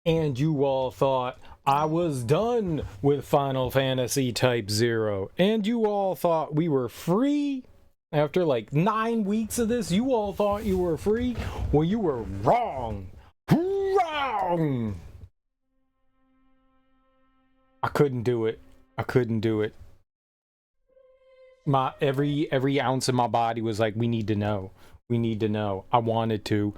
And you all thought I was done with Final Fantasy Type-0. And you all thought we were free? After like 9 weeks of this, you all thought you were free? Well, you were wrong. Wrong! I couldn't do it. I couldn't do it. My every ounce of my body was like, we need to know. We need to know. I wanted to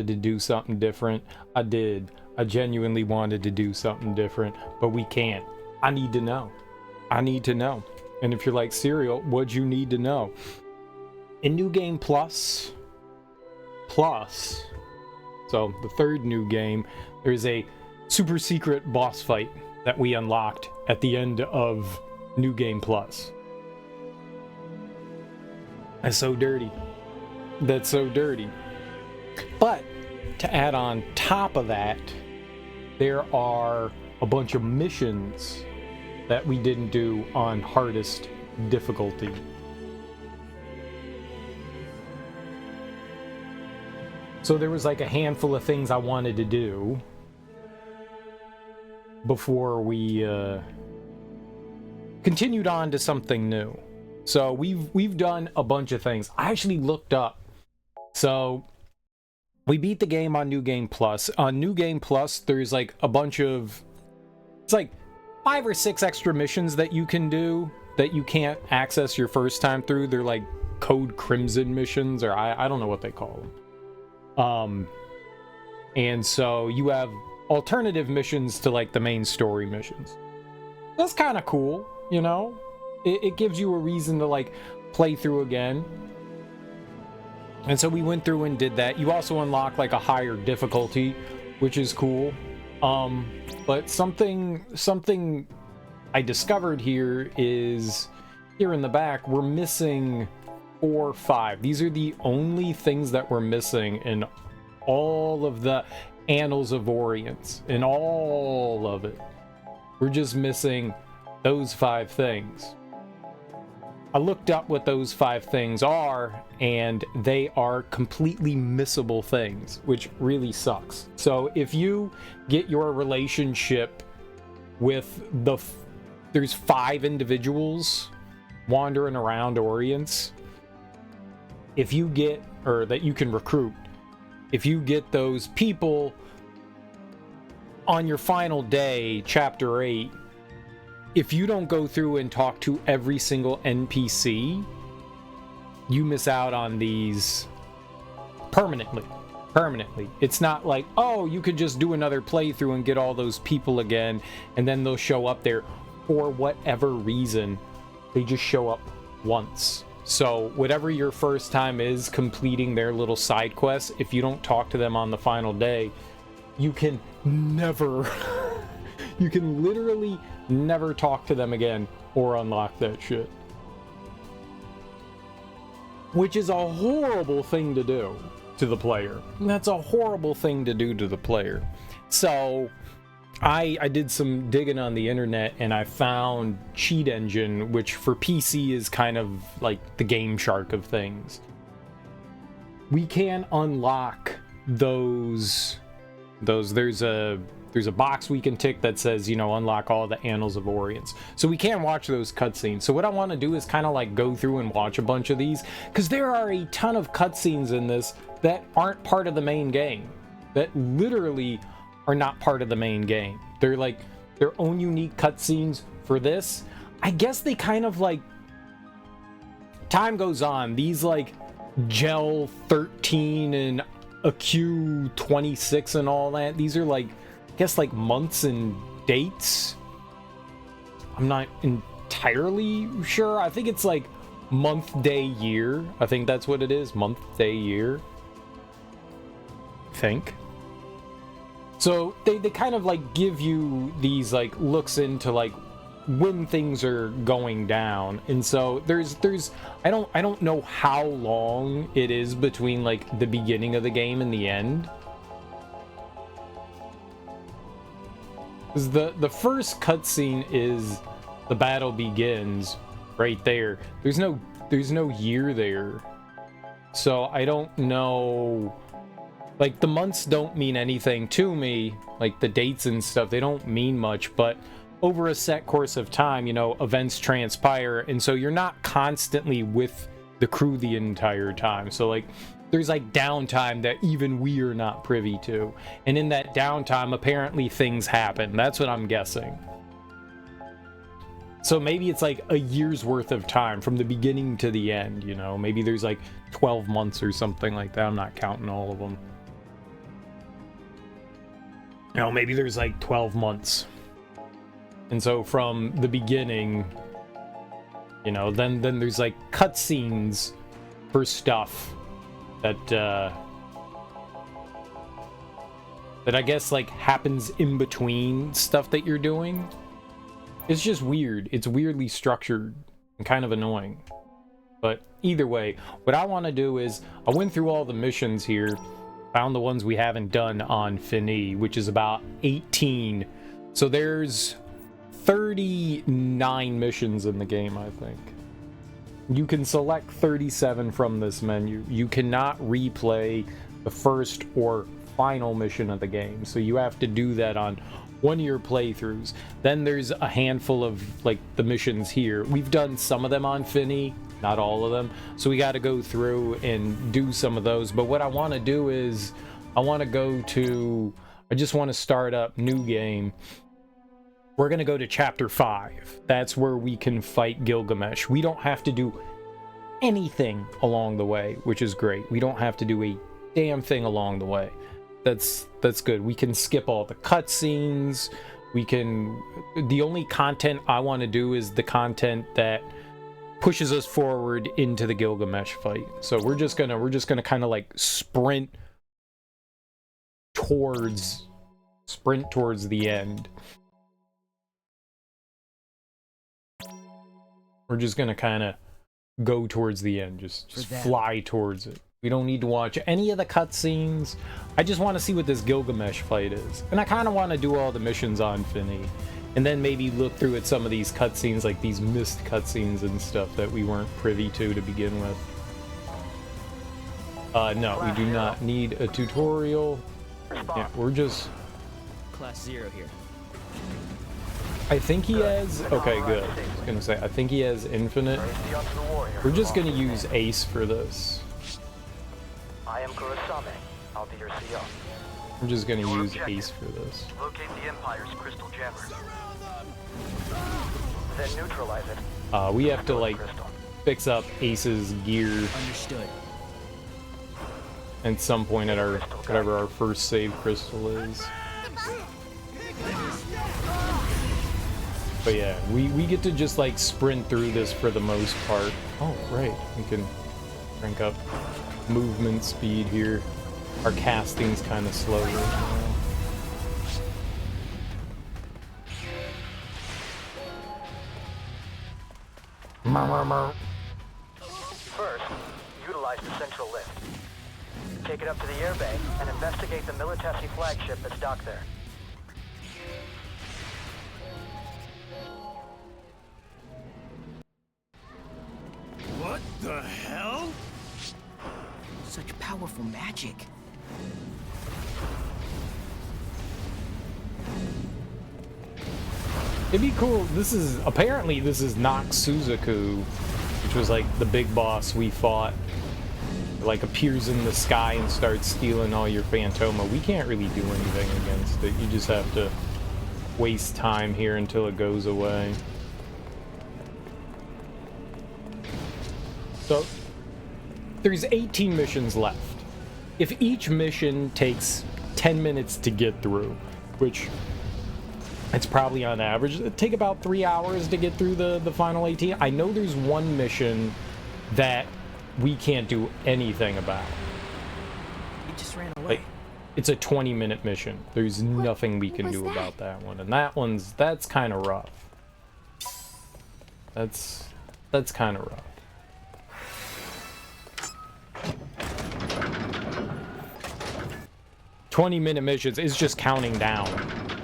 do something different. I did. I genuinely wanted to do something different, but we can't. I need to know. I need to know. And if you're like, Serial, what'd you need to know? In New Game Plus, so the third new game, there's a super secret boss fight that we unlocked at the end of New Game Plus. That's so dirty. That's so dirty. But to add on top of that, there are a bunch of missions that we didn't do on hardest difficulty. So there was like a handful of things I wanted to do before we continued on to something new. So we've done a bunch of things. I actually looked up. So we beat the game on New Game Plus. On New Game Plus, there's like a bunch of... It's like 5 or 6 extra missions that you can do that you can't access your first time through. They're like Code Crimson missions, or I don't know what they call them. And so you have alternative missions to like the main story missions. That's kind of cool, you know? It gives you a reason to like play through again. And so we went through and did that. You also unlock like a higher difficulty, which is cool. But something I discovered here is here in the back, we're missing 4 or 5. These are the only things that we're missing in all of the Annals of Orient, in all of it. We're just missing those 5 things. I looked up what those 5 things are, and they are completely missable things, which really sucks. So if you get your relationship with there's 5 individuals wandering around Orient, if you get, or that you can recruit, if you get those people on your final day, chapter 8, if you don't go through and talk to every single NPC, you miss out on these permanently. It's not like, oh, you could just do another playthrough and get all those people again, and then they'll show up there. For whatever reason, they just show up once. So whatever your first time is completing their little side quests, if you don't talk to them on the final day, you can never... you can literally never talk to them again or unlock that shit. Which is a horrible thing to do to the player. That's a horrible thing to do to the player. So I did some digging on the internet and I found Cheat Engine, which for PC is kind of like the Game Shark of things. We can unlock those there's a box we can tick that says, you know, unlock all the Annals of Orient. So we can watch those cutscenes. So what I want to do is kind of like go through and watch a bunch of these, because there are a ton of cutscenes in this that aren't part of the main game, that literally are not part of the main game. They're like their own unique cutscenes for this. I guess they kind of like, time goes on, these like Gel 13 and AQ 26 and all that, these are like, I guess like months and dates. I'm not entirely sure. I think it's like month, day, year. I think that's what it is. Month, day, year. I think. So they kind of like give you these like looks into like when things are going down. And so there's I don't know how long it is between like the beginning of the game and the end. The first cutscene is the battle begins right there. There's no year there. So I don't know like the months don't mean anything to me, like the dates and stuff, they don't mean much, but over a set course of time, you know, events transpire, and so you're not constantly with the crew the entire time. So like there's like downtime that even we are not privy to, and in that downtime apparently things happen. That's what I'm guessing. So maybe it's like a year's worth of time from the beginning to the end, you know. Maybe there's like 12 months or something like that. I'm not counting all of them. You know, maybe there's like 12 months. And so from the beginning, you know, then there's like cutscenes for stuff that I guess like happens in between stuff that you're doing. It's just weird. It's weirdly structured and kind of annoying. But either way, what I want to do is I went through all the missions here, found the ones we haven't done on Finis, which is about 18. So there's 39 missions in the game, I think. You can select 37 from this menu. You cannot replay the first or final mission of the game, so you have to do that on one of your playthroughs. Then there's a handful of like the missions here. We've done some of them on Finis, not all of them, so we got to go through and do some of those. But what I want to do is I just want to start up new game. We're going to go to chapter 5. That's where we can fight Gilgamesh. We don't have to do anything along the way, which is great. We don't have to do a damn thing along the way. That's good. We can skip all the cutscenes. The only content I want to do is the content that pushes us forward into the Gilgamesh fight. So we're just gonna kind of like sprint towards the end. We're just gonna kind of go towards the end, just fly towards it. We don't need to watch any of the cutscenes. I just want to see what this Gilgamesh fight is. And I kind of want to do all the missions on Finis. And then maybe look through at some of these cutscenes, like these missed cutscenes and stuff that we weren't privy to begin with. No, we do not need a tutorial. Yeah, we're just... Class 0 here. I think he has... Okay, good. I was going to say, I think he has infinite. We're just going to use Ace for this. I am Kurosame. I'll be your CO. I'm just going to use Ace for this. Locate the Empire's crystal jammer. Then neutralize it. We have to, like, fix up Ace's gear. Understood. At some point at our whatever our first save crystal is. But yeah, we get to just like sprint through this for the most part. Oh right, we can crank up movement speed here. Our casting's kind of slow right now. First, utilize the central lift. Take it up to the airbay and investigate the Militesi flagship that's docked there. What the hell? Such powerful magic. It'd be cool. Apparently this is Nox Suzaku, which was like the big boss we fought. Like appears in the sky and starts stealing all your Phantoma. We can't really do anything against it. You just have to waste time here until it goes away. So there's 18 missions left. If each mission takes 10 minutes to get through, which it's probably on average, it'd take about 3 hours to get through the final 18. I know there's one mission that we can't do anything about. It just ran away. Like, it's a 20-minute mission. There's nothing we can do about that one. And that's kind of rough. That's kind of rough. "20-minute missions" is just counting down.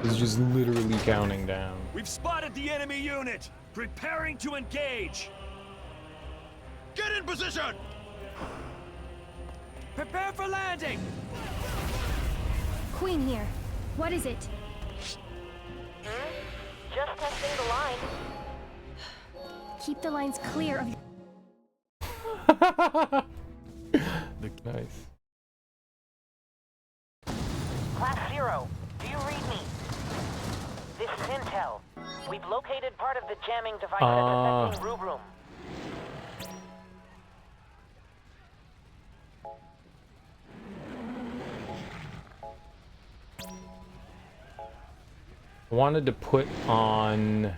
It's just literally counting down. We've spotted the enemy unit. Preparing to engage. Get in position! Prepare for landing! Queen here. What is it? Just testing the line. Keep the lines clear of Nice. Class 0, do you read me? This is Intel. We've located part of the jamming device that's affecting Room Room. I wanted to put on...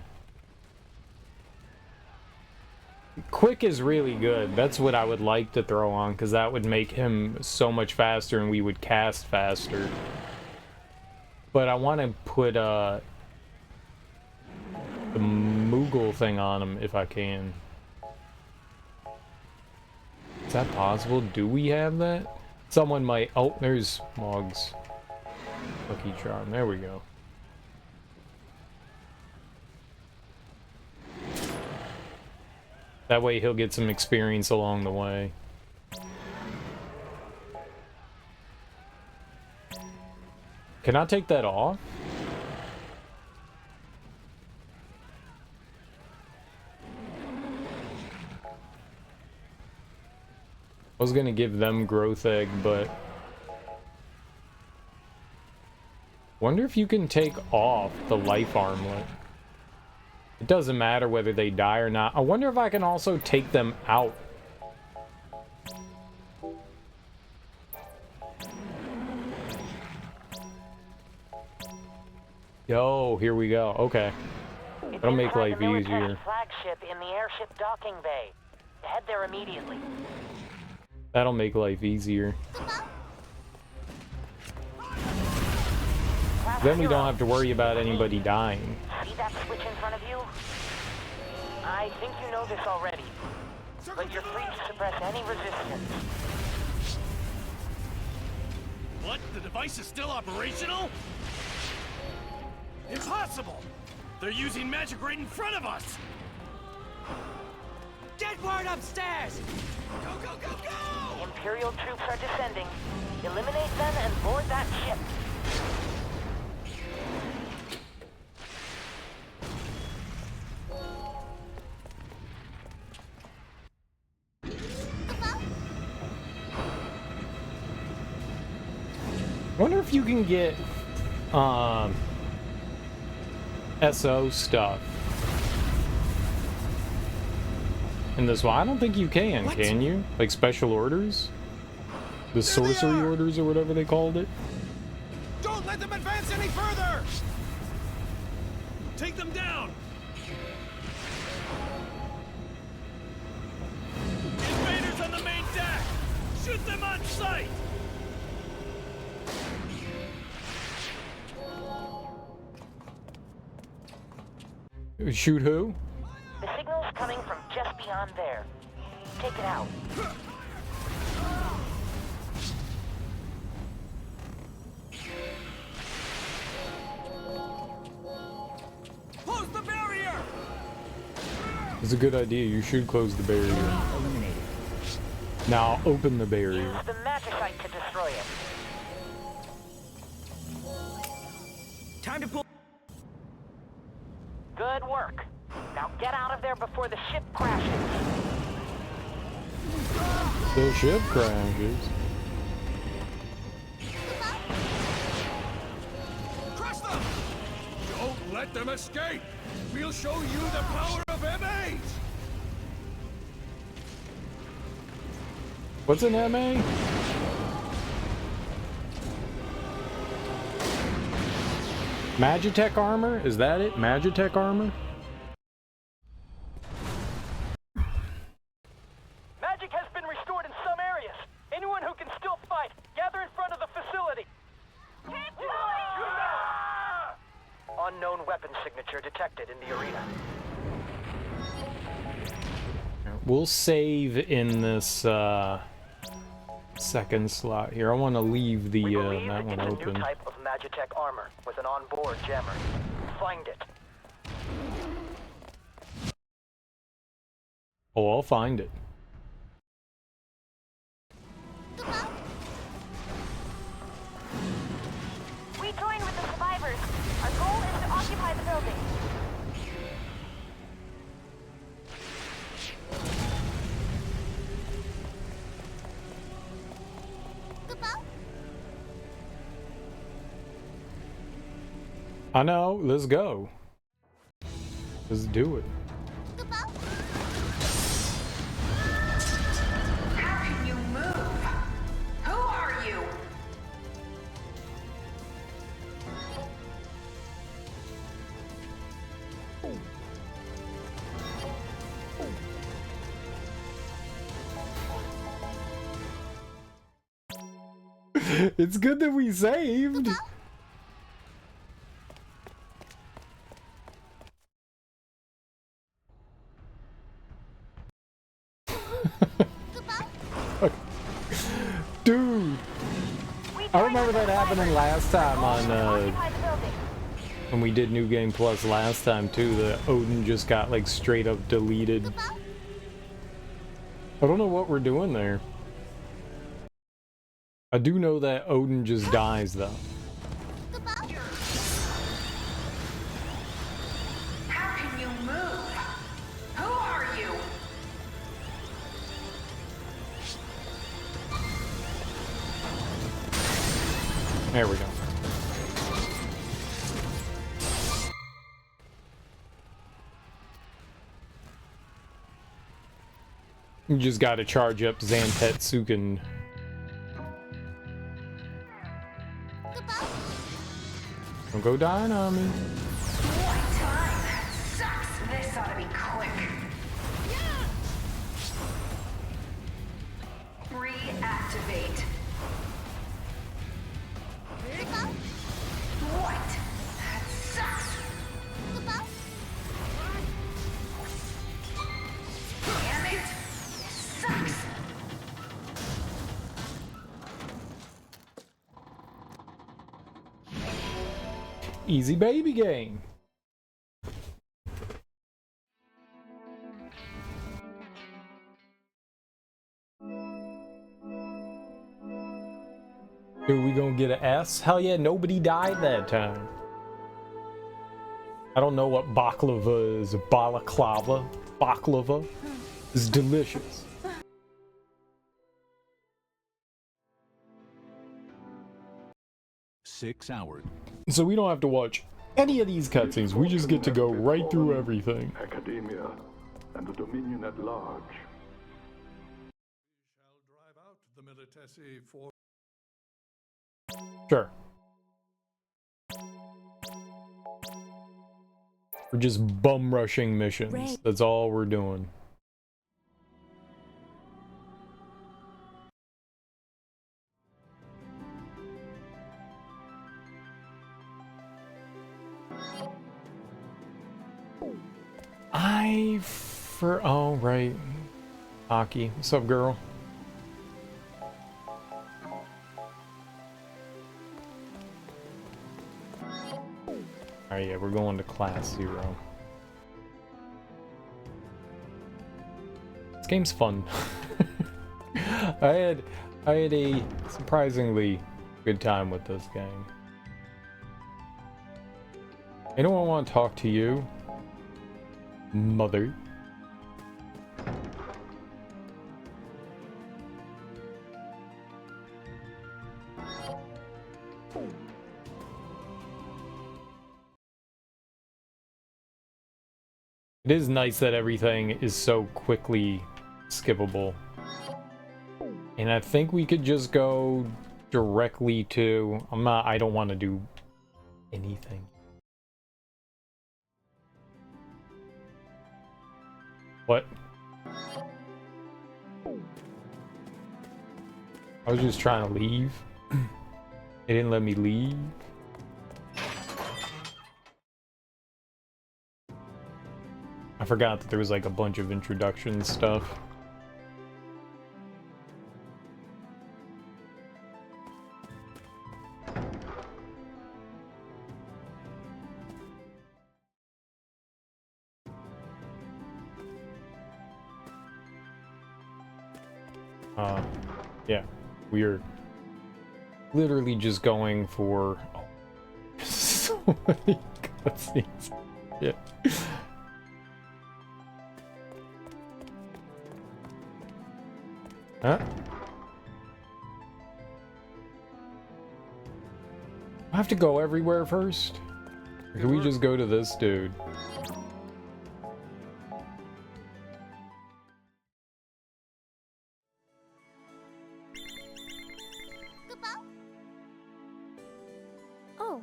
Quick is really good. That's what I would like to throw on, because that would make him so much faster and we would cast faster. But I want to put the Moogle thing on him if I can. Is that possible? Do we have that? Someone might... Oh, there's Mog's Lucky Charm. There we go. That way he'll get some experience along the way. Can I take that off? I was gonna give them growth egg, but... Wonder if you can take off the life armlet. It doesn't matter whether they die or not. I wonder if I can also take them out. Yo, here we go. Okay. That'll make life easier. Flagship in the airship docking bay. Head there immediately. That'll make life easier. Then we don't have to worry about anybody dying. See that switch in front of you? I think you know this already, but you're free to suppress any resistance. What? The device is still operational? Impossible! They're using magic right in front of us! Get word upstairs! Go, go, go, go! Imperial troops are descending. Eliminate them and board that ship. I wonder if you can get SO stuff in this one. I don't think you can you? Like special orders? The sorcery orders or whatever they called it? Don't let them advance any further! Take them down! Invaders on the main deck! Shoot them on sight! Shoot who? The signal's coming from just beyond there. Take it out. Close the barrier! It's a good idea. You should close the barrier. Eliminated. Now open the barrier. Use the magicite to destroy it. Time to pull. Good work. Now get out of there before the ship crashes. The ship crashes. Crush them! Don't let them escape! We'll show you the power of M8! What's an MA? Magitech armor? Is that it? Magitech armor? Magic has been restored in some areas. Anyone who can still fight, gather in front of the facility. Unknown weapon signature detected in the arena. We'll save in this second slot here. I want to leave the We believe that it's one a new open. type of Magitech armor with an onboard jammer. Find it. Oh, I'll find it. I know, let's go. Let's do it. How can you move? Who are you? It's good that we saved. Dude, I remember that happening last time on when we did New Game Plus last time too. The Odin just got like straight up deleted. I don't know what we're doing there. I do know that Odin just dies though. How can you move? Who are you? There we go. You just gotta charge up Zantetsuken. Don't go dying on me. What time? Sucks. This ought to be quick. Reactivate. What? That sucks. Damn it. This sucks. Easy baby game. Dude, we gonna get an S? Hell yeah, nobody died that time. I don't know what baklava is. Balaclava? Baklava? It's delicious. hours. So we don't have to watch any of these cutscenes. We just get to go right through everything. Academia and the Dominion at large. Shall drive out the Militesi for Sure. We're just bum rushing missions. That's all we're doing. Oh, right. Aki. What's up, girl? Alright, yeah, we're going to Class 0. This game's fun. I had a surprisingly good time with this game. Anyone want to talk to you? Mother. It is nice that everything is so quickly skippable. And I think we could just go directly to... I don't want to do anything. What? I was just trying to leave. They didn't let me leave. I forgot that there was like a bunch of introduction stuff. Yeah, we're literally just going for so many cutscenes. Yeah. Huh? I have to go everywhere first? Or can we just go to this dude? Oh,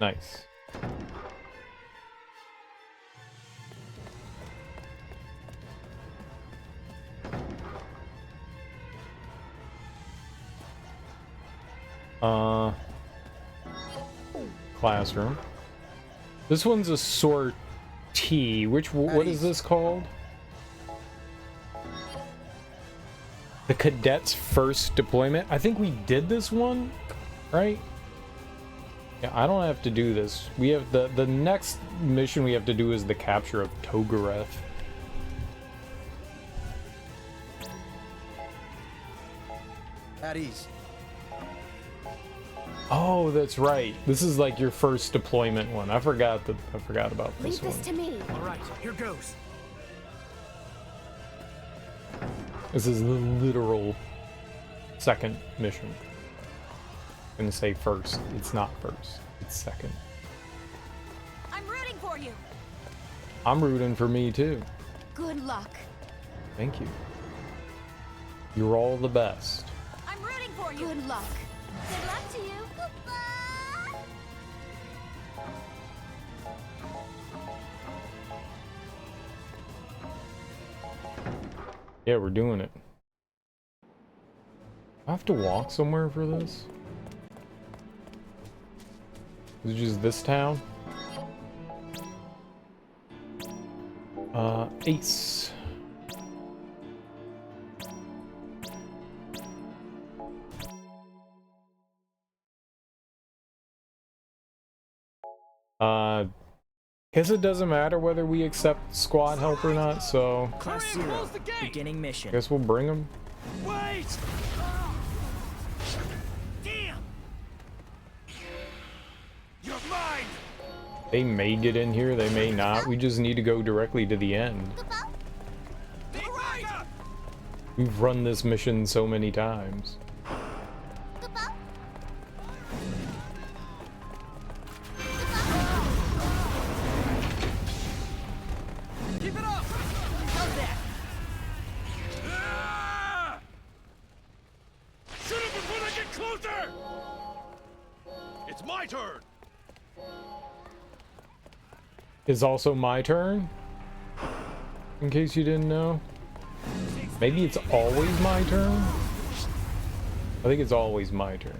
Nice. Classroom. This one's a sortie. What is this called? The cadet's first deployment. I think we did this one, right? Yeah, I don't have to do this. We have the next mission we have to do is the capture of Togareth. At ease. Oh, that's right. This is like your first deployment one. I forgot about this leave this one. to me. All right, here goes. This is the literal second mission. I'm gonna say first. It's not first. It's second. I'm rooting for you. I'm rooting for me too. Good luck. Thank you. You're all the best. I'm rooting for you. Good luck. Good luck to you. Goodbye. Yeah, we're doing it. I have to walk somewhere for this? Is it just this town? Ace. Guess it doesn't matter whether we accept squad help or not, so Class 0, beginning mission. guess we'll bring them. Wait! Damn! You're mine! They may get in here, they may not. We just need to go directly to the end. All right! We've run this mission so many times. Keep it up! How's that? Ah! Shoot him before they get closer! It's my turn! Is also my turn? In case you didn't know. Maybe it's always my turn? I think it's always my turn.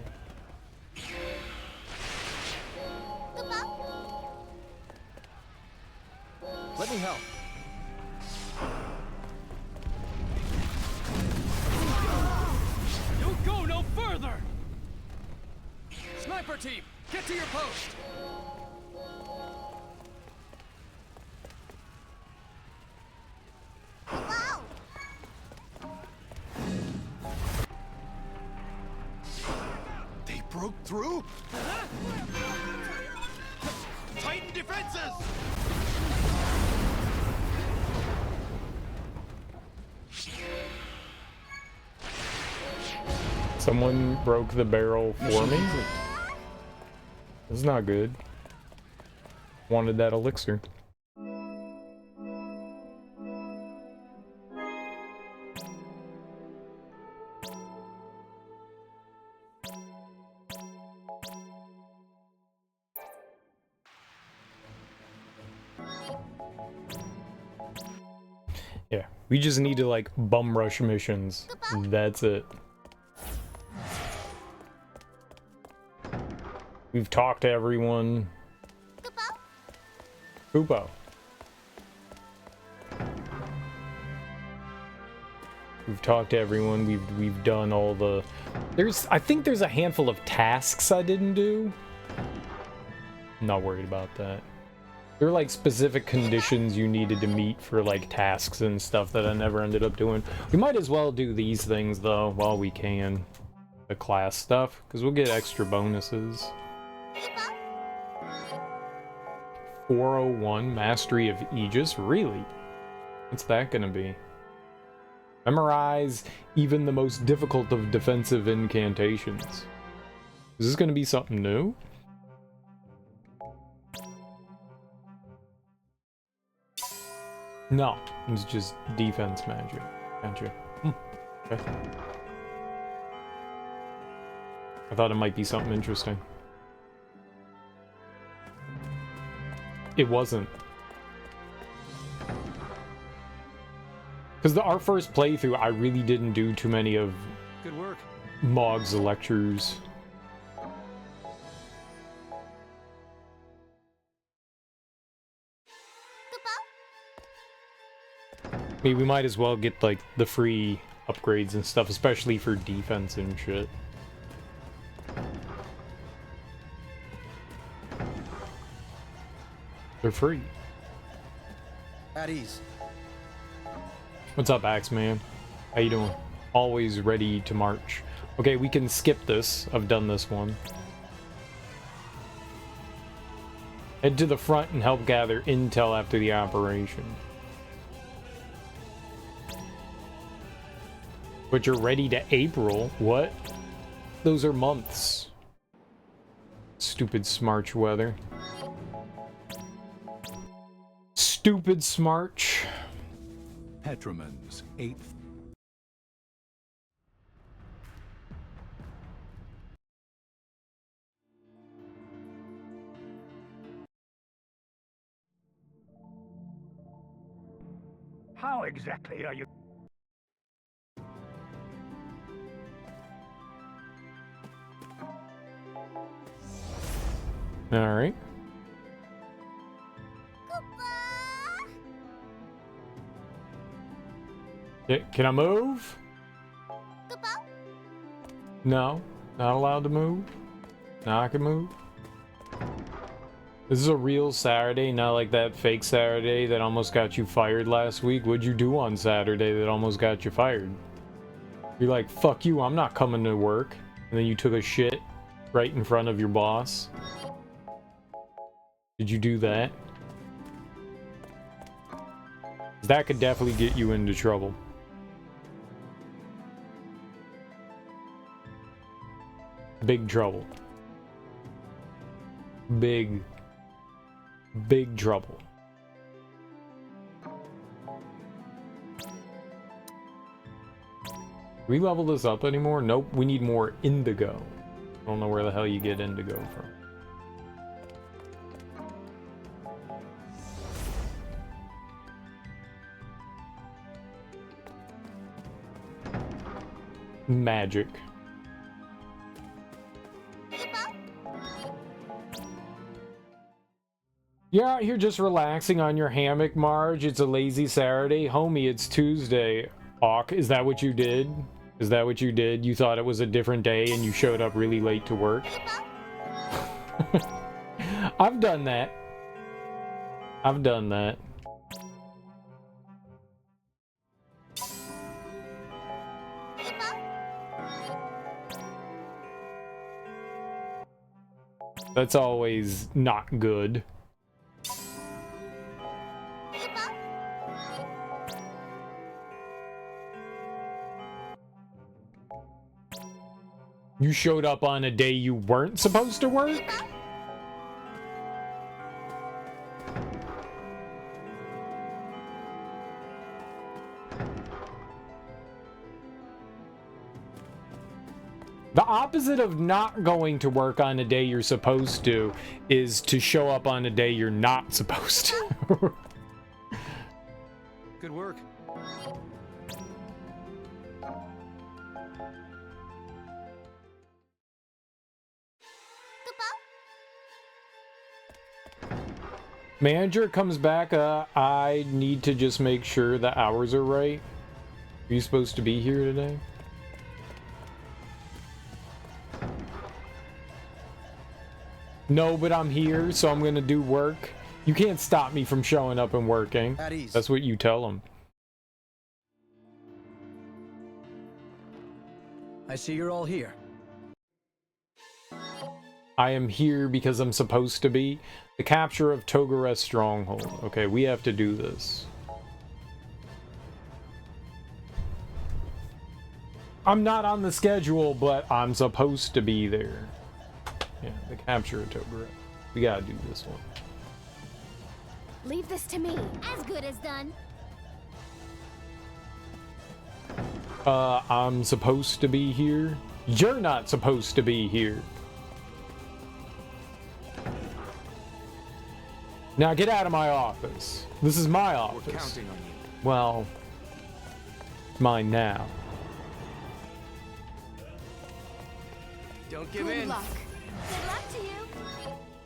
Let me help. You'll go no further! Sniper team, get to your post! They broke through? Tighten defenses! Someone broke the barrel for me? That's not good. Wanted that elixir. Yeah, we just need to like bum rush missions. That's it. We've talked to everyone. Kupo. We've talked to everyone. We've done all the. I think there's a handful of tasks I didn't do. I'm not worried about that. There are like specific conditions you needed to meet for like tasks and stuff that I never ended up doing. We might as well do these things though while we can. The class stuff, because we'll get extra bonuses. 401 Mastery of Aegis? Really? What's that gonna be? Memorize even the most difficult of defensive incantations. Is this going to be something new? No, it's just defense magic. Gotcha. Okay. I thought it might be something interesting. It wasn't. Because our first playthrough, I really didn't do too many of Good work. Mog's lectures. I mean, we might as well get, like, the free upgrades and stuff, especially for defense and shit. They're free. At ease. What's up, Axeman? How you doing? Always ready to march. Okay, we can skip this. I've done this one. Head to the front and help gather intel after the operation. But you're ready to April? What? Those are months. Stupid Smarch weather. Stupid Smarch. Petraman's 8th. How exactly are you? All right. Yeah, can I move? No, not allowed to move. Now I can move. This is a real Saturday, not like that fake Saturday that almost got you fired last week. What'd you do on Saturday that almost got you fired? You're like, fuck you, I'm not coming to work. And then you took a shit right in front of your boss. Did you do that? That could definitely get you into trouble. Big trouble. Big trouble. Do we level this up anymore? Nope, we need more indigo. I don't know where the hell you get indigo from. Magic. You're out here just relaxing on your hammock, Marge. It's a lazy Saturday. Homie, it's Tuesday. Awk, is that what you did? Is that what you did? You thought it was a different day and you showed up really late to work? I've done that. I've done that. That's always not good. You showed up on a day you weren't supposed to work? The opposite of not going to work on a day you're supposed to is to show up on a day you're not supposed to. Good work. Manager comes back, I need to just make sure the hours are right. Are you supposed to be here today? No, but I'm here, so I'm gonna do work. You can't stop me from showing up and working. At ease. That's what you tell them. I see you're all here. I am here because I'm supposed to be. The capture of Togareth's stronghold. Okay, we have to do this. I'm not on the schedule, but I'm supposed to be there. Yeah, the capture a Toguro. We gotta do this one. Leave this to me. As good as done. I'm supposed to be here. You're not supposed to be here. Now get out of my office. This is my office. We're counting on you. Well, it's mine now. Don't give Good in. luck. Good luck to you.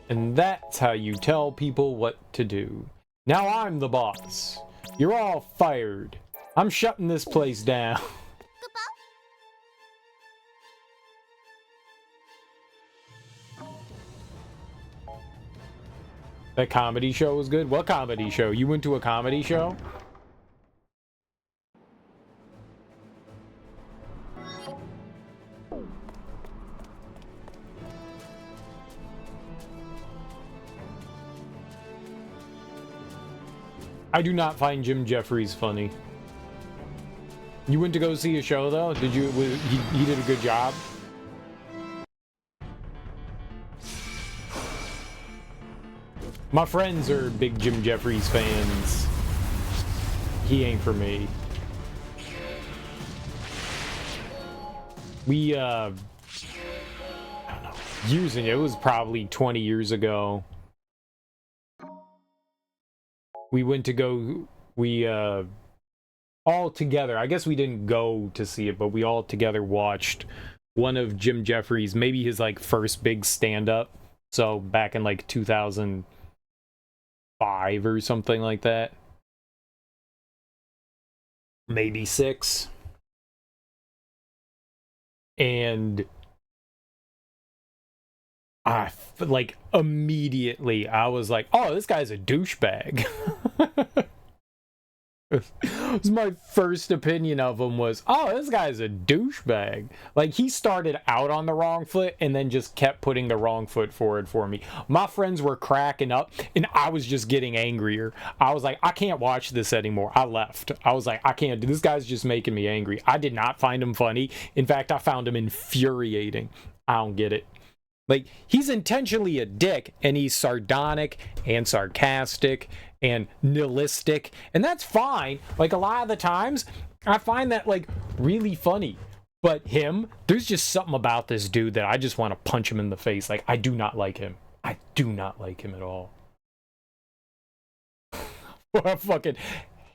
And that's how you tell people what to do. Now I'm the boss. You're all fired. I'm shutting this place down. That comedy show was good? What comedy show? You went to a comedy show? I do not find Jim Jeffries funny. You went to go see a show though? Did you? He did a good job. My friends are big Jim Jeffries fans. He ain't for me. We I don't know. Using it was probably 20 years ago. We went to go, all together, I guess we didn't go to see it, but we all together watched one of Jim Jeffries, maybe his like first big stand-up. So back in like 2005 or something like that. Maybe 6. And like immediately I was like, oh, this guy's a douchebag. It was my first opinion of him was, oh, this guy's a douchebag. Like, he started out on the wrong foot and then just kept putting the wrong foot forward for me. My friends were cracking up and I was just getting angrier. I was like, I can't watch this anymore. I left. I was like, I can't do this. Guy's just making me angry. I did not find him funny. In fact, I found him infuriating. I don't get it. Like, he's intentionally a dick, and he's sardonic and sarcastic and nihilistic, and that's fine. Like, a lot of the times, I find that, like, really funny. But him, there's just something about this dude that I just want to punch him in the face. Like, I do not like him. I do not like him at all. I fucking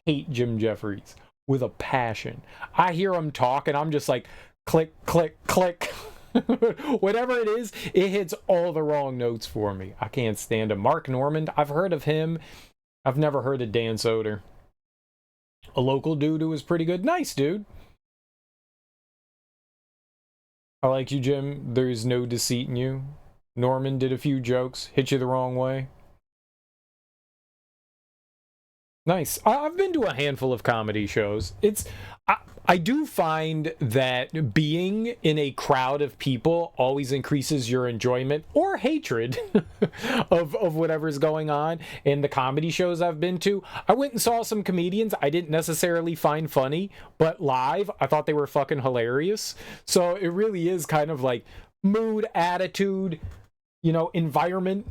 hate Jim Jeffries with a passion. I hear him talk, and I'm just like, click, click, click. Whatever it is, it hits all the wrong notes for me. I can't stand him. Mark Normand, I've heard of him. I've never heard of Dan Soder. A local dude who was pretty good. Nice dude. I like you, Jim. There's no deceit in you. Norman did a few jokes. Hit you the wrong way. Nice. I've been to a handful of comedy shows. I do find that being in a crowd of people always increases your enjoyment or hatred of whatever's going on. In the comedy shows I've been to, I went and saw some comedians I didn't necessarily find funny, but live, I thought they were fucking hilarious. So it really is kind of like mood, attitude, environment.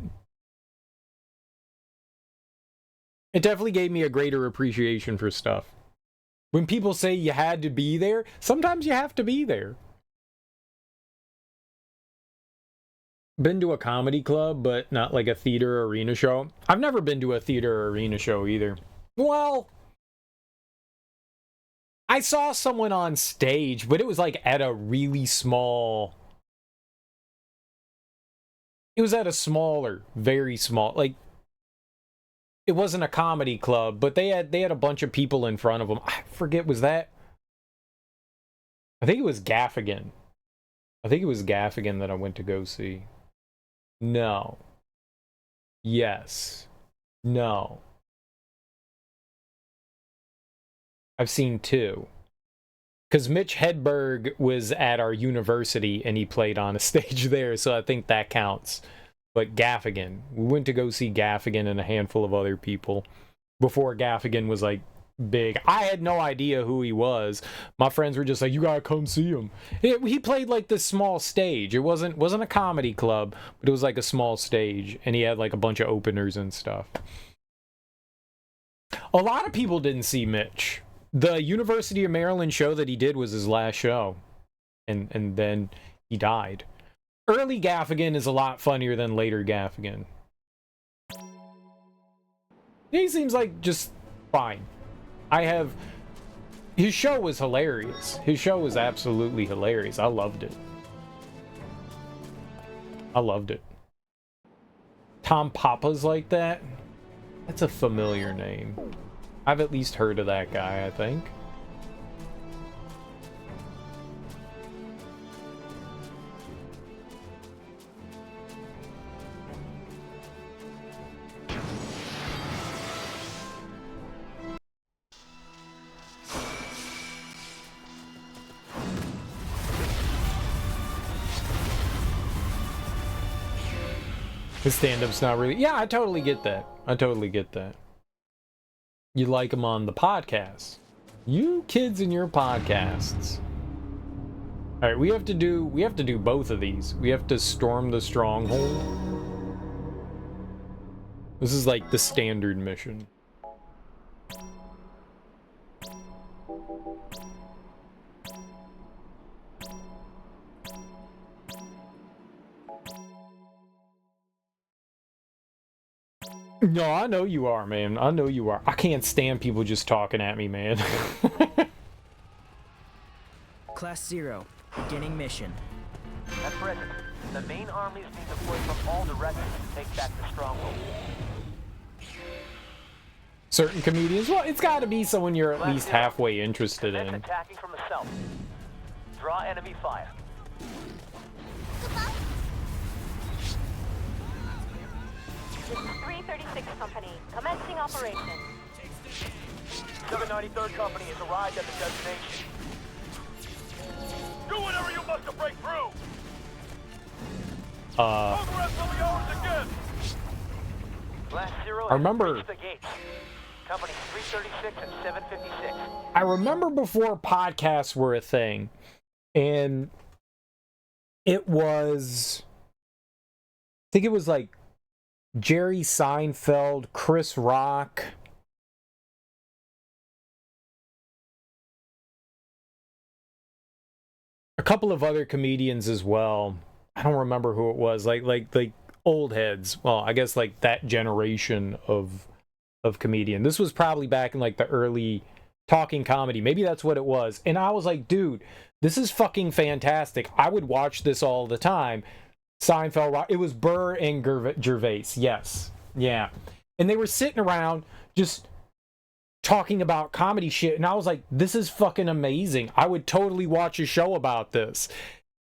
It definitely gave me a greater appreciation for stuff. When people say you had to be there, sometimes you have to be there. Been to a comedy club, but not like a theater or arena show. I've never been to a theater or arena show either. Well, I saw someone on stage, but it was like at a really small... It was at a smaller, very small, like... It wasn't a comedy club, but they had a bunch of people in front of them. I forget, was that... I think it was Gaffigan. I think it was Gaffigan that I went to go see. No. Yes. No. I've seen 2. Because Mitch Hedberg was at our university and he played on a stage there, so I think that counts. But Gaffigan. We went to go see Gaffigan and a handful of other people before Gaffigan was like big. I had no idea who he was. My friends were just like, you gotta come see him. He played like this small stage. It wasn't a comedy club, but it was like a small stage, and he had like a bunch of openers and stuff. A lot of people didn't see Mitch. The University of Maryland show that he did was his last show, and then he died. Early Gaffigan is a lot funnier than later Gaffigan. He seems like just fine. His show was hilarious. His show was absolutely hilarious. I loved it. I loved it. Tom Papa's like that? That's a familiar name. I've at least heard of that guy, I think. His stand-up's not really... Yeah, I totally get that. I totally get that. You like him on the podcast. You kids and your podcasts. All right, we have to do both of these. We have to storm the stronghold. This is like the standard mission. No, I know you are, man. I know you are. I can't stand people just talking at me, man. Class 0, beginning mission. At present, the main army is being deployed from all directions to take back the stronghold. Certain comedians, well, it's got to be someone you're at least halfway interested in. Attacking from the south. Draw enemy fire. 336 Company, commencing operation. 793rd Company has arrived at the destination. Do whatever you must to break through! Progress on the hours again! Class 0 I remember... reached the gates. Company 336 and 756. I remember before podcasts were a thing, and it was... I think it was like Jerry Seinfeld, Chris Rock, a couple of other comedians as well. I don't remember who it was. Like old heads. Well, I guess like that generation of comedian. This was probably back in like the early talking comedy. Maybe that's what it was. And I was like, dude, this is fucking fantastic. I would watch this all the time. Seinfeld, it was Burr and Gervais. Yes. Yeah. And they were sitting around just talking about comedy shit. And I was like, this is fucking amazing. I would totally watch a show about this.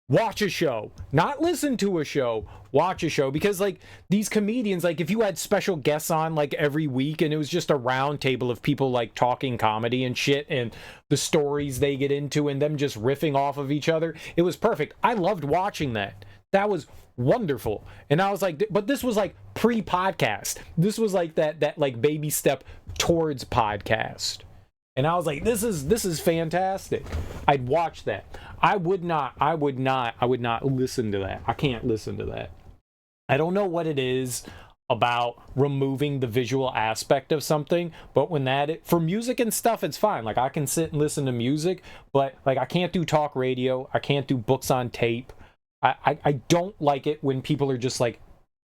Watch a show. Not listen to a show. Watch a show. Because, like, these comedians, like, if you had special guests on, like, every week, and it was just a round table of people, like, talking comedy and shit, and the stories they get into, and them just riffing off of each other, it was perfect. I loved watching that. That was wonderful. And I was like, but this was like pre-podcast. This was like that like baby step towards podcast. And I was like, this is fantastic. I'd watch that. I would not listen to that. I can't listen to that. I don't know what it is about removing the visual aspect of something, but when for music and stuff, it's fine. Like, I can sit and listen to music, but like, I can't do talk radio. I can't do books on tape. I don't like it when people are just like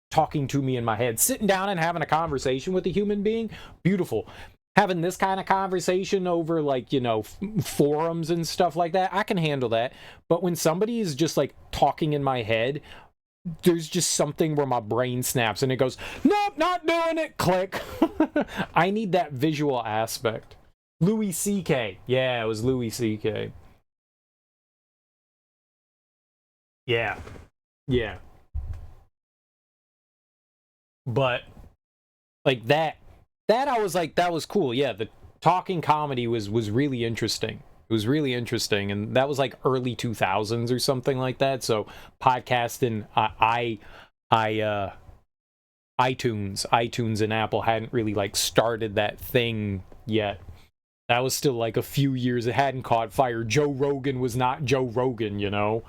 talking to me in my head. Sitting down and having a conversation with a human being, beautiful. Having this kind of conversation over, like, you know, forums and stuff like that, I can handle that. But when somebody is just like talking in my head, there's just something where my brain snaps and it goes, nope, not doing it, click. I need that visual aspect. Louis C.K. Yeah, it was Louis C.K. Yeah. But like that I was like, that was cool. Yeah, the talking comedy was really interesting. It was really interesting, and that was like early 2000s or something like that. So podcasting, iTunes and Apple hadn't really like started that thing yet. That was still like a few years. It hadn't caught fire. Joe Rogan was not Joe Rogan, you know?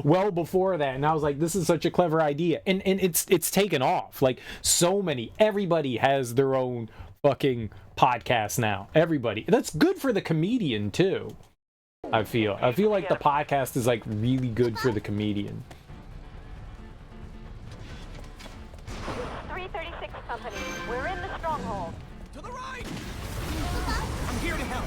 Well before that, and I was like, this is such a clever idea. And it's taken off. Like, so many. Everybody has their own fucking podcast now. Everybody. That's good for the comedian, too. I feel like the podcast is like really good for the comedian. 336 Company, we're in the stronghold. To the right! I'm here to help.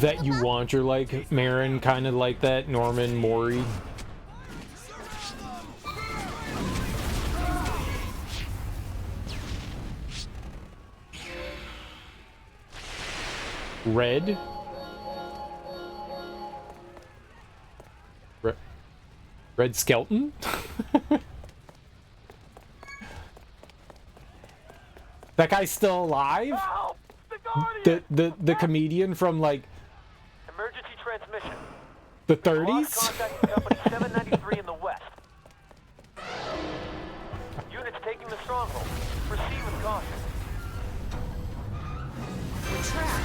That you want your, like, Marin, kind of like that, Norman Mori. Red? Red Skeleton? That guy's still alive? Help! The Guardian! The comedian from, like, Emergency transmission. the Lost 30s? contact with Company 793 in the west. Units taking the stronghold. Proceed with caution. We're trapped.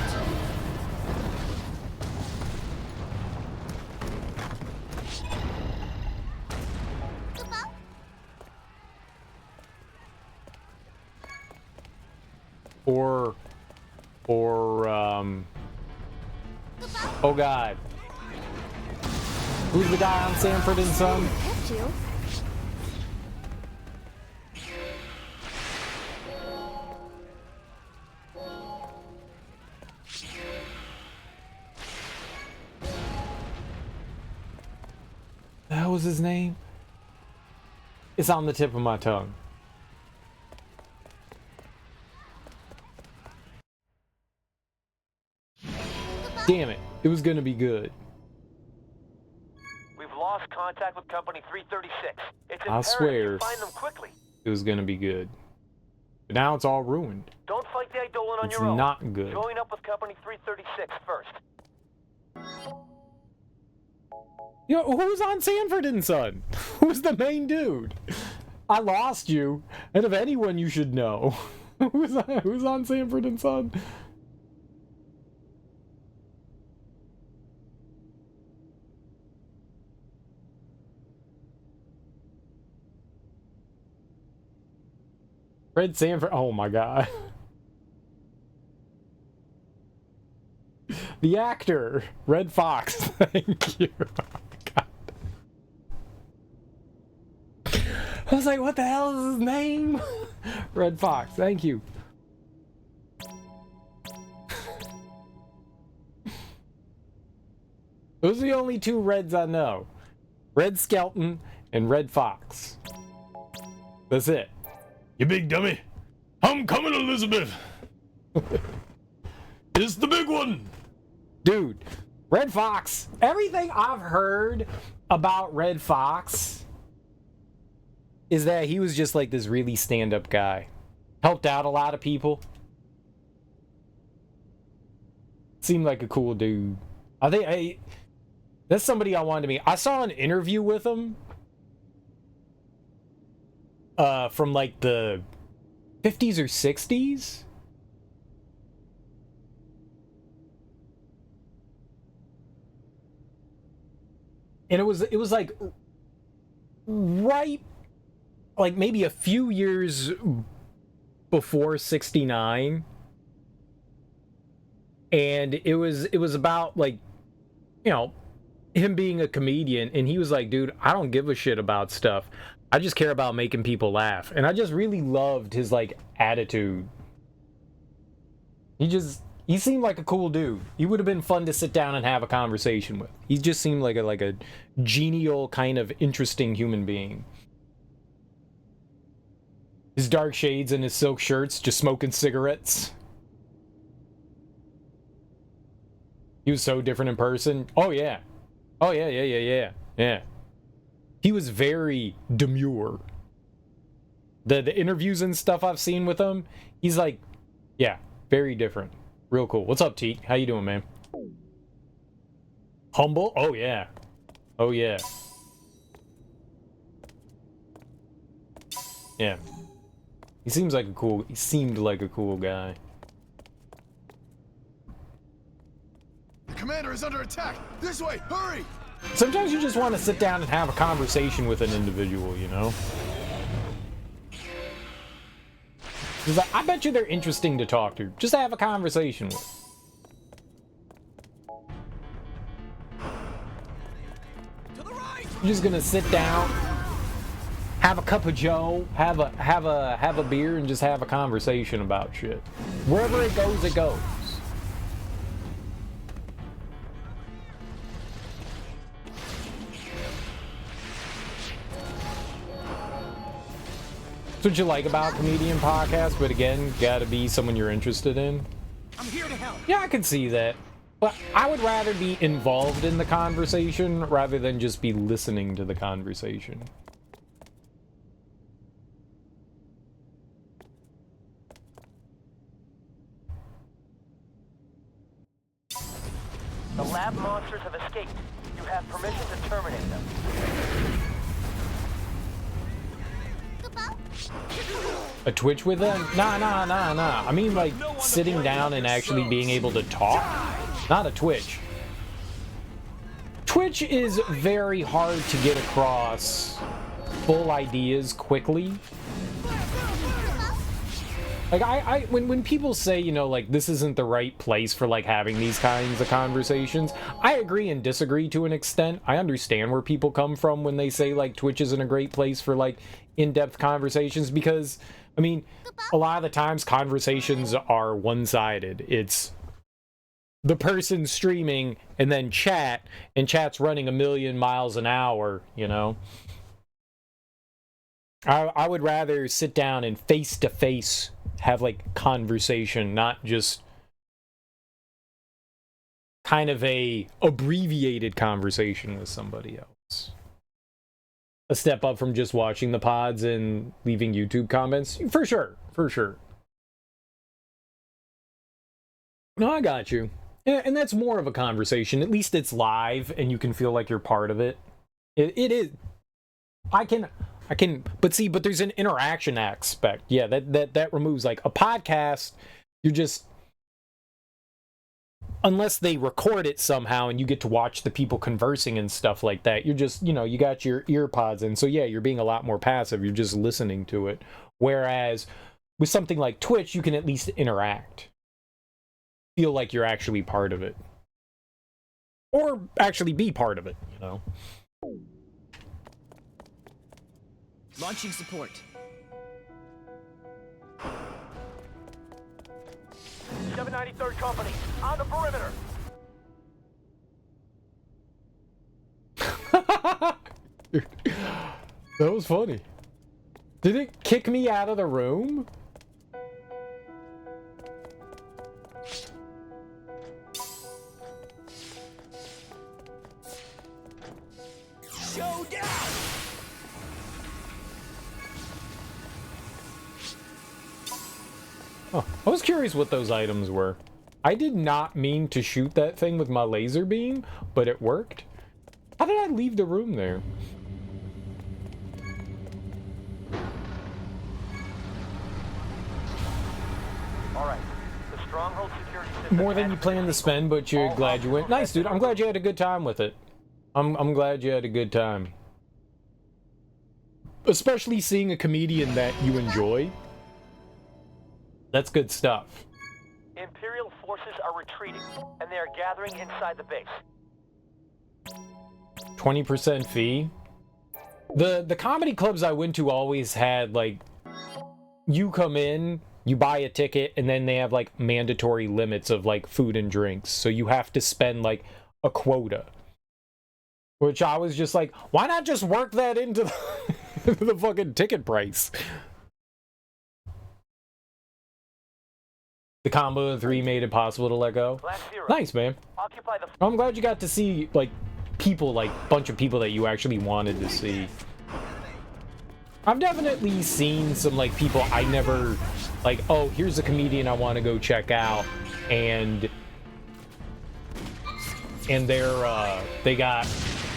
Oh god. Who's the guy on Sanford and Son? Kept you. That was his name? It's on the tip of my tongue. Damn it. It was gonna be good. We've lost contact with Company 336. It's I imperative swear. you find them quickly. It was gonna be good. But now it's all ruined. Don't fight the Eidolon on It's your own. not good. Join up with Company 336 first. Yo, who's on Sanford and Son? Who's the main dude? I lost you. And if anyone, you should know. Who's on Sanford and Son? Red Sanford. Oh my god. The actor, Red Fox. Thank you. Oh my god. I was like, what the hell is his name? Red Fox. Thank you. Those are the only two Reds I know. Red Skeleton and Red Fox. That's it. You big dummy. I'm coming, Elizabeth. It's the big one. Dude, Red Fox. Everything I've heard about Red Fox is that he was just like this really stand-up guy. Helped out a lot of people. Seemed like a cool dude. That's somebody I wanted to meet. I saw an interview with him from like the 50s or 60s. And it was like right, like maybe a few years before 69. And it was about, like, you know, him being a comedian, and he was like, dude, I don't give a shit about stuff. I just care about making people laugh. And I just really loved his, like, attitude. He seemed like a cool dude. He would have been fun to sit down and have a conversation with. He just seemed like a genial, kind of interesting human being. His dark shades and his silk shirts, just smoking cigarettes. He was so different in person. Oh, yeah. Oh, yeah. He was very demure. The interviews and stuff I've seen with him, he's like, yeah, very different. Real cool. What's up, Teak? How you doing, man? Humble? Oh, yeah. Oh, yeah. Yeah. He seemed like a cool guy. The commander is under attack! This way! Hurry! Sometimes you just want to sit down and have a conversation with an individual, you know? 'Cause I bet you they're interesting to talk to. Just have a conversation with. You're just gonna sit down, have a cup of joe, have a beer, and just have a conversation about shit. Wherever it goes, it goes. That's what you like about comedian podcasts, but again, gotta be someone you're interested in. I'm here to help. Yeah, I can see that. But I would rather be involved in the conversation rather than just be listening to the conversation. The lab monsters have escaped. You have permission to terminate them. A Twitch with them? Nah. I mean, like, sitting down and actually being able to talk. Not a Twitch. Twitch is very hard to get across full ideas quickly. Like, when people say, you know, like, this isn't the right place for, like, having these kinds of conversations, I agree and disagree to an extent. I understand where people come from when they say, like, Twitch isn't a great place for, like, in-depth conversations, because, I mean, a lot of the times conversations are one-sided. It's the person streaming and then chat, and chat's running 1,000,000 miles an hour, you know? I would rather sit down and face-to-face have, like, conversation, not just kind of a abbreviated conversation with somebody else. A step up from just watching the pods and leaving YouTube comments. For sure. No, I got you. Yeah, and that's more of a conversation. At least it's live and you can feel like you're part of it. It is. I can, but there's an interaction aspect. Yeah, that removes, like, a podcast. You're just, unless they record it somehow and you get to watch the people conversing and stuff like that, you're just, you know, you got your ear pods in. So yeah, you're being a lot more passive. You're just listening to it. Whereas with something like Twitch, you can at least interact. Feel like you're actually part of it. Or actually be part of it, you know? Launching support. .793rd Company, on the perimeter. That was funny. Did it kick me out of the room? Showdown! Oh, I was curious what those items were. I did not mean to shoot that thing with my laser beam, but it worked. How did I leave the room there? All right. The stronghold security system. More than you planned to spend, but you're glad you went. Nice, dude. I'm glad you had a good time with it. I'm glad you had a good time. Especially seeing a comedian that you enjoy. That's good stuff. Imperial forces are retreating, and they are gathering inside the base. 20% fee. The comedy clubs I went to always had, like, you come in, you buy a ticket, and then they have, like, mandatory limits of, like, food and drinks. So you have to spend, like, a quota. Which I was just like, why not just work that into the fucking ticket price? The combo of 3 made it possible to let go. Nice, man. I'm glad you got to see, like, people, like, bunch of people that you actually wanted to see. I've definitely seen some, like, people I never, like, oh, here's a comedian I want to go check out, and they got,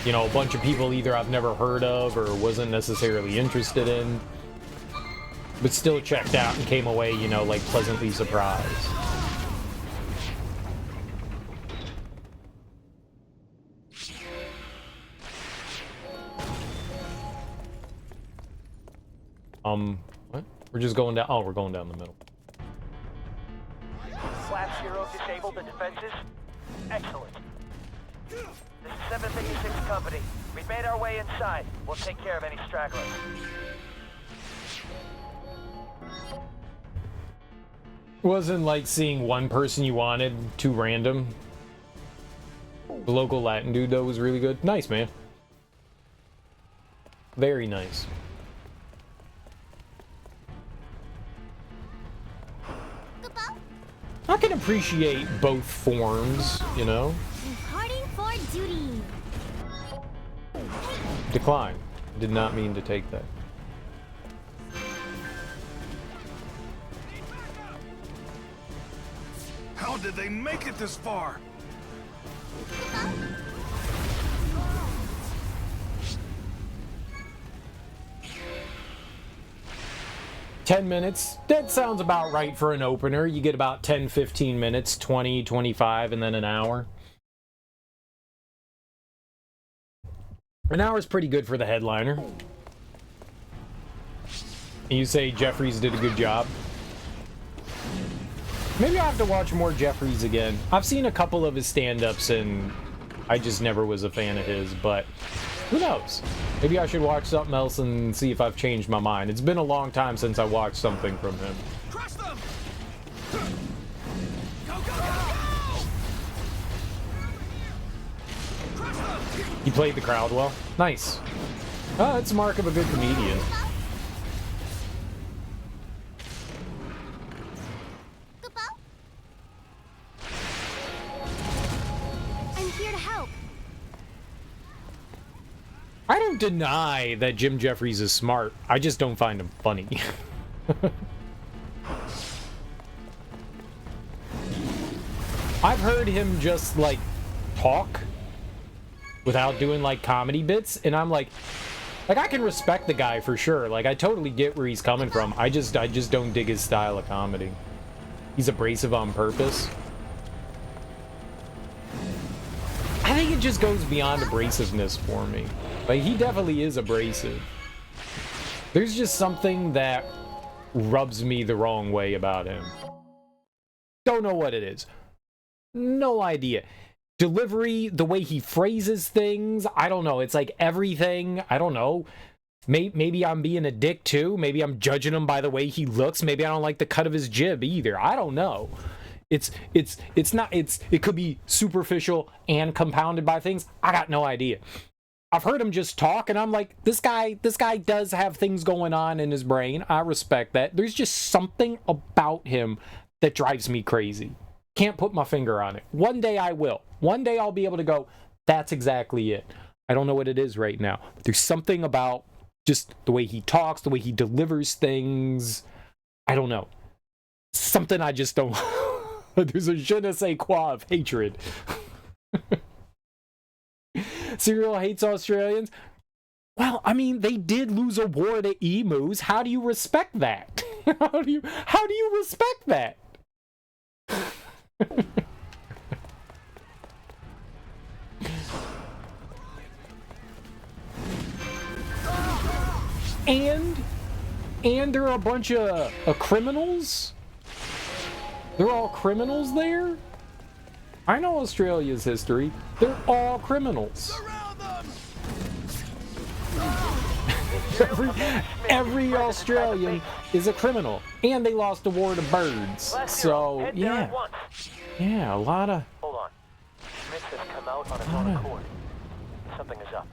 you know, a bunch of people either I've never heard of or wasn't necessarily interested in. but still checked out and came away, you know, like pleasantly surprised. What? We're just going down. Oh, we're going down the middle. Slash Zero disabled the defenses? Excellent. This is 756 Company. We've made our way inside. We'll take care of any stragglers. Wasn't like seeing one person you wanted, too random. The local Latin dude, though, was really good. Nice, man. Very nice. I can appreciate both forms, you know? Reporting for duty. Decline. Did not mean to take that. How did they make it this far? 10 minutes. That sounds about right for an opener. You get about 10, 15 minutes, 20, 25, and then an hour. An hour is pretty good for the headliner. You say Jeffries did a good job? Maybe I'll have to watch more Jeffries again. I've seen a couple of his stand-ups and I just never was a fan of his, but who knows? Maybe I should watch something else and see if I've changed my mind. It's been a long time since I watched something from him. Crush them! Go, go, go, go! Crush them! He played the crowd well. Nice. Oh, that's a mark of a good comedian. I'm here to help. I don't deny that Jim Jeffries is smart. I just don't find him funny. I've heard him just, like, talk without doing, like, comedy bits, and I'm like, I can respect the guy for sure. Like, I totally get where he's coming from. I just don't dig his style of comedy. He's abrasive on purpose. I think it just goes beyond abrasiveness for me. Like, he definitely is abrasive. There's just something that rubs me the wrong way about him. Don't know what it is. No idea. Delivery, the way he phrases things, I don't know. It's like everything, I don't know. Maybe I'm being a dick too. Maybe I'm judging him by the way he looks. Maybe I don't like the cut of his jib either. I don't know. It could be superficial and compounded by things. I got no idea. I've heard him just talk and I'm like, this guy does have things going on in his brain. I respect that. There's just something about him that drives me crazy. Can't put my finger on it. One day I will. One day I'll be able to go, that's exactly it. I don't know what it is right now. There's something about just the way he talks, the way he delivers things. I don't know. Something I just don't... There's a je ne sais quoi of hatred. Serial hates Australians. Well, I mean, they did lose a war to emus. How do you respect that? How do you respect that? And there are a bunch of criminals. They're all criminals there? I know Australia's history. They're all criminals. every Australian is a criminal. And they lost a war to birds. So, yeah. Yeah, a lot of... Hold on. Smith has come out on his own accord. Something is up.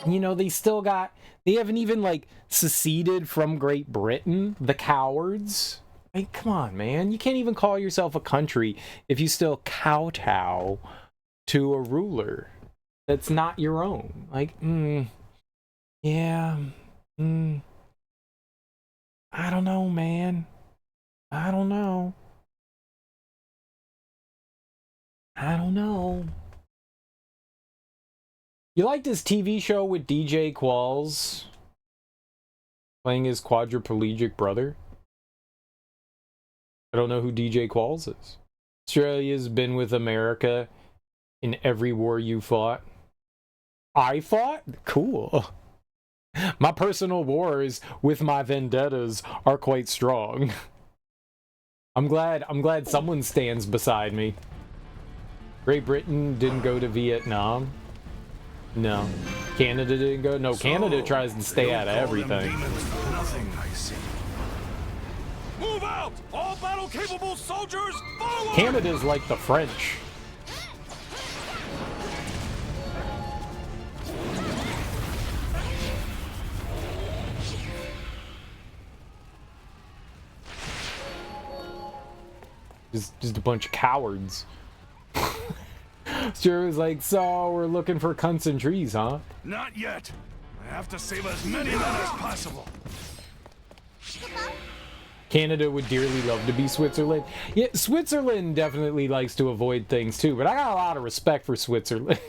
You know, they still got... They haven't even, like, seceded from Great Britain. The cowards. Like, come on, man. You can't even call yourself a country if you still kowtow to a ruler that's not your own. Like, yeah. I don't know, man. I don't know. You like this TV show with DJ Qualls? Playing his quadriplegic brother. I don't know who DJ Qualls is. Australia's been with America in every war you fought. I fought? Cool. My personal wars with my vendettas are quite strong. I'm glad someone stands beside me. Great Britain didn't go to Vietnam. No. Canada didn't go? No, Canada tries to stay out of everything. Nothing, I see. Move out! All battle-capable soldiers, forward! Canada's like the French. Just a bunch of cowards. Sure was like, so we're looking for cunts and trees, huh? Not yet. I have to save as many men as possible. Canada would dearly love to be Switzerland. Yeah, Switzerland definitely likes to avoid things too, but I got a lot of respect for Switzerland.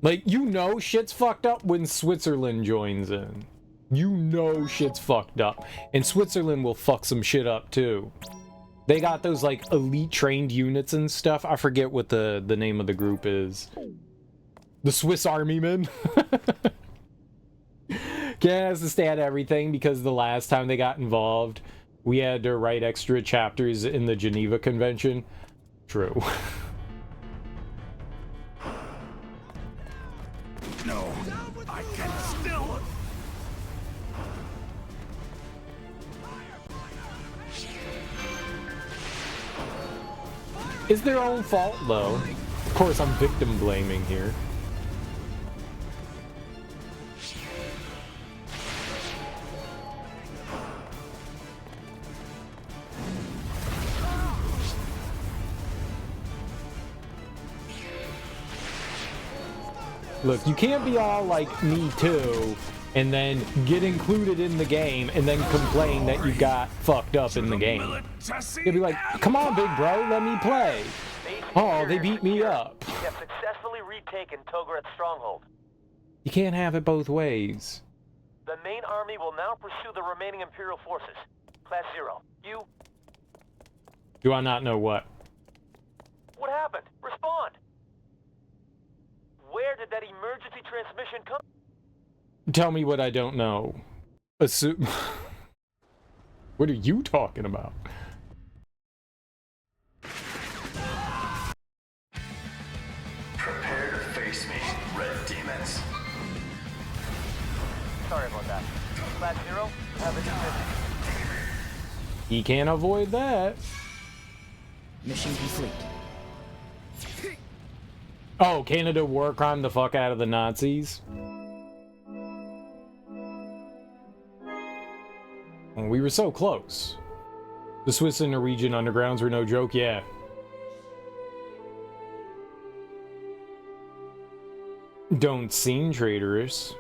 Like, you know shit's fucked up when Switzerland joins in. You know shit's fucked up. And Switzerland will fuck some shit up too. They got those like elite trained units and stuff. I forget what the name of the group is. The Swiss Army Men. Canada has to stay out of everything because the last time they got involved, we had to write extra chapters in the Geneva Convention. True. No, I can still... It's their own fault, though. Of course, I'm victim blaming here. Look, you can't be all like, me too, and then get included in the game and then complain that you got fucked up in the game. You'll be like, come on, big bro, let me play. Oh, they beat me up. We have successfully retaken Togoret's stronghold. You can't have it both ways. The main army will now pursue the remaining Imperial forces. Class 0, you... Do I not know what? What happened? Respond! Where did that emergency transmission come? Tell me what I don't know. Assume... What are you talking about? Prepare to face me, red demons. Sorry about that. Class 0, you have a new mission. He can't avoid that. Mission complete. Oh, Canada war crime the fuck out of the Nazis. We were so close. The Swiss and Norwegian undergrounds were no joke, yeah. Don't seem traitorous.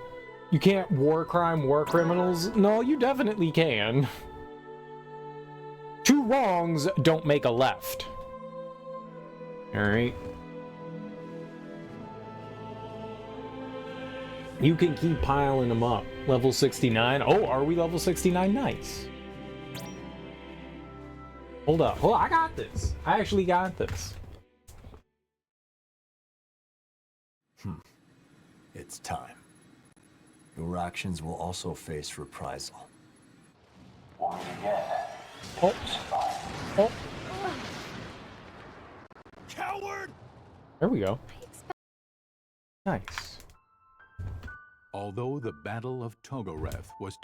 You can't war crime war criminals? No, you definitely can. Two wrongs don't make a left. Alright. You can keep piling them up. Level 69. Oh, are we level 69? Nice. Hold up. Hold on. I got this. I actually got this. It's time. Your actions will also face reprisal. Once again. Oh. Oh. Coward! There we go. Nice. Although the Battle of Togoreth was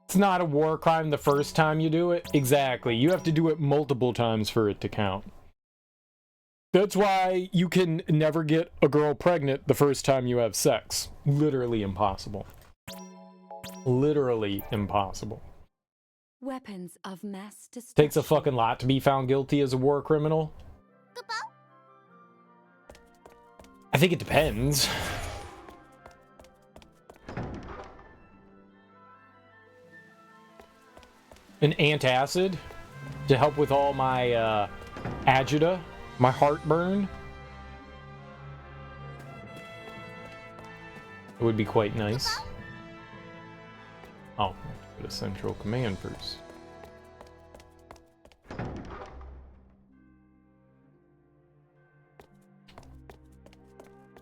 It's not a war crime the first time you do it. Exactly. You have to do it multiple times for it to count. That's why you can never get a girl pregnant the first time you have sex. Literally impossible. Literally impossible. Weapons of mass destruction. Takes a fucking lot to be found guilty as a war criminal. I think it depends. An antacid to help with all my agita, my heartburn. It would be quite nice. Oh, put a central command first.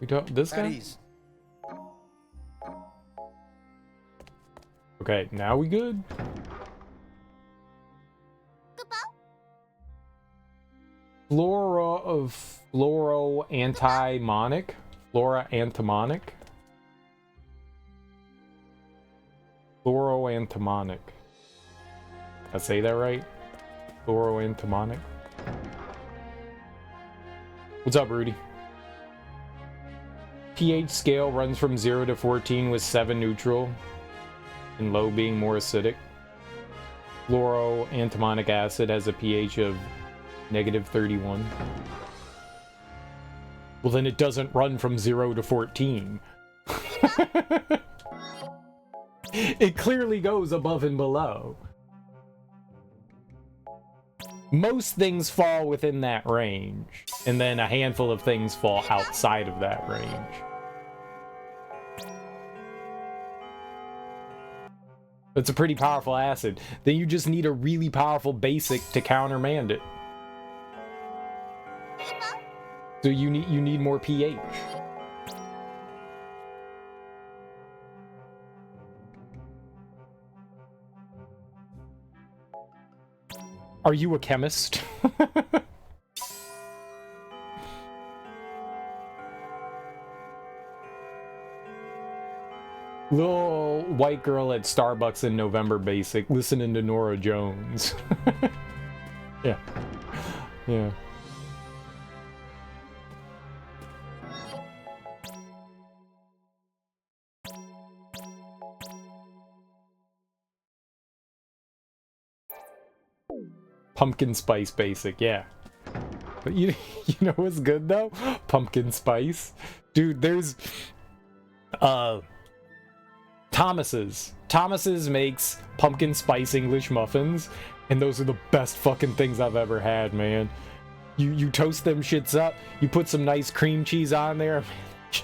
We don't. This guy. Okay, now we good. Flora of fluoroantimonic. Flora antimonic. Fluoroantimonic. I say that right? Fluoroantimonic. What's up, Rudy? pH scale runs from 0 to 14 with 7 neutral and low being more acidic. Fluoroantimonic acid has a pH of -31. Well, then it doesn't run from 0 to 14. It clearly goes above and below. Most things fall within that range, and then a handful of things fall outside of that range. It's a pretty powerful acid. Then you just need a really powerful basic to countermand it. So you need more pH. Are you a chemist? Little white girl at Starbucks in November basic listening to Nora Jones. Yeah. Yeah. Pumpkin spice basic, yeah. But you know what's good though? Pumpkin spice. Dude, there's Thomas's. Thomas's makes pumpkin spice English muffins, and those are the best fucking things I've ever had, man. You toast them shits up, you put some nice cream cheese on there.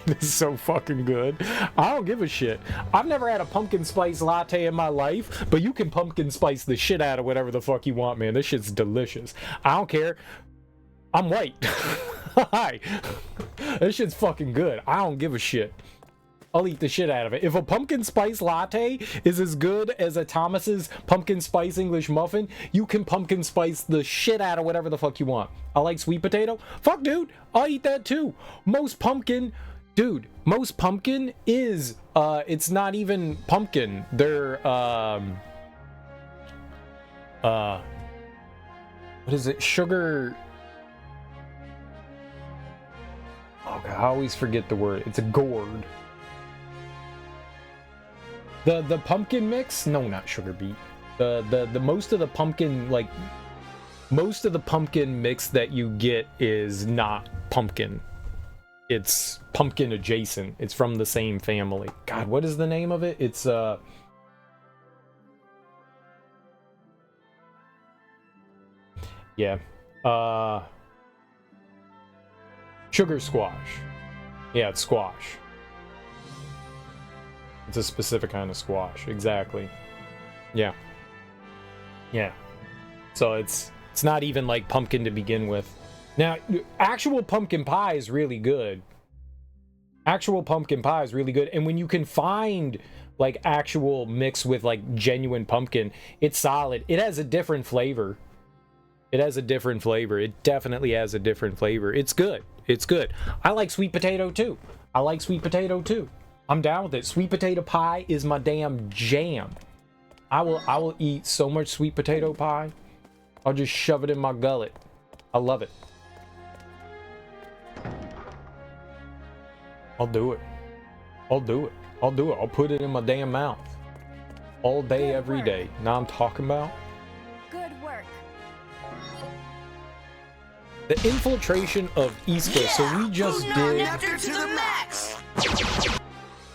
Man, this is so fucking good. I don't give a shit. I've never had a pumpkin spice latte in my life, but you can pumpkin spice the shit out of whatever the fuck you want, man. This shit's delicious. I don't care. I'm white. Hi. This shit's fucking good. I don't give a shit. I'll eat the shit out of it. If a pumpkin spice latte is as good as a Thomas's pumpkin spice English muffin, you can pumpkin spice the shit out of whatever the fuck you want. I like sweet potato. Fuck, dude. I'll eat that too. Most pumpkin is, it's not even pumpkin. They're, what is it? Sugar. Oh God, I always forget the word. It's a gourd. The pumpkin mix? No, not sugar beet. The most of the pumpkin, like, most of the pumpkin mix that you get is not pumpkin. It's pumpkin adjacent. It's from the same family. God, what is the name of it? It's yeah. Sugar squash. Yeah, it's squash. It's a specific kind of squash. Exactly. Yeah. Yeah. So it's not even like pumpkin to begin with. Now, actual pumpkin pie is really good. Actual pumpkin pie is really good. And when you can find like actual mix with like genuine pumpkin, it's solid. It has a different flavor. It has a different flavor. It definitely has a different flavor. It's good. It's good. I like sweet potato too. I like sweet potato too. I'm down with it. Sweet potato pie is my damn jam. I will eat so much sweet potato pie. I'll just shove it in my gullet. I love it. I'll do it. I'll do it. I'll do it. I'll put it in my damn mouth. All day, every day. Now I'm talking about Good work. the infiltration of Iska. So we just did. To the max.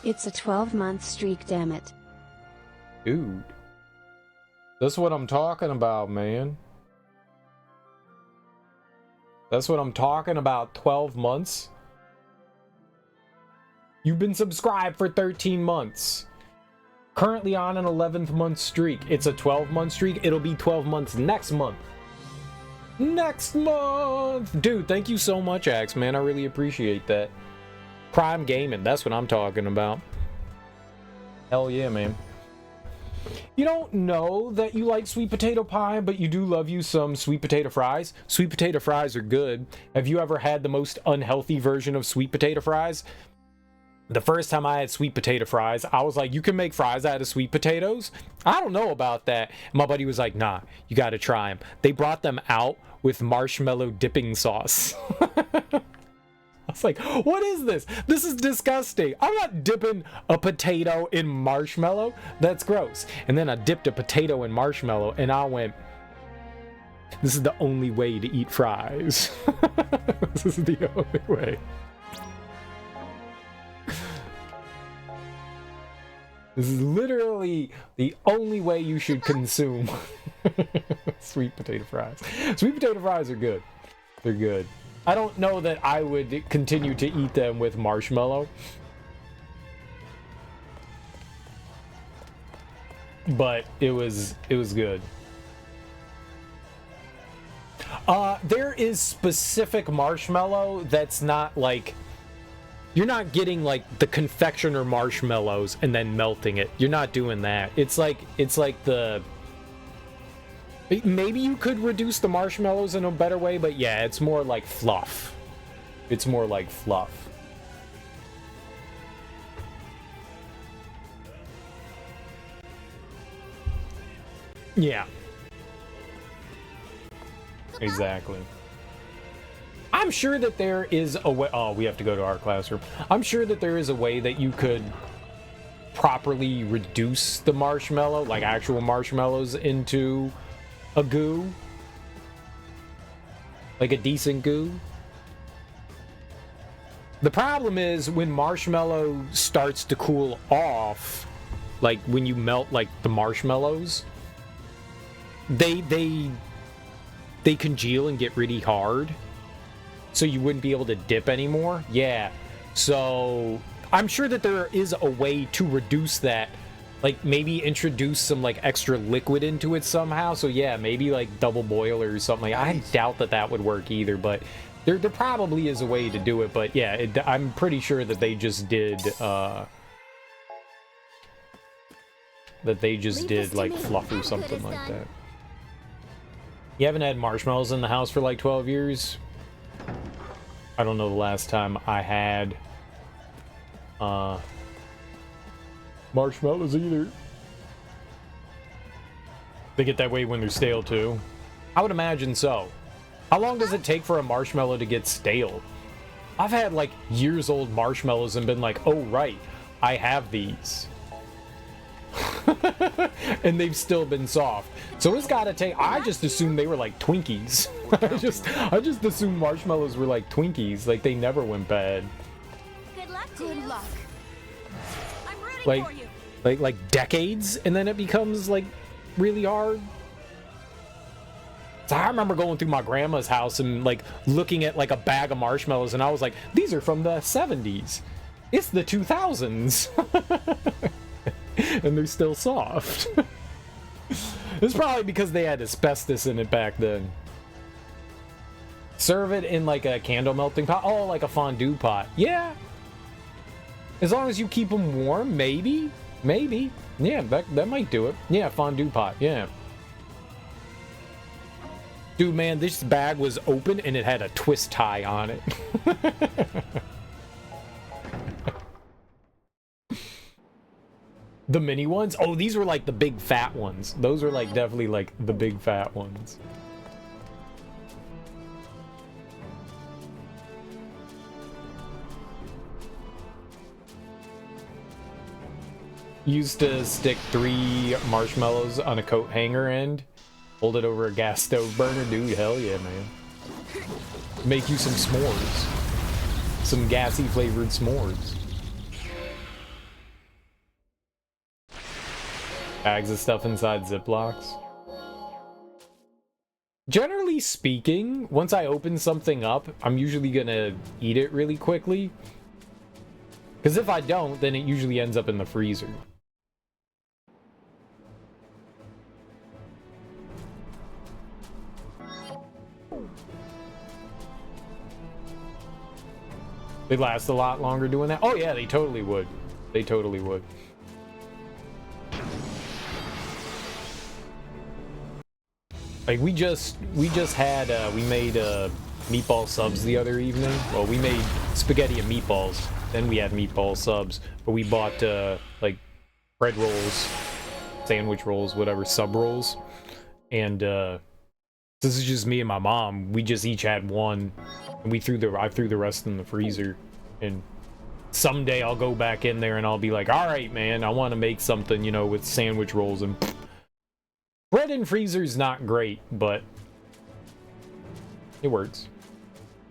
It's a 12-month streak, damn it. Dude. That's what I'm talking about, man. That's what I'm talking about. 12 months. You've been subscribed for 13 months. Currently on an 11th month streak. It's a 12-month streak. It'll be 12 months next month. Next month! Dude, thank you so much, Axe, man. I really appreciate that. Prime gaming, that's what I'm talking about. Hell yeah, man. You don't know that you like sweet potato pie, but you do love you some sweet potato fries. Sweet potato fries are good. Have you ever had the most unhealthy version of sweet potato fries? The first time I had sweet potato fries, I was like, you can make fries out of sweet potatoes? I don't know about that. My buddy was like, nah, you gotta try them. They brought them out with marshmallow dipping sauce. I was like, what is this? This is disgusting. I'm not dipping a potato in marshmallow. That's gross. And then I dipped a potato in marshmallow and I went, this is the only way to eat fries. This is the only way. This is literally the only way you should consume sweet potato fries. Sweet potato fries are good. They're good. I don't know that I would continue to eat them with marshmallow. But it was good. There is specific marshmallow that's not like... You're not getting like the confectioner marshmallows and then melting it. You're not doing that. It's like the... Maybe you could reduce the marshmallows in a better way, but yeah, it's more like fluff. It's more like fluff. Yeah. Exactly. I'm sure that there is a way... Oh, we have to go to our classroom. I'm sure that there is a way that you could properly reduce the marshmallow, like actual marshmallows, into a goo. Like a decent goo. The problem is when marshmallow starts to cool off, like when you melt like the marshmallows, they congeal and get really hard. So you wouldn't be able to dip anymore? Yeah. So I'm sure that there is a way to reduce that. Like maybe introduce some like extra liquid into it somehow. So yeah, maybe like double boil or something. I doubt that that would work either, but there probably is a way to do it. But yeah, I'm pretty sure that they just did like fluff or something like that. You haven't had marshmallows in the house for like 12 years? I don't know the last time I had marshmallows either. They get that way when they're stale too. I would imagine so. How long does it take for a marshmallow to get stale? I've had like years old marshmallows and been like, oh right, I have these. And they've still been soft. So it's gotta take... I just assumed they were like Twinkies. I just assumed marshmallows were like Twinkies. Like they never went bad. Good luck to you. Luck. I'm rooting Like, for you. like decades, and then it becomes like really hard. So I remember going through my grandma's house and like looking at like a bag of marshmallows, and I was like, these are from the 70s. It's the 2000s. And they're still soft. It's probably because they had asbestos in it back then. Serve it in like a candle melting pot. Oh, like a fondue pot. Yeah. As long as you keep them warm, maybe. Maybe. Yeah, that might do it. Yeah, fondue pot. Yeah. Dude, man, this bag was open and it had a twist tie on it. The mini ones? Oh, these were like the big fat ones. Those are like definitely like the big fat ones. Used to stick 3 marshmallows on a coat hanger end, hold it over a gas stove burner. Dude, hell yeah, man. Make you some s'mores. Some gassy flavored s'mores. Bags of stuff inside Ziplocs. Generally speaking, once I open something up, I'm usually gonna eat it really quickly. Because if I don't, then it usually ends up in the freezer. They last a lot longer doing that? Oh yeah, they totally would. They totally would. Like we just had we made meatball subs the other evening. Well, we made spaghetti and meatballs. Then we had meatball subs, but we bought like bread rolls, sandwich rolls, whatever, sub rolls. And this is just me and my mom. We just each had one, and I threw the rest in the freezer. And someday I'll go back in there and I'll be like, all right, man, I want to make something, you know, with sandwich rolls. And bread in freezer's not great, but it works.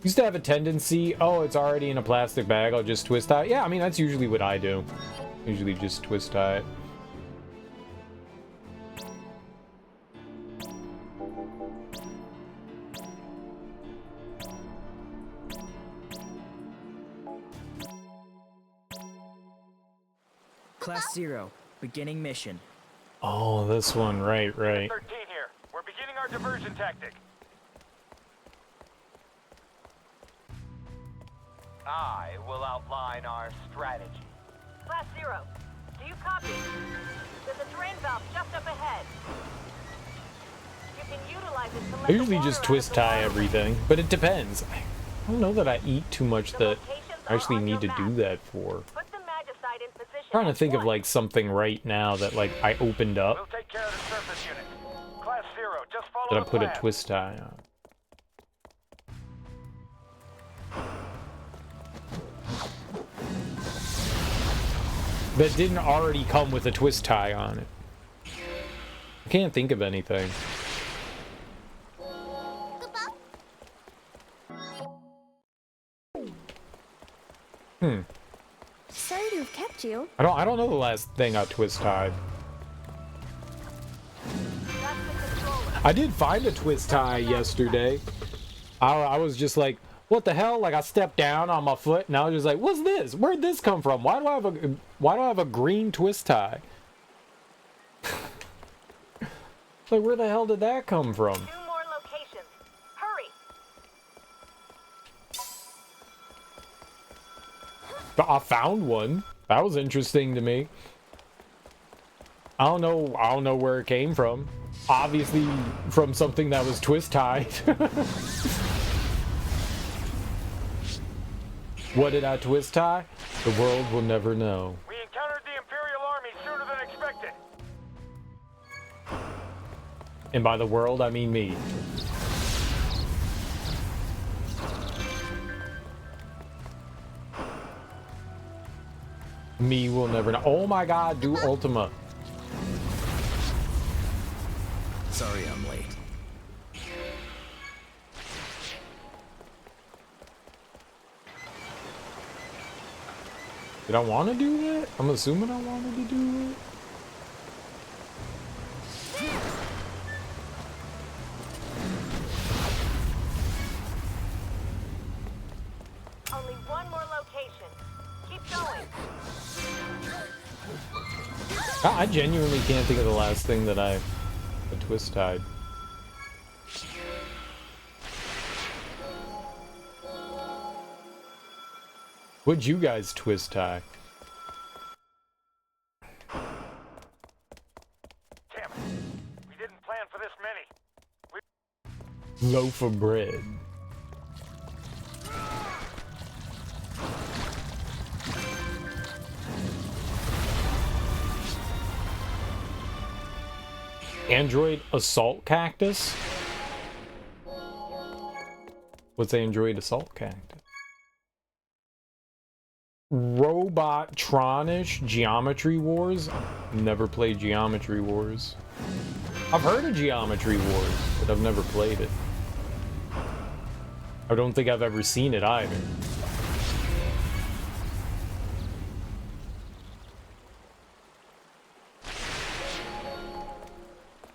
Used to have a tendency, oh, it's already in a plastic bag, I'll just twist tie it. Yeah, I mean, that's usually what I do. Usually just twist tie it. Class 0, beginning mission. Oh, this one, right. 13 here. We're beginning our diversion tactic. I will outline our strategy. Class 0, do you copy? There's a drain valve just up ahead. You can utilize it to let I usually the water just out of twist the tie water. everything, but it depends. I don't know that I eat too much that I actually need to do that for. Put the magicite in position. I'm trying to think of like something right now that like I opened We'll up take care of the surface unit. Class 0, just follow that I the put a plan. twist tie on. That didn't already come with a twist tie on it. I can't think of anything. Sorry to have kept you. I don't know the last thing I twist tied. I did find a twist tie yesterday. I was just like, what the hell? Like I stepped down on my foot and I was just like, what's this? Where'd this come from? Why do I have a green twist tie? Like where the hell did that come from? 2 more locations. Hurry. I found one. That was interesting to me. I don't know where it came from. Obviously from something that was twist tied. What did I twist tie? The world will never know. We encountered the Imperial Army sooner than expected. And by the world, I mean me. Me will never know. Oh my god, do Ultima. Sorry I'm late. Did I want to do that? I'm assuming I wanted to do it. Only 1 more location. Keep going. I genuinely can't think of the last thing that I twist tied. What'd you guys twist tie? Damn it. We didn't plan for this many. Loaf of bread. Android assault cactus? What's Android assault cactus? Robot-tronish Geometry Wars? Never played Geometry Wars. I've heard of Geometry Wars, but I've never played it. I don't think I've ever seen it either.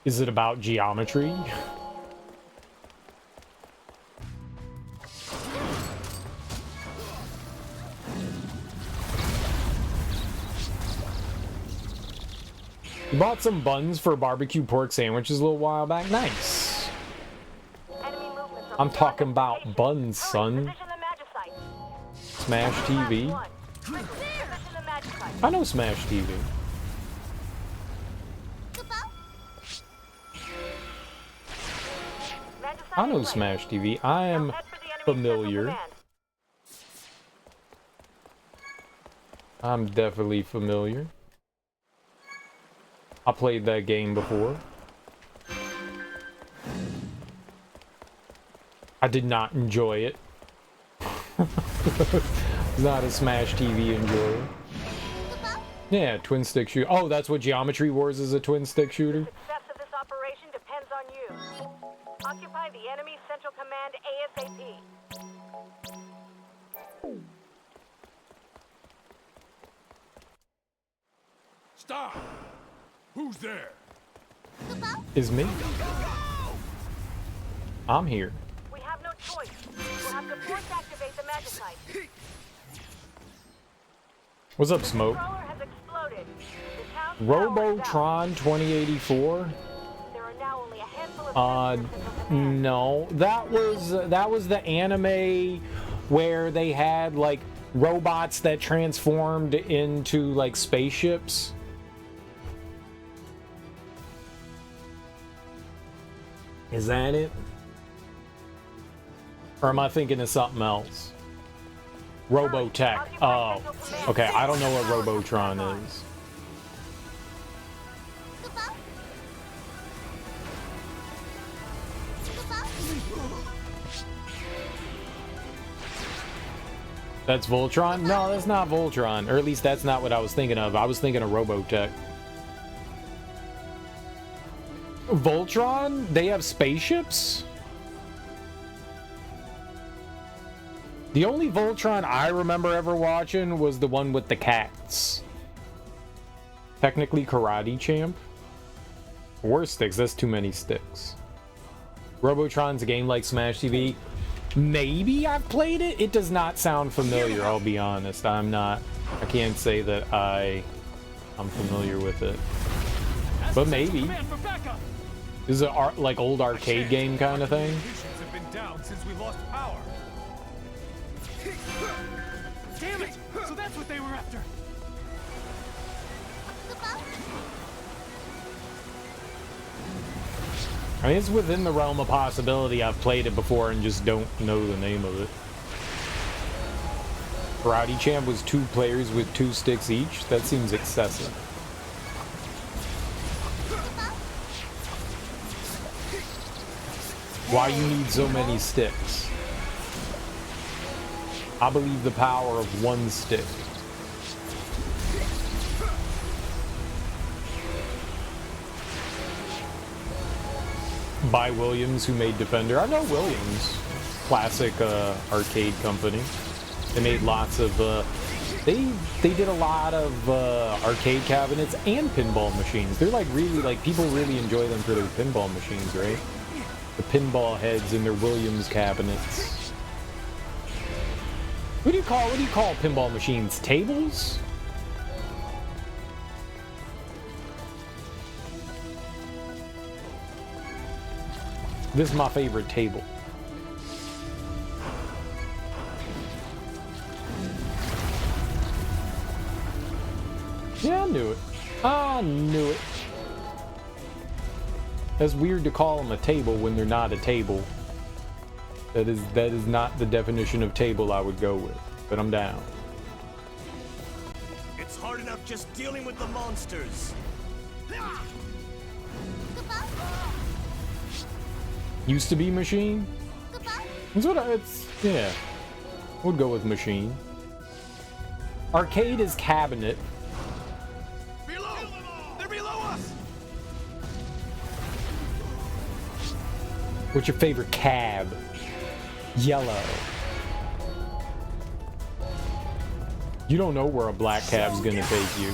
Is it about geometry? You bought some buns for barbecue pork sandwiches a little while back. Nice. I'm talking about buns, son. Smash TV. I know Smash TV. I know Smash TV. I am familiar. I'm definitely familiar. I played that game before. I did not enjoy it. Not a Smash TV enjoyer. Yeah, twin stick shooter. Oh, that's what Geometry Wars is, a twin stick shooter? The success of this operation depends on you. Occupy the enemy's central command ASAP. Stop! Who's there? Is me. I'm here. We have no choice. We'll have to force activate the magicite. What's up, Smoke? Has exploded. The town's Robotron 2084? There are now only a handful of No. That was the anime where they had like robots that transformed into like spaceships. Is that it? Or am I thinking of something else? Robotech. Oh. Okay, I don't know what Robotron is. That's Voltron? No, that's not Voltron. Or at least that's not what I was thinking of. I was thinking of Robotech. Voltron? They have spaceships? The only Voltron I remember ever watching was the one with the cats. Technically Karate Champ. 4 sticks, that's too many sticks. Robotron's a game like Smash TV. Maybe I've played it. It does not sound familiar, I'll be honest. I can't say that I'm familiar with it. But maybe. This is a like old arcade game kind of thing. Have been down since we lost power. Damn it! So that's what they were after. I mean, it's within the realm of possibility. I've played it before and just don't know the name of it. Karate Champ was 2 players with 2 sticks each. That seems excessive. Why you need so many sticks? I believe the power of 1 stick. By Williams, who made Defender. I know Williams. Classic arcade company. They made lots of they did a lot of arcade cabinets and pinball machines. They're like really, like, people really enjoy them for their pinball machines, right? The pinball heads in their Williams cabinets. What do you call pinball machines? Tables? This is my favorite table. Yeah, I knew it. I knew it. It's weird to call them a table when they're not a table. That is not the definition of table I would go with, but I'm down. It's hard enough just dealing with the monsters. Used to be machine? That's what yeah. Would go with machine. Arcade is cabinet. Below! They're below us! What's your favorite cab? Yellow. You don't know where a black cab's gonna take you.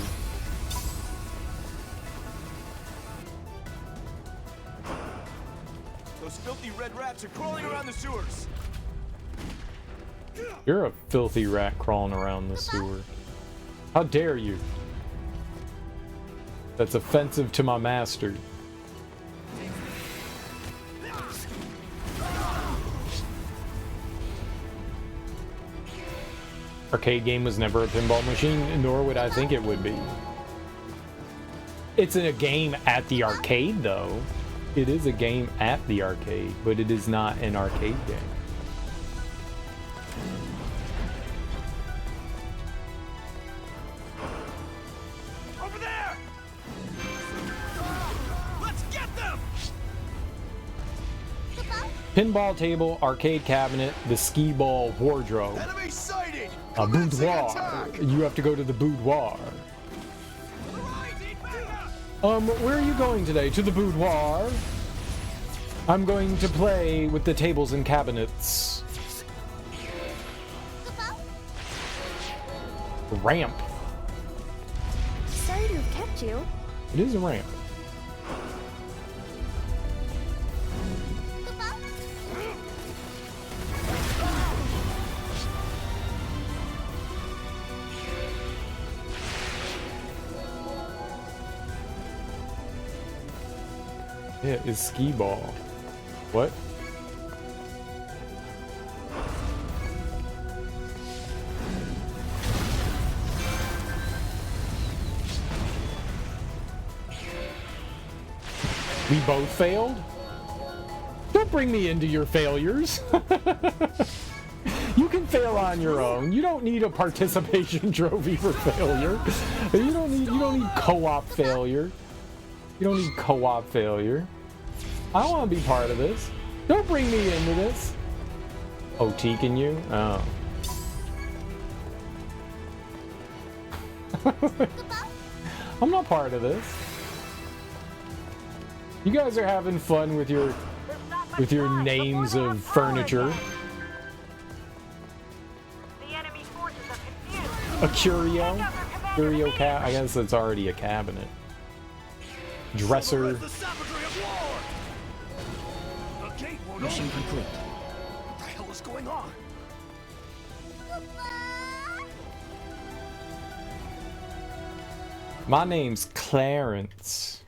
Those filthy red rats are crawling around the sewers. You're a filthy rat crawling around the sewer. How dare you? That's offensive to my master. Arcade game was never a pinball machine, nor would I think it would be. It's a game at the arcade, though. It is a game at the arcade, but it is not an arcade game. Over there! Let's get them! Pinball table, arcade cabinet, the skee ball wardrobe. Enemy sighted! A boudoir. You have to go to the boudoir. Where are you going today? To the boudoir. I'm going to play with the tables and cabinets. Ramp. Sorry to have kept you. It is a ramp. Yeah, it's skee ball. What? We both failed? Don't bring me into your failures. You can fail on your own. You don't need a participation trophy for failure. You don't need co-op failure. You don't need co-op failure. I don't want to be part of this. Don't bring me into this. Oh, teeking you? Oh. I'm not part of this. You guys are having fun with your names of furniture. A curio? Curio cat? I guess it's already a cabinet. Dresser. Mission complete. What the hell is going on? My name's Clarence.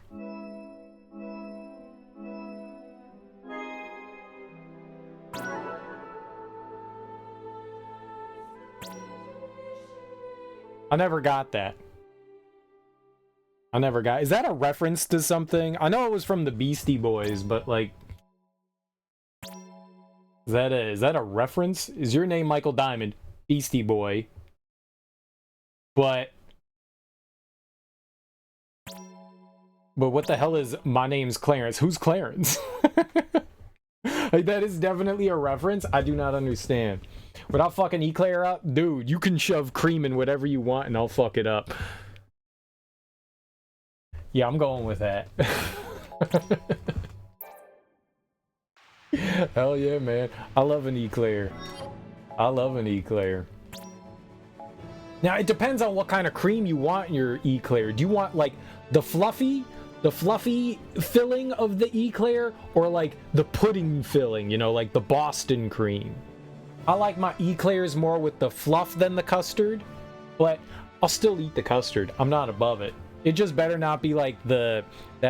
I never got that. Is that a reference to something? I know it was from the Beastie Boys, but like, is that a reference? Is your name Michael Diamond? Beastie Boy. But what the hell is my name's Clarence? Who's Clarence? Like, that is definitely a reference. I do not understand. Without fucking Eclair up, dude, you can shove cream in whatever you want and I'll fuck it up. Yeah, I'm going with that. Hell yeah, man. I love an Eclair. I love an Eclair. Now, it depends on what kind of cream you want in your Eclair. Do you want, like, the fluffy filling of the Eclair, or like the pudding filling, you know, like the Boston cream? I like my Eclairs more with the fluff than the custard, but I'll still eat the custard. I'm not above it. It just better not be like that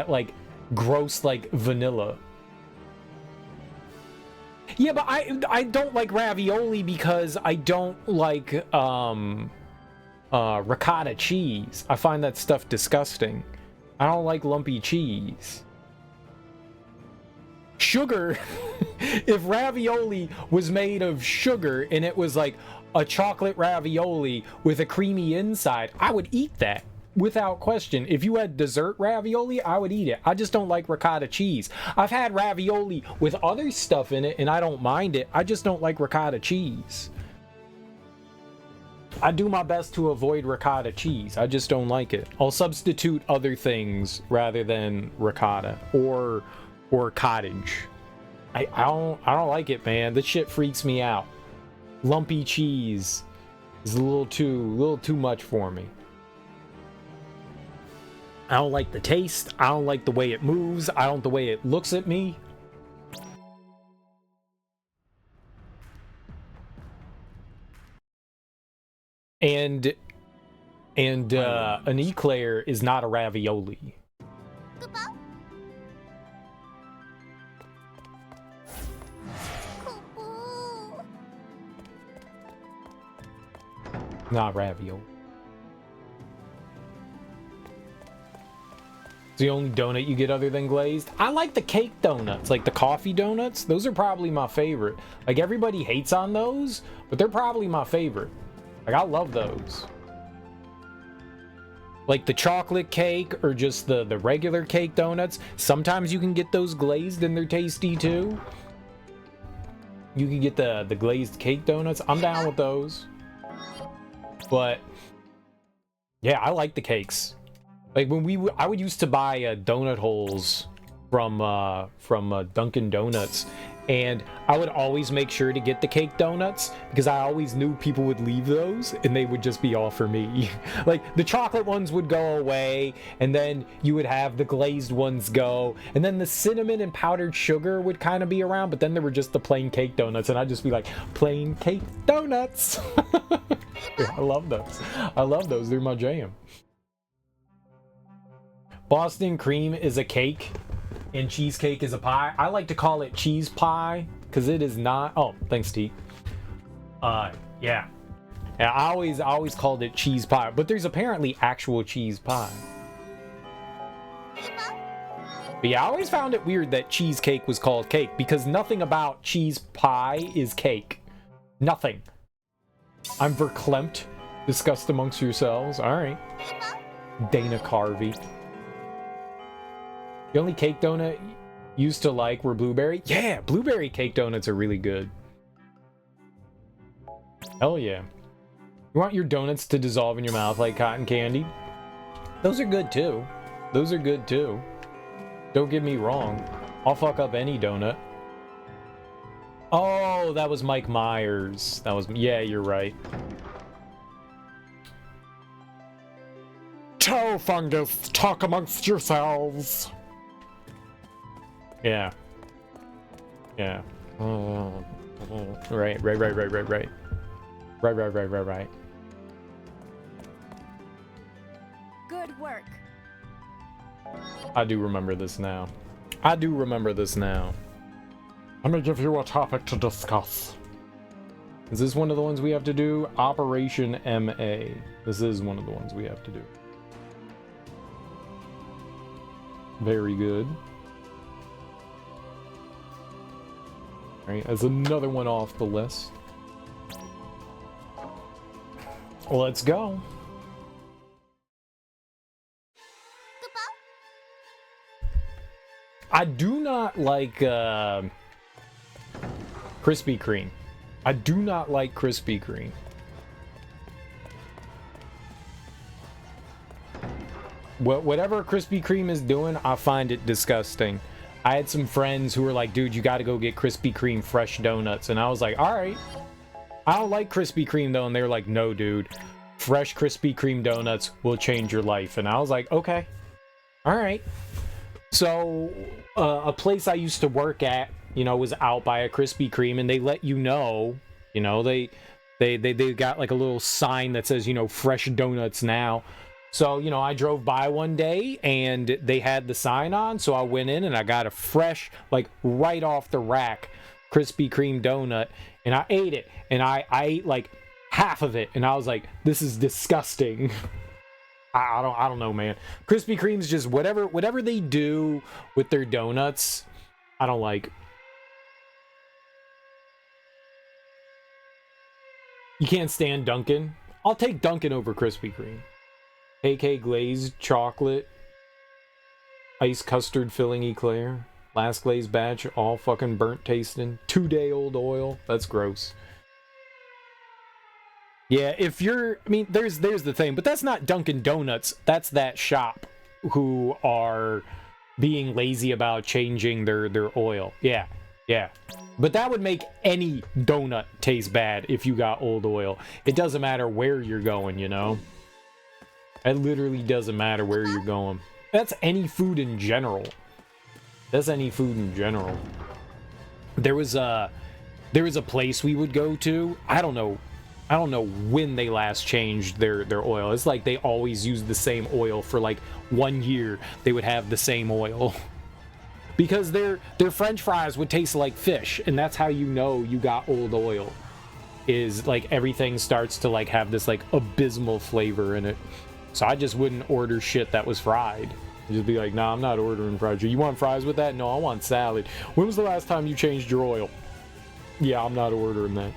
like gross like vanilla. Yeah, but I don't like ravioli because I don't like ricotta cheese. I find that stuff disgusting. I don't like lumpy cheese. Sugar. If ravioli was made of sugar and it was like a chocolate ravioli with a creamy inside, I would eat that without question. If you had dessert ravioli, I would eat it. I just don't like ricotta cheese. I've had ravioli with other stuff in it and I don't mind it. I just don't like ricotta cheese. I do my best to avoid ricotta cheese. I just don't like it. I'll substitute other things rather than ricotta or cottage. I don't like it, man. This shit freaks me out. Lumpy cheese is a little too much for me. I don't like the taste. I don't like the way it moves. I don't like the way it looks at me. And And an eclair is not a ravioli. Not ravioli. It's the only donut you get other than glazed. I like the cake donuts, like the coffee donuts. Those are probably my favorite. Like, everybody hates on those, but they're probably my favorite. Like, I love those. Like the chocolate cake or just the regular cake donuts. Sometimes you can get those glazed and they're tasty too. You can get the glazed cake donuts. I'm down with those. But yeah, I like the cakes. Like when I would used to buy donut holes from Dunkin' Donuts, and I would always make sure to get the cake donuts because I always knew people would leave those and they would just be all for me. Like the chocolate ones would go away, and then you would have the glazed ones go, and then the cinnamon and powdered sugar would kind of be around, but then there were just the plain cake donuts, and I'd just be like, plain cake donuts. Yeah, I love those. I love those. They're my jam. Boston cream is a cake and cheesecake is a pie. I like to call it cheese pie because it is not. Oh, thanks, T. Yeah, I always called it cheese pie, but there's apparently actual cheese pie. But yeah, I always found it weird that cheesecake was called cake because nothing about cheese pie is cake. Nothing. I'm verklempt. Discussed amongst yourselves. All right. Dana Carvey. The only cake donut used to like were blueberry. Yeah, blueberry cake donuts are really good. Hell yeah. You want your donuts to dissolve in your mouth like cotton candy? Those are good too. Those are good too. Don't get me wrong. I'll fuck up any donut. Oh, that was Mike Myers. That was... Yeah, you're right. Toe fungus, talk amongst yourselves. Yeah. Yeah. Right. Right. Good work. I do remember this now. I'm gonna give you a topic to discuss. Is this one of the ones we have to do? Operation MA. This is one of the ones we have to do. Very good. Alright, that's another one off the list. Let's go. I do not like Krispy Kreme. I do not like Krispy Kreme. Whatever Krispy Kreme is doing, I find it disgusting. I had some friends who were like, dude, you got to go get Krispy Kreme fresh donuts. And I was like, all right. I don't like Krispy Kreme, though. And they were like, no, dude. Fresh Krispy Kreme donuts will change your life. And I was like, okay. All right. So a place I used to work at, you know, was out by a Krispy Kreme. And they let you know, they got like a little sign that says, you know, fresh donuts now. So, you know, I drove by one day and they had the sign on. So I went in and I got a fresh, like right off the rack, Krispy Kreme donut. And I ate it. And I ate like half of it. And I was like, this is disgusting. I don't know, man. Krispy Kreme's just whatever they do with their donuts, I don't like. You can't stand Dunkin'? I'll take Dunkin' over Krispy Kreme. AK glazed chocolate, ice custard filling eclair, last glazed batch, all fucking burnt tasting, 2-day-old oil. That's gross. Yeah, if you're, I mean, there's the thing, but that's not Dunkin' Donuts. That's that shop who are being lazy about changing their oil. Yeah. But that would make any donut taste bad if you got old oil. It doesn't matter where you're going, you know? It literally doesn't matter where you're going. That's any food in general. There was a place we would go to. I don't know I don't know when they last changed their oil. It's like they always use the same oil for like 1 year. They would have the same oil. Because their French fries would taste like fish, and that's how you know you got old oil. Is like everything starts to like have this like abysmal flavor in it. So I just wouldn't order shit that was fried. I'd just be like, nah, I'm not ordering fried shit. You want fries with that? No, I want salad. When was the last time you changed your oil? Yeah, I'm not ordering that.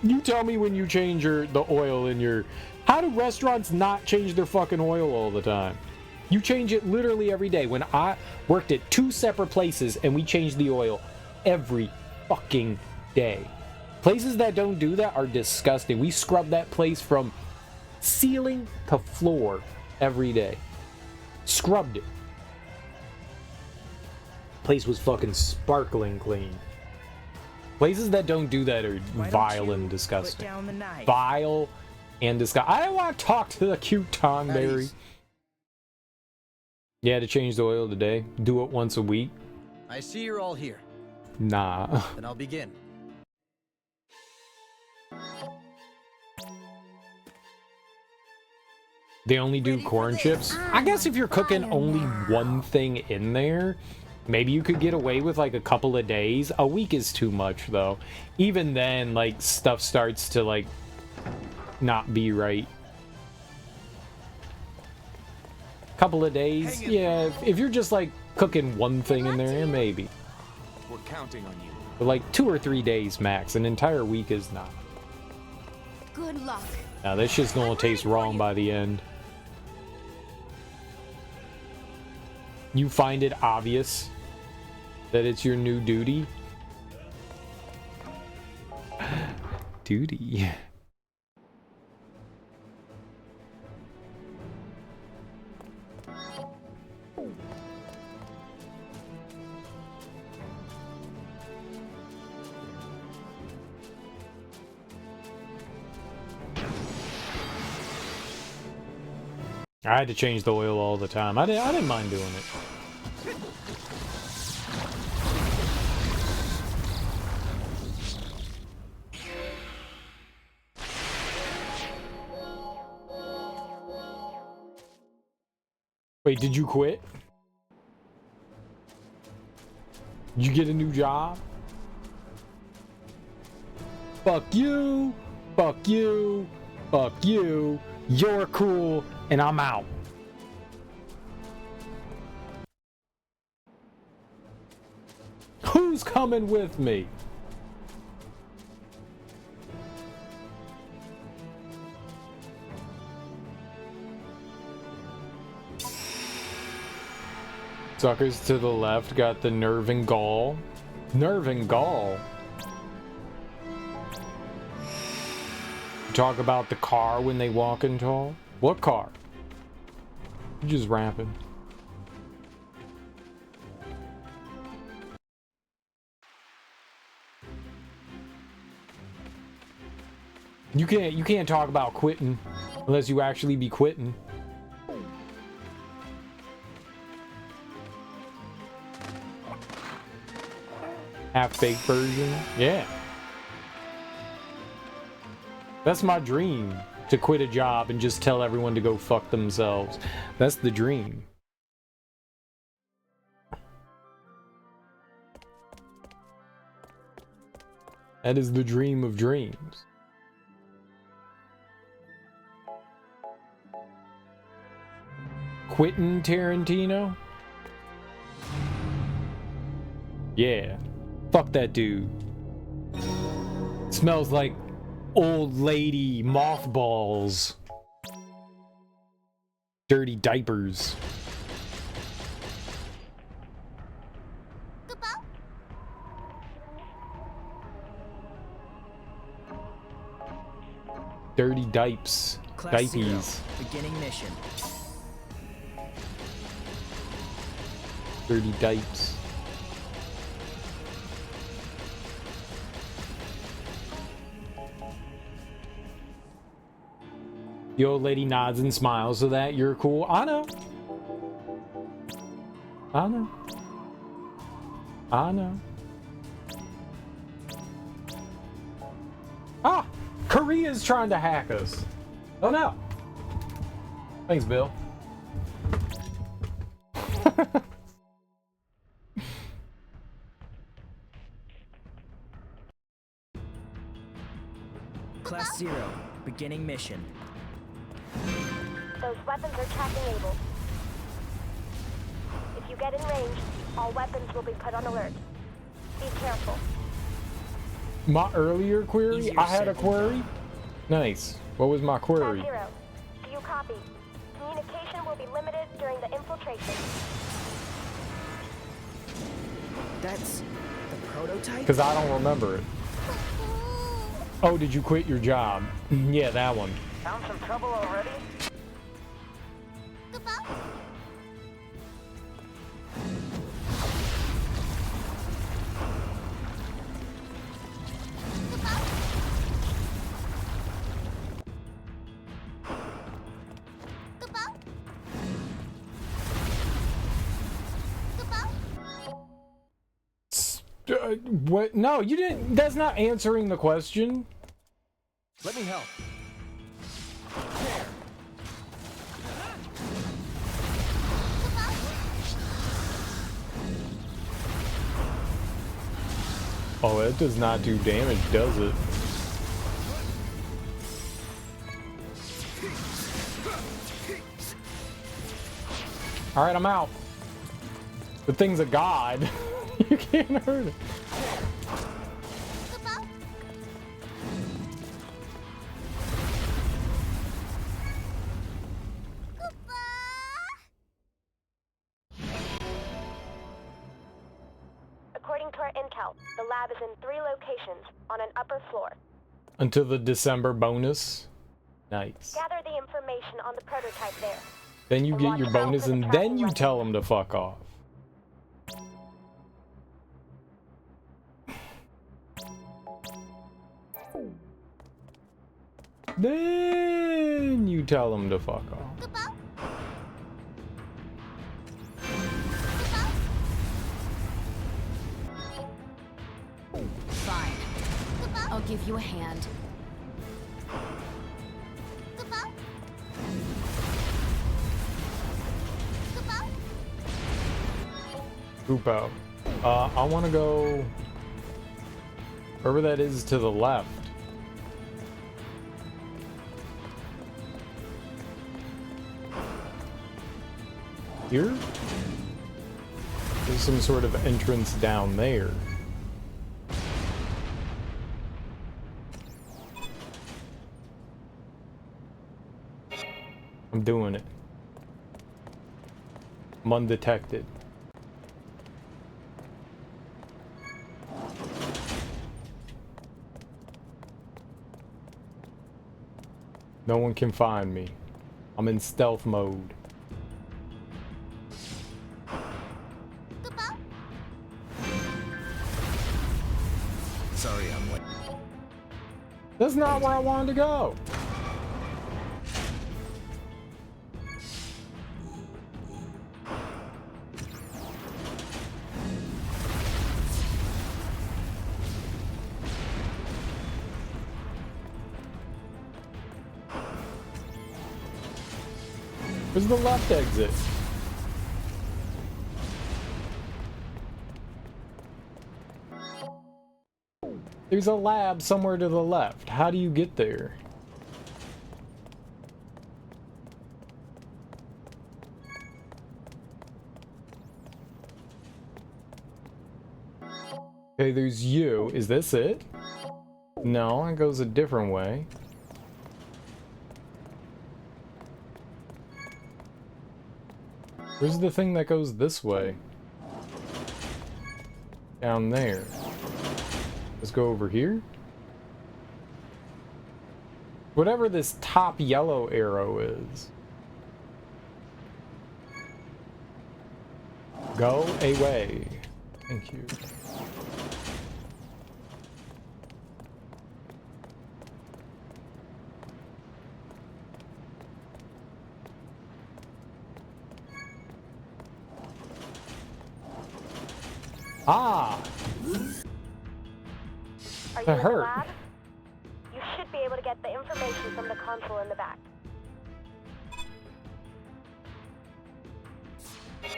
You tell me when you change the oil in your... How do restaurants not change their fucking oil all the time? You change it literally every day. When I worked at 2 separate places and we changed the oil every fucking day. Places that don't do that are disgusting. We scrub that place from ceiling to floor every day. Scrubbed it. Place was fucking sparkling clean. Places that don't do that are vile and disgusting. Vile and disgusting. I don't want to talk to the cute Tonberry. Yeah, to change the oil today. Do it once a week. I see you're all here. Nah. Then I'll begin. They only do corn chips? I guess if you're cooking only one thing in there, maybe you could get away with like a couple of days. A week is too much though. Even then, like stuff starts to like not be right. Couple of days? Yeah, if you're just like cooking one thing in there, maybe. We're counting on you. But like 2 or 3 days max. An entire week is not. Good luck. Now this shit's gonna taste wrong by the end. You find it obvious that it's your new duty? Duty. I had to change the oil all the time. I didn't mind doing it. Wait, did you quit? Did you get a new job? Fuck you! Fuck you! Fuck you! You're cool, and I'm out. Who's coming with me? Suckers to the left got the nerve and gall. Nerve and gall? Talk about the car when they walking tall? What car? You just rapping. You can't talk about quitting unless you actually be quitting. Half-baked version? Yeah. That's my dream, to quit a job and just tell everyone to go fuck themselves. That's the dream. That is the dream of dreams. Quentin Tarantino? Yeah. Fuck that dude. Smells like old lady mothballs. Dirty diapers. Dirty dipes. Dipies. Beginning mission. Dirty dipes. The old lady nods and smiles so that you're cool. I know. I know. I know. Ah! Korea's trying to hack us. Oh no. Thanks, Bill. Class 0, beginning mission. Those weapons are tracking-able. If you get in range, all weapons will be put on alert. Be careful. My earlier query? Easier I had a said than query? done. Nice. What was my query? Class 0, do you copy? Communication will be limited during the infiltration. That's the prototype? Because I don't remember it. Oh, did you quit your job? Yeah, that one. Found some trouble already? What? No, you didn't. That's not answering the question. Let me help. Oh, it does not do damage, does it? Alright, I'm out. The thing's a god. You can't hurt it. According to our intel, the lab is in 3 locations on an upper floor. Until the December bonus. Nice. Gather the information on the prototype there. Then you And get watch your out bonus for the and then tracking you weapon. tell them to fuck off. Then you tell them to fuck off. Fine. I'll give you a hand. Poop out. I want to go wherever that is to the left. Here? There's some sort of entrance down there. I'm doing it. I'm undetected. No one can find me. I'm in stealth mode. Sorry, I'm late. That's not where I wanted to go. Where's the left exit? There's a lab somewhere to the left. How do you get there? Okay, there's you. Is this it? No, it goes a different way. Where's the thing that goes this way? Down there. Let's go over here. Whatever this top yellow arrow is. Go away. Thank you. Are you That in hurt. the lab? You should be able to get information from the console in the back.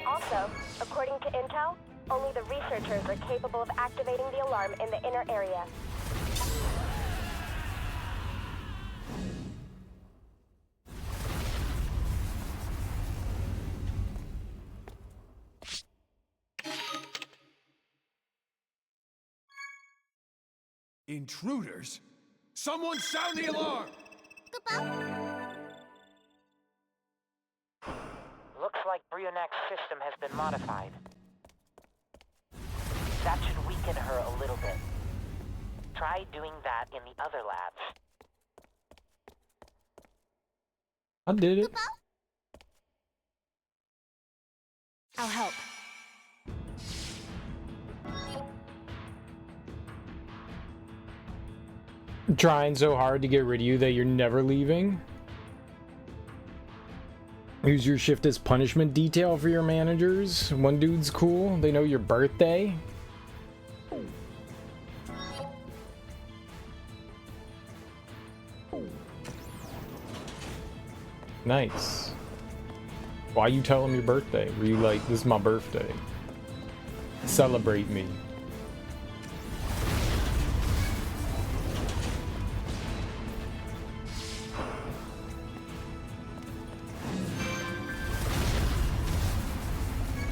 Also, according to intel, only the researchers are capable of activating the alarm in the inner area. Intruders? Someone sound the alarm! Looks like Brionac's system has been modified. That should weaken her a little bit. Try doing that in the other labs. I did it. I'll help. Trying so hard to get rid of you that you're never leaving. Use your shift as punishment detail for your managers. One dude's cool. They know your birthday. Nice. Why you tell them your birthday? Were you like, this is my birthday? Celebrate me.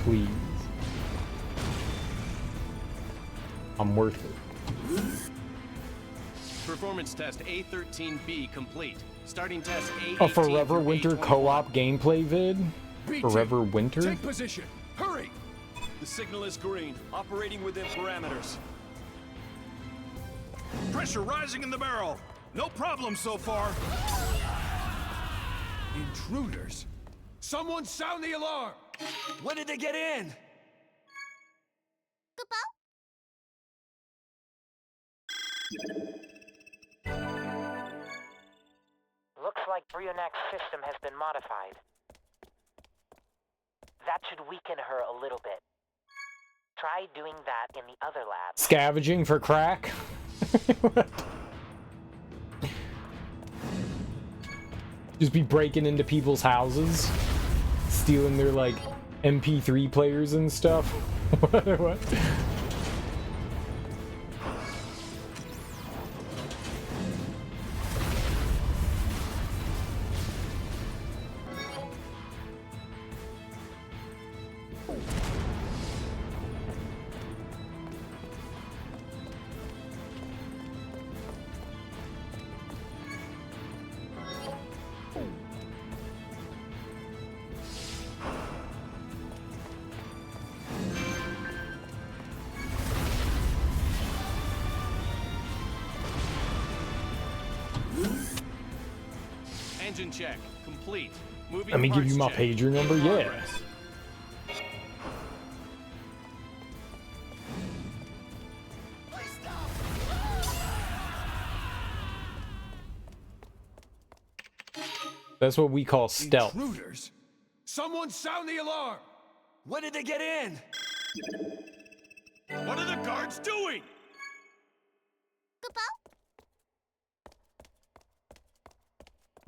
Please. I'm worth it. Performance test A13B complete. Starting test A18 A Forever through Winter A21. co-op gameplay vid? B2, Forever Winter? Take position. Hurry! The signal is green. Operating within parameters. Pressure rising in the barrel. No problem so far. Intruders? Someone sound the alarm! When did they get in? Looks like Brionac's system has been modified. That should weaken her a little bit. Try doing that in the other labs. Scavenging for crack? Just be breaking into people's houses, stealing their like MP3 players and stuff. What? Engine check complete. Moving Let me give you my parts check. pager number, yeah. Progress. That's what we call stealth. Intruders? Someone sound the alarm! When did they get in? What are the guards doing?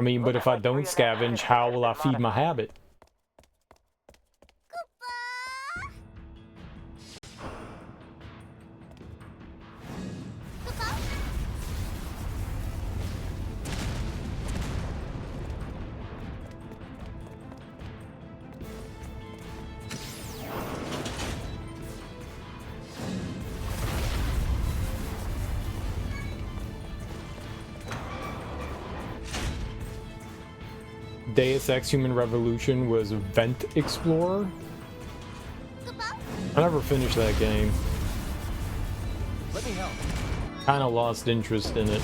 I mean, but if I don't scavenge, how will I feed my habit? Deus Ex Human Revolution was Vent Explorer. I never finished that game. Let me help. Kind of lost interest in it.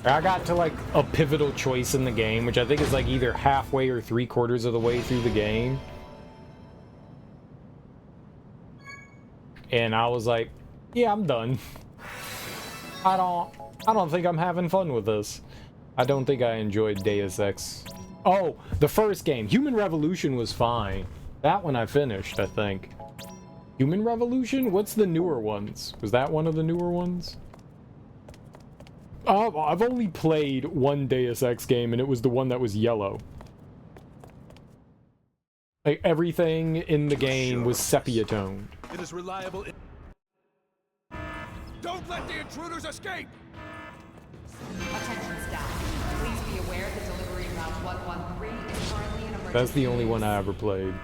I got to like a pivotal choice in the game, which I think is like either halfway or 3/4 of the way through the game. And I was like, yeah, I'm done. I don't think I'm having fun with this. I don't think I enjoyed Deus Ex. Oh, the first game, Human Revolution, was fine. That one I finished, I think. Human Revolution? What's the newer ones? Was that one of the newer ones? I've only played one Deus Ex game, and it was the one that was yellow. Like, everything in the game was sepia-toned. It is reliable. Don't let the intruders escape! Attention staff. Please be aware the delivery route 113 is currently in emergency. That's the only one I ever played.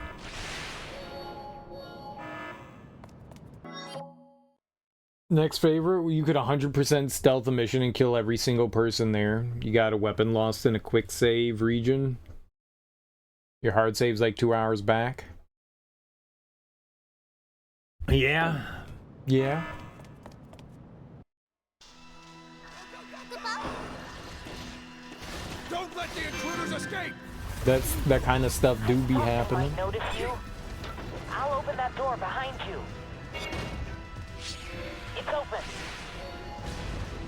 Next favorite, you could 100% stealth a mission and kill every single person there. You got a weapon lost in a quick save region. Your hard save's like 2 hours back. Yeah. Yeah. Don't let the intruders escape! That kind of stuff do be happening. Might notice you. I'll open that door behind you. It's open.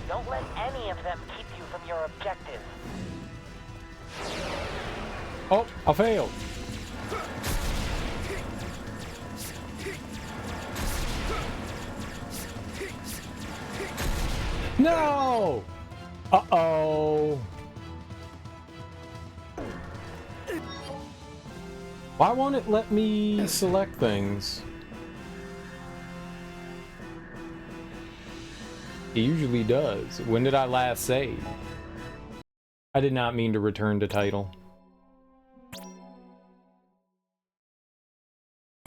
Don't let any of them keep you from your objective. Oh, I failed. No! Uh-oh. Why won't it let me select things? It usually does. When did I last save? I did not mean to return to title.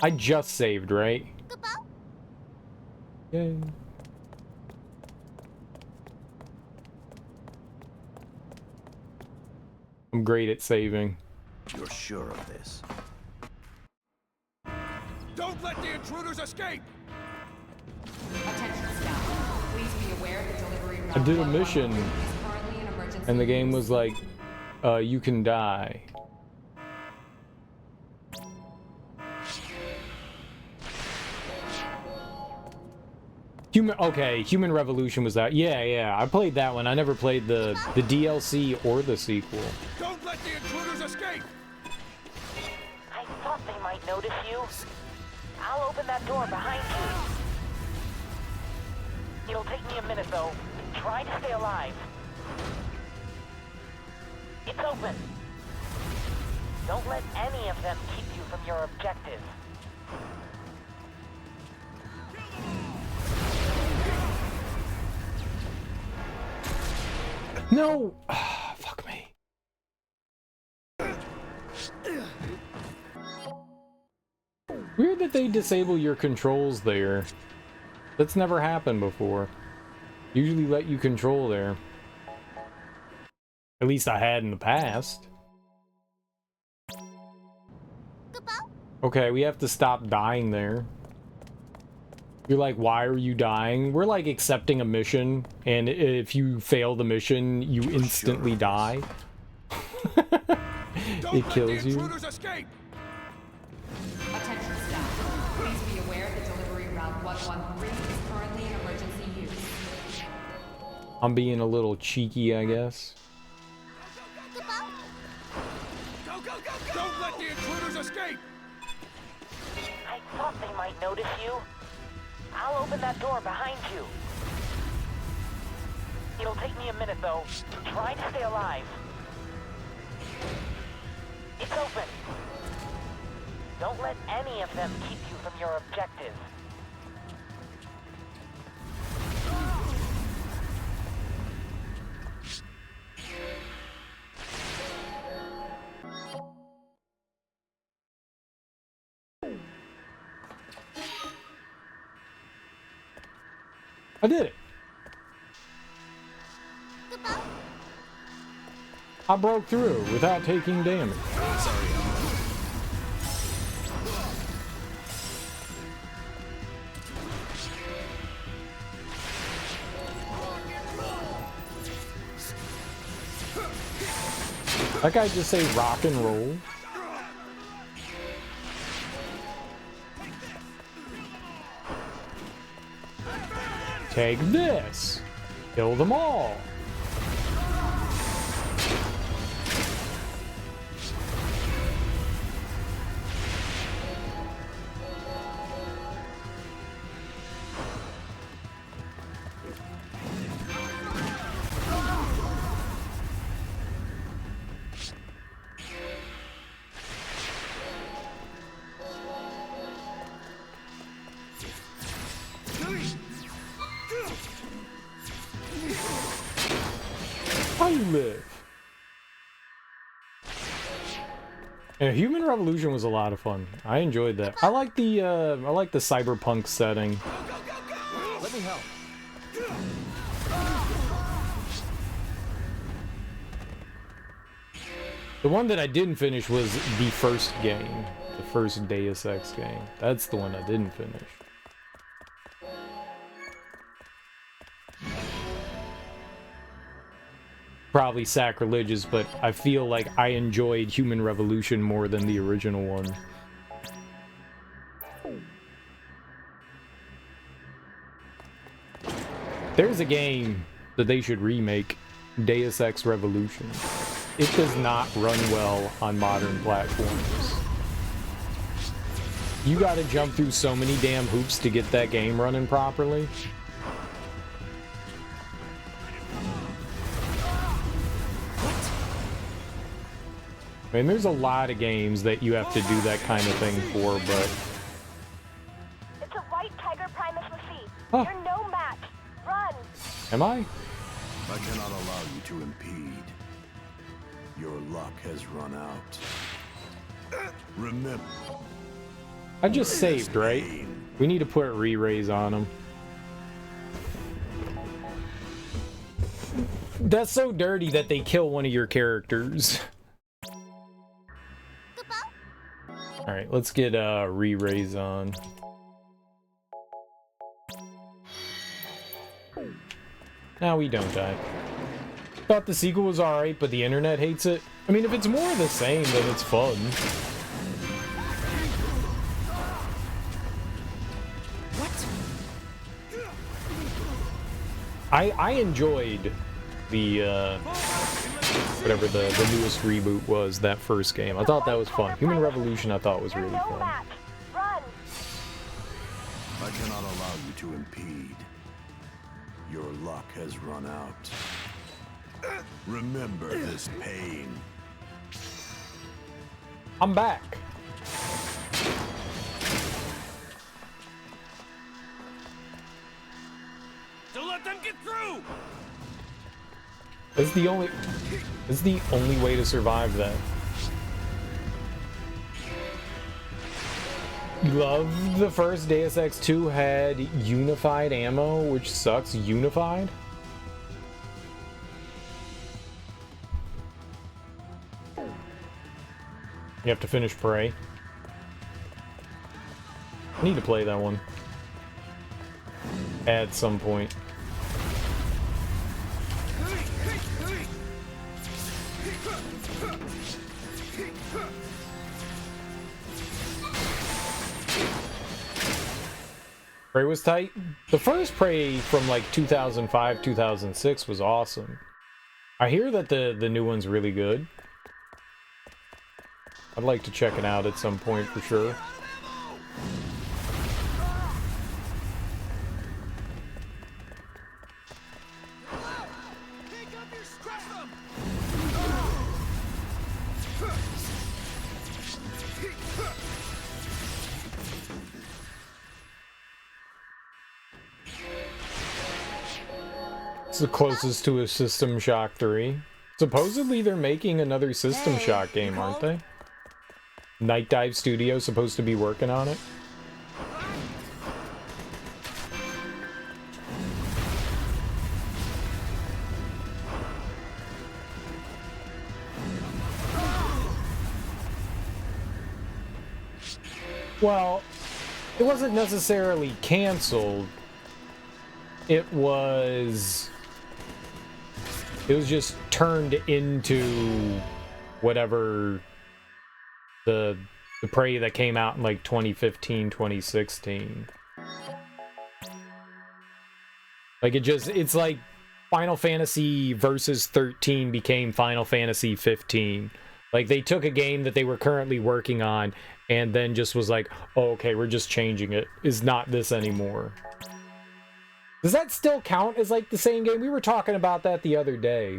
I just saved, right? Yay. I'm great at saving. You're sure of this? Don't let the intruders escape! Attention staff. Please be aware the delivery route I did a 113 mission, is currently in emergency and the game use. was like, you can die. Human Revolution was that. Yeah, I played that one. I never played the DLC or the sequel. Don't let the intruders escape! I thought they might notice you. I'll open that door behind you. It'll take me a minute, though. Try to stay alive. It's open. Don't let any of them keep you from your objective. No! Fuck me. Weird that they disable your controls there. That's never happened before. Usually let you control there. At least I had in the past. Okay, we have to stop dying there. You're like, why are you dying? We're like accepting a mission, and if you fail the mission, you instantly die. It kills you. Attention staff. Please be aware the delivery route 113 is currently in emergency use. I'm being a little cheeky, I guess. Don't let the intruders escape! I thought they might notice you. I'll open that door behind you. It'll take me a minute, though. Try to stay alive. It's open. Don't let any of them keep you from your objective. I did it. I broke through without taking damage. That guy just say rock and roll. Take this. Kill them all. you live? Yeah, Human Revolution was a lot of fun. I enjoyed that. I like the cyberpunk setting. Let me help. The one that I didn't finish was the first game. The first Deus Ex game. That's the one I didn't finish. Probably sacrilegious, but I feel like I enjoyed Human Revolution more than the original one. There's a game that they should remake, Deus Ex Revolution. It does not run well on modern platforms. You gotta jump through so many damn hoops to get that game running properly. I mean, there's a lot of games that you have to do that kind of thing for, but... It's a white tiger Primus Lafitte. Huh. You're no match. Run! Am I? I cannot allow you to impede. Your luck has run out. Remember... I just saved, right? We need to put re-raise on him. That's so dirty that they kill one of your characters. Alright, let's get re-raise on. Now we don't die. Thought the sequel was alright, but the internet hates it. I mean, if it's more of the same, then it's fun. I enjoyed the whatever the newest reboot was, that first game. I thought that was fun. Human Revolution I thought was really fun. Run! I cannot allow you to impede. Your luck has run out. Remember this pain. I'm back. Don't let them get through! This is the only way to survive that. Love the first Deus Ex 2 had unified ammo, which sucks. Unified? You have to finish Prey. I need to play that one at some point. Prey was tight. The first Prey from like 2005, 2006 was awesome. I hear that the new one's really good. I'd like to check it out at some point for sure. It's the closest to a System Shock 3. Supposedly they're making another System Shock game, aren't they? Night Dive Studio supposed to be working on it. Well, it wasn't necessarily canceled. It was just turned into whatever the Prey that came out in like 2015, 2016. Like it's like Final Fantasy Versus 13 became Final Fantasy 15. Like they took a game that they were currently working on and then just was like, oh, okay, we're just changing it. It's not this anymore. Does that still count as like the same game? We were talking about that the other day.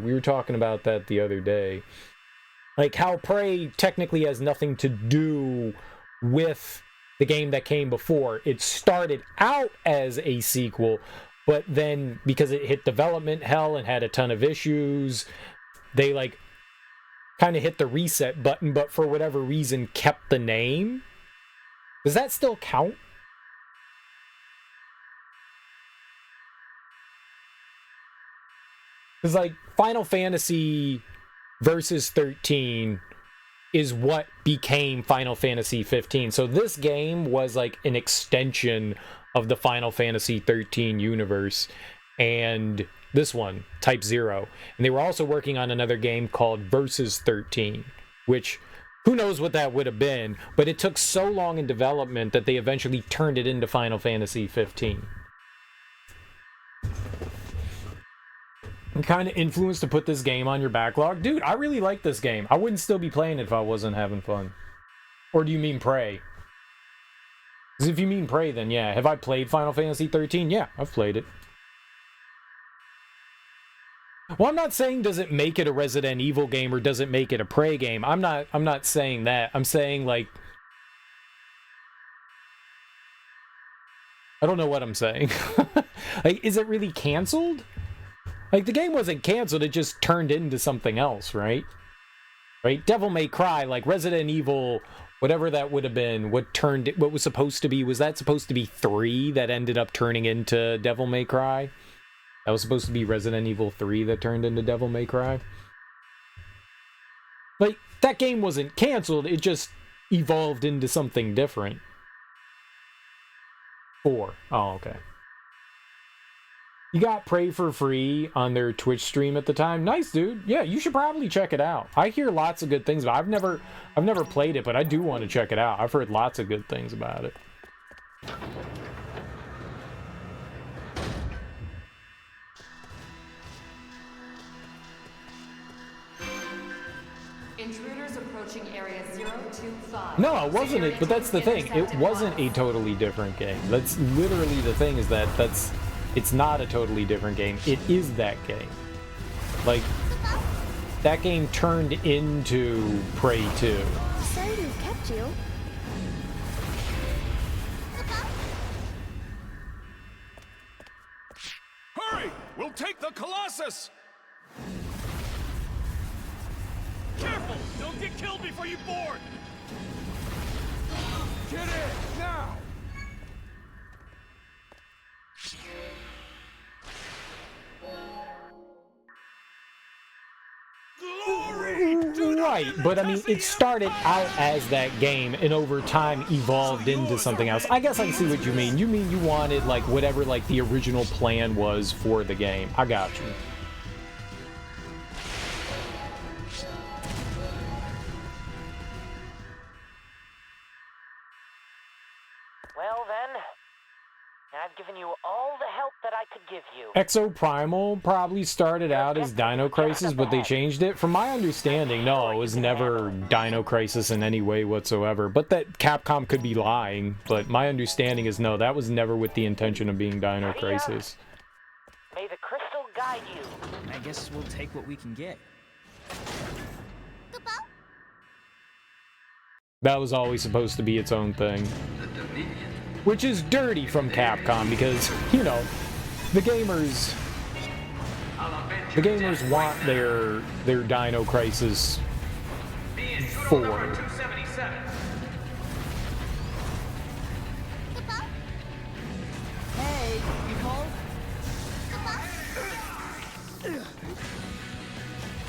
Like how Prey technically has nothing to do with the game that came before. It started out as a sequel, but then because it hit development hell and had a ton of issues, they like kind of hit the reset button, but for whatever reason kept the name. Does that still count? Because like Final Fantasy Versus 13 is what became Final Fantasy 15. So this game was like an extension of the Final Fantasy 13 universe. And this one, Type-0. And they were also working on another game called Versus 13, which who knows what that would have been, but it took so long in development that they eventually turned it into Final Fantasy 15. Kind of influence to put this game on your backlog? Dude, I really like this game. I wouldn't still be playing it if I wasn't having fun. Or do you mean Prey? Because if you mean Prey, then yeah. Have I played Final Fantasy 13? Yeah, I've played it. Well, I'm not saying does it make it a Resident Evil game or does it make it a Prey game. I'm not saying that. I'm saying like I don't know what I'm saying. Like, is it really canceled? Like, the game wasn't canceled, it just turned into something else, right? Right? Devil May Cry, like Resident Evil, whatever that would have been, what was supposed to be, was that supposed to be 3 that ended up turning into Devil May Cry? That was supposed to be Resident Evil 3 that turned into Devil May Cry? Like, that game wasn't canceled, it just evolved into something different. 4. Oh, okay. You got Prey for free on their Twitch stream at the time. Nice, dude. Yeah, you should probably check it out. I hear lots of good things about it. I've never played it, but I do want to check it out. I've heard lots of good things about it. Intruders approaching area 025. No, it wasn't it, but that's the thing. It wasn't a totally different game. That's literally the thing, is that it's not a totally different game. It is that game. Like, that game turned into Prey 2. Sorry to have kept you. Hurry! We'll take the Colossus! Careful! Don't get killed before you board! Get in, now! Right, but I mean, it started out as that game and over time evolved into something else. I guess I see what you mean. You mean you wanted, like, whatever, like, the original plan was for the game. I got you. Well then, I've given you all the help that I could give you. Exoprimal probably started out as Dino Crisis, but they changed it. From my understanding, no, it was never Dino Crisis in any way whatsoever. But that Capcom could be lying. But my understanding is no, that was never with the intention of being Dino Crisis. May the crystal guide you. I guess we'll take what we can get. That was always supposed to be its own thing. Which is dirty from Capcom because, you know, the gamers want their Dino Crisis 4. Hey, you home?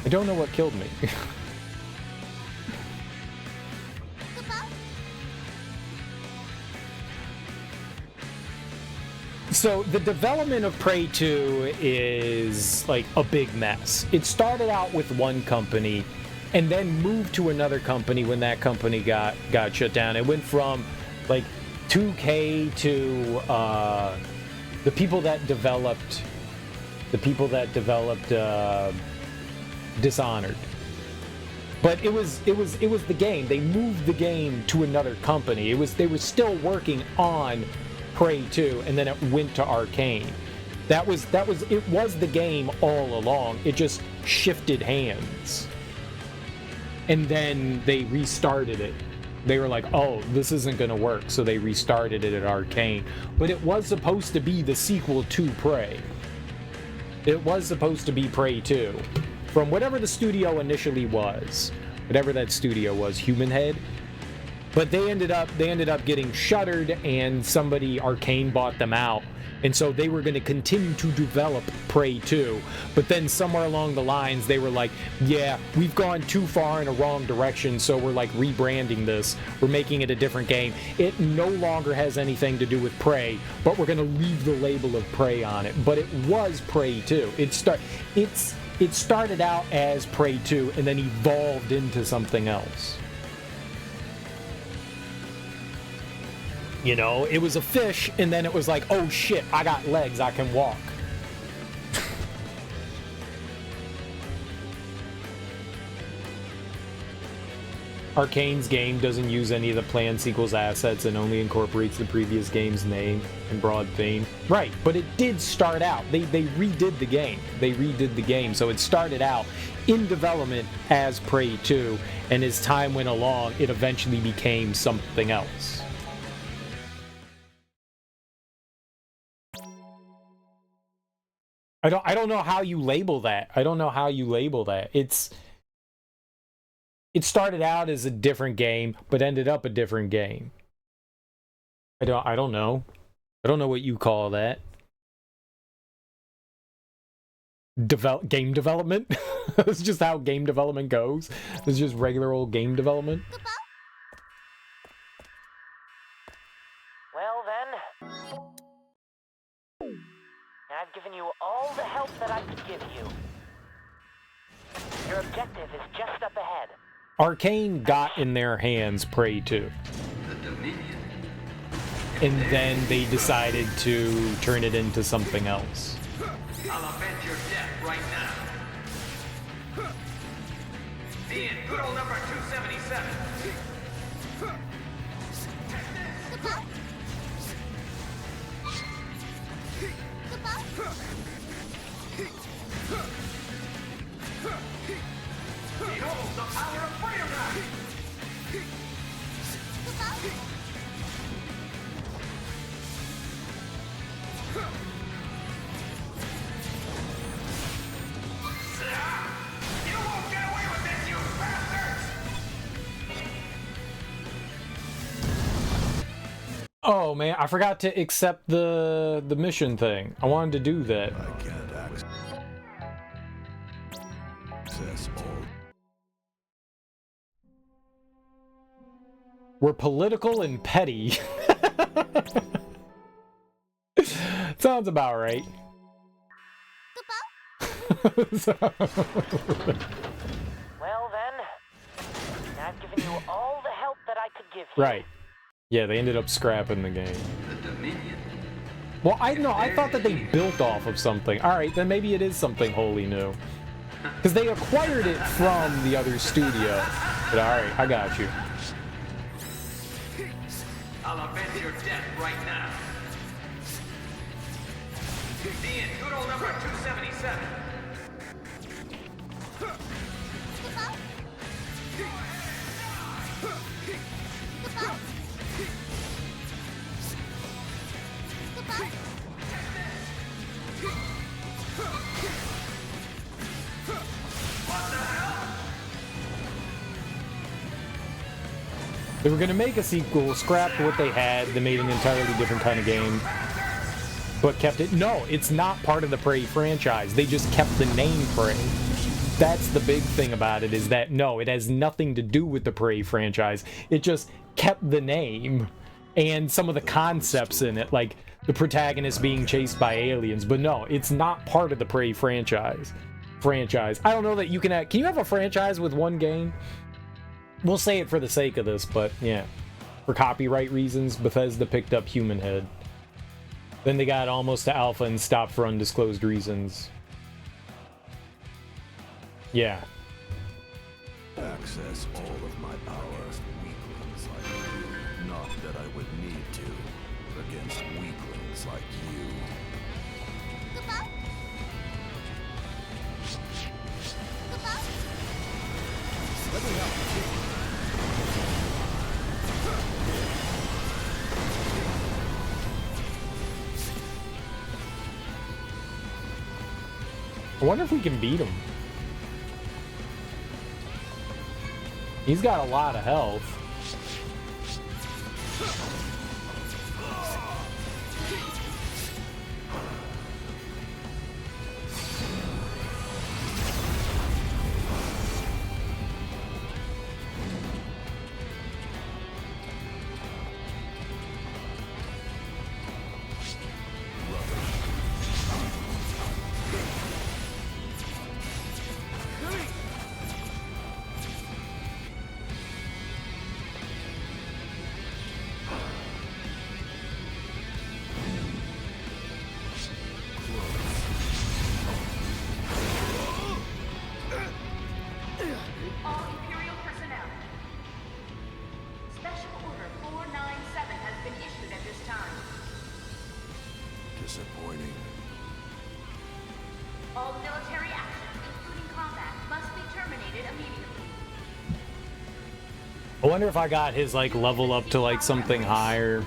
I don't know what killed me. So the development of Prey 2 is like a big mess. It started out with one company and then moved to another company when that company got shut down. It went from like 2K to the people that developed Dishonored. But it was the game. They moved the game to another company. They were still working on Prey 2, and then it went to Arcane. It was the game all along. It just shifted hands. And then they restarted it. They were like, oh, this isn't gonna work, so they restarted it at Arcane. But it was supposed to be the sequel to Prey. It was supposed to be Prey 2. from whatever the studio initially was, whatever that studio was, Human Head. But they ended up getting shuttered, and somebody, Arcane, bought them out. And so they were going to continue to develop Prey 2. But then somewhere along the lines, they were like, yeah, we've gone too far in a wrong direction, so we're like rebranding this. We're making it a different game. It no longer has anything to do with Prey, but we're going to leave the label of Prey on it. But it was Prey 2. It started out as Prey 2 and then evolved into something else. You know, it was a fish, and then it was like, oh shit, I got legs, I can walk. Arcane's game doesn't use any of the planned sequel's assets and only incorporates the previous game's name and broad theme. Right, but it did start out. They redid the game. They redid the game, so it started out in development as Prey 2, and as time went along, it eventually became something else. I don't know how you label that. I don't know how you label that. It started out as a different game, but ended up a different game. I don't know. I don't know what you call that. Game development? That's just how game development goes. It's just regular old game development. Well then, I've given you all the help that I could give you. Your objective is just up ahead. Arcane got in their hands Prey 2. And then they decided to turn it into something else. I'll avenge your death right now. Being good old number 277. Behold the power of freedom now! You won't get away with this, you bastards! Oh man, I forgot to accept the mission thing. I wanted to do that. I can't access all. We're political and petty. Sounds about right. Well then, I've given you all the help that I could give you. Right. Yeah, they ended up scrapping the game. Well, I thought that they built off of something. Alright, then maybe it is something wholly new. Because they acquired it from the other studio. But alright, I got you. I'll avenge your death right now. Being good old number 277. They were going to make a sequel, scrapped what they had, they made an entirely different kind of game, but kept it. No, it's not part of the Prey franchise. They just kept the name Prey. That's the big thing about it, is that, no, it has nothing to do with the Prey franchise. It just kept the name and some of the concepts in it, like the protagonist being chased by aliens. But no, it's not part of the Prey franchise. I don't know that you can you have a franchise with one game? We'll say it for the sake of this, but yeah. For copyright reasons, Bethesda picked up Human Head. Then they got almost to alpha and stopped for undisclosed reasons. Yeah. Access all of my power. Weaklings like you. Not that I would need to. Against weaklings like you. Let me help. I wonder if we can beat him. He's got a lot of health. All Imperial personnel. Special Order 497 has been issued at this time. Disappointing. All military actions, including combat, must be terminated immediately. I wonder if I got his like level up to like something higher,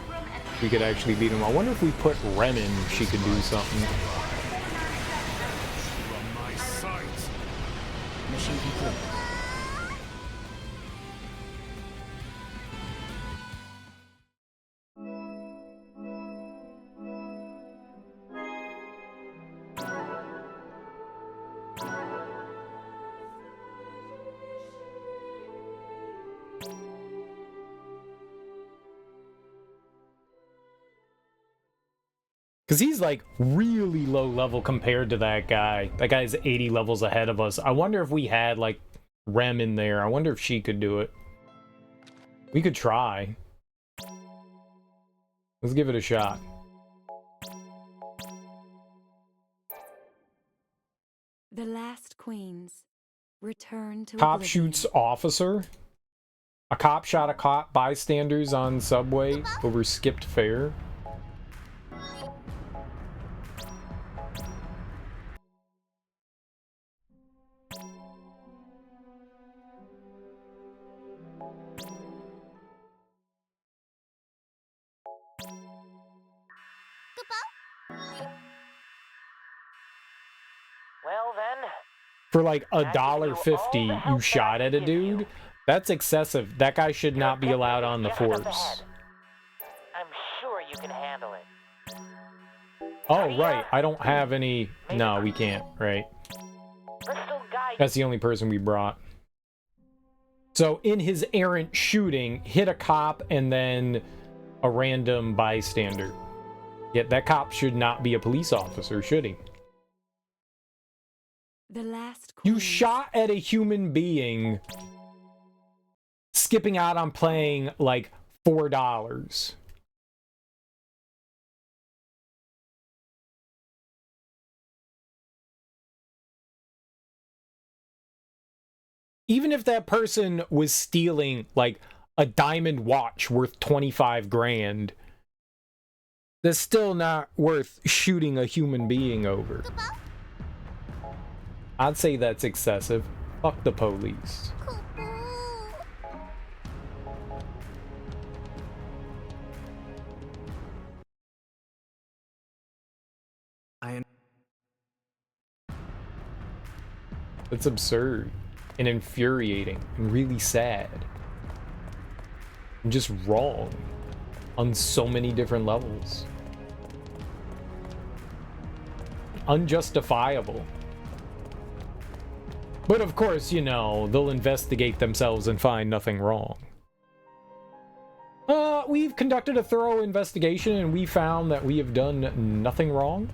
we could actually beat him. I wonder if we put Rem in, she could do something. From my sight. Mission complete. Because he's like really low level compared to that guy. That guy's 80 levels ahead of us. I wonder if we had like Rem in there. I wonder if she could do it. We could try. Let's give it a shot. The last queens return to Cop oblivion. shoots officer. A cop shot a cop bystanders on subway over skipped fare. Well then, For like $1.50, you shot at a dude? That's excessive. That guy should not be allowed on the force. I'm sure you can handle it. Oh, right. I don't have any... No, we can't. Right. That's the only person we brought. So, in his errant shooting, hit a cop and then a random bystander. Yet that cop should not be a police officer, should he? The last You shot at a human being, skipping out on playing like $4. Even if that person was stealing like a diamond watch worth 25 grand, that's still not worth shooting a human being over. I'd say that's excessive. Fuck the police. It's absurd and infuriating and really sad. And just wrong on so many different levels. Unjustifiable. But of course, you know, they'll investigate themselves and find nothing wrong. We've conducted a thorough investigation and we found that we have done nothing wrong.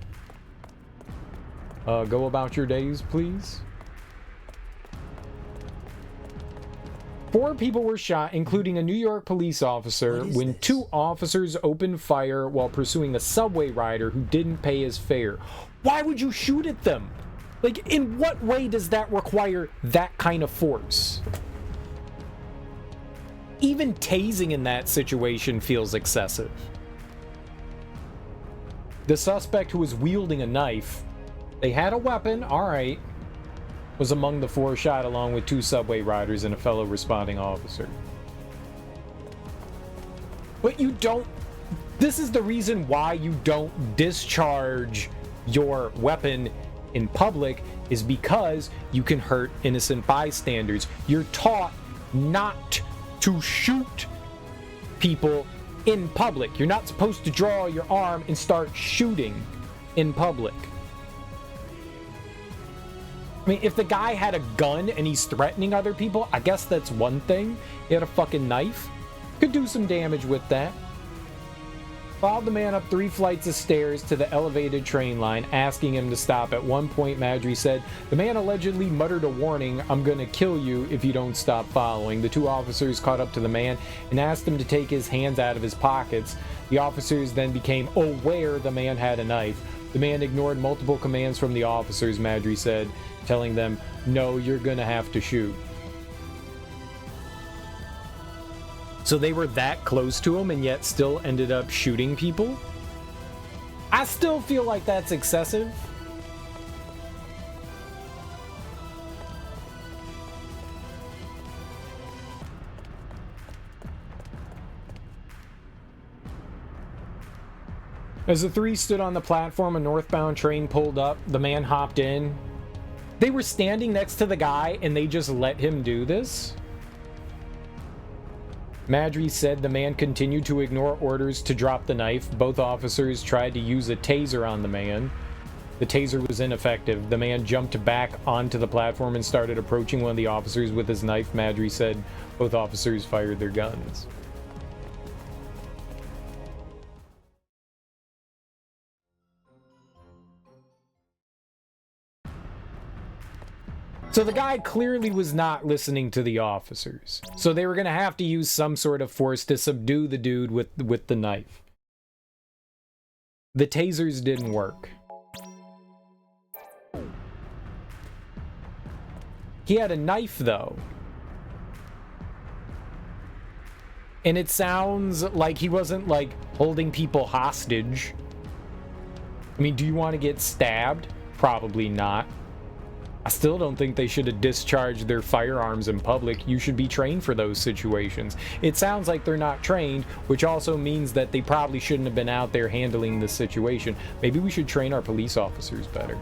Go about your days, please. 4 people were shot, including a New York police officer, when 2 officers opened fire while pursuing a subway rider who didn't pay his fare. Why would you shoot at them? Like, in what way does that require that kind of force? Even tasing in that situation feels excessive. The suspect, who was wielding a knife, they had a weapon, alright, was among the 4 shot along with 2 subway riders and a fellow responding officer. But you don't... This is the reason why you don't discharge your weapon in public, is because you can hurt innocent bystanders. You're taught not to shoot people in public. You're not supposed to draw your arm and start shooting in public. I mean, if the guy had a gun and he's threatening other people, I guess that's one thing. He had a fucking knife. Could do some damage with that. Followed the man up 3 flights of stairs to the elevated train line, asking him to stop. At one point, Madry said, the man allegedly muttered a warning, "I'm gonna kill you if you don't stop following." The 2 officers caught up to the man and asked him to take his hands out of his pockets. The officers then became aware the man had a knife. The man ignored multiple commands from the officers, Madry said, telling them, "No, you're gonna have to shoot." So they were that close to him and yet still ended up shooting people? I still feel like that's excessive. As the 3 stood on the platform, a northbound train pulled up. The man hopped in. They were standing next to the guy and they just let him do this? Madry said the man continued to ignore orders to drop the knife. Both officers tried to use a taser on the man. The taser was ineffective. The man jumped back onto the platform and started approaching one of the officers with his knife. Madry said both officers fired their guns. So the guy clearly was not listening to the officers. So they were going to have to use some sort of force to subdue the dude with the knife. The tasers didn't work. He had a knife, though. And it sounds like he wasn't, like, holding people hostage. I mean, do you want to get stabbed? Probably not. I still don't think they should have discharged their firearms in public. You should be trained for those situations. It sounds like they're not trained, which also means that they probably shouldn't have been out there handling this situation. Maybe we should train our police officers better.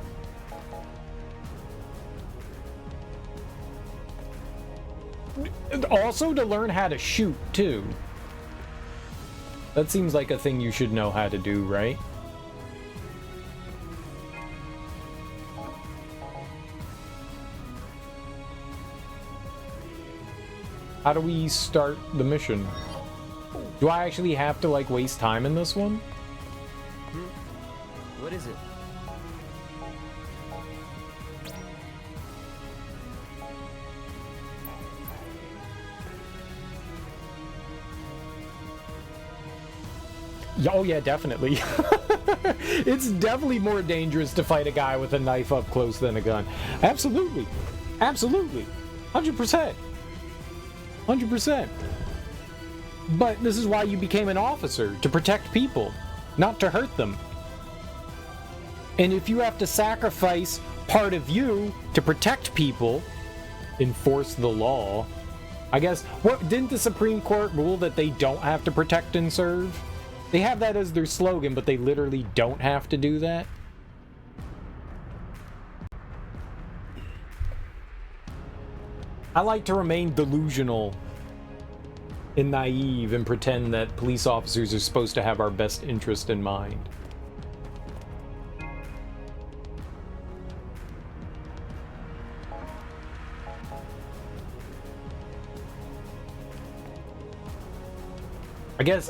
Also to learn how to shoot, too. That seems like a thing you should know how to do, right? How do we start the mission? Do I actually have to, like, waste time in this one? What is it? Oh yeah, definitely. It's definitely more dangerous to fight a guy with a knife up close than a gun. Absolutely. Absolutely. 100%. 100%. But this is why you became an officer, to protect people, not to hurt them. And if you have to sacrifice part of you to protect people, enforce the law, I guess, what didn't the Supreme Court rule that they don't have to protect and serve? They have that as their slogan, but they literally don't have to do that. I like to remain delusional and naive and pretend that police officers are supposed to have our best interest in mind.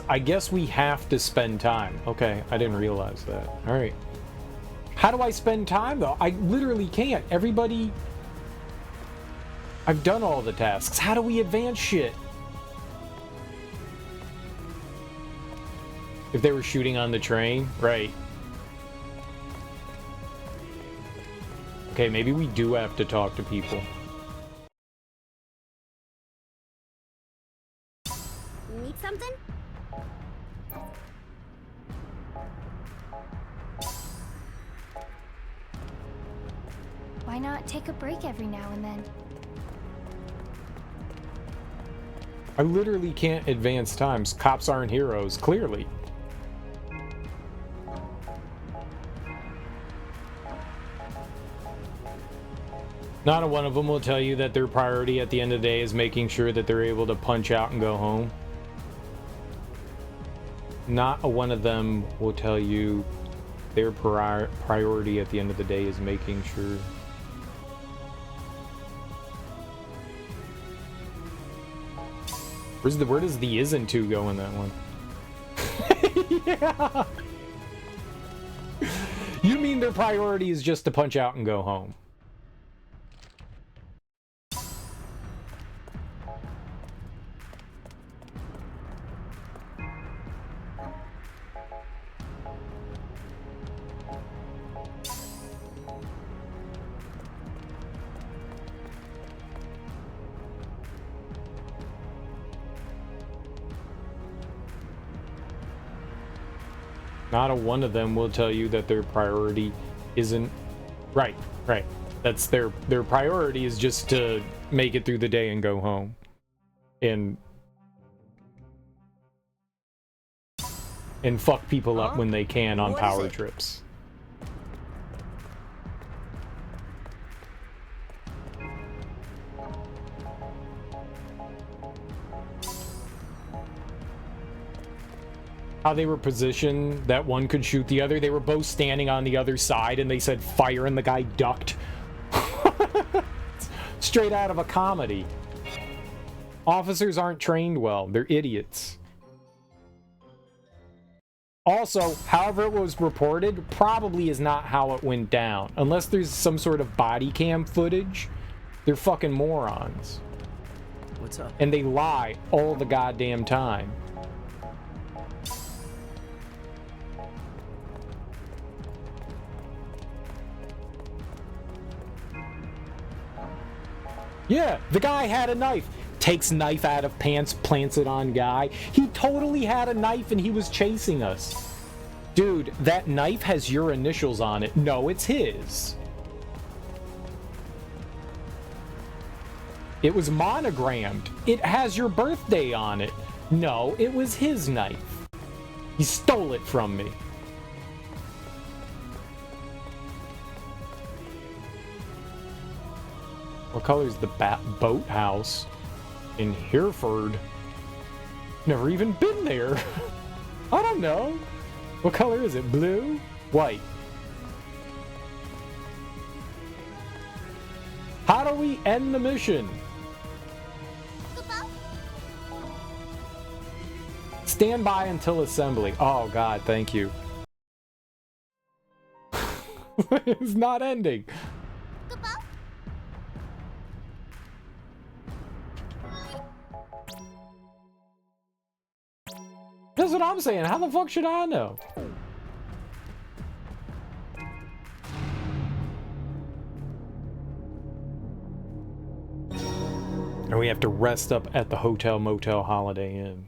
I guess we have to spend time. Okay, I didn't realize that. All right. How do I spend time, though? I literally can't. Everybody... I've done all the tasks. How do we advance shit? If they were shooting on the train? Right. Okay, maybe we do have to talk to people. Need something? Why not take a break every now and then? I literally can't advance times. Cops aren't heroes, clearly. Not a one of them will tell you that their priority at the end of the day is making sure that they're able to punch out and go home. Not a one of them will tell you their priority at the end of the day is making sure. Where does the isn't to go in that one? Yeah. You mean their priority is just to punch out and go home? Not a one of them will tell you that their priority isn't right. That's their priority is just to make it through the day and go home. And fuck people up when they can on power trips. How they were positioned, that one could shoot the other. They were both standing on the other side and they said fire and the guy ducked. Straight out of a comedy. Officers aren't trained well. They're idiots. Also, however it was reported, probably is not how it went down. Unless there's some sort of body cam footage, they're fucking morons. What's up? And they lie all the goddamn time. Yeah, the guy had a knife. Takes knife out of pants, plants it on guy. He totally had a knife and he was chasing us. Dude, that knife has your initials on it. No, it's his. It was monogrammed. It has your birthday on it. No, it was his knife. He stole it from me. What color is the boathouse in Hereford? Never even been there. I don't know. What color is it? Blue? White? How do we end the mission? Stand by until assembly. Oh God, thank you. It's not ending. That's what I'm saying. How the fuck should I know? And we have to rest up at the Hotel Motel Holiday Inn.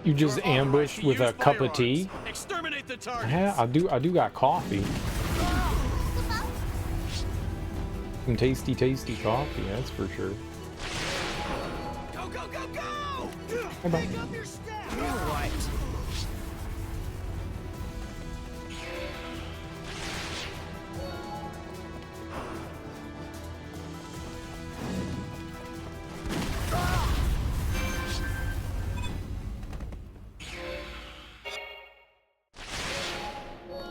You just ambushed with a cup of tea? Exterminate the targets. Yeah, I do got coffee. Some tasty coffee, that's for sure. Go, go, go, go! Bye-bye. Pick up your staff! You're right.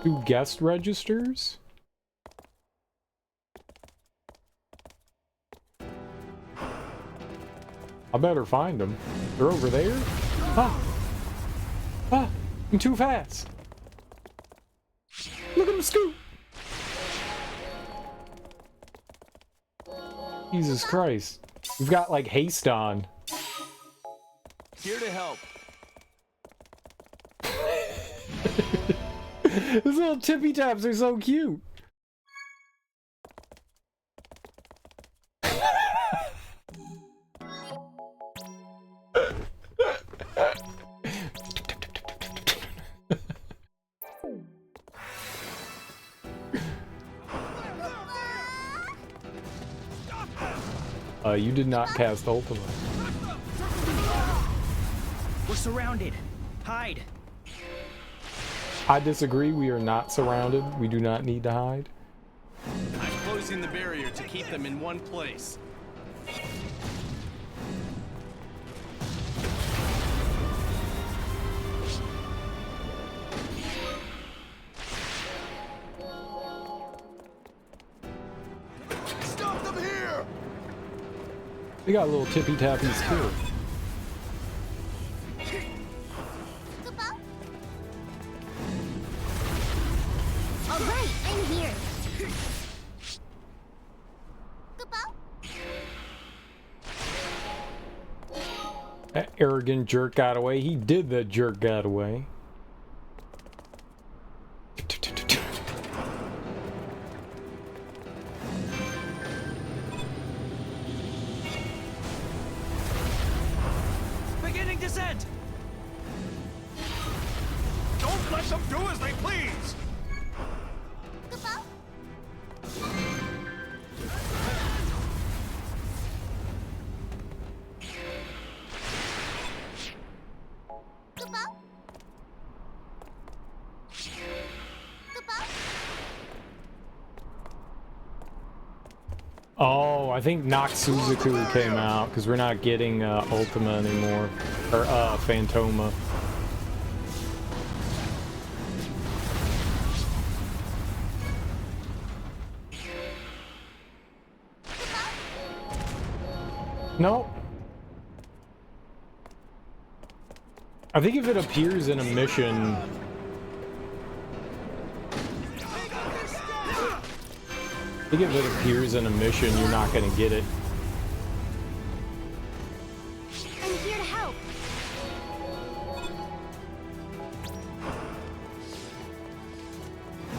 Do guest registers? I better find them. They're over there? Ah, I'm too fast. Look at him scoot. Jesus Christ. We've got like haste on. Here to help. Those little tippy taps are so cute. You did not cast Ultima. We're surrounded. Hide. I disagree. We are not surrounded. We do not need to hide. I'm closing the barrier to keep them in one place. Stop them here! We got little tippy tappies too. All right, I'm here. That arrogant jerk got away. He did that jerk got away. Beginning descent. Don't let them do as they please! Oh, I think Noxuzuku came out because we're not getting Ultima anymore, or Phantoma. Nope. I think if it appears in a mission, I think if it appears in a mission, you're not going to get it. I'm here to help.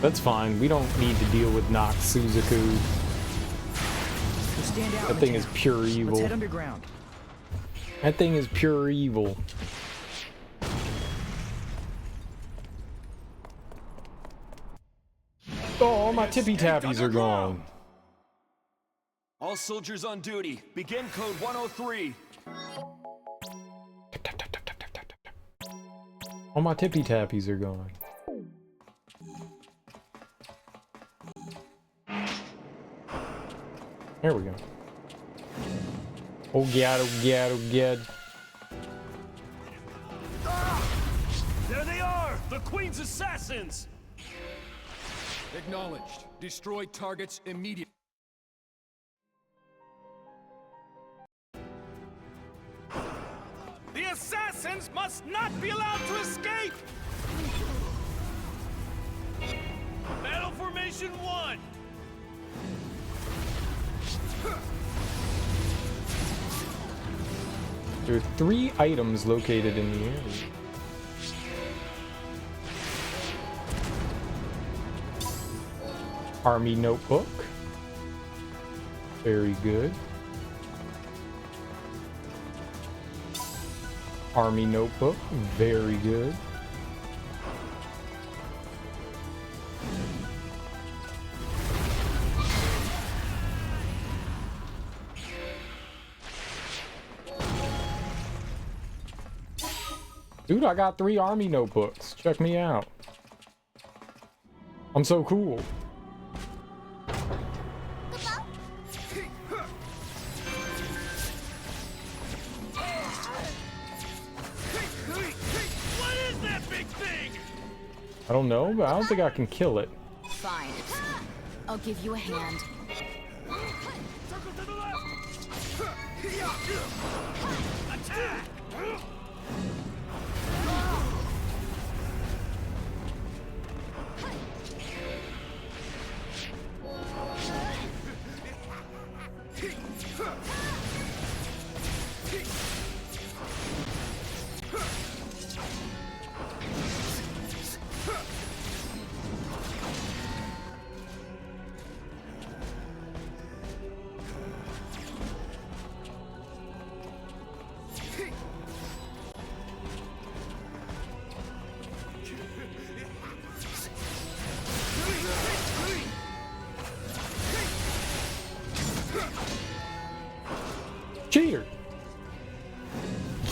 That's fine. We don't need to deal with Noxuzuku. Stand out, That thing is Lieutenant. pure evil. Let's head underground. That thing is pure evil. Oh, all my tippy tappies are gone. All soldiers on duty, begin code 103. All my tippy tappies are gone. There we go. Oh god, oh god, oh god. There they are! The Queen's assassins! Acknowledged. Destroy targets immediately. The assassins must not be allowed to escape! Battle Formation 1! There are 3 items located in the area. Army notebook. Very good. Army notebook. Very good. Dude, I got 3 army notebooks. Check me out. I'm so cool. What is that big thing? I don't know, but I don't think I can kill it. Fine. I'll give you a hand. Circle to the left! Attack!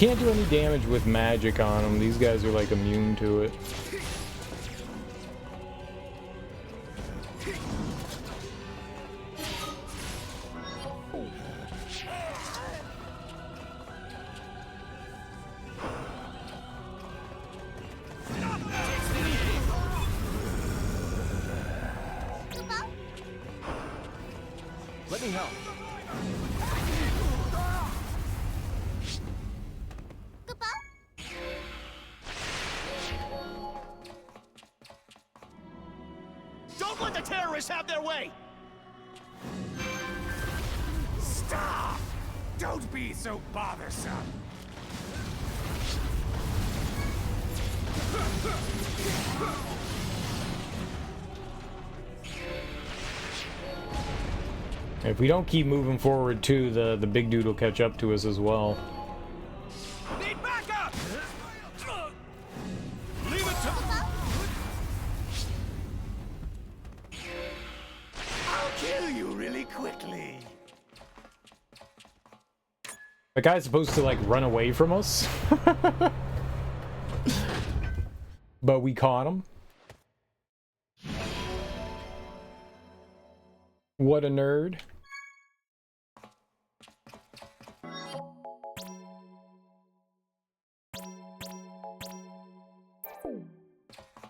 can't do any damage with magic on them. These guys are like immune to it. Let me help. Don't let the terrorists have their way! Stop! Don't be so bothersome. If we don't keep moving forward too, the big dude will catch up to us as well. Need backup! Leave it to... I'll kill you really quickly. That guy's supposed to like run away from us. But we caught him. What a nerd.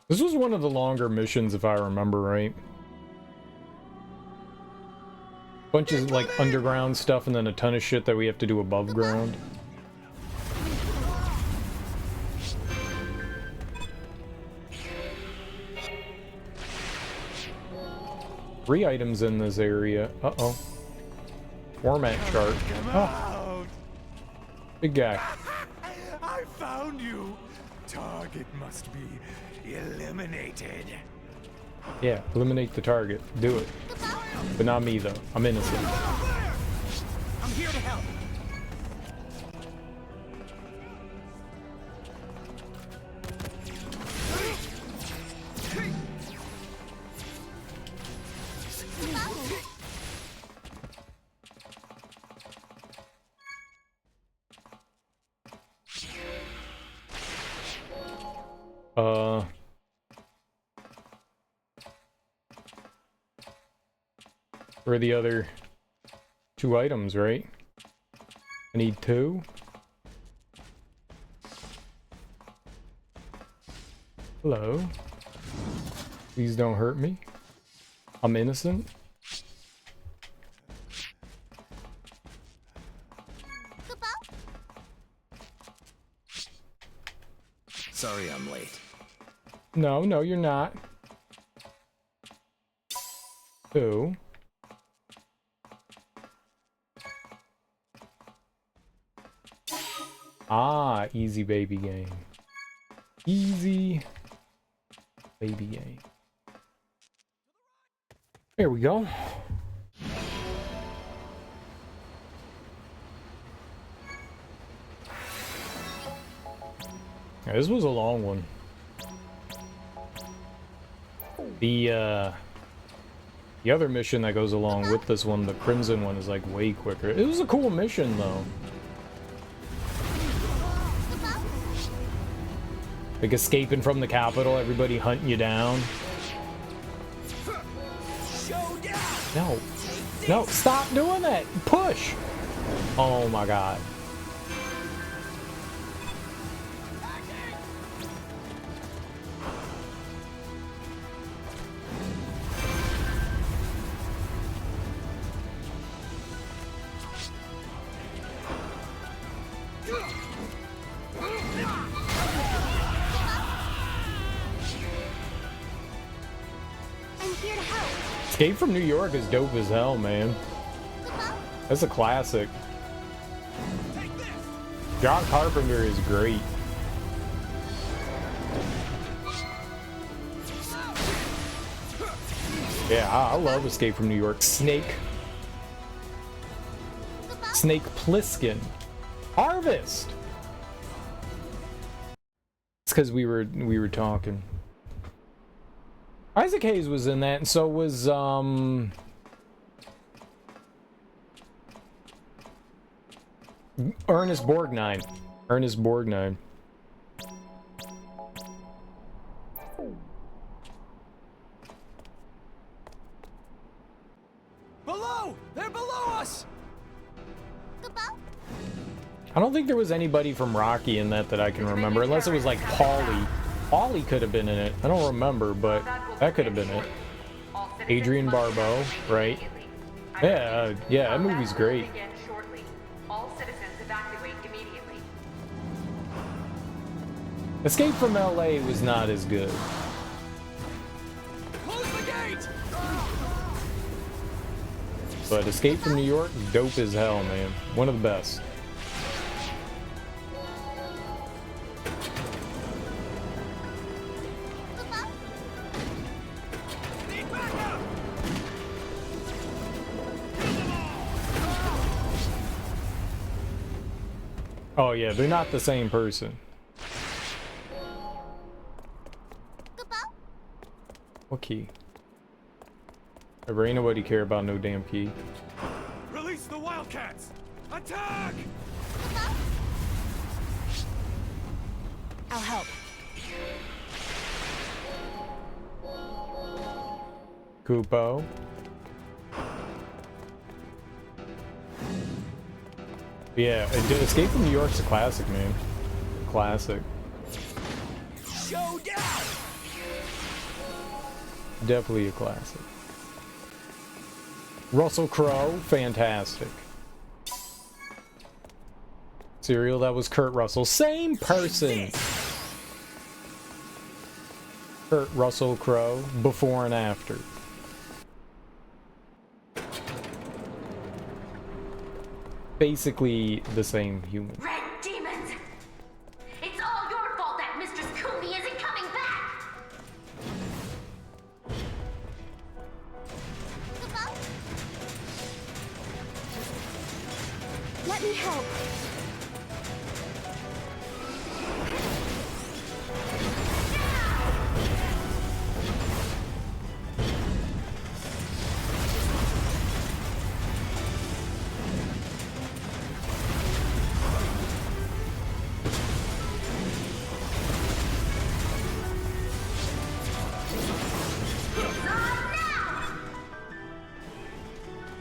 This was one of the longer missions, if I remember right. Bunch of like underground stuff and then a ton of shit that we have to do above ground. Three items in this area. Uh-oh. Format chart. Oh. Big guy. I found you. Target must be eliminated. Yeah, eliminate the target. Do it. But not me, though. I'm innocent. I'm here to help. For the other two items, right? I need two. Hello. Please don't hurt me. I'm innocent. Sorry I'm late. No, no, you're not. Two. Ah, easy baby game. Easy baby game. There we go. Yeah, this was a long one. The other mission that goes along with this one, the Crimson one, is like way quicker. It was a cool mission though. Like escaping from the capital, everybody hunting you down. No. No, stop doing that! Push! Oh my god. Escape from New York is dope as hell, man. That's a classic. John Carpenter is great. Yeah, I love Escape from New York. Snake Plissken. Harvest! It's because we were talking. Isaac Hayes was in that, and so was Ernest Borgnine. Ernest Borgnine. Below! They're below us! I don't think there was anybody from Rocky in that I can remember, unless it was like Paulie. Paulie could have been in it. I don't remember, but that could have been it. Adrian Barbeau, right? Yeah, yeah, that movie's great. All citizens evacuate immediately. Escape from LA was not as good. Close the gate! But Escape from New York, dope as hell, man. One of the best. Oh yeah, they're not the same person. What key? Ain't nobody care about no damn key. Release the Wildcats! Attack! I'll help. Kupo. Yeah, Escape from New York's a classic, man. Classic. Showdown! Definitely a classic. Russell Crowe, fantastic. Serial, that was Kurt Russell. Same person! Kurt Russell Crowe, before and after. Basically the same human. Red demons! It's all your fault that Mistress Kumi isn't coming back! Let me help.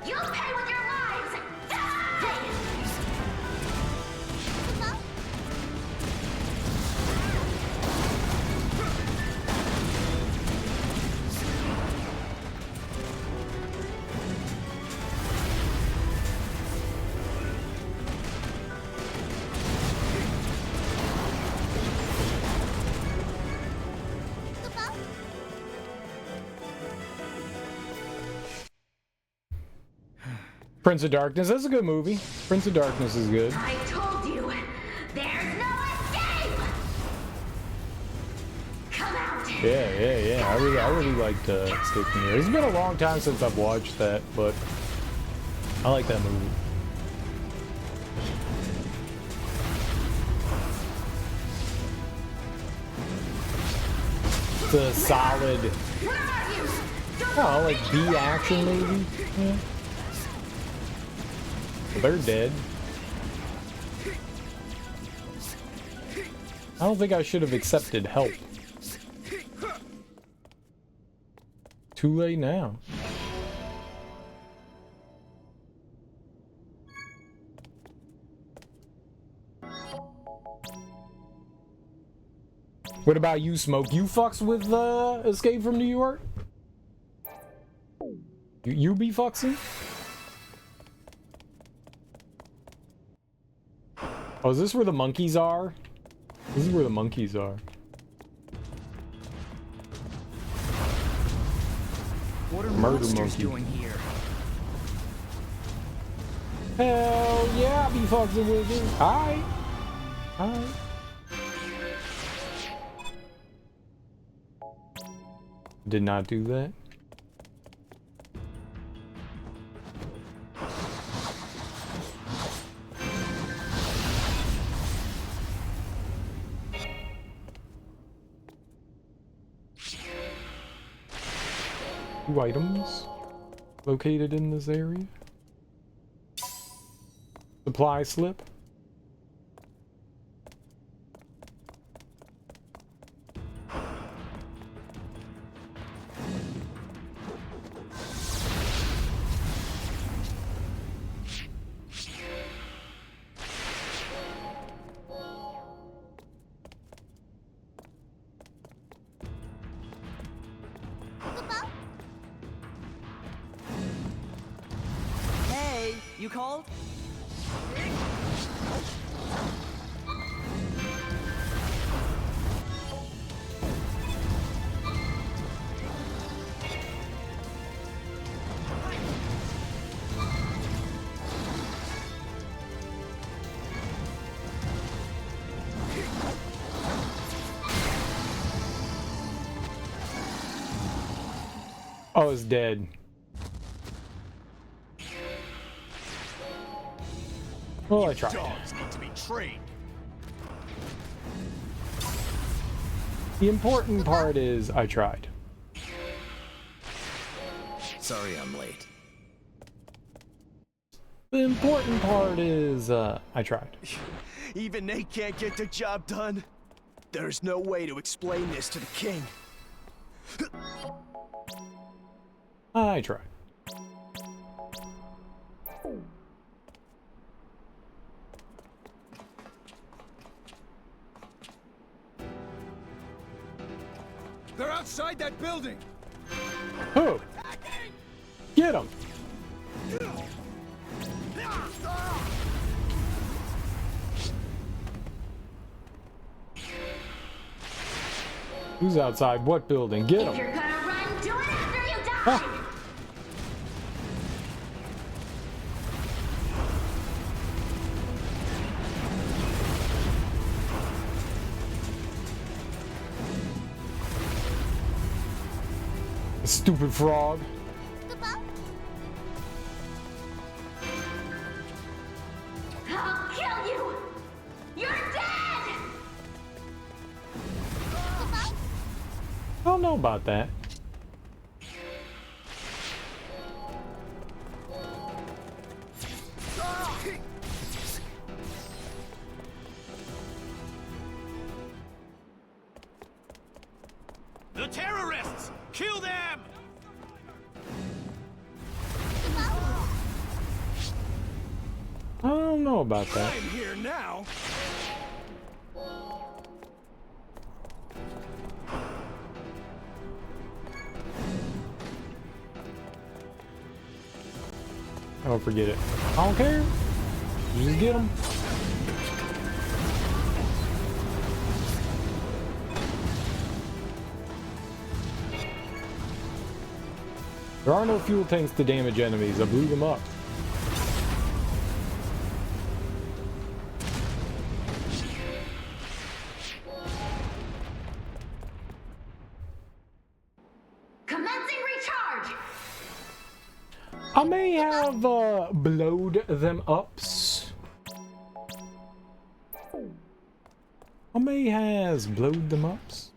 You'll pay with your lives! Die! Prince of Darkness, that's a good movie. Prince of Darkness is good. I told you, there's no escape! Come out! Yeah. I really liked Escape from New York. It's been a long time since I've watched that, but I like that movie. It's a solid, oh, like B action movie. Yeah. They're dead. I don't think I should have accepted help. Too late now. What about you, Smoke? You fucks with Escape from New York? You be fucksing? Oh, is this where the monkeys are? This is where the monkeys are. What are Murder monsters monkey. doing here? Hell yeah, I be fucking with it. Hi. Did not do that. Two items located in this area. Supply slip. called? Oh, it's dead. Well, I tried. Dogs need to be trained. The important part is I tried. Sorry I'm late. The important part is I tried. Even they can't get the job done. There's no way to explain this to the king. I tried. They're outside that building. Who? Get him! Who's outside what building? Get If him! you're gonna run, do it after you die! Ah. Stupid frog. I'll kill you! You're dead! I don't know about that. The terrorists! Kill them! I don't know about that. I'm here now. Don't forget it. I don't care. Just get them. There are no fuel tanks to damage enemies. I blew them up. Commencing recharge! I may have blowed them ups. I may have blowed them ups.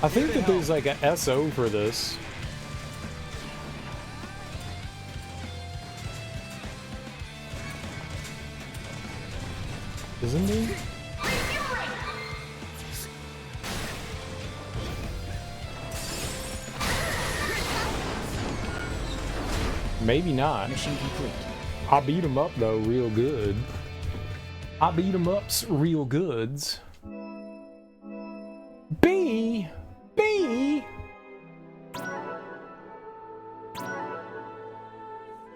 I think that there's like a SO for this. Isn't there? Maybe not. Mission complete. I beat him up though real good. I beat him up's real goods. B.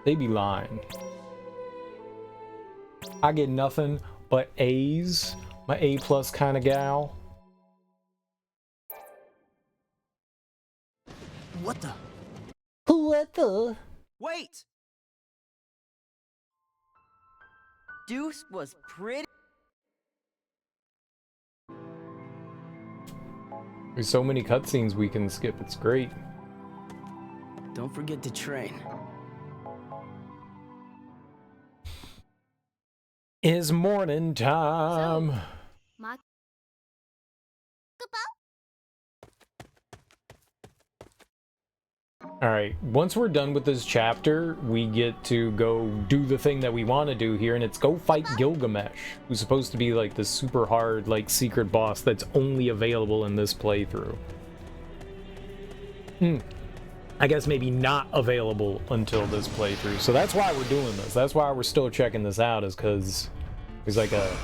They be lying. I get nothing but A's. My A+ kind of gal. What the? What the? Wait! Deuce was pretty. There's so many cutscenes we can skip. It's great. Don't forget to train. It's morning time. Alright, once we're done with this chapter, we get to go do the thing that we want to do here, and it's go fight Gilgamesh, who's supposed to be like the super hard, like, secret boss that's only available in this playthrough. I guess maybe not available until this playthrough. So that's why we're doing this. That's why we're still checking this out, is because there's like a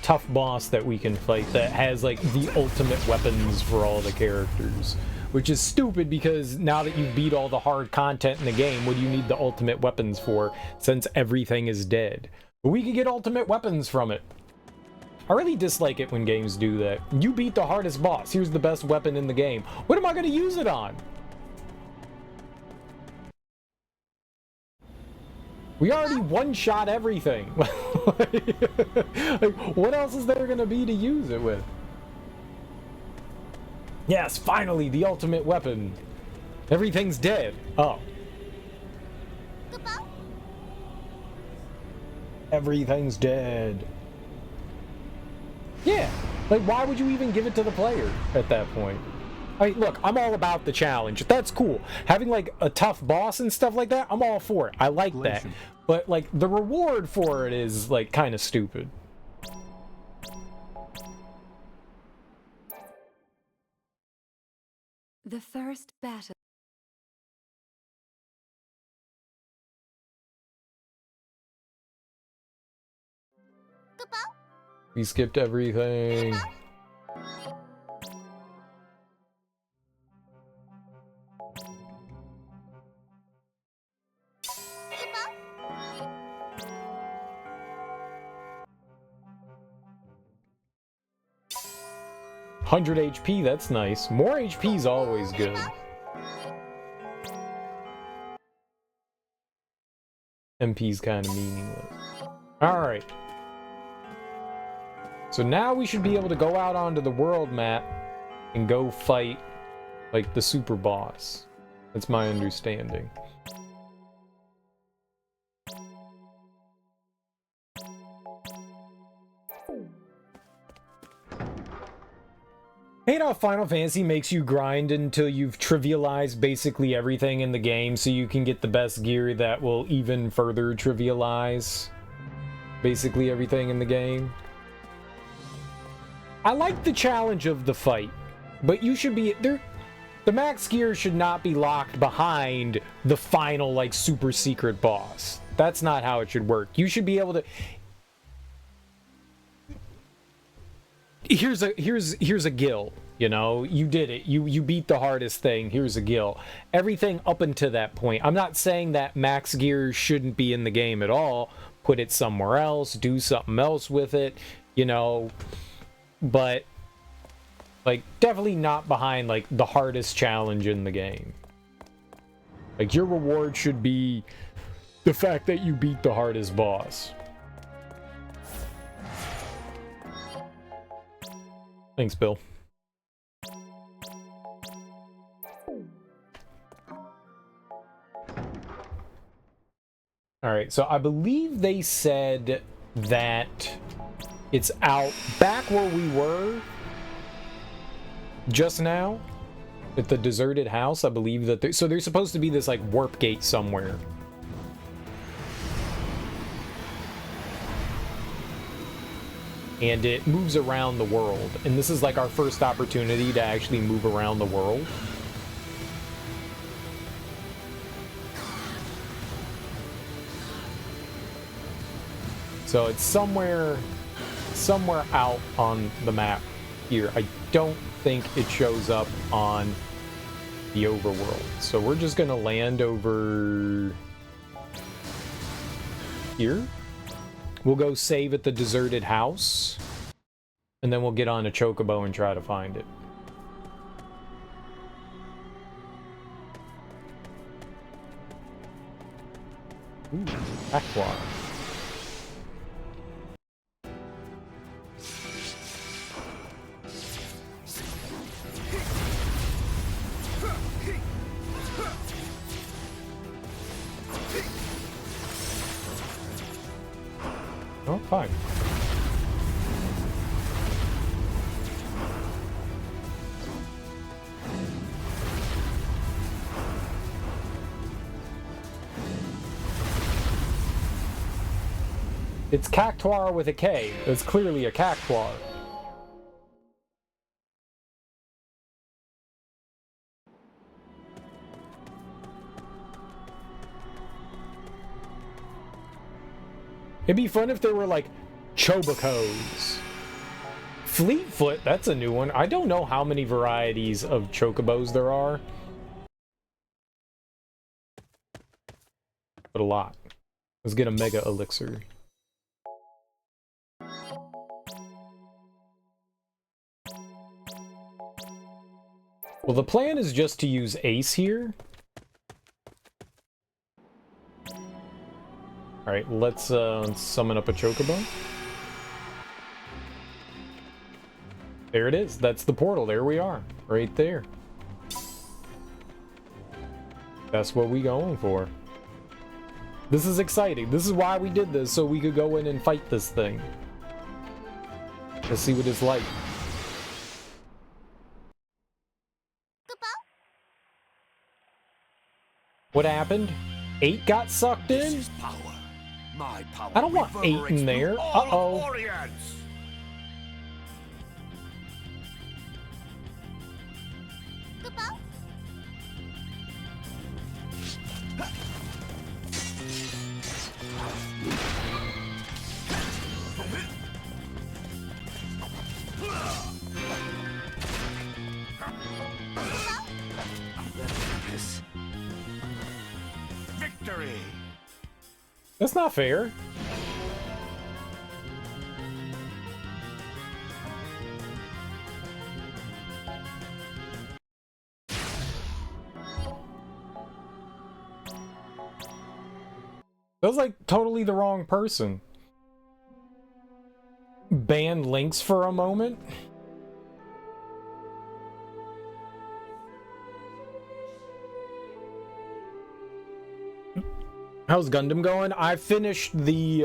tough boss that we can fight that has like the ultimate weapons for all the characters. Which is stupid, because now that you've beat all the hard content in the game, what do you need the ultimate weapons for, since everything is dead? But we can get ultimate weapons from it. I really dislike it when games do that. You beat the hardest boss, here's the best weapon in the game. What am I going to use it on? We already one-shot everything. Like, what else is there going to be to use it with? Yes, finally, the ultimate weapon. Everything's dead. Oh. Everything's dead. Yeah. Like, why would you even give it to the player at that point? I mean, look, I'm all about the challenge. That's cool. Having, like, a tough boss and stuff like that, I'm all for it. I like that. But, like, the reward for it is, like, kind of stupid. The first battle. We skipped everything. $100 HP, that's nice. More HP is always good. MP's kind of meaningless. Alright. So now we should be able to go out onto the world map and go fight, like, the super boss. That's my understanding. Hate how Final Fantasy makes you grind until you've trivialized basically everything in the game so you can get the best gear that will even further trivialize basically everything in the game. I like the challenge of the fight, but you should be there. The max gear should not be locked behind the final, like, super secret boss. That's not how it should work. You should be able to. Here's a gill, you know, you did it, you beat the hardest thing, here's a gill. Everything up until that point, I'm not saying that max gear shouldn't be in the game at all, put it somewhere else, do something else with it, you know, but, like, definitely not behind, like, the hardest challenge in the game. Like, your reward should be the fact that you beat the hardest boss. Thanks, Bill. Alright, so I believe they said that it's out back where we were just now at the deserted house. I believe that so there's supposed to be this, like, warp gate somewhere. And it moves around the world. And this is, like, our first opportunity to actually move around the world. So it's somewhere out on the map here. I don't think it shows up on the overworld. So we're just gonna land over here. We'll go save at the deserted house, and then we'll get on a chocobo and try to find it. Ooh, Aqua. Oh, fine. It's Cactuar with a K. It's clearly a Cactuar. It'd be fun if there were like chobacos. Fleetfoot, that's a new one. I don't know how many varieties of chocobos there are. But a lot. Let's get a mega elixir. Well, the plan is just to use Ace here. Alright, let's summon up a chocobo. There it is. That's the portal. There we are. Right there. That's what we going for. This is exciting. This is why we did this, so we could go in and fight this thing. Let's see what it's like. What happened? 8 got sucked in? Power. My power. I don't want 8 in there. Uh-oh. Victory. That's not fair. That was like totally the wrong person. Ban links for a moment. How's Gundam going? I finished the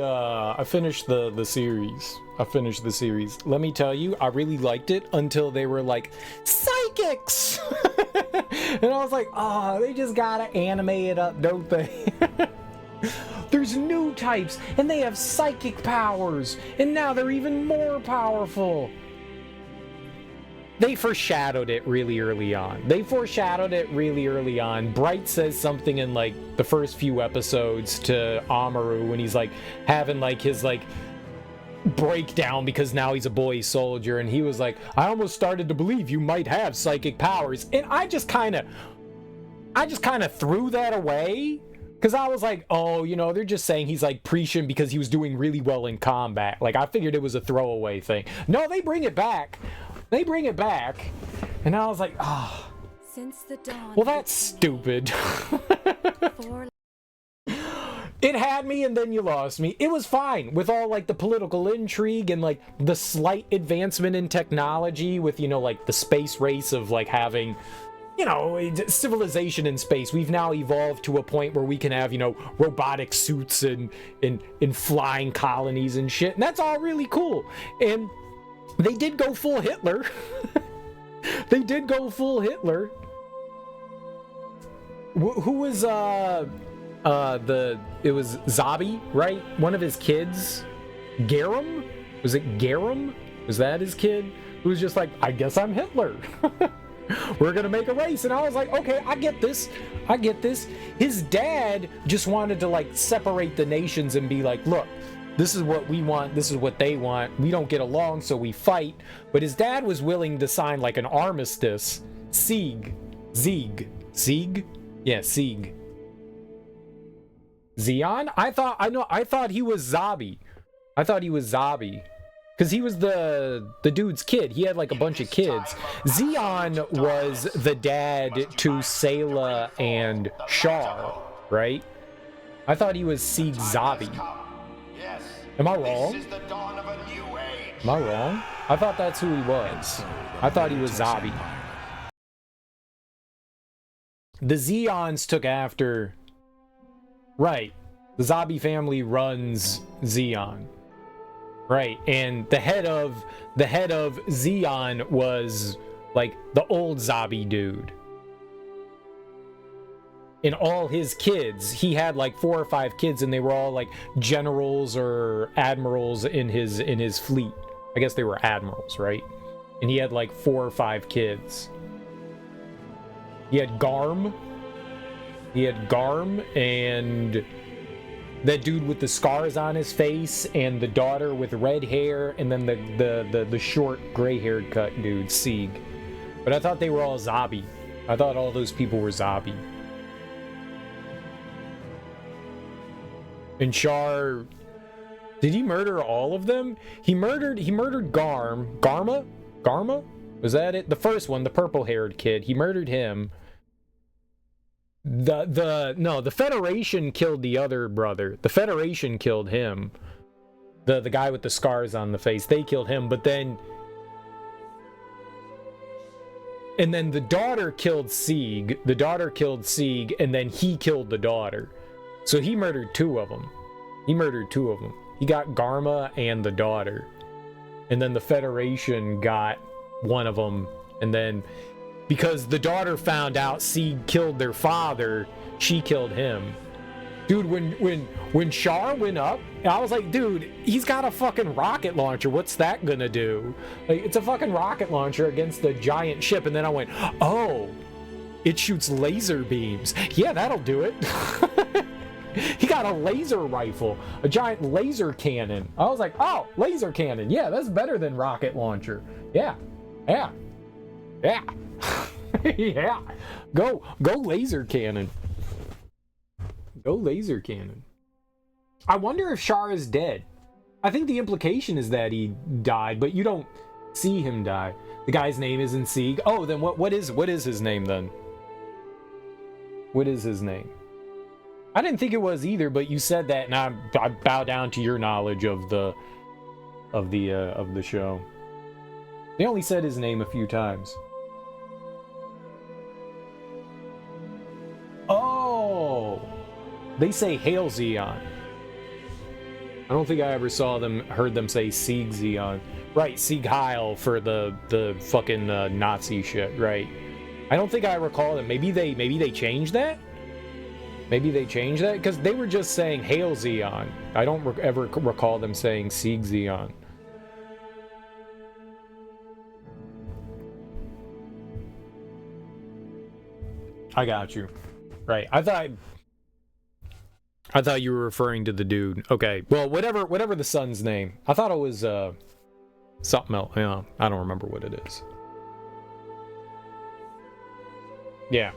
series. I finished the series. Let me tell you, I really liked it until they were like psychics. And I was like, oh, they just gotta animate it up, don't they? There's new types and they have psychic powers, and now they're even more powerful. They foreshadowed it really early on. Bright says something in like the first few episodes to Amaru when he's like having like his like breakdown because now he's a boy soldier, and he was like, I almost started to believe you might have psychic powers. And I just kind of threw that away because I was like, oh, you know, they're just saying he's like prescient because he was doing really well in combat. Like, I figured it was a throwaway thing. No, they bring it back. And I was like, ah. Oh. Since the dawn. Well, that's stupid. It had me and then you lost me. It was fine with all like the political intrigue and like the slight advancement in technology with, you know, like the space race of like having, you know, civilization in space. We've now evolved to a point where we can have, you know, robotic suits and flying colonies and shit. And that's all really cool. And they did go full Hitler. Who was it was Zabi, right? One of his kids, Garum? Was it Garum? Was that his kid? Who was just like, I guess I'm Hitler. We're gonna make a race. And I was like, okay, I get this. His dad just wanted to like separate the nations and be like, look, this is what we want, this is what they want. We don't get along, so we fight. But his dad was willing to sign like an armistice. Sieg. Yeah, Sieg. Zeon? I thought he was Zabi. Because he was the dude's kid. He had like a bunch of kids. Zeon was the dad to Sayla and Char, right? I thought he was Sieg Zabi. Am I wrong? I thought that's who he was. I thought he was Zabi. The Zeons took after... Right. The Zabi family runs Zeon. Right. And the head of Zeon was like the old Zabi dude. And all his kids, he had like 4 or 5 kids, and they were all like generals or admirals in his fleet. I guess they were admirals, right? And he had like 4 or 5 kids. He had Garm and that dude with the scars on his face, and the daughter with red hair, and then the short gray-haired cut dude, Sieg. But I thought they were all Zabi. I thought all those people were Zabi. And Char, did he murder all of them? He murdered Garma? Was that it? The first one, the purple-haired kid. He murdered him. The Federation killed the other brother. The Federation killed him. The guy with the scars on the face. They killed him, but then... And then the daughter killed Sieg. The daughter killed Sieg, and then he killed the daughter. So he murdered two of them. He got Garma and the daughter. And then the Federation got one of them. And then, because the daughter found out Sieg killed their father, she killed him. Dude, when Char went up, I was like, dude, he's got a fucking rocket launcher. What's that gonna do? Like, it's a fucking rocket launcher against a giant ship. And then I went, oh, it shoots laser beams. Yeah, that'll do it. He got a laser rifle, a giant laser cannon. I was like, oh, laser cannon. Yeah, that's better than rocket launcher. Yeah. Yeah. Go laser cannon. Go laser cannon. I wonder if Char is dead. I think the implication is that he died, but you don't see him die. The guy's name isn't Sieg. Oh, then what is his name then? What is his name? I didn't think it was either, but you said that, and I bow down to your knowledge of the show. They only said his name a few times. Oh, they say Hail Zeon. I don't think I ever heard them say Sieg Zeon. Right, Sieg Heil for the fucking Nazi shit. Right. I don't think I recall them. Maybe they changed that. Maybe they changed that? Because they were just saying Hail Zeon. I don't ever recall them saying Sieg Zeon. I got you. Right. I thought you were referring to the dude. Okay. Well, whatever the son's name. I thought it was something else. Yeah, I don't remember what it is. Yeah.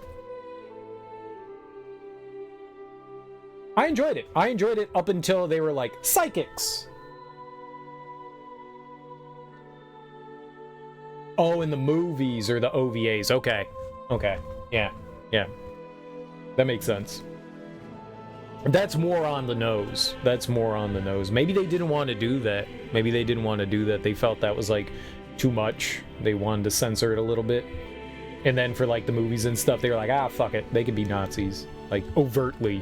I enjoyed it. I enjoyed it up until they were like, psychics! Oh, in the movies or the OVAs. Okay. Okay. Yeah. Yeah. That makes sense. That's more on the nose. That's more on the nose. Maybe they didn't want to do that. Maybe they didn't want to do that. They felt that was like too much. They wanted to censor it a little bit. And then for like the movies and stuff, they were like, ah, fuck it. They could be Nazis. Like, overtly.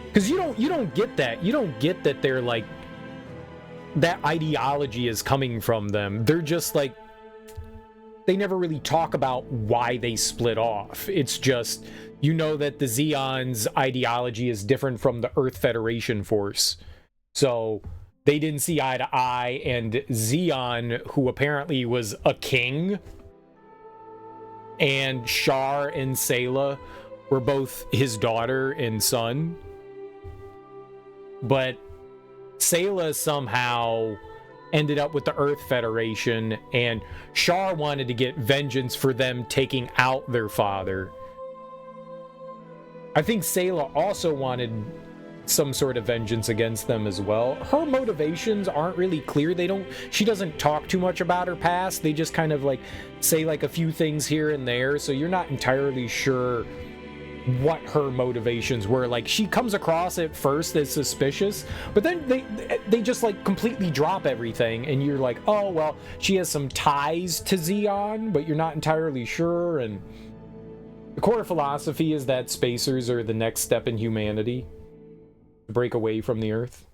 Because you don't get that. You don't get that they're like, that ideology is coming from them. They're just like, they never really talk about why they split off. It's just, you know that the Zeon's ideology is different from the Earth Federation force. So they didn't see eye to eye, and Zeon, who apparently was a king, and Char and Sayla were both his daughter and son. But Sayla somehow ended up with the Earth Federation, and Char wanted to get vengeance for them taking out their father. I think Sayla also wanted some sort of vengeance against them as well. Her motivations aren't really clear. She doesn't talk too much about her past. They just kind of like say like a few things here and there, so you're not entirely sure what her motivations were. Like, she comes across at first as suspicious, but then they just like completely drop everything, and you're like, oh well, she has some ties to Zeon, but you're not entirely sure. And the core philosophy is that spacers are the next step in humanity to break away from the Earth.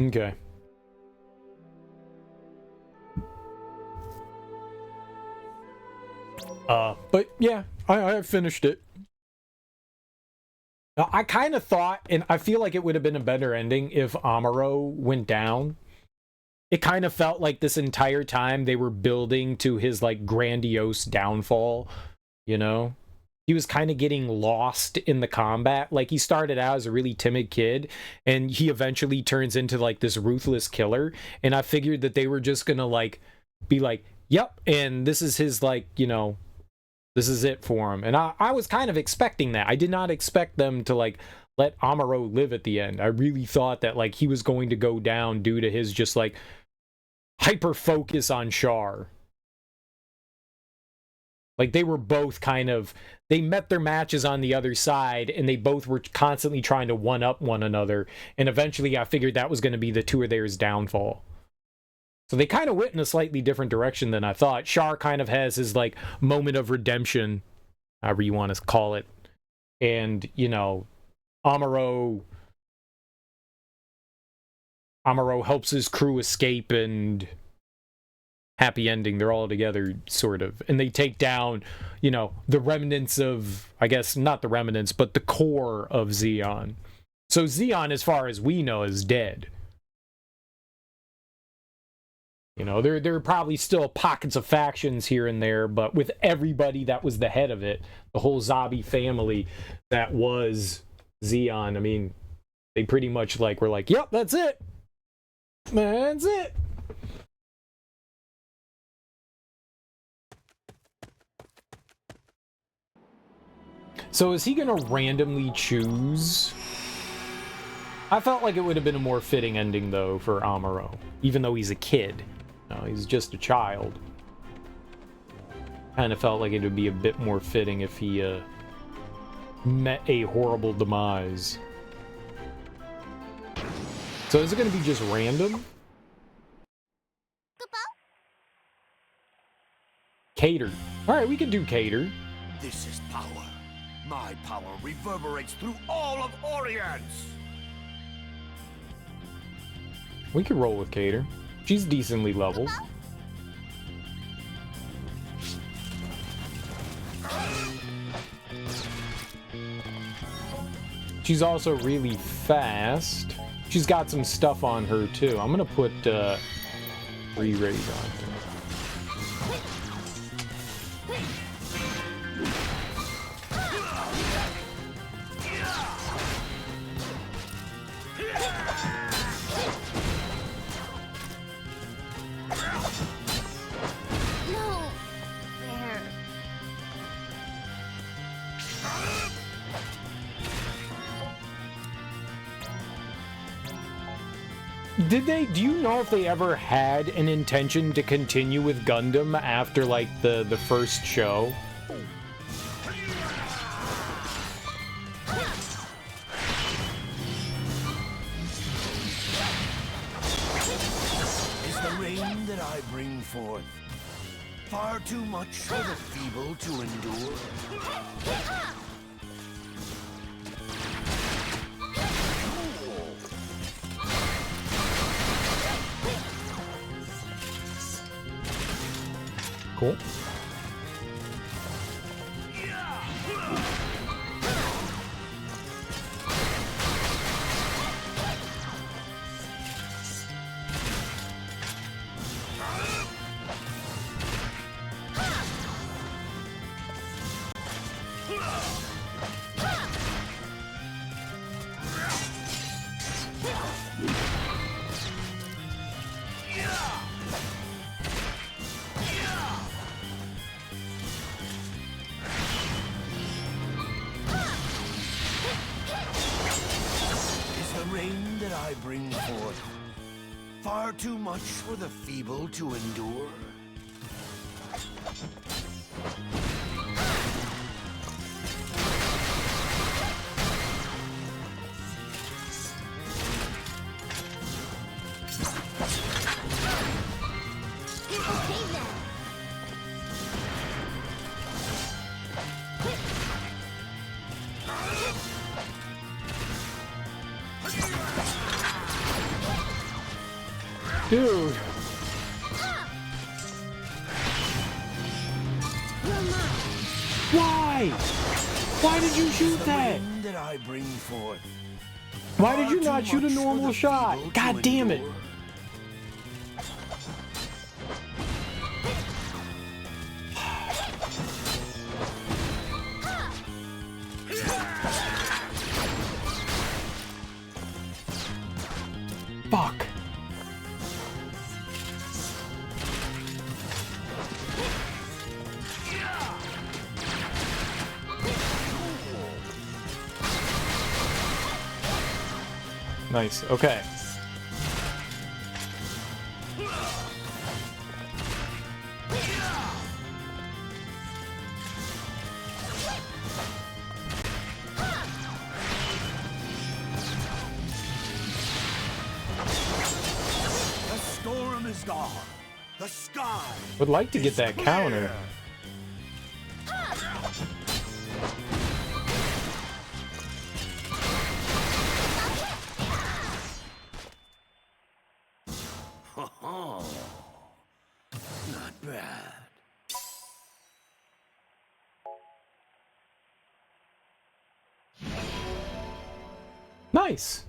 Okay. But yeah, I finished it. Now, I kind of thought, and I feel like it would have been a better ending if Amuro went down. It kind of felt like this entire time they were building to his like grandiose downfall, you know? he was kind of getting lost in the combat. Like, he started out as a really timid kid, and he eventually turns into, like, this ruthless killer. And I figured that they were just gonna, like, be like, yep, and this is his, like, you know, this is it for him. And I was kind of expecting that. I did not expect them to, like, let Amuro live at the end. I really thought that, like, he was going to go down due to his just, like, hyper focus on Char. Like, they were both kind of, they met their matches on the other side, and they both were constantly trying to one-up one another, and eventually I figured that was going to be the two of theirs downfall. So they kind of went in a slightly different direction than I thought. Char kind of has his, like, moment of redemption, however you want to call it, and, you know, Amuro helps his crew escape, and happy ending. They're all together, sort of. And they take down, you know, the remnants of, I guess, not the remnants, but the core of Zeon. So Zeon, as far as we know, is dead. You know, there are probably still pockets of factions here and there, but with everybody that was the head of it, the whole Zabi family that was Zeon, I mean, they pretty much, like, were like, yep, that's it. That's it. So is he gonna randomly choose? I felt like it would have been a more fitting ending, though, for Amuro, even though he's a kid. No, he's just a child. Kind of felt like it would be a bit more fitting if he met a horrible demise. So is it going to be just random? Cater. Alright, we can do Cater. This is power. My power reverberates through all of Orience. We could roll with Cater. She's decently leveled. She's also really fast. She's got some stuff on her, too. I'm gonna put re-raise on her. Do you know if they ever had an intention to continue with Gundam after, like, the first show? Is the rain that I bring forth far too much for the feeble to endure? Cool. I bring forth far too much for the feeble to endure. Dude. Why? Why did you shoot that? I bring forth Why did you not shoot a normal shot? God damn it. Nice. Okay. The storm is gone. The sky Would like to get that counter. not bad. Nice.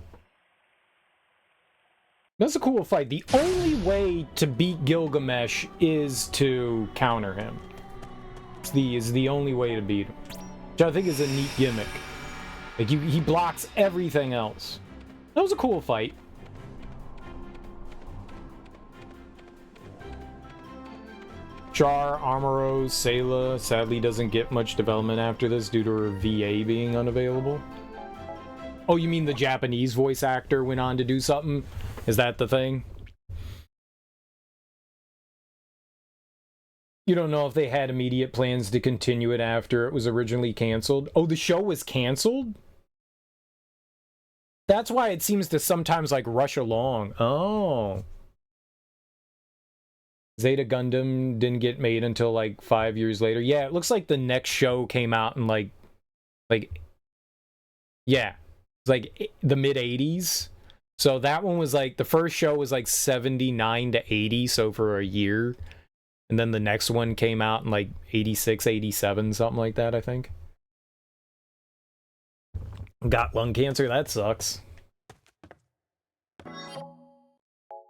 That's a cool fight. The only way to beat Gilgamesh is to counter him. Is the only way to beat him. Which I think is a neat gimmick. Like, he blocks everything else. That was a cool fight. Char, Armoros, Sayla sadly doesn't get much development after this due to her VA being unavailable. Oh, you mean the Japanese voice actor went on to do something? Is that the thing? You don't know if they had immediate plans to continue it after it was originally canceled? Oh, the show was canceled? That's why it seems to sometimes, like, rush along. Oh. Zeta Gundam didn't get made until, like, 5 years later. Yeah, it looks like the next show came out in, like, yeah. It's like the mid-80s. So that one was, like, the first show was, like, 79 to 80, so for a year. And then the next one came out in, like, 86, 87, something like that, I think. Got lung cancer? That sucks.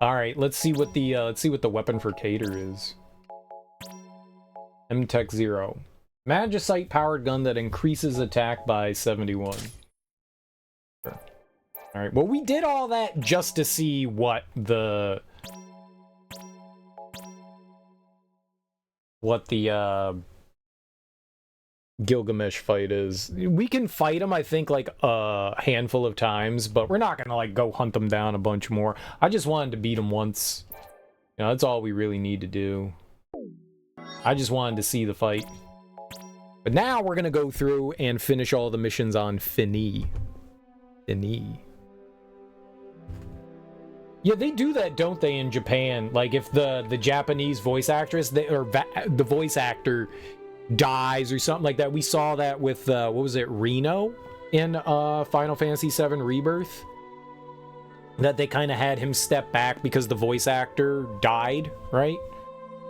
Alright, let's see what the weapon for Cater is. M-Tech 0. Magicite powered gun that increases attack by 71. Sure. Alright, well, we did all that just to see what the Gilgamesh fight is. We can fight him, I think, like a handful of times, but we're not gonna like go hunt them down a bunch more. I just wanted to beat him once. You know, that's all we really need to do. I just wanted to see the fight. But now we're gonna go through and finish all the missions on Finis. Finis. Yeah, they do that, don't they, in Japan? Like, if the Japanese voice actress, the voice actor dies or something like that. We saw that with, what was it, Reno in Final Fantasy VII Rebirth? That they kind of had him step back because the voice actor died, right?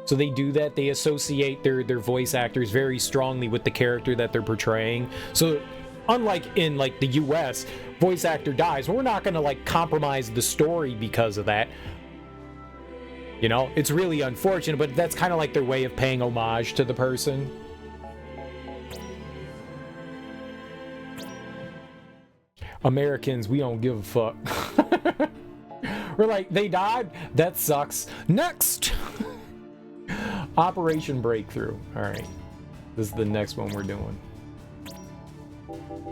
So they do that. They associate their voice actors very strongly with the character that they're portraying. So unlike in, like, the US, voice actor dies, we're not going to, like, compromise the story because of that. You know, it's really unfortunate, but that's kind of like their way of paying homage to the person. Americans, we don't give a fuck. We're like, they died? That sucks. Next! Operation Breakthrough. Alright. This is the next one we're doing.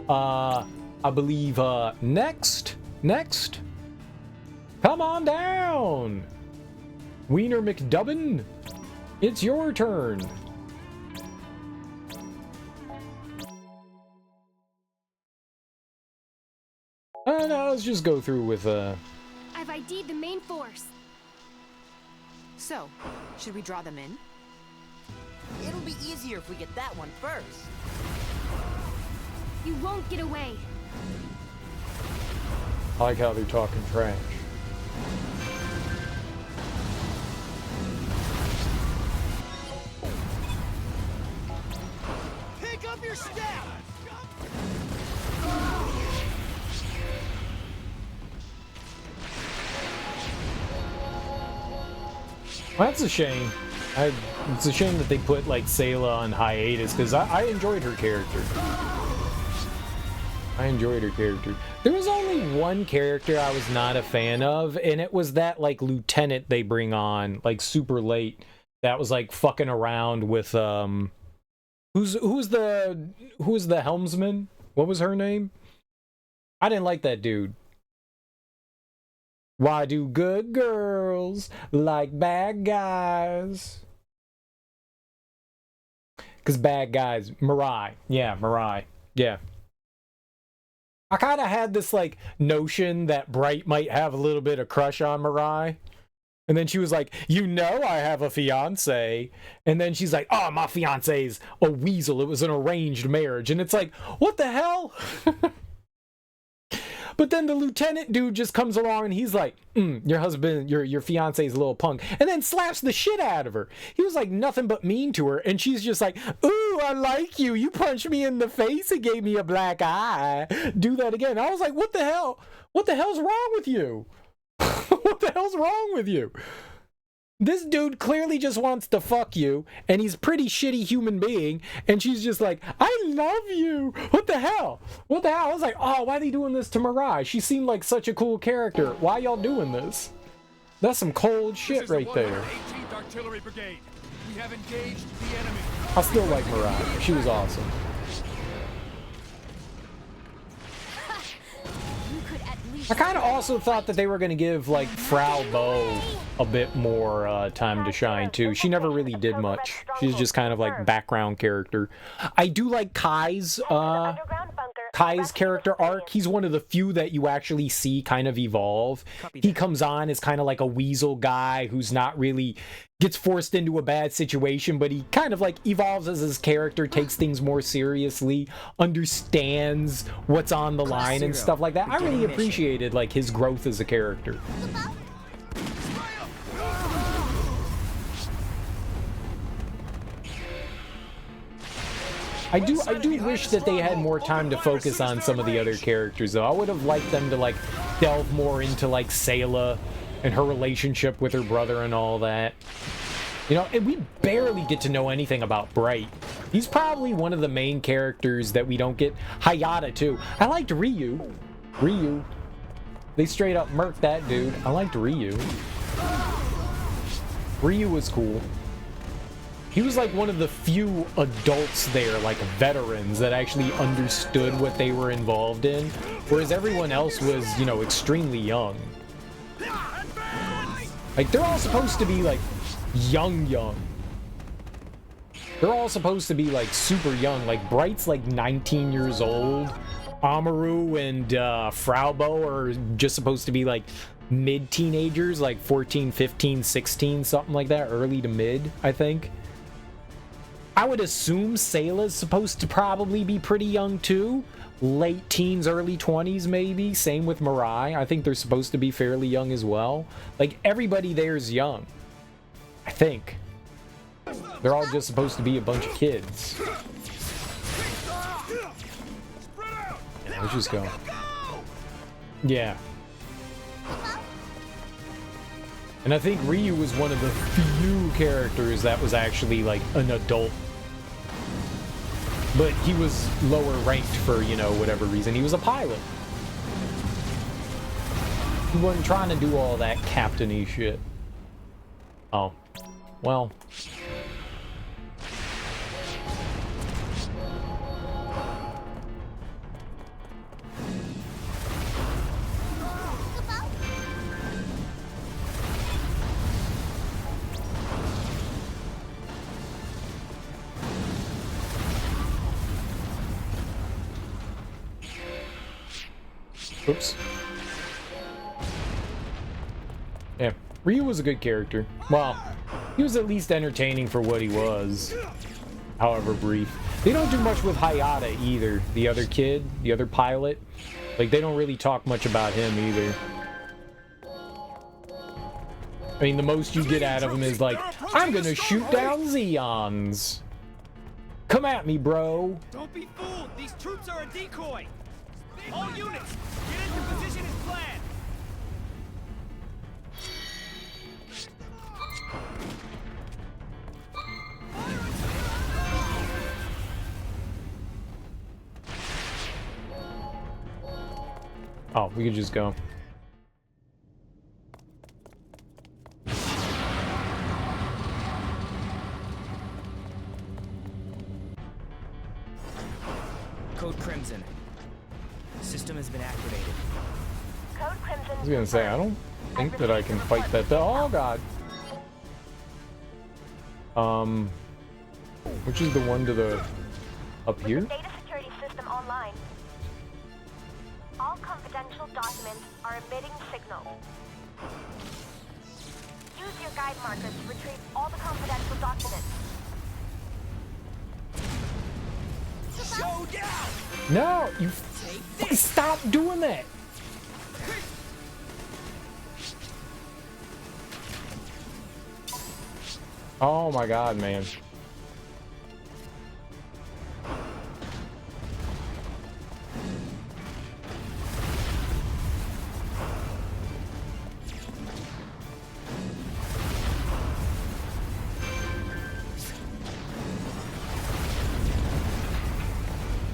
I believe, next? Come on down! Wiener McDubbin, it's your turn. No, let's just go through with, I've ID'd the main force. So, should we draw them in? It'll be easier if we get that one first. You won't get away. I like how they're talking trash. Pick up your staff! Well, that's a shame. It's a shame that they put, like, Sayla on hiatus, because I enjoyed her character. There was only one character I was not a fan of, and it was that, like, lieutenant they bring on, like, super late, that was, like, fucking around with, who's the helmsman? What was her name? I didn't like that dude. Why do good girls like bad guys? Because bad guys, Mirai. Yeah, Mirai. Yeah. I kind of had this, like, notion that Bright might have a little bit of crush on Mirai. And then she was like, you know I have a fiance. And then she's like, oh, my fiance's a weasel. It was an arranged marriage. And it's like, what the hell? But then the lieutenant dude just comes along and he's like, your husband, your fiance's a little punk. And then slaps the shit out of her. He was like nothing but mean to her. And she's just like, ooh, I like you. You punched me in the face and gave me a black eye. Do that again. I was like, what the hell? What the hell's wrong with you? What the hell's wrong with you? This dude clearly just wants to fuck you, and he's a pretty shitty human being, and she's just like, I love you. What the hell? What the hell? I was like, oh, why are they doing this to Mirai? She seemed like such a cool character. Why y'all doing this? That's some cold shit right there. 18th Artillery Brigade. We have engaged the enemy. I still like Mirai. She was awesome. I kind of also thought that they were going to give, like, Frau Bo a bit more time to shine, too. She never really did much. She's just kind of, like, background character. I do like Kai's character arc. He's one of the few that you actually see kind of evolve. He comes on as kind of like a weasel guy who's not really... gets forced into a bad situation, but he kind of like evolves as his character, takes things more seriously, understands what's on the line and stuff like that. I really appreciated like his growth as a character. I do wish that they had more time to focus on some of the other characters though. I would have liked them to like delve more into like Sayla and her relationship with her brother and all that. You know, and we barely get to know anything about Bright. He's probably one of the main characters that we don't get. Hayata, too. I liked Ryu. Ryu. They straight up murked that dude. I liked Ryu. Ryu was cool. He was like one of the few adults there, like veterans, that actually understood what they were involved in, whereas everyone else was, you know, extremely young. Like, they're all supposed to be, like, young. They're all supposed to be, like, super young. Like, Bright's, like, 19 years old. Amaru and Frau Bo are just supposed to be, like, mid-teenagers, like 14, 15, 16, something like that. Early to mid, I think. I would assume Sayla's supposed to probably be pretty young, too. Late teens, early 20s, maybe. Same with Mirai. I think they're supposed to be fairly young as well. Like, everybody there's young. I think. They're all just supposed to be a bunch of kids. Let's just go. Yeah. And I think Ryu was one of the few characters that was actually, like, an adult. But he was lower ranked for, you know, whatever reason. He was a pilot. He wasn't trying to do all that captain-y shit. Oh. Well. Oops. Yeah, Ryu was a good character. Well, he was at least entertaining for what he was, however brief. They don't do much with Hayata either, the other kid, the other pilot. Like, they don't really talk much about him either. I mean, the most you get out of him is like, I'm gonna shoot down Zeons. Come at me, bro. Don't be fooled. These troops are a decoy. All units, get into position as planned. Oh, we could just go. Code Crimson. System has been activated. Code Crimson. I was gonna say, I don't I think that I can fight that. Oh god. Which is the one to the up here? With the data security system online, all confidential documents are emitting signals. Use your guide markers to retrieve all the confidential documents. Showdown! No, you fucking stop doing that. Oh my god, man.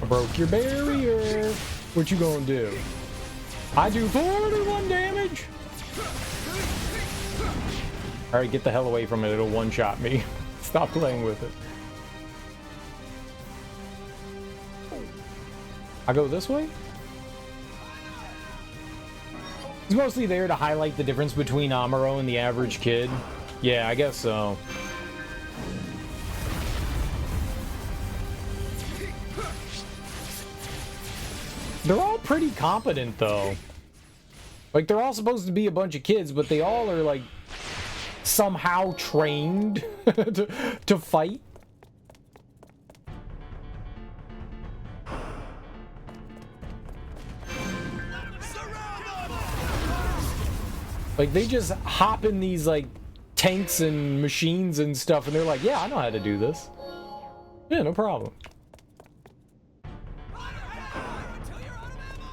I broke your barrier. What you gonna do? I do 41 damage. Alright, get the hell away from it. It'll one-shot me. Stop playing with it. I go this way? He's mostly there to highlight the difference between Amuro and the average kid. Yeah, I guess so. They're all pretty competent, though. Like, they're all supposed to be a bunch of kids, but they all are, like, somehow trained to fight. Like, they just hop in these, like, tanks and machines and stuff, and they're like, yeah, I know how to do this. Yeah, no problem.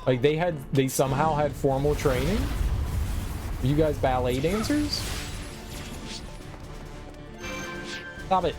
Like, they somehow had formal training? Are you guys ballet dancers? Stop it.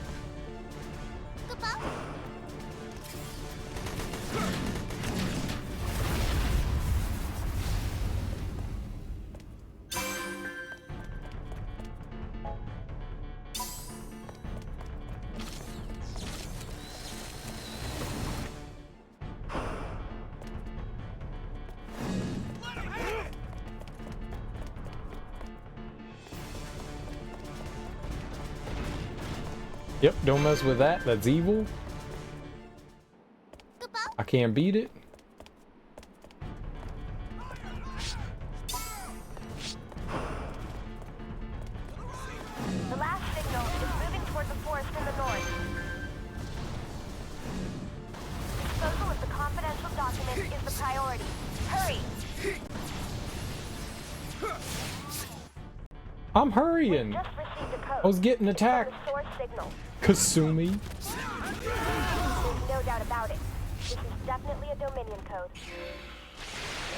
Yep, don't mess with that. That's evil. I can't beat it. The last signal is moving toward the forest in the north. Disposal of the confidential document is the priority. Hurry! I'm hurrying. Just received a code. I was getting attacked. It's from the source signal. Kasumi. There's no doubt about it. This is definitely a Dominion code.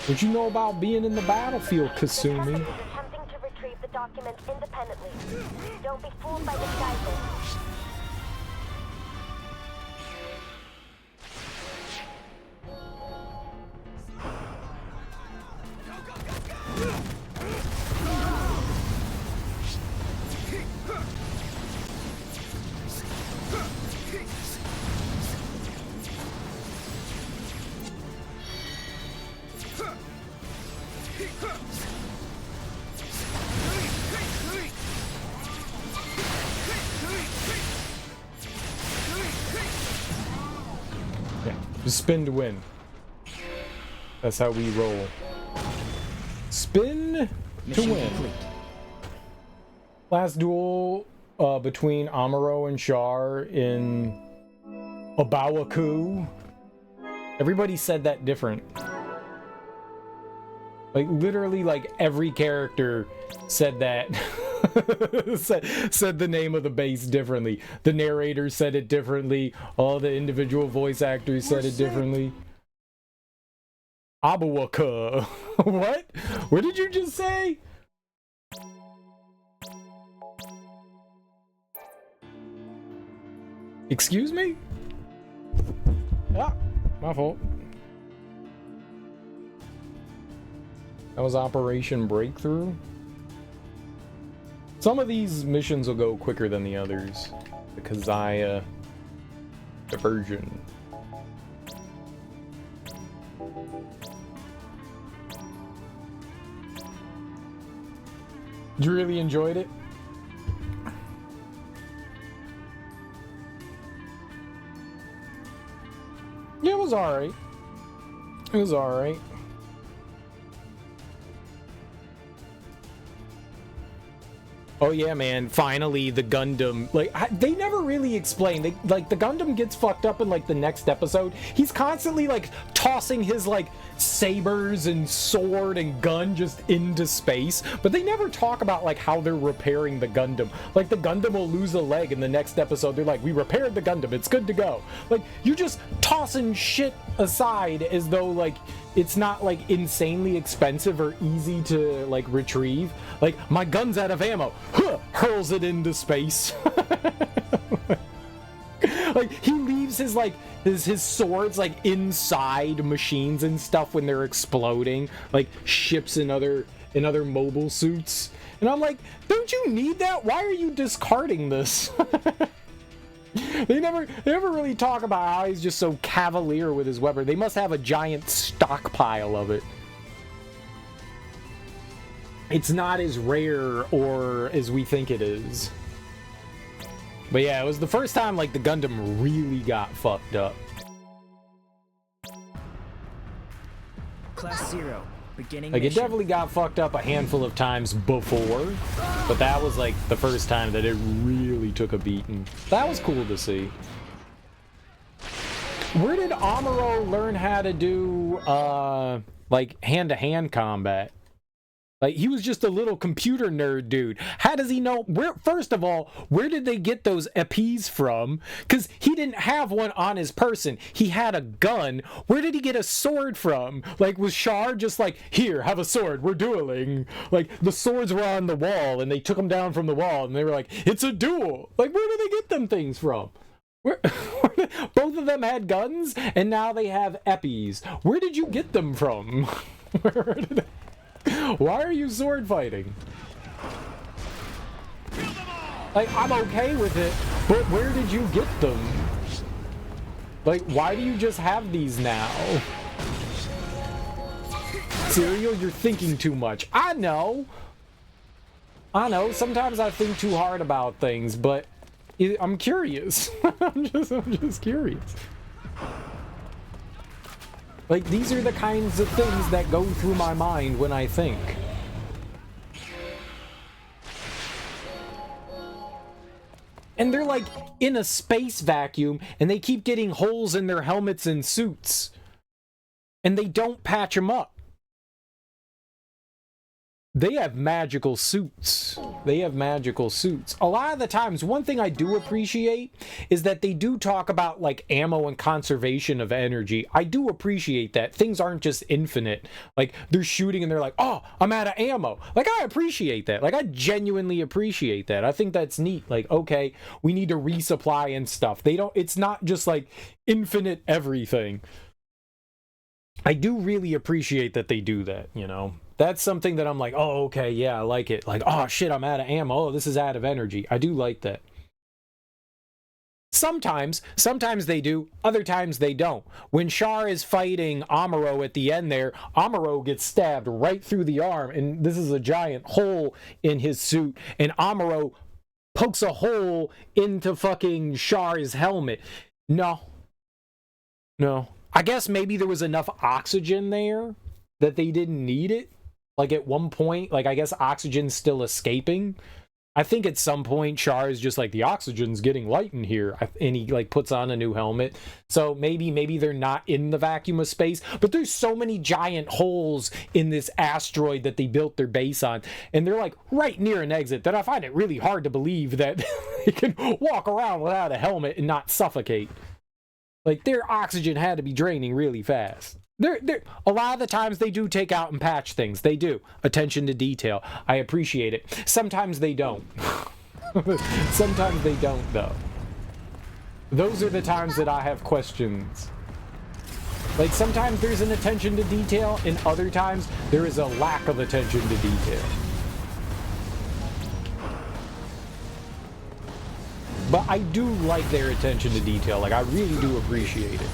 What you know about being in the battlefield, Kasumi? The is attempting to retrieve the documents independently. Don't be fooled by disguises. Yeah, just spin to win. That's how we roll. Spin to win. Last duel between Amuro and Char in Obawaku. Everybody said that different. Like, literally, like, every character said that. said the name of the base differently. The narrator said it differently. All the individual voice actors said it differently. Abawaka. What? What did you just say? Excuse me? Ah, my fault. That was Operation Breakthrough. Some of these missions will go quicker than the others. The Kazaya diversion. You really enjoyed it? Yeah, it was alright. It was alright. Oh yeah, man, finally the Gundam, like, they never really explain, the Gundam gets fucked up in, like, the next episode. He's constantly, like, tossing his, like, sabers and sword and gun just into space, but they never talk about, like, how they're repairing the Gundam. Like, the Gundam will lose a leg in the next episode, they're like, we repaired the Gundam, it's good to go. Like, you're just tossing shit aside as though, like, it's not, like, insanely expensive or easy to, like, retrieve. Like, my gun's out of ammo. Huh, hurls it into space. Like, he leaves his, like, his swords, like, inside machines and stuff when they're exploding. Like, ships and other mobile suits. And I'm like, don't you need that? Why are you discarding this? They never really talk about how he's just so cavalier with his weapon. They must have a giant stockpile of it. It's not as rare or as we think it is. But yeah, it was the first time, like, the Gundam really got fucked up. Class 0, beginning Like, mission. it definitely got fucked up a handful of times before, but that was, like, the first time that it really took a beating. That was cool to see. Where did Amuro learn how to do, like, hand-to-hand combat? Like, he was just a little computer nerd dude. How does he know? First of all, where did they get those EPs from? Because he didn't have one on his person. He had a gun. Where did he get a sword from? Like, was Char just like, here, have a sword, we're dueling? Like, the swords were on the wall, and they took them down from the wall, and they were like, it's a duel. Like, where did they get them things from? Both of them had guns, and now they have EPs. Where did you get them from? Where did they... Why are you sword fighting? Like, I'm okay with it, but where did you get them? Like, why do you just have these now? Serial, you're thinking too much. I know. Sometimes I think too hard about things, but I'm curious. I'm just curious. Like, these are the kinds of things that go through my mind when I think. And they're like in a space vacuum, and they keep getting holes in their helmets and suits. And they don't patch them up. They have magical suits. They have magical suits. A lot of the times, one thing I do appreciate is that they do talk about, like, ammo and conservation of energy. I do appreciate that. Things aren't just infinite. Like, they're shooting and they're like, oh, I'm out of ammo. Like, I appreciate that. Like, I genuinely appreciate that. I think that's neat. Like, okay, we need to resupply and stuff. It's not just, like, infinite everything. I do really appreciate that they do that, you know? That's something that I'm like, oh, okay, yeah, I like it. Like, oh, shit, I'm out of ammo. Oh, this is out of energy. I do like that. Sometimes they do, other times they don't. When Char is fighting Amuro at the end there, Amuro gets stabbed right through the arm, and this is a giant hole in his suit, and Amuro pokes a hole into fucking Char's helmet. No. I guess maybe there was enough oxygen there that they didn't need it. Like, at one point, like, I guess oxygen's still escaping. I think at some point Char is just like, the oxygen's getting light in here, and he, like, puts on a new helmet. So maybe they're not in the vacuum of space, but there's so many giant holes in this asteroid that they built their base on, and they're, like, right near an exit, that I find it really hard to believe that they can walk around without a helmet and not suffocate. Like, their oxygen had to be draining really fast. A lot of the times they do take out and patch things. They do. Attention to detail. I appreciate it. Sometimes they don't. Sometimes they don't, though. Those are the times that I have questions. Like, sometimes there's an attention to detail, and other times there is a lack of attention to detail. But I do like their attention to detail. Like, I really do appreciate it.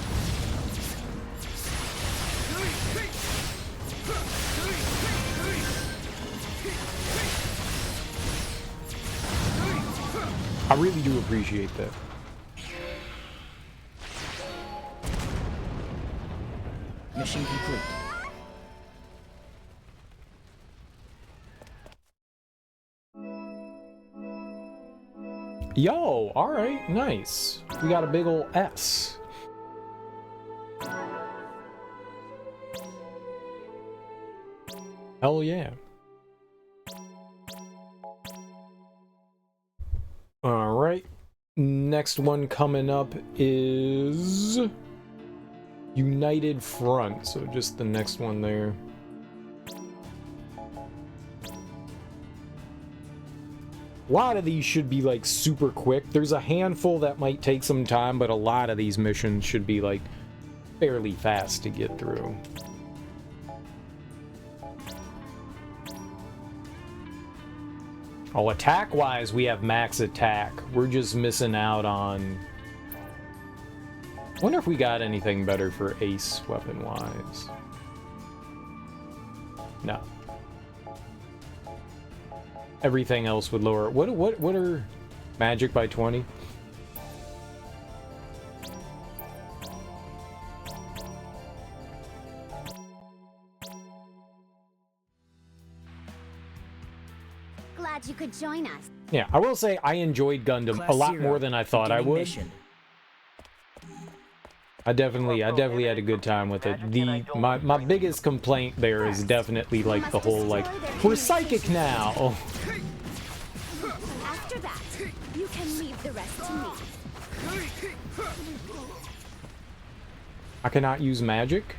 I really do appreciate that. Mission complete. Yo, alright, nice. We got a big ol' S. Hell yeah. Alright. Next one coming up is United Front. So just the next one there. A lot of these should be like super quick. There's a handful that might take some time, but a lot of these missions should be like fairly fast to get through. Oh, attack-wise, we have max attack. We're just missing out on... Wonder if we got anything better for ace weapon-wise. No. Everything else would lower. What are magic by 20? Glad you could join us. Yeah, I will say I enjoyed Gundam a lot more than I thought I would. I definitely had a good time with it. My biggest complaint there is definitely like the whole like we're psychic now. After that, you can leave the rest to me. I cannot use magic.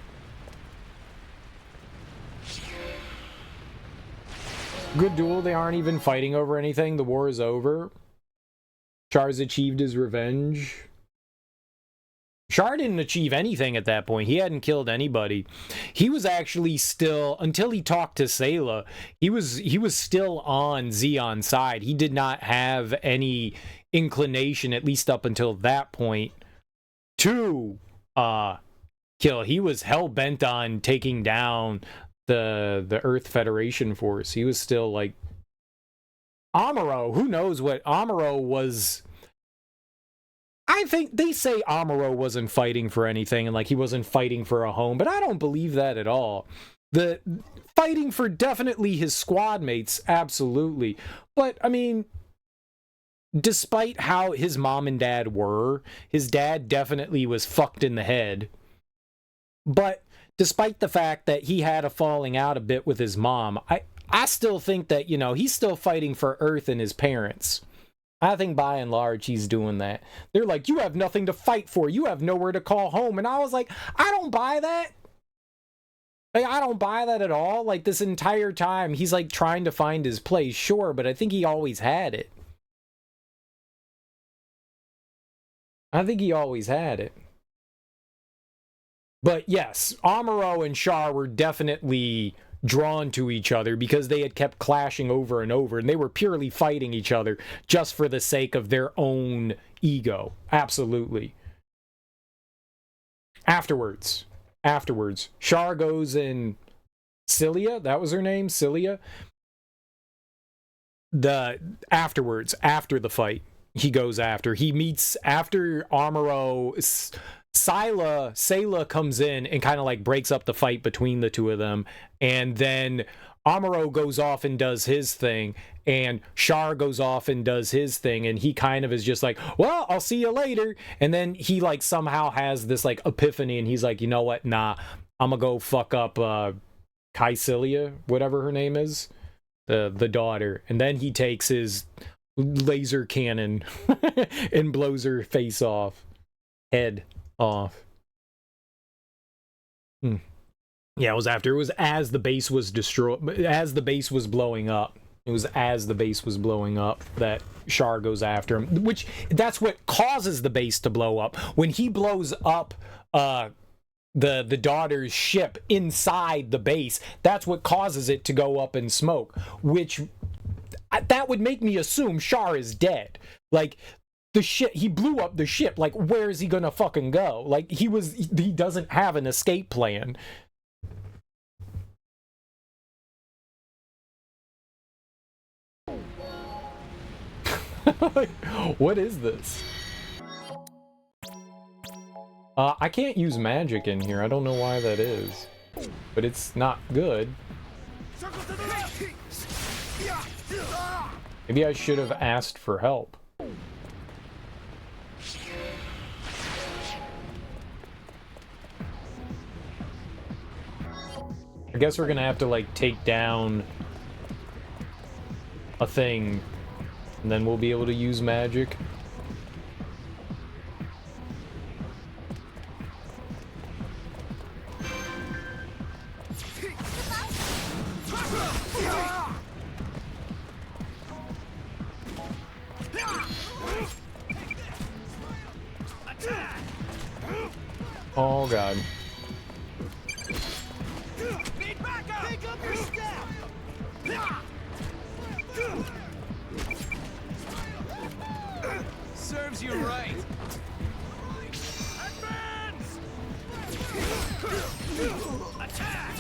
Good duel. They aren't even fighting over anything. The war is over. Char's achieved his revenge. Char didn't achieve anything at that point. He hadn't killed anybody. He was actually still, until he talked to Sayla, he was still on Zeon's side. He did not have any inclination, at least up until that point, to kill. He was hell-bent on taking down the Earth Federation force. He was still like Amuro. Who knows what Amuro was? I think they say Amuro wasn't fighting for anything and like he wasn't fighting for a home, but I don't believe that at all. The fighting for definitely his squad mates, absolutely. But I mean, despite how his mom and dad were, his dad definitely was fucked in the head. But despite the fact that he had a falling out a bit with his mom, I still think that, you know, he's still fighting for Earth and his parents. I think by and large he's doing that. They're like, you have nothing to fight for. You have nowhere to call home. And I was like, I don't buy that. Like, I don't buy that at all. Like, this entire time he's like trying to find his place. Sure, but I think he always had it. I think he always had it. But yes, Amuro and Char were definitely drawn to each other because they had kept clashing over and over, and they were purely fighting each other just for the sake of their own ego. Absolutely. Afterwards, Char goes in Cilia, that was her name, Cilia. After the fight, he goes after. He meets after Amuro. Sayla comes in and kind of like breaks up the fight between the two of them, and then Amuro goes off and does his thing, and Char goes off and does his thing, and he kind of is just like, well, I'll see you later. And then he like somehow has this like epiphany, and he's like, you know what, nah, I'm gonna go fuck up Kycilia, whatever her name is, the daughter. And then he takes his laser cannon and blows her face off, head off. Yeah, it was as the base was destroyed, as the base was blowing up. It was as the base was blowing up that Char goes after him, which that's what causes the base to blow up. When he blows up the daughter's ship inside the base, that's what causes it to go up in smoke, which that would make me assume Char is dead. Like, the shit, he blew up the ship. Like, where is he gonna fucking go? Like, he doesn't have an escape plan. What is this? I can't use magic in here. I don't know why that is. But it's not good. Maybe I should have asked for help. I guess we're gonna have to, like, take down a thing, and then we'll be able to use magic. Oh god. Pick up your step! Serves you right. Advance! Attack!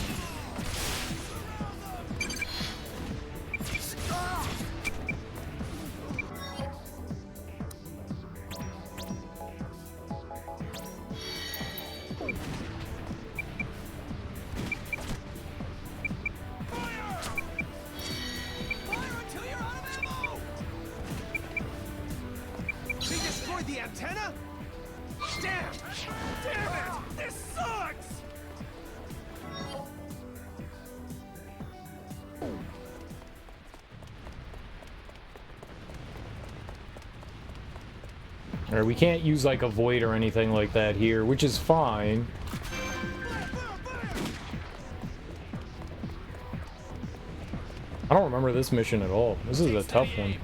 The antenna? Damn! Damn it! This sucks! Alright, we can't use like a void or anything like that here, which is fine. I don't remember this mission at all. This is a tough one.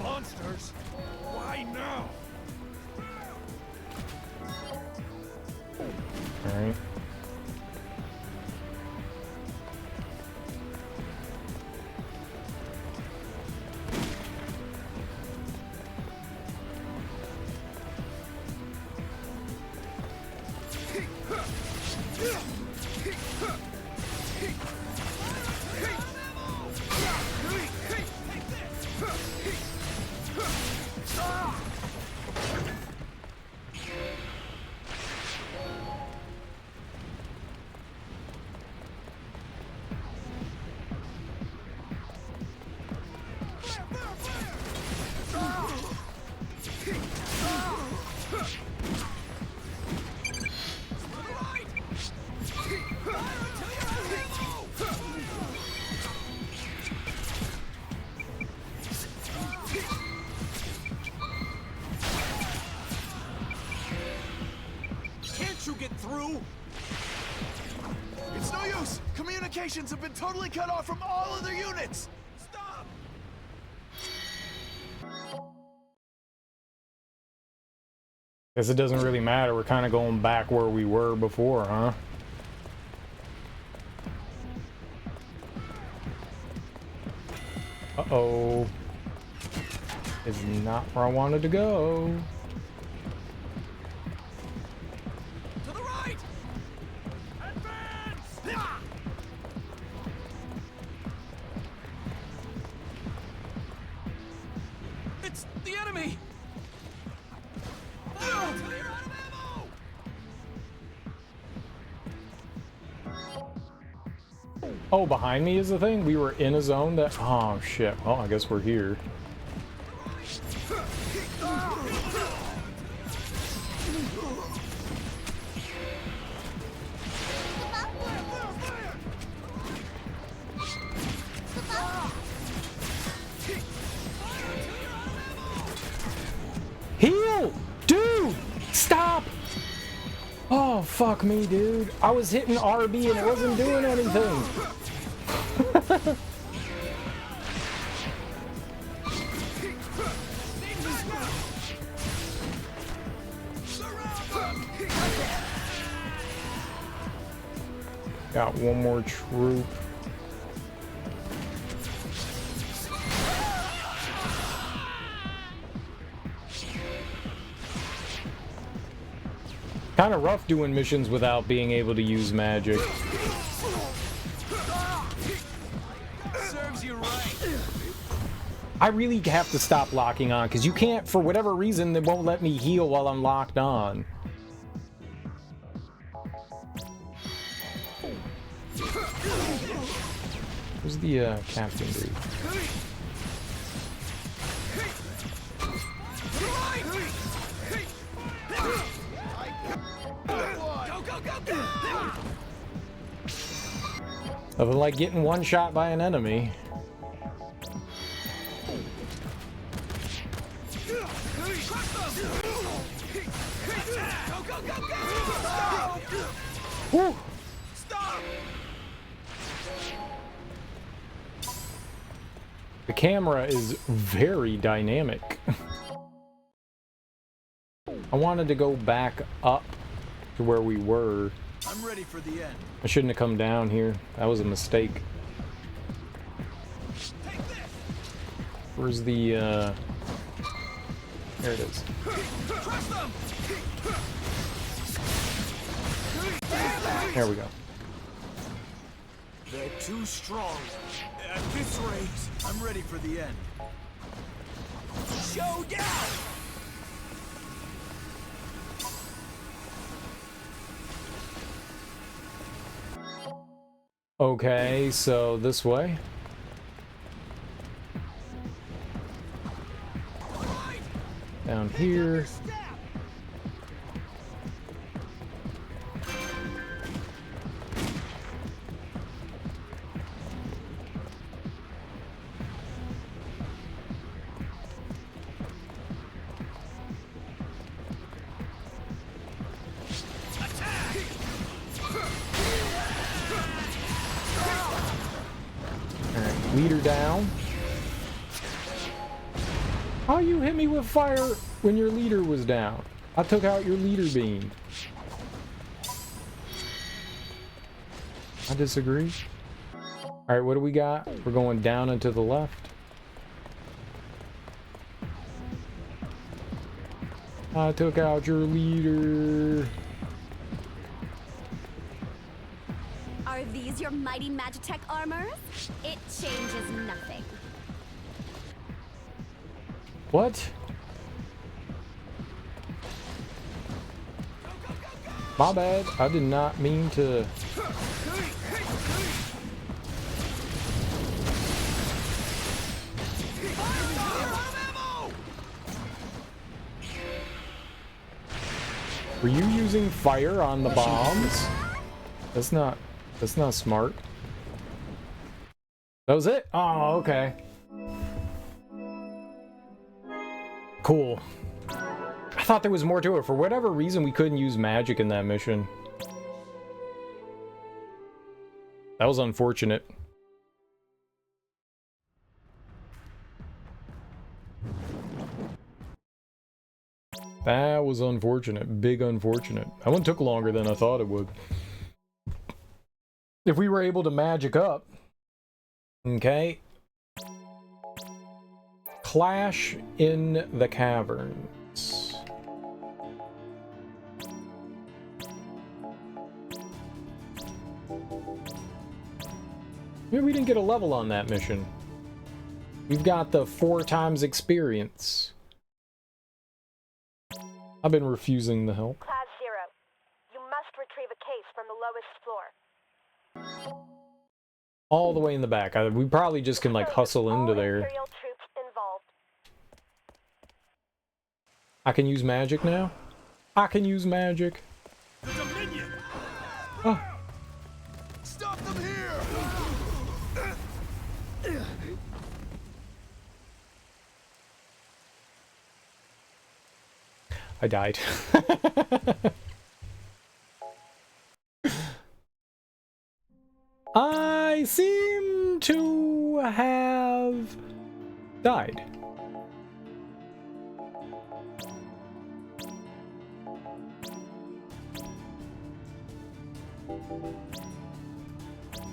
Monsters? Why now? Alright. Can't you get through? It's no use! Communications have been totally cut off from all other units! Stop! Guess it doesn't really matter. We're kind of going back where we were before, huh? Uh-oh. Is not where I wanted to go. To the right! Advance! It's the enemy! Fire until you're out of ammo! Oh, behind me is the thing? We were in a zone that... Oh, shit. Well, I guess we're here. fuck me, dude. I was hitting RB and it wasn't doing anything. Got one more troop. Kind of rough doing missions without being able to use magic. Serves you right. I really have to stop locking on because you can't, for whatever reason, they won't let me heal while I'm locked on. Where's the captain dude? Nothing like getting one shot by an enemy. Woo! The camera is very dynamic. I wanted to go back up to where we were. I'm ready for the end. I shouldn't have come down here. That was a mistake. Where's the, there it is. There we go. They're too strong. At this rate, I'm ready for the end. Showdown! Okay, so this way. Down here. Leader down. How you hit me with fire when your leader was down? I took out your leader beam. I disagree. Alright, what do we got? We're going down and to the left. I took out your leader. Are these your mighty Magitech armors? It changes nothing. What? My bad. I did not mean to. Were you using fire on the bombs? That's not smart. That was it? Oh, okay. Cool. I thought there was more to it. For whatever reason, we couldn't use magic in that mission. That was unfortunate. That was unfortunate. Big unfortunate. That one took longer than I thought it would. If we were able to magic up. Okay. Clash in the caverns. Yeah, we didn't get a level on that mission. We've got the 4 times experience. I've been refusing the help. Class 0, you must retrieve a case from the lowest floor. All the way in the back. We probably just can like hustle into there. Imperial troops involved. I can use magic now? I can use magic. The Dominion! Oh. Stop them here! I died. to have died.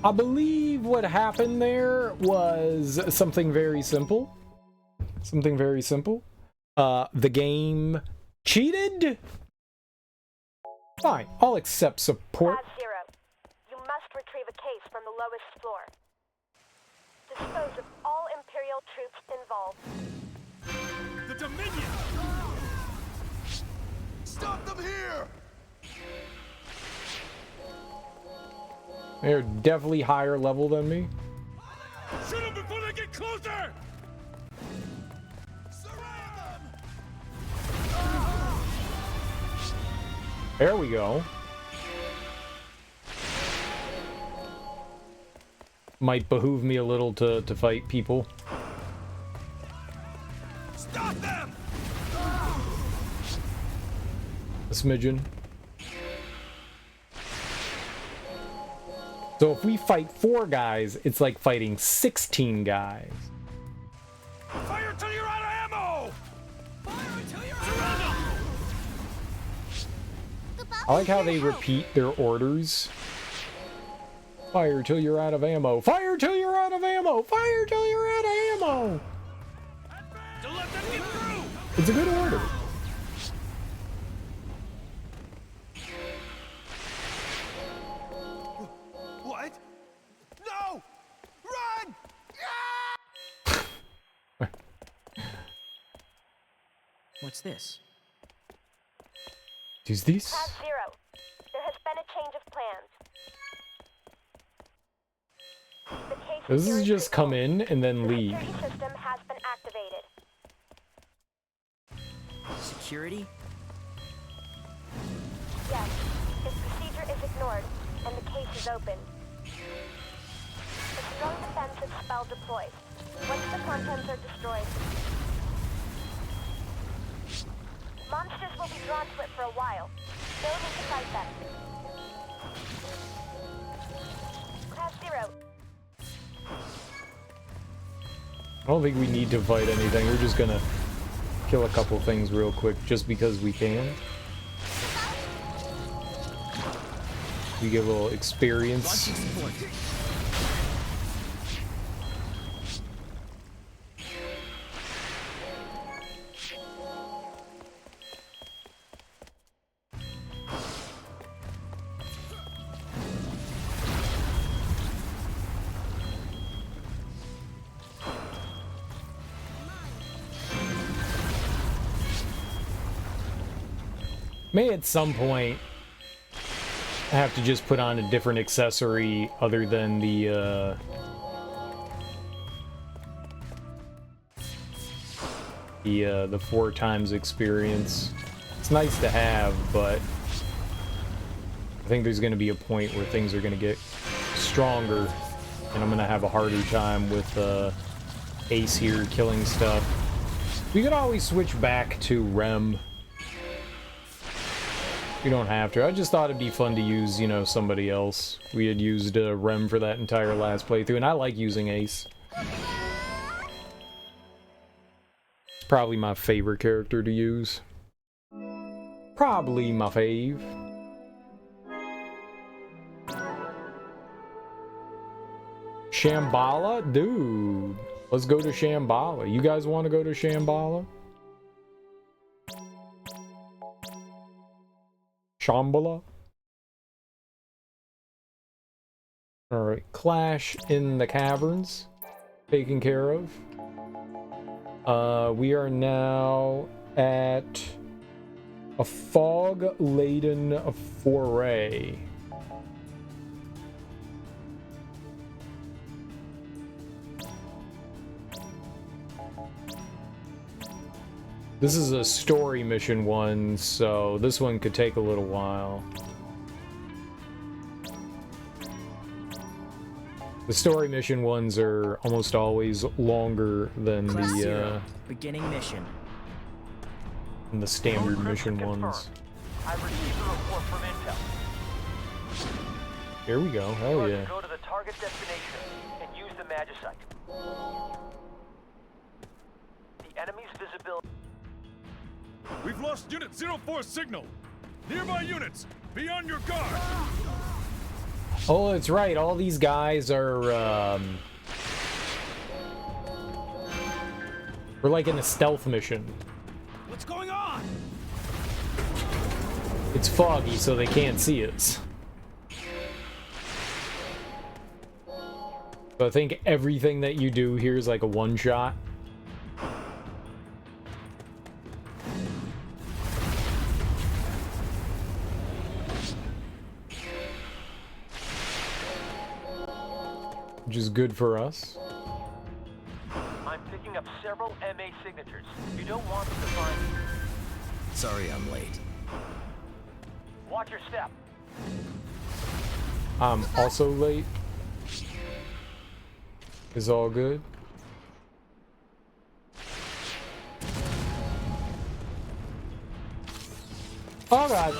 I believe what happened there was something very simple. Something very simple. The game cheated? Fine, I'll accept support. Type-0, you must retrieve a case from the lowest floor. Dispose of all Imperial troops involved. The Dominion! Stop them here! They're definitely higher level than me. Shoot them before they get closer! There we go. Might behoove me a little to fight people. Stop them! A smidgen. So if we fight 4 guys, it's like fighting 16 guys. Fire till you're out of ammo! Fire until you're out of ammo! I like how they repeat their orders. Fire till you're out of ammo. Fire till you're out of ammo. Fire till you're out of ammo. To let them get through! It's a good order. What? No! Run! What's this? Use these? Type-0, there has been a change of plans. The case This is irretrievable. just come in and then leave. The security system has been activated. Security? Yes, if procedure is ignored and the case is opened. A strong defensive spell deployed. Once the contents are destroyed, monsters will be drawn to it for a while. No need to fight them. Type-0, I don't think we need to fight anything. We're just gonna kill a couple things real quick just because we can. We get a little experience. May at some point I have to just put on a different accessory other than the 4 times experience. It's nice to have, but I think there's going to be a point where things are going to get stronger and I'm going to have a harder time with Ace here killing stuff. We could always switch back to Rem. You don't have to. I just thought it'd be fun to use, you know, somebody else. We had used Rem for that entire last playthrough, and I like using Ace. It's probably my favorite character to use. Probably my fave. Shambhala? Dude. Let's go to Shambhala. You guys want to go to Shambhala? Shambhala? Alright, Clash in the Caverns. Taken care of. We are now at a fog-laden foray. This is a story mission one, so this one could take a little while. The story mission ones are almost always longer than the beginning mission. Than the standard mission ones. I've received a report from Intel. Here we go. Hell yeah. Go to the target destination and use the magicite. The enemy's visibility... We've lost Unit 04 signal. Nearby units, be on your guard. Oh, that's right. All these guys are, we're like in a stealth mission. What's going on? It's foggy, so they can't see us. So I think everything that you do here is like a one-shot. Which is good for us. I'm picking up several MA signatures. You don't want them to find you. Sorry I'm late. Watch your step. I'm also late. Is all good. Oh god.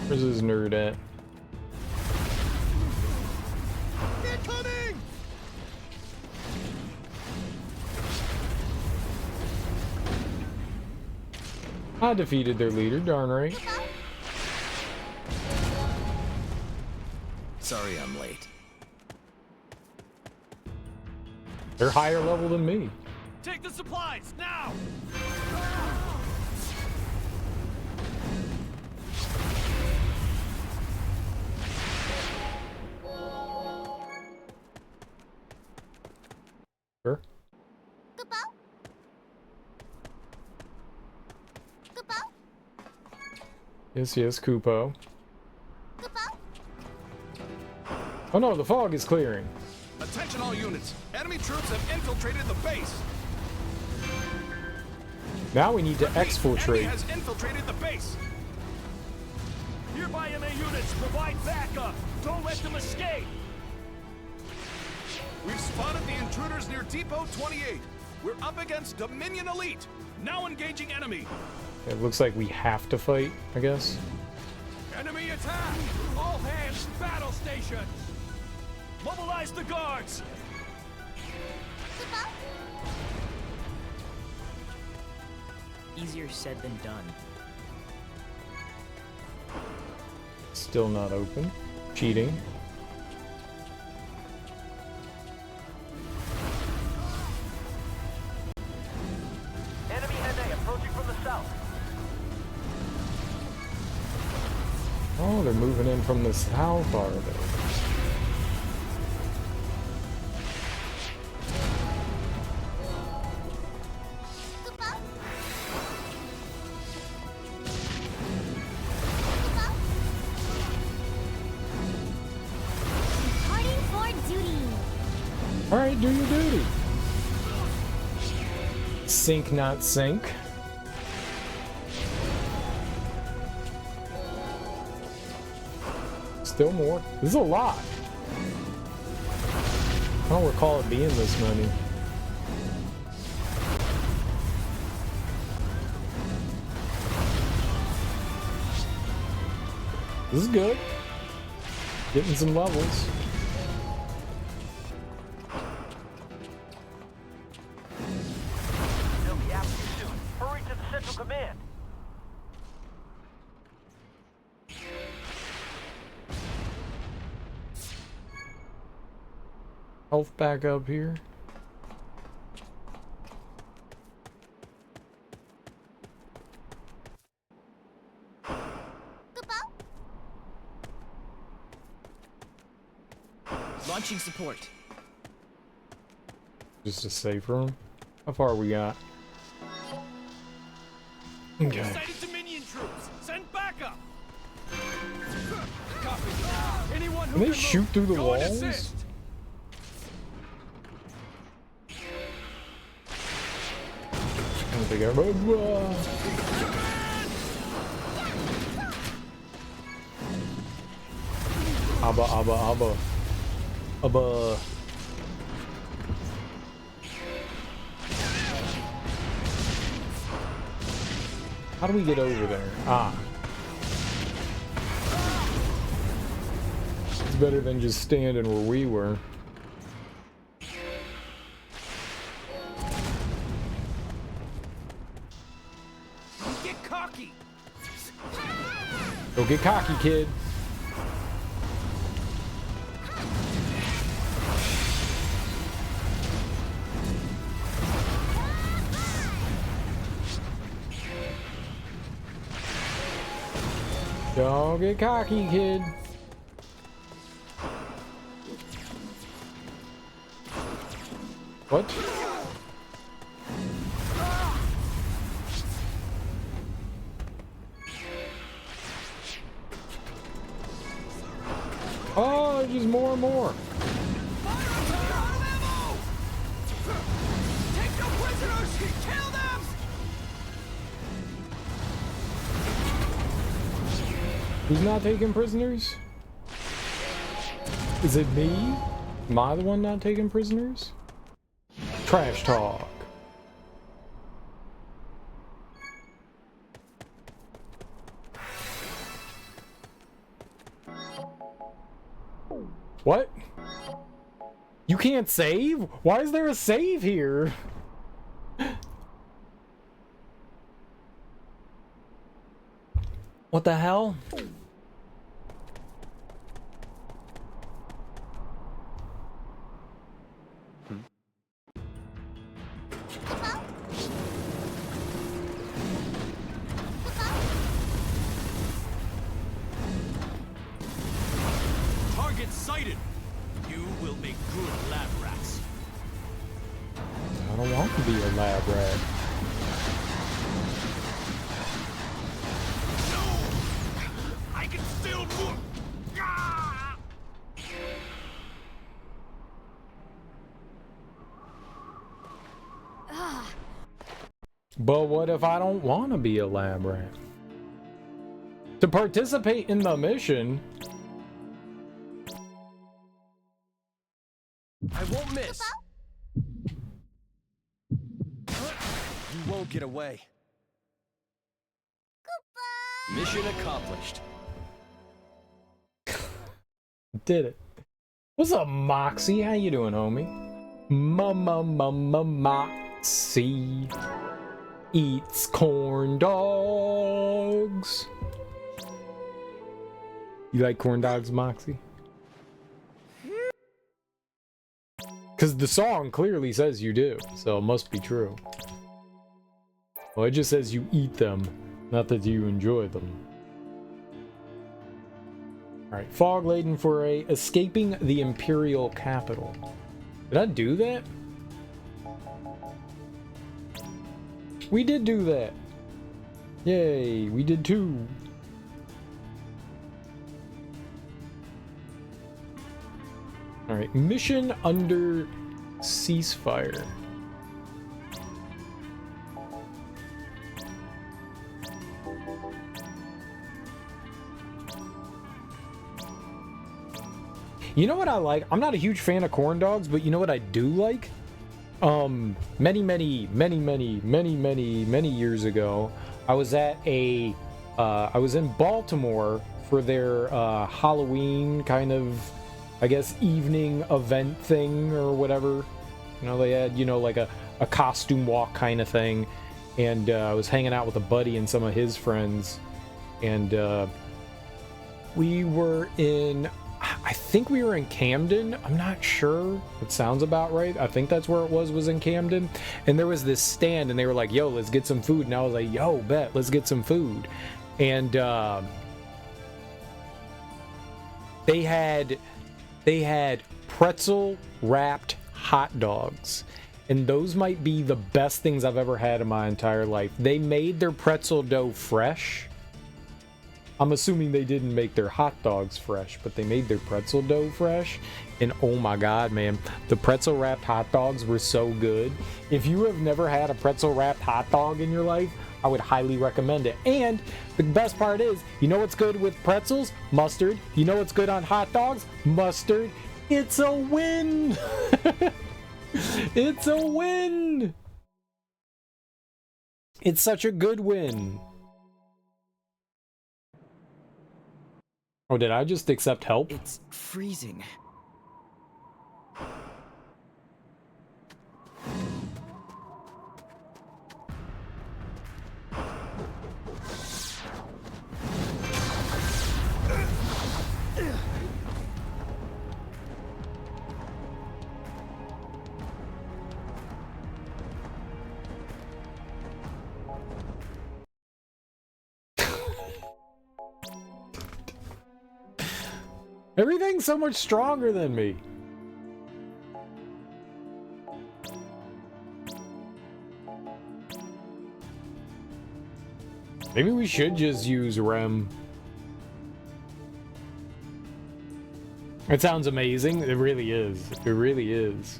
Where's this nerd at? Incoming! I defeated their leader, darn right. Sorry I'm late. They're higher level than me. Take the supplies, now! Sure. Yes, yes, Kupo. Oh no, the fog is clearing. Attention all units. Enemy troops have infiltrated the base. Now we need to Enemy exfiltrate. has infiltrated the base. Nearby MA units, provide backup. Don't let them escape. We've spotted the intruders near Depot 28. We're up against Dominion Elite. Now engaging enemy. It looks like we have to fight, I guess. Enemy attack! All hands, battle stations! Mobilize the guards! Easier said than done. Still not open. Cheating. Enemy NA approaching from the south. Oh, they're moving in from the south, are they? Reporting for duty. Alright, do your duty. Sink, not sink. Still more. This is a lot. I don't recall it being this many. This is good. Getting some levels. They'll be after you soon. Hurry to the central command. Health back up here. Launching support. Just a safe room. How far we got? Okay. Sighted Dominion troops! Send backup! Copy. Anyone who Can they can shoot move, through the go and walls? assist. I don't think I... Abba. How do we get over there? Ah. It's better than just standing where we were. Get cocky! Go get cocky, kid. Don't get cocky, kid. What? Oh, there's just more and more. Take no prisoners! Kill them! Who's not taking prisoners? Is it me? Am I the one not taking prisoners? Trash talk. What? You can't save? Why is there a save here? What the hell? Target sighted. You will make good lab rats. I don't want to be a lab rat. I can still move. But what if I don't want to be a lab rat? To participate in the mission, I won't miss. You won't get away. Mission accomplished. did it. What's up, Moxie? How you doing, homie? Moxie eats corn dogs. You like corn dogs, Moxie? Because the song clearly says you do, so it must be true. Well, it just says you eat them, not that you enjoy them. Alright, fog laden for a escaping the Imperial capital. Did I do that? We did do that. Yay, we did too. Alright, mission under ceasefire. You know what I like? I'm not a huge fan of corn dogs, but you know what I do like? Many years ago, I was at a, I was in Baltimore for their Halloween kind of, I guess, evening event thing or whatever. You know, they had, you know, like a costume walk kind of thing. And I was hanging out with a buddy and some of his friends. And we were in, I think we were in Camden. I'm not sure. It sounds about right. I think that's where it was in Camden. And there was this stand and they were like, yo, let's get some food. And I was like, yo, bet, let's get some food. And they had pretzel wrapped hot dogs. And those might be the best things I've ever had in my entire life. They made their pretzel dough fresh. I'm assuming they didn't make their hot dogs fresh, but they made their pretzel dough fresh. And oh my god, man, the pretzel wrapped hot dogs were so good. If you have never had a pretzel wrapped hot dog in your life, I would highly recommend it. And the best part is, you know what's good with pretzels? Mustard. You know what's good on hot dogs? Mustard. It's a win. It's a win. It's such a good win. Oh, did I just accept help? It's freezing. Everything's so much stronger than me. Maybe we should just use REM. It sounds amazing. It really is. It really is.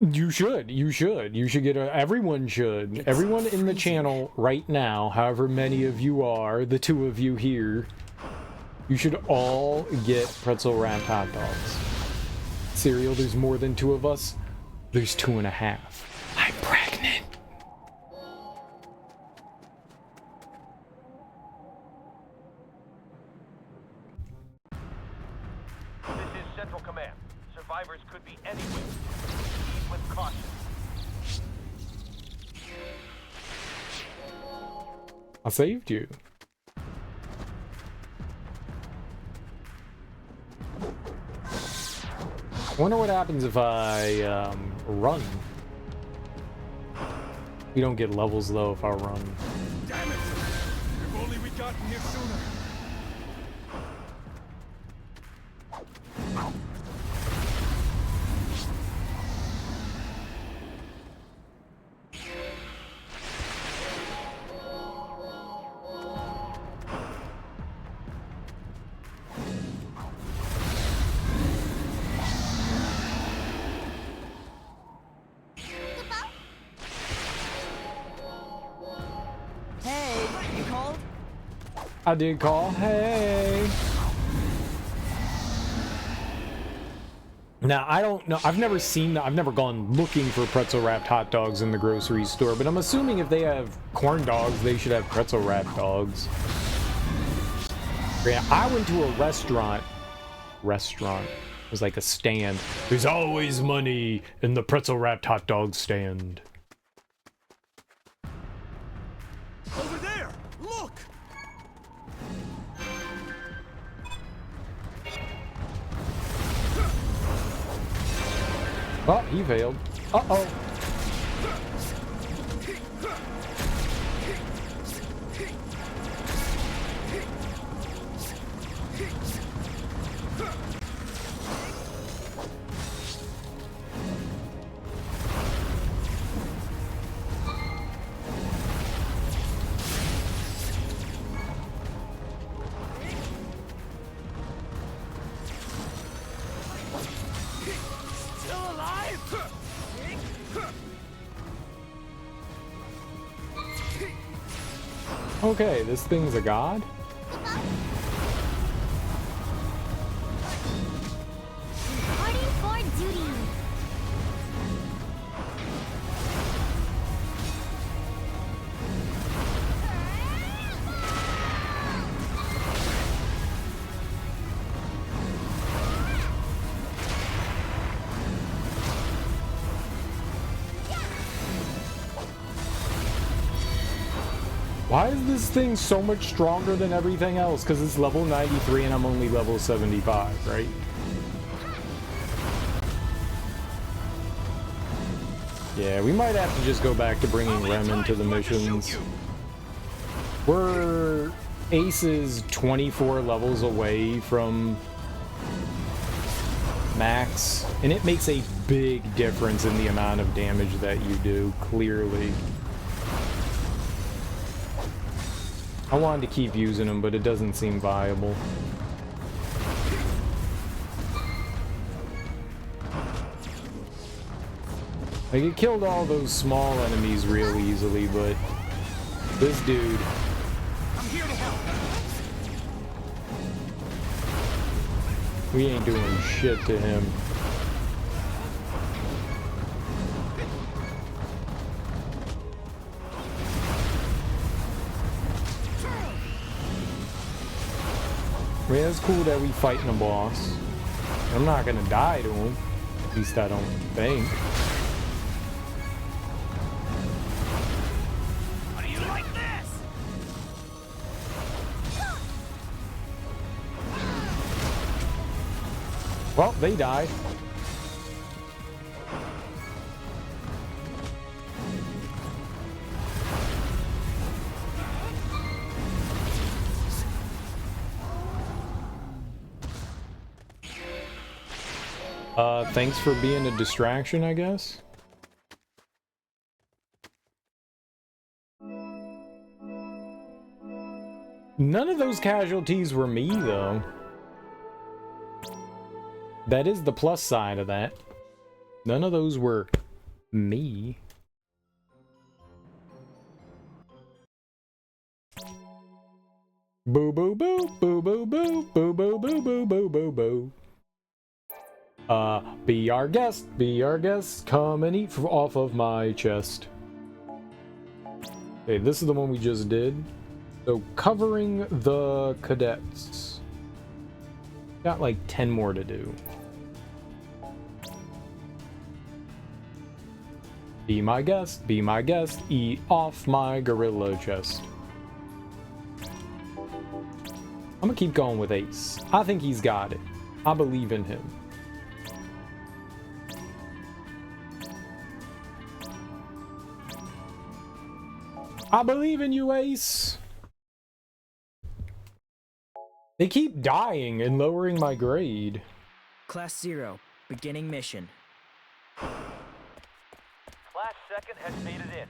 You should. You should. You should get a... Everyone should. Everyone in the channel right now, however many of you are, the two of you here, you should all get pretzel wrapped hot dogs. Cereal, there's more than two of us. There's 2.5. I'm pregnant. This is Central Command. Survivors could be anywhere. Proceed with caution. I saved you. I wonder what happens if I run. We don't get levels though if I run. Damn it! If only we gotten here sooner. I did call. Hey. Now, I don't know. I've never seen that. I've never gone looking for pretzel wrapped hot dogs in the grocery store, but I'm assuming if they have corn dogs, they should have pretzel wrapped dogs. Yeah, I went to a restaurant. It was like a stand. There's always money in the pretzel wrapped hot dog stand. Over there! Look! Oh, he failed. Uh-oh. Okay, this thing's a god? Reporting for duty. Why is this thing so much stronger than everything else? Because it's level 93 and I'm only level 75, right? Yeah, we might have to just go back to bringing Rem into the missions. We're Ace's 24 levels away from max, and it makes a big difference in the amount of damage that you do, clearly. I wanted to keep using them, but it doesn't seem viable. Like, it killed all those small enemies real easily, but this dude... I'm here to help. We ain't doing shit to him. I mean, it's cool that we fighting a boss. I'm not gonna die to him. At least I don't think. How do you like this? Well, they died. Thanks for being a distraction, I guess. None of those casualties were me, though. That is the plus side of that. None of those were me. Boo boo boo boo boo boo boo boo boo boo boo boo boo. Be our guest, come and eat off of my chest. Okay, this is the one we just did. So, covering the cadets. Got like 10 more to do. Be my guest, eat off my gorilla chest. I'm gonna keep going with Ace. I think he's got it. I believe in him. I believe in you, Ace. They keep dying and lowering my grade. Class 0, beginning mission. Class 2nd has made it in.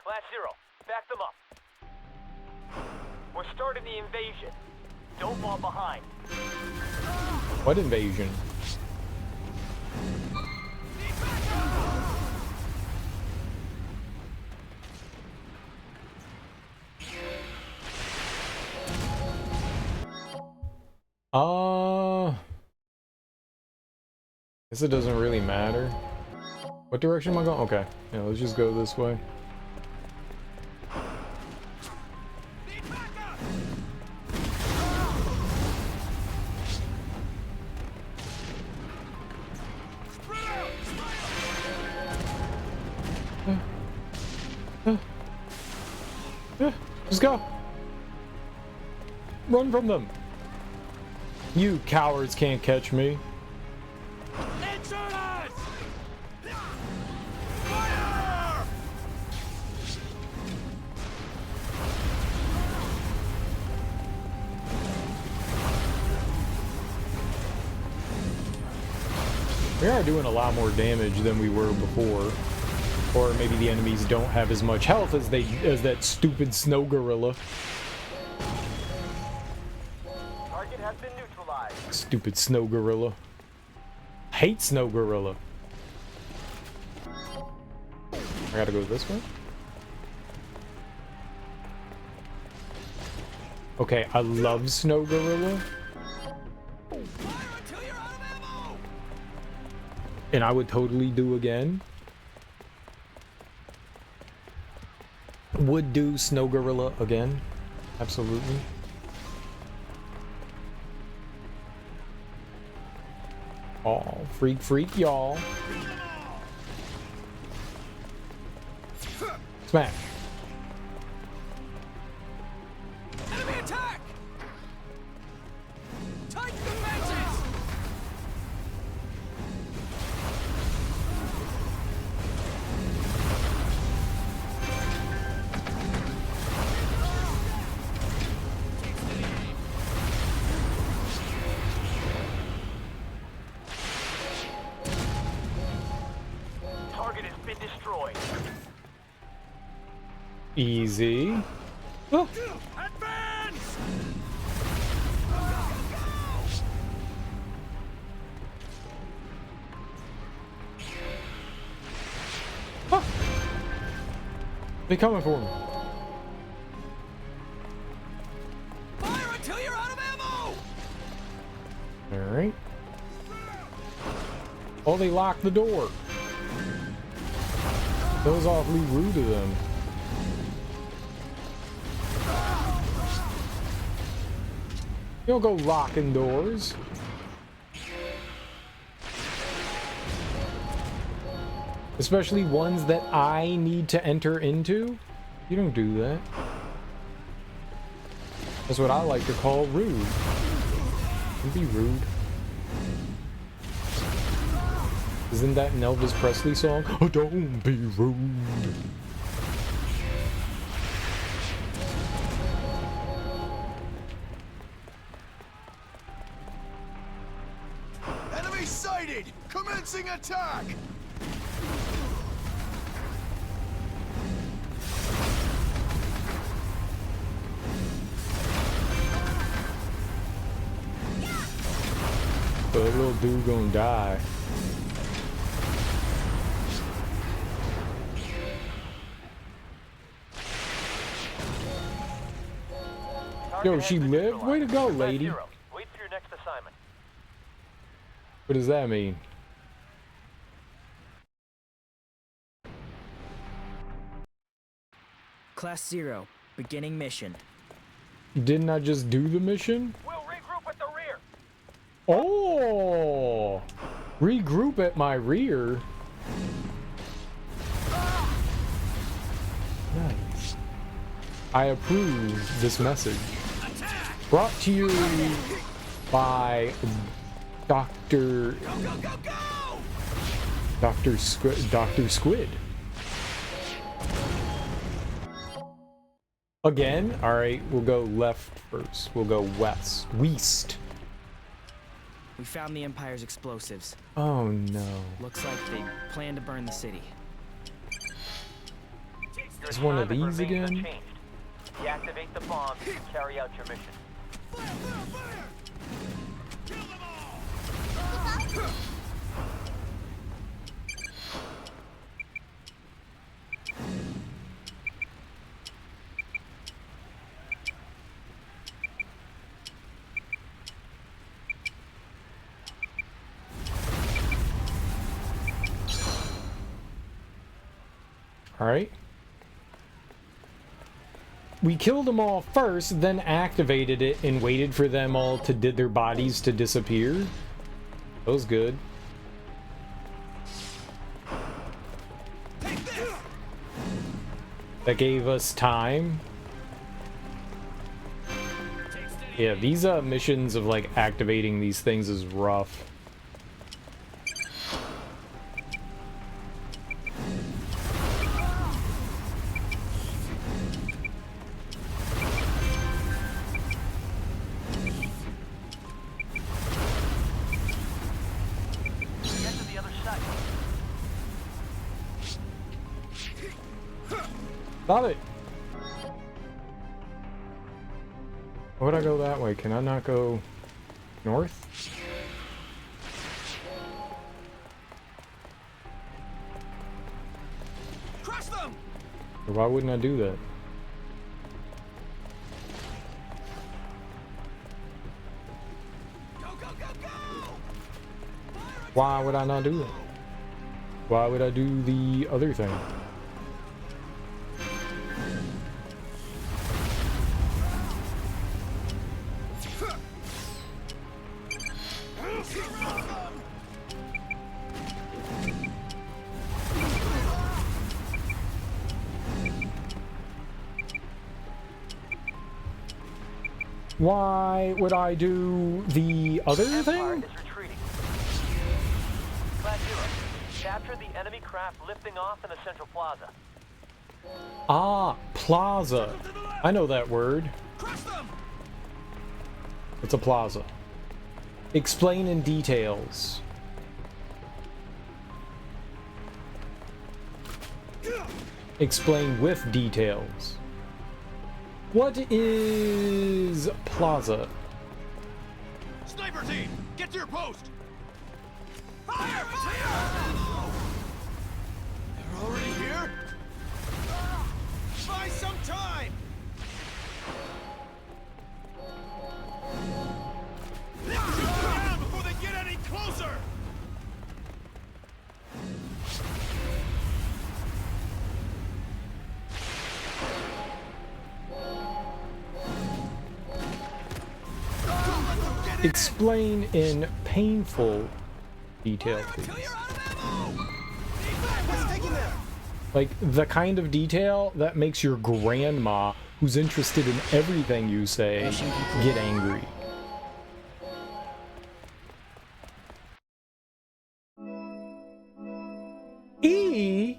Class 0, back them up. We're starting the invasion. Don't fall behind. What invasion? Guess it doesn't really matter. What direction am I going? Okay, yeah, let's just go this way. Just go. Run from them. You cowards can't catch me. Intruders! Fire! We are doing a lot more damage than we were before. Or maybe the enemies don't have as much health as that stupid snow gorilla. Target has been neutralized. Stupid snow gorilla. Hate snow gorilla. I gotta go this way. Okay, I love snow gorilla. And I would totally do again. Would do snow gorilla again. Absolutely. Oh, freak, y'all. Smash. Enemy attack! Take the fences! Target has been destroyed. Easy. Oh. Advance! Ah. They coming for me. Fire until you're out of ammo! All right. Oh, they locked the door. That was awfully rude of them. You don't go locking doors. Especially ones that I need to enter into. You don't do that. That's what I like to call rude. Don't be rude. Isn't that an Elvis Presley song? Oh, don't be rude. Enemy sighted! Commencing attack! So that little dude gonna die. Yo, she lived? Way to go, lady. Wait for your next assignment. What does that mean? Class 0, beginning mission. Didn't I just do the mission? We'll regroup at the rear. Oh! Regroup at my rear. Nice. I approve this message. Brought to you by Dr. Squid. Again? Alright, we'll go left first. We'll go west. West. We found the Empire's explosives. Oh no. Looks like they plan to burn the city. Is one of these again? Deactivate the bombs and carry out your mission. Fire! Fire! Fire! Kill them all! All right. We killed them all first, then activated it and waited for them all to their bodies to disappear. That was good. That gave us time. Yeah, these missions of like activating these things is rough. Stop it! Why would I go that way? Can I not go north? Crush them! Why wouldn't I do that? Go, go, go, go! Why would I not do that? Why would I do the other thing? Why would I do the other thing? Is retreating. Class 0, capture the enemy craft lifting off in the central plaza. Ah, plaza. I know that word. It's a plaza. Explain in details. Explain with details. What is plaza? Sniper team, get to your post! Fire! Fire! They're already here? Buy some time! Shoot them down before they get any closer! explain in painful detail, please. Like, the kind of detail that makes your grandma, who's interested in everything you say, get angry. E?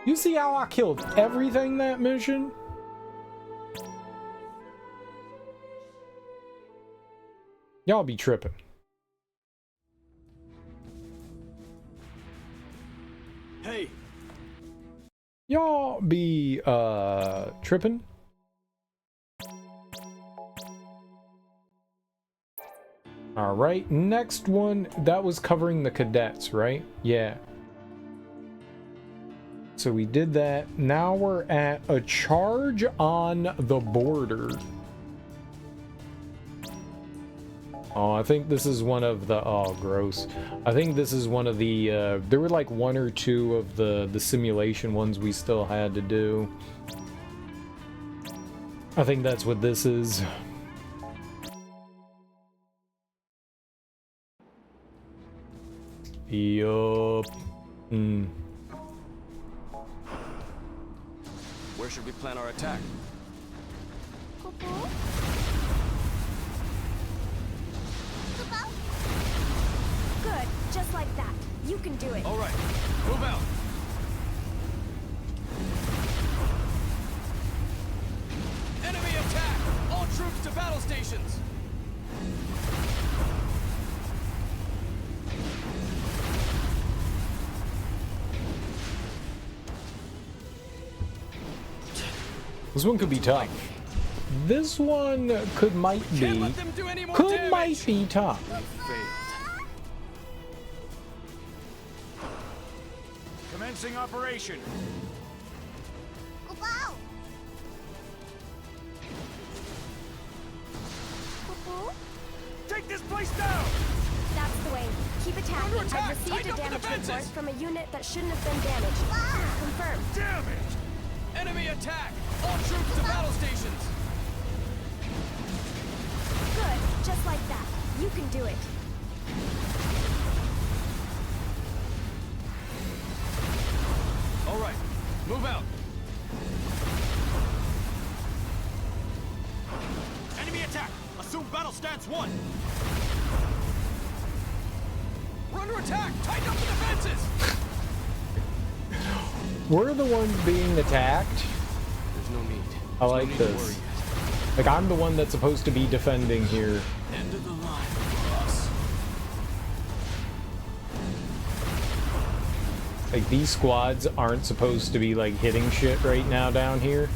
You see how I killed everything that mission? Y'all be tripping. Hey. Y'all be tripping. All right, next one, that was covering the cadets, right? Yeah. So we did that. Now we're at a charge on the border. Oh, I think this is one of the, oh, gross. I think this is one of the, there were like one or two of the simulation ones we still had to do. I think that's what this is. Yup. Where should we plan our attack? Good, just like that. You can do it. All right, move out. Enemy attack! All troops to battle stations! This one could be tough. This one might be tough. Commencing operation. Take this place down! That's the way. Keep attacking. Attack. I've received a damage report from a unit that shouldn't have been damaged. Confirmed. Damn it! Enemy attack! All troops to battle stations! Good, just like that. You can do it. All right, move out. Enemy attack! Assume battle stance 1! We're under attack! Tighten up the defenses! We're the ones being attacked. There's no need. I like this. Like, I'm the one that's supposed to be defending here. End of the line for us. Like, these squads aren't supposed to be, like, hitting shit right now down here.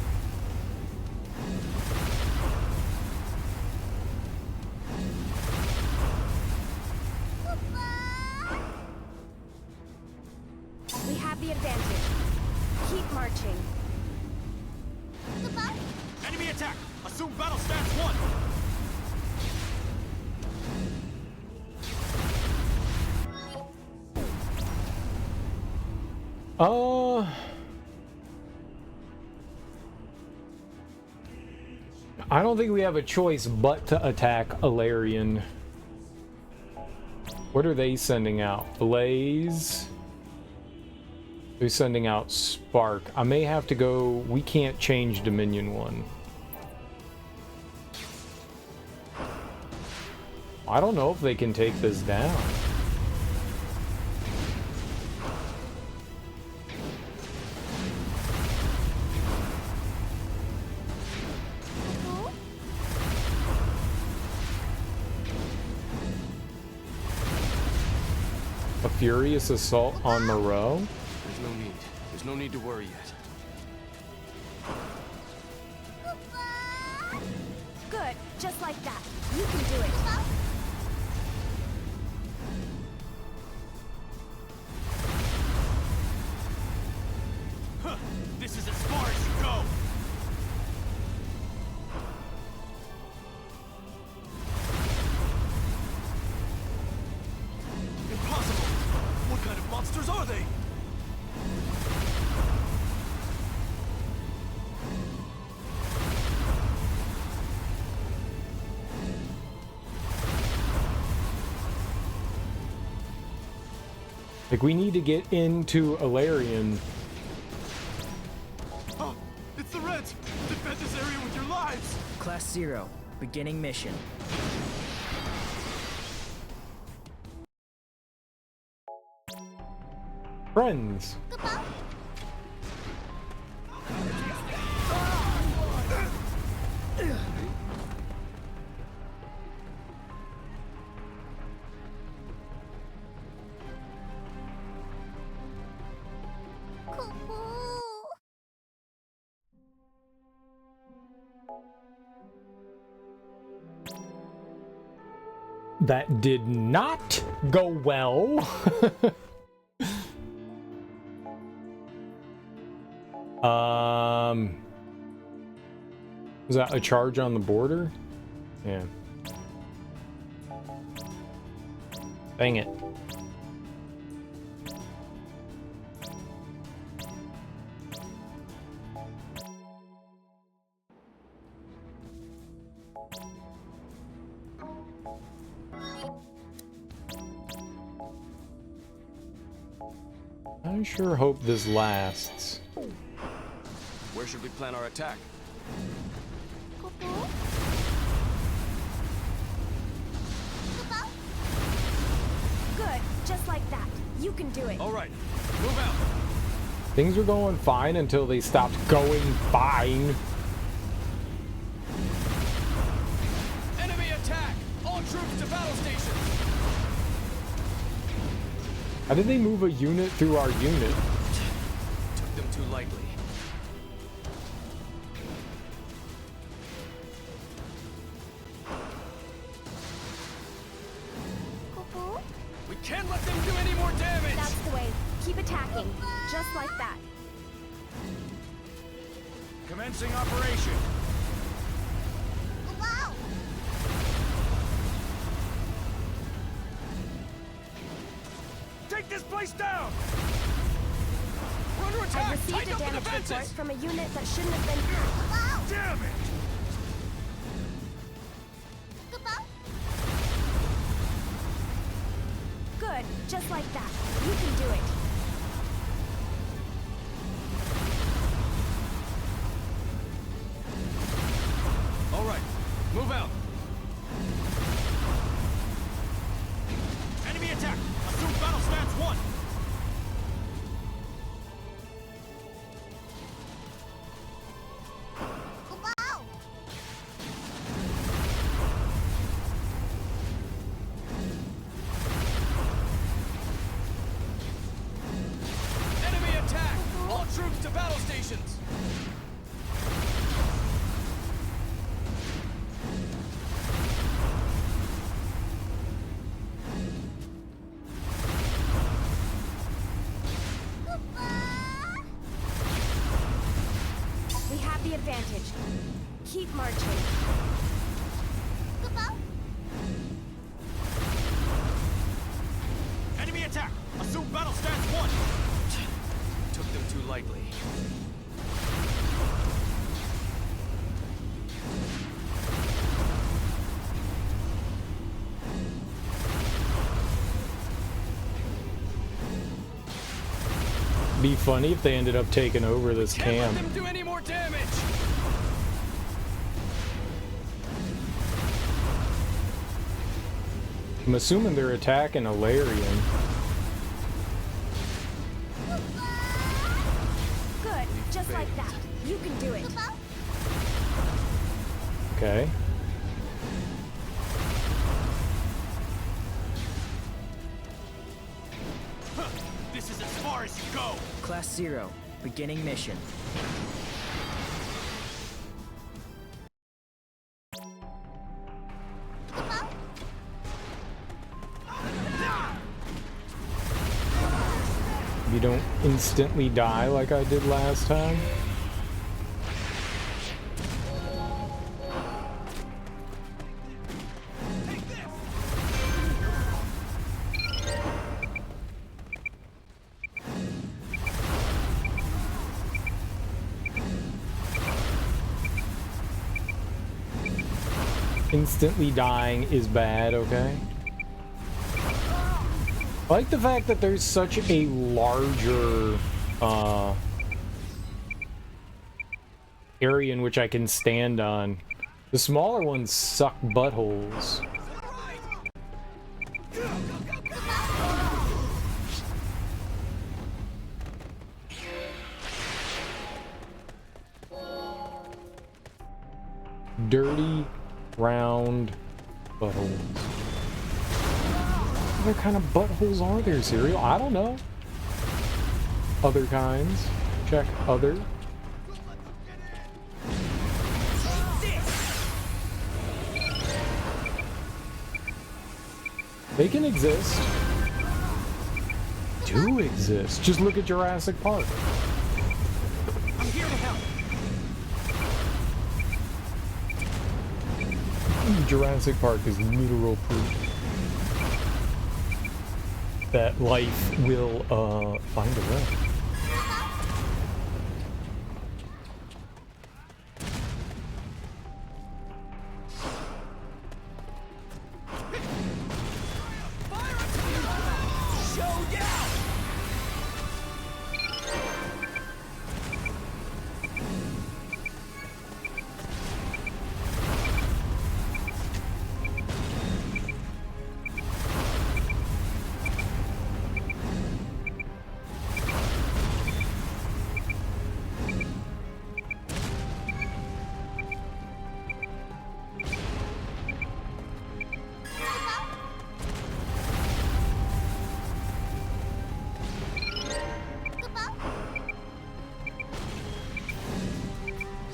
We have the advantage. Keep marching. Enemy attack! Assume battle stance 1! I don't think we have a choice but to attack Alarian. What are they sending out? Blaze? They're sending out Spark. I may have to go... We can't change Dominion 1. I don't know if they can take this down. A furious assault on Moreau? There's no need. There's no need to worry yet. Good, just like that. You can do it. Huh. This is as far as you go! Impossible! What kind of monsters are they? Like, we need to get into Alarion. Oh, it's the Reds! Defend this area with your lives! Class 0, beginning mission. Friends. That did not go well. Is that a charge on the border? Yeah. Dang it. I sure hope this lasts. Where should we plan our attack? Good, just like that. You can do it. All right, move out. Things were going fine until they stopped going fine. Enemy attack! All troops to battle stations! How did they move a unit through our unit? Took them too lightly. We can't let them do any more damage! That's the way. Keep attacking. Just like that. Commencing operation. Wow! Take this place down! We're under attack! I've received Tighten a up the damage report defenses! from a unit that shouldn't have been. Wow! Damn it! Good, just like that. You can do it. All right, move out. Enemy attack! Assume battle stance 1! Wow! Enemy attack! All troops to battle stations! We have the advantage. Keep marching. Enemy attack! Assume battle stance 1! Took them too lightly. Be funny if they ended up taking over this Can't let camp. them do any more damage! I'm assuming they're attacking Alarion. Good, just like that. You can do it. Okay. This is as far as you go! Class 0, beginning mission. You don't instantly die like I did last time. Instantly dying is bad, okay? I like the fact that there's such a larger area in which I can stand on. The smaller ones suck buttholes. Dirty, round buttholes. What other kind of buttholes are there, Cereal? I don't know. Other kinds. Check other. They can exist. Do exist. Just look at Jurassic Park. I'm here to help. Jurassic Park is literal proof that life will find a way.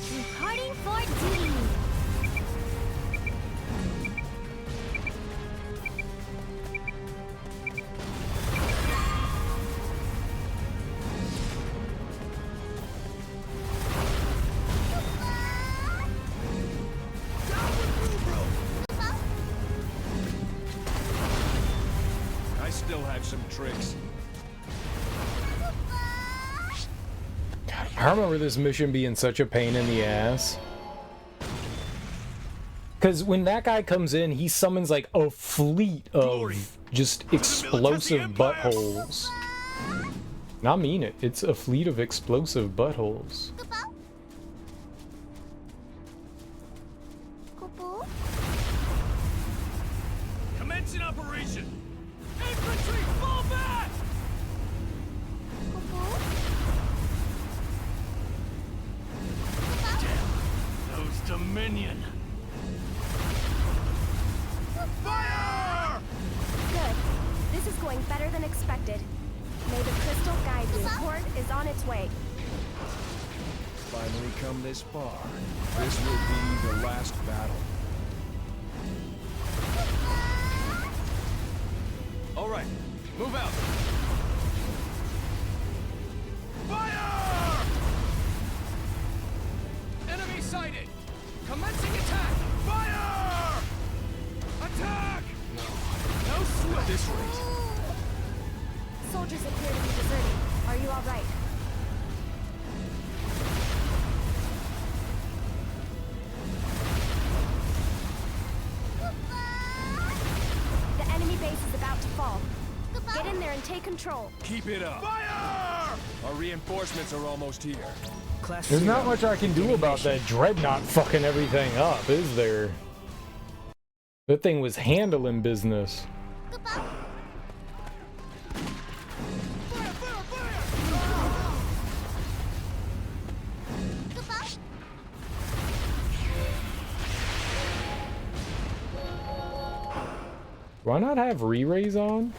Reporting for duty. I still have some tricks. I remember this mission being such a pain in the ass. Because when that guy comes in, he summons like a fleet of just explosive buttholes. And I mean it. It's a fleet of explosive buttholes. Commencing operation. Infantry, fall back! Those Dominion. Fire! Good. This is going better than expected. May the crystal guide you. Support is on its way. Finally come this far. This will be the last battle. All right, move out. Fire! Enemy sighted. Commencing attack. Fire! Attack! No sweat. At this rate. Soldiers appear to be deserting. Are you all right? The enemy base is about to fall. Get in there and take control. Keep it up. Fire! Our reinforcements are almost here. There's not much I can do about that dreadnought fucking everything up, is there? That thing was handling business. Do I not have re-rays on?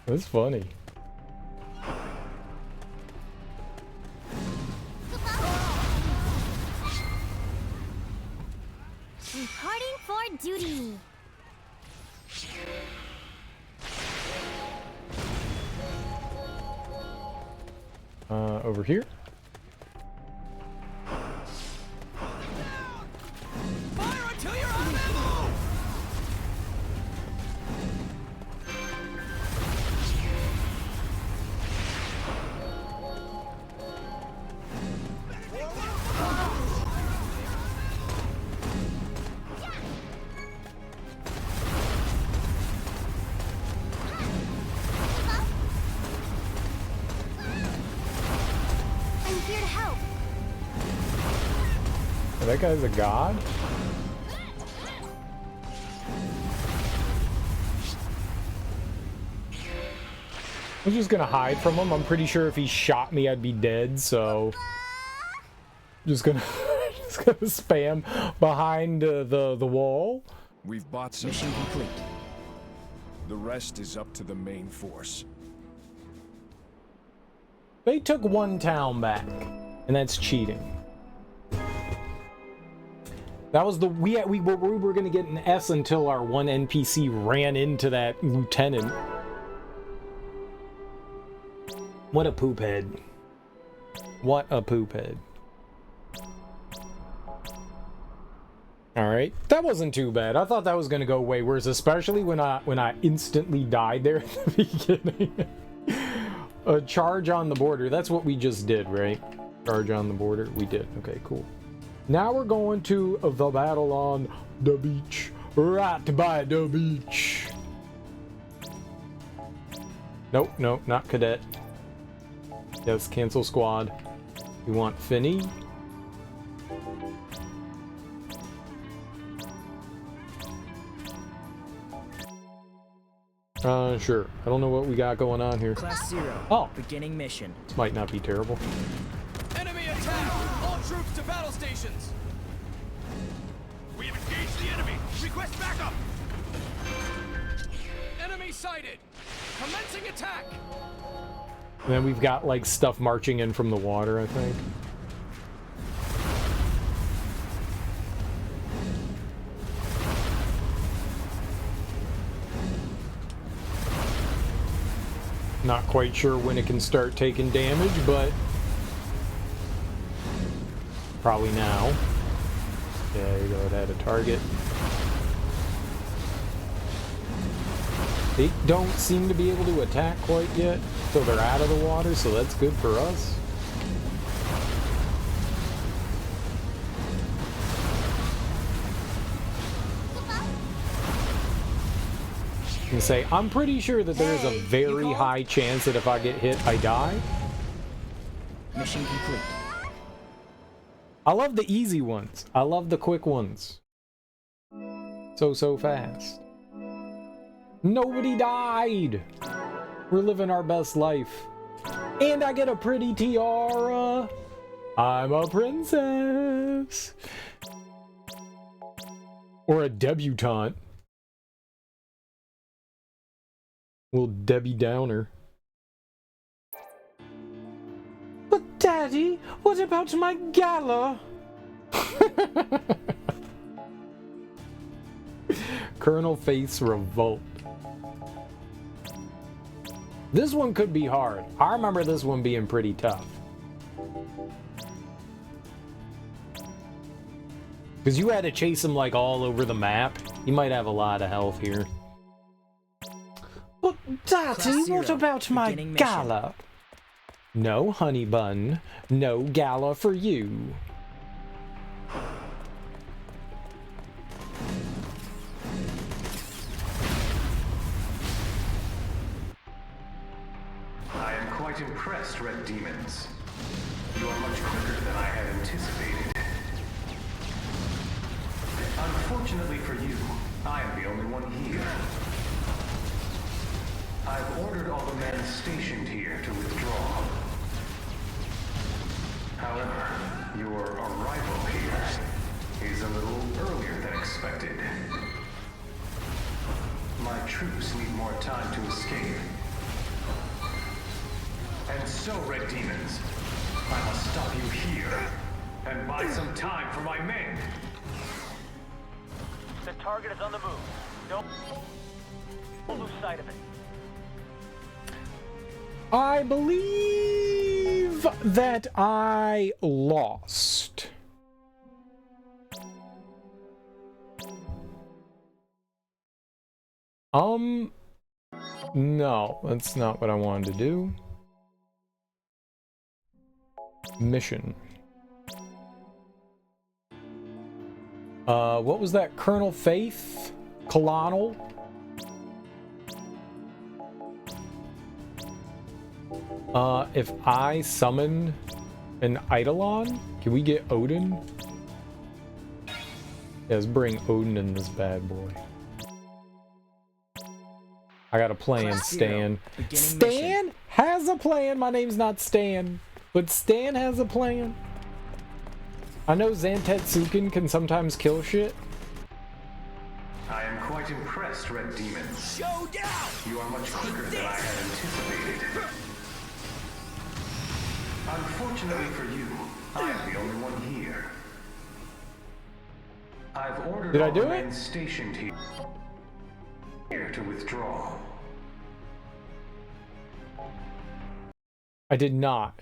That's funny. Reporting for duty. Over here. Fire until you're out of ammo! I'm here to help. Oh, that guy's a god? I'm just gonna hide from him. I'm pretty sure if he shot me, I'd be dead, so... just gonna spam behind the wall. We've bought some Mission time. complete. The rest is up to the main force. They took one town back, and that's cheating. That was the we were gonna get an S until our one NPC ran into that lieutenant. What a poop head! What a poop head! All right, that wasn't too bad. I thought that was gonna go way worse, especially when I instantly died there at the beginning. A charge on the border. That's what we just did, right? Charge on the border. We did. Okay, cool. Now we're going to the battle on the beach. Right by the beach. Nope, nope, not cadet. Yes, cancel squad. We want Finis. Sure. I don't know what we got going on here. Class 0. Oh. Beginning mission. This might not be terrible. Enemy attack! All troops to battle stations! We have engaged the enemy! Request backup! Enemy sighted! Commencing attack! And then we've got like stuff marching in from the water, I think. Not quite sure when it can start taking damage, but probably now. Yeah, there you go, it had a target. They don't seem to be able to attack quite yet until they're out of the water, so that's good for us. And say, I'm pretty sure that there's a very high chance that if I get hit, I die. Mission complete. I love the easy ones. I love the quick ones. So fast. Nobody died. We're living our best life. And I get a pretty tiara. I'm a princess. Or a debutante. Little Debbie Downer. But Daddy, what about my gala? Colonel Faith's Revolt. This one could be hard. I remember this one being pretty tough. Because you had to chase him like all over the map. You might have a lot of health here. But Daddy, what about my gala? No, honey bun. No gala for you. I am quite impressed, Red Demons. You are much quicker than I had anticipated. Unfortunately for you, I am the only one here. I've ordered all the men stationed here to withdraw. However, your arrival here is a little earlier than expected. My troops need more time to escape. And so, Red Demons, I must stop you here and buy some time for my men. The target is on the move. Don't lose sight of it. I believe believe that I lost. No, that's not what I wanted to do. Mission. What was that? Colonel Faith? Colonel? If I summon an Eidolon, can we get Odin? Yeah, let's bring Odin in this bad boy. I got a plan, Stan. Stan has a plan! My name's not Stan, but Stan has a plan. I know Zantetsuken can sometimes kill shit. I am quite impressed, Red Demons. You are much quicker than I had anticipated. Unfortunately for you, I am the only one here. I've ordered all the men stationed here to withdraw. I did not.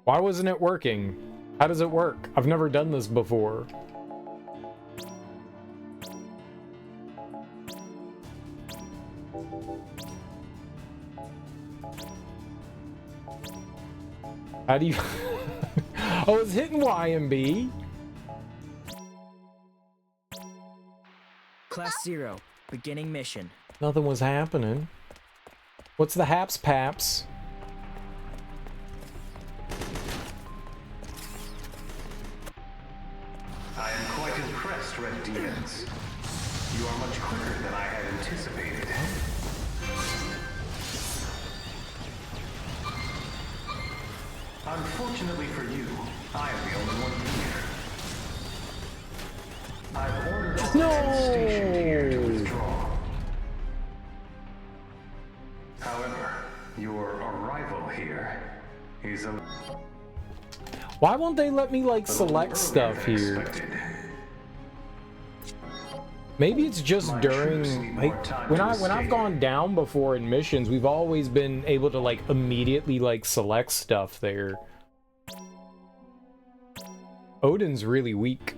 Why wasn't it working? How does it work? I've never done this before. How do you... I was hitting YMB. Class 0, beginning mission. Nothing was happening. What's the haps paps? I am quite impressed, Red Demons. You are much quicker than I had anticipated. Unfortunately for you, I am the only one here. I've ordered all the men stationed here to withdraw. However, your arrival here is a... Why won't they let me, like, select stuff here? Maybe it's just during, like, when I've gone down before in missions, we've always been able to, like, immediately, like, select stuff there. Odin's really weak.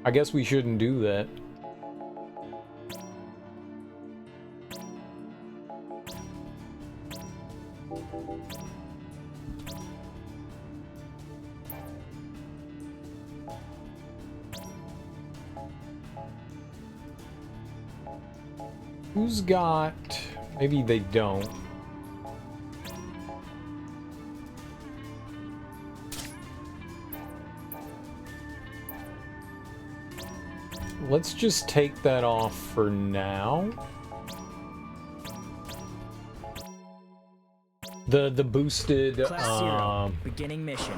I guess we shouldn't do that. Who's got... Maybe they don't. Let's just take that off for now. The boosted... Class 0, beginning mission.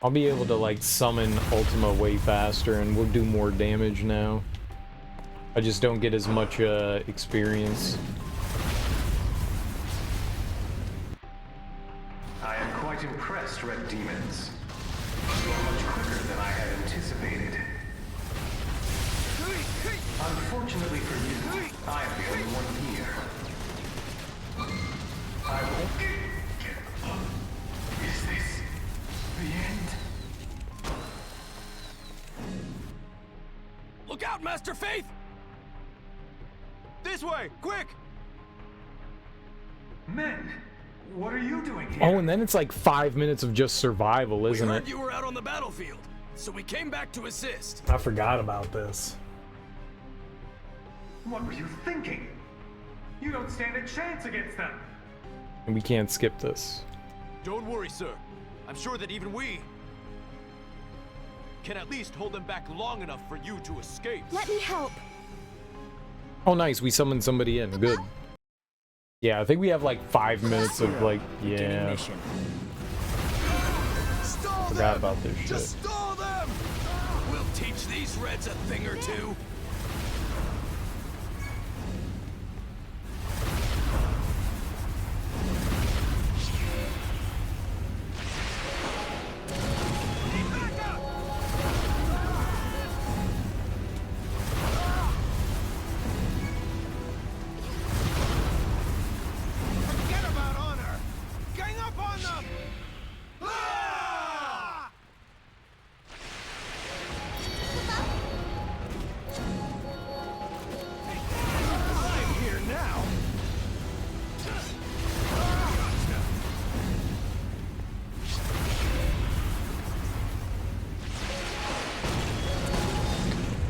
I'll be able to, like, summon Ultima way faster and we'll do more damage now. I just don't get as much experience. I am quite impressed, Red Demons. You are much quicker than I had anticipated. Unfortunately for you, I am the only one here. I won't get up. Is this the end? Look out, Master Faith! This way, quick! Men, what are you doing here? Oh, and then it's like 5 minutes of just survival, isn't We it? heard you were out on the battlefield, so we came back to assist. I forgot about this. What were you thinking? You don't stand a chance against them. And we can't skip this. Don't worry, sir. I'm sure that even we can at least hold them back long enough for you to escape. Let me help. Oh, nice. We summoned somebody in. Good. Yeah, I think we have like 5 minutes of like, yeah. Forgot about this shit. Stall them! We'll teach these Reds a thing or two. Forget about honor!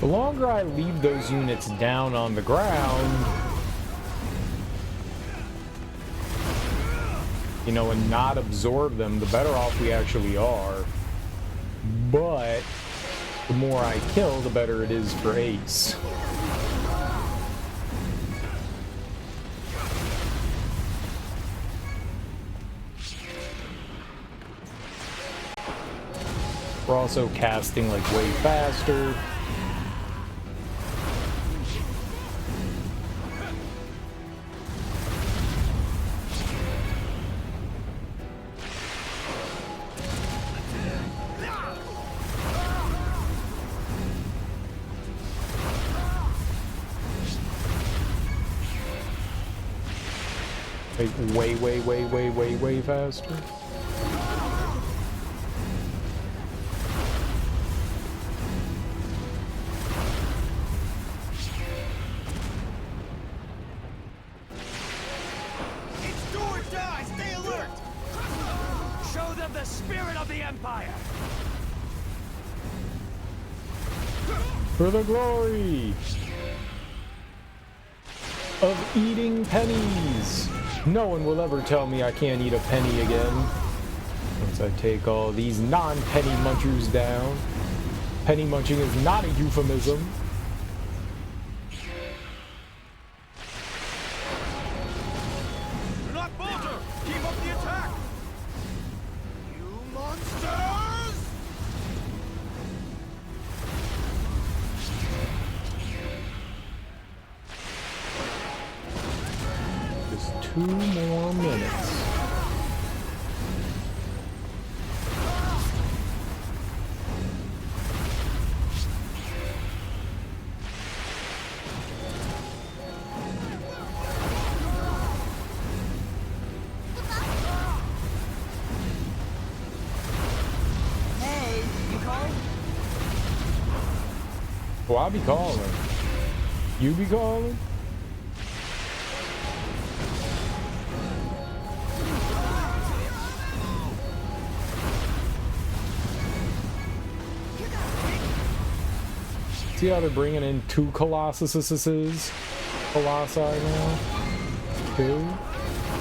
longer I leave those units down on the ground, you know, and not absorb them, the better off we actually are. But the more I kill, the better it is for Ace. We're also casting like way faster. Like way faster. It's do or die! Stay alert! Show them the spirit of the Empire! For the glory of eating pennies! No one will ever tell me I can't eat a penny again. Once I take all these non-penny munchers down. Penny munching is not a euphemism. Do not falter! Keep up the attack! You monsters! Just 2 more minutes. Hey, you calling? Oh, I'll be calling. You be calling? See how they're bringing in 2 Colossuses? Colossi now? 2?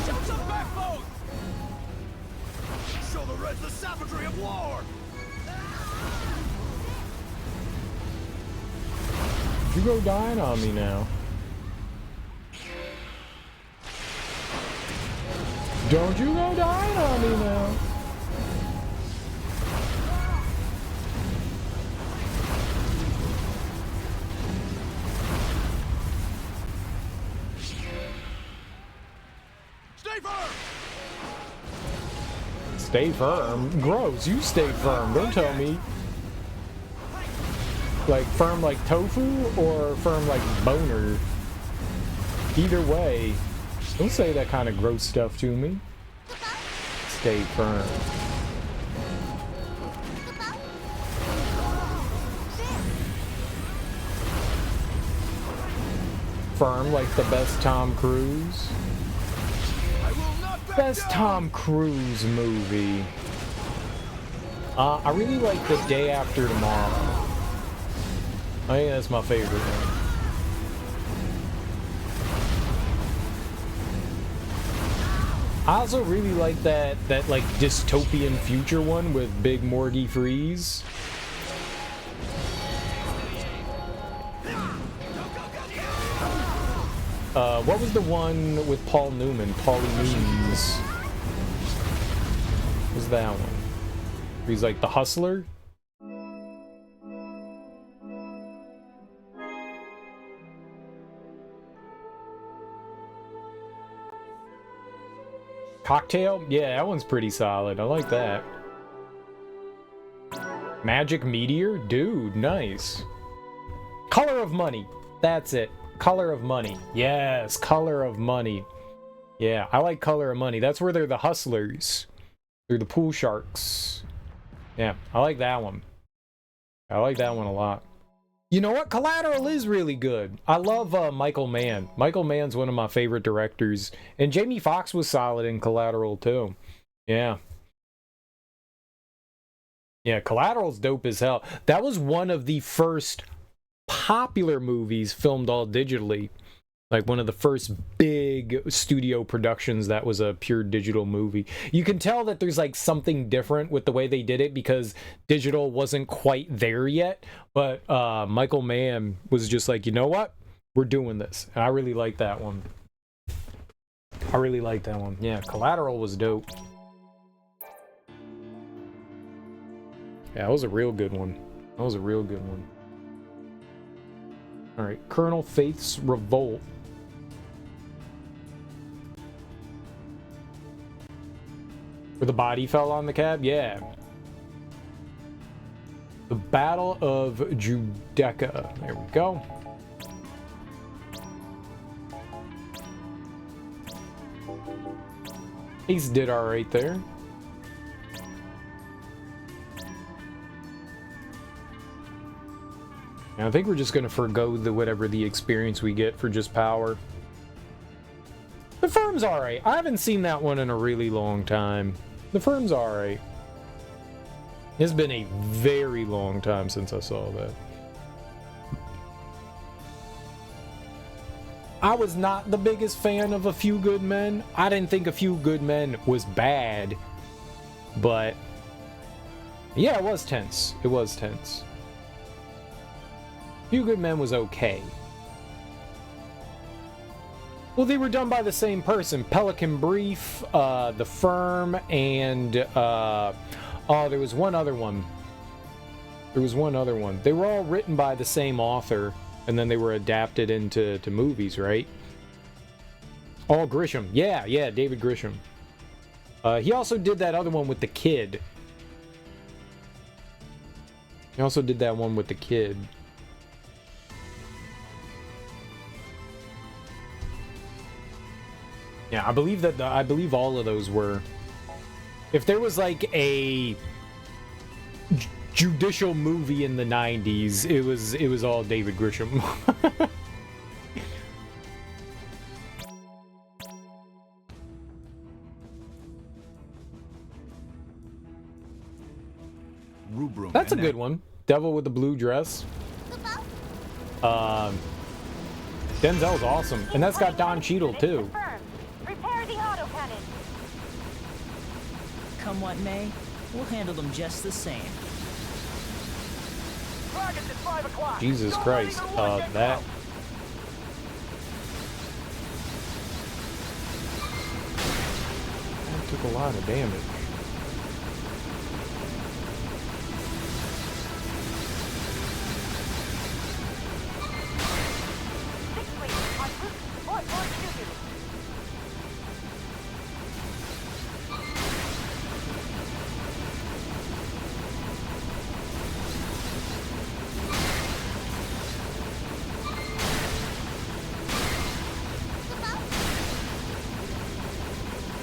Show some backbone! Show the Reds the savagery of war! You go dying on me now. Don't you go dying on me now. Stay firm! Stay firm? Gross, you stay firm. Don't tell me. Like firm like tofu or firm like boner? Either way, don't say that kind of gross stuff to me. Stay firm. Firm like the best Tom Cruise? Best Tom Cruise movie. I really like The Day After Tomorrow. I think that's my favorite one. I also really like that like dystopian future one with Big Morty Freeze. What was the one with Paul Newman? Paulie Moons. What was that one? He's like the hustler. Cocktail? Yeah, that one's pretty solid. I like that. Magic Meteor? Dude, nice. Color of Money. That's it. Color of Money. Yes, Color of Money. Yeah, I like Color of Money. That's where they're the hustlers. They're the pool sharks. Yeah, I like that one. I like that one a lot. You know what? Collateral is really good. I love Michael Mann. Michael Mann's one of my favorite directors. And Jamie Foxx was solid in Collateral, too. Yeah. Yeah, Collateral's dope as hell. That was one of the first popular movies filmed all digitally. Like one of the first big studio productions that was a pure digital movie. You can tell that there's like something different with the way they did it because digital wasn't quite there yet. But Michael Mann was just like, you know what? We're doing this. And I really like that one. I really like that one. Yeah, Collateral was dope. Yeah, that was a real good one. That was a real good one. Alright, Colonel Faith's Revolt. Where the body fell on the cab? Yeah. The Battle of Judeca. There we go. Ace did alright there. And I think we're just gonna forgo the whatever the experience we get for just power. The Firm's alright. I haven't seen that one in a really long time. The Firm's alright. It's been a very long time since I saw that. I was not the biggest fan of A Few Good Men. I didn't think A Few Good Men was bad. But yeah, it was tense. It was tense. Few Good Men was okay. Well, they were done by the same person. Pelican Brief, The Firm, and oh, there was one other one. There was one other one. They were all written by the same author, and then they were adapted into movies, right? Oh, Grisham. Yeah, David Grisham. He also did that other one with the kid. He also did that one with the kid. Yeah, I believe that. I believe all of those were. If there was like a judicial movie in the '90s, it was all David Grisham. That's a good one. Devil with the Blue Dress. Denzel's awesome, and that's got Don Cheadle too. Prepare the autocannon. Come what may, we'll handle them just the same. Target's at 5 o'clock. Jesus Christ, that took a lot of damage.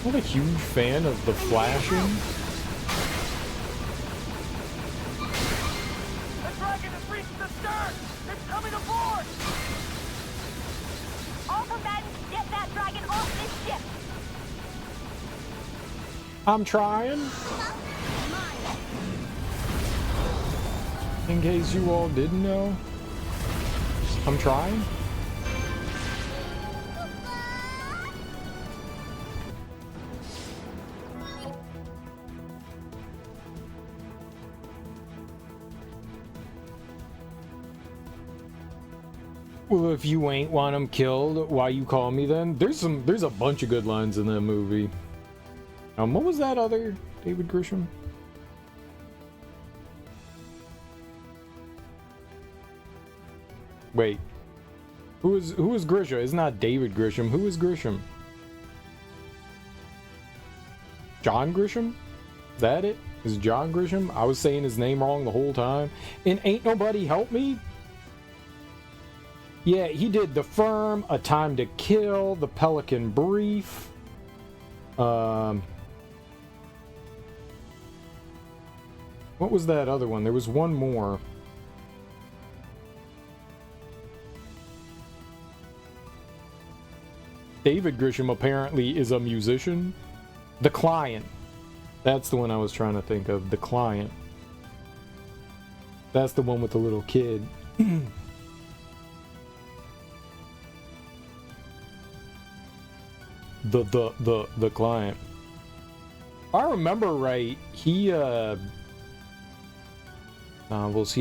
I'm a huge fan of the flashing. The dragon has reached the stern! It's coming aboard! All combatants, get that dragon off this ship! I'm trying. In case you all didn't know, I'm trying. Well, if you ain't want him killed, why you call me then? There's a bunch of good lines in that movie. What was that other David Grisham? Wait. Who is Grisham? It's not David Grisham. Who is Grisham? John Grisham? Is that it? Is John Grisham? I was saying his name wrong the whole time. And Ain't Nobody Help Me? Yeah, he did The Firm, A Time to Kill, The Pelican Brief. What was that other one? There was one more. David Grisham apparently is a musician. The Client. That's the one I was trying to think of. The Client. That's the one with the little kid. the client. If I remember right, he he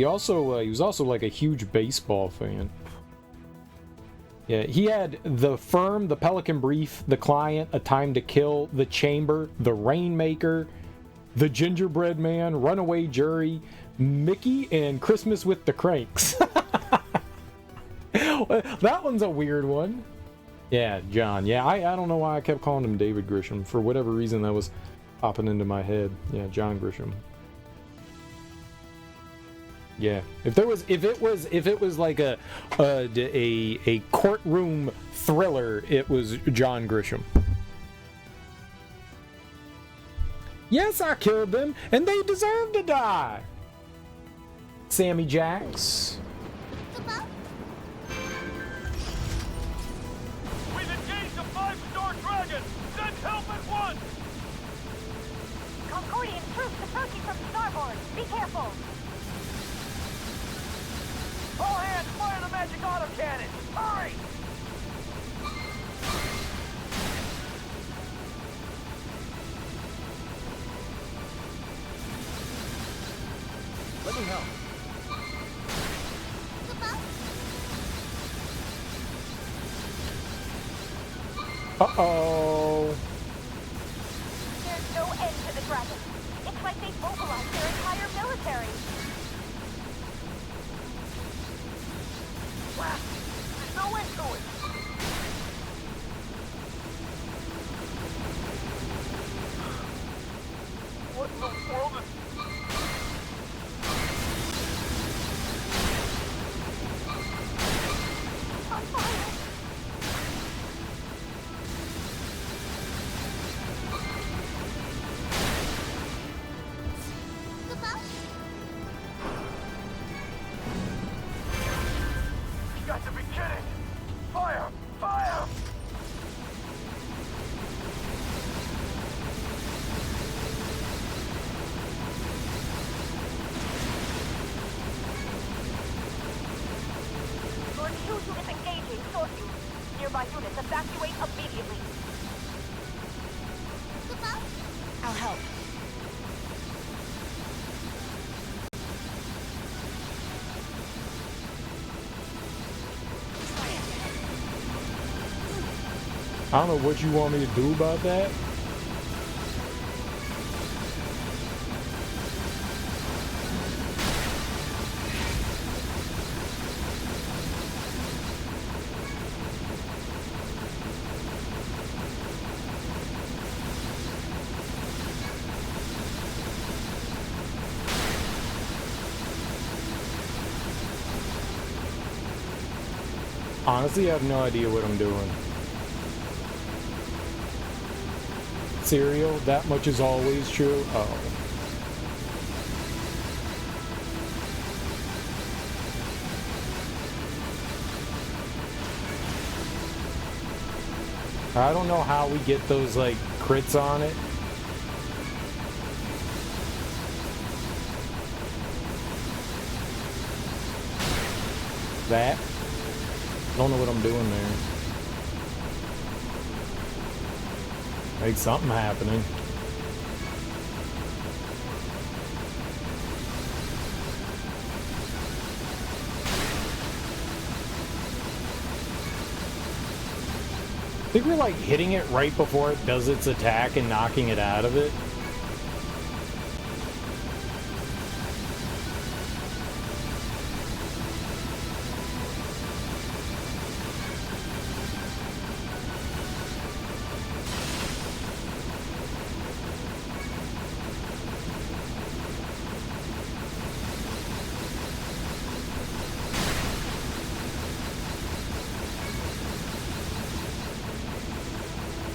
was also like a huge baseball fan. Yeah, he had The Firm, The Pelican Brief, The Client, A Time to Kill, The Chamber, The Rainmaker, The Gingerbread Man, Runaway Jury, Mickey, and Christmas with the Cranks. That one's a weird one. Yeah, John. Yeah, I don't know why I kept calling him David Grisham. For whatever reason, that was popping into my head. Yeah, John Grisham. Yeah, if it was like a courtroom thriller, it was John Grisham. Yes, I killed them, and they deserve to die. Sammy Jacks. We've engaged a 5-star dragon! Send help at once! Concordian troops approaching from starboard. Be careful. All hands, fire the magic autocannon! Hurry! Let me help. Uh-oh. There's no end to the dragon. It's like they've mobilized their entire military. Wow, there's no end to it! What in the world is... You got to be kidding! Fire! Fire! Lord Shushu is engaging. Source you. Nearby units evacuate immediately. I'll help. I don't know what you want me to do about that. Honestly, I have no idea what I'm doing. Cereal, that much is always true. Oh. I don't know how we get those, like, crits on it. That. I don't know what I'm doing there. Like something happening. I think we're like hitting it right before it does its attack and knocking it out of it.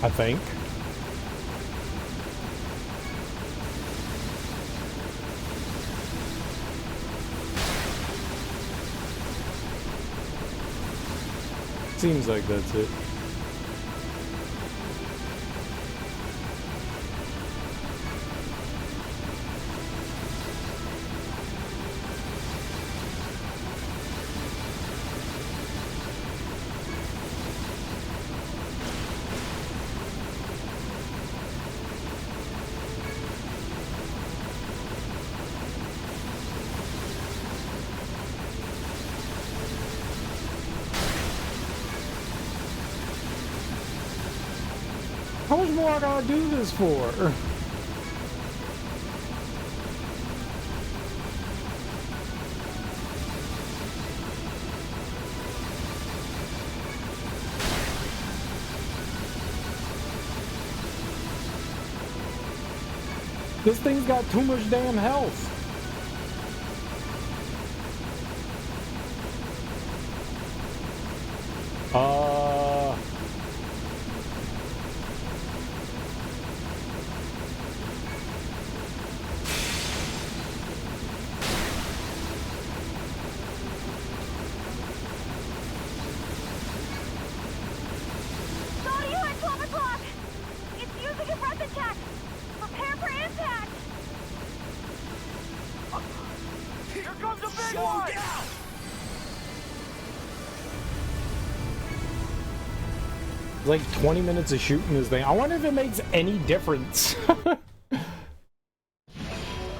I think. Seems like that's it. How much more I gotta do this for? This thing's got too much damn health. Saw you at 12 o'clock! It's using a breath attack! Prepare for impact! Here comes a big one! Like 20 minutes of shooting this thing. I wonder if it makes any difference.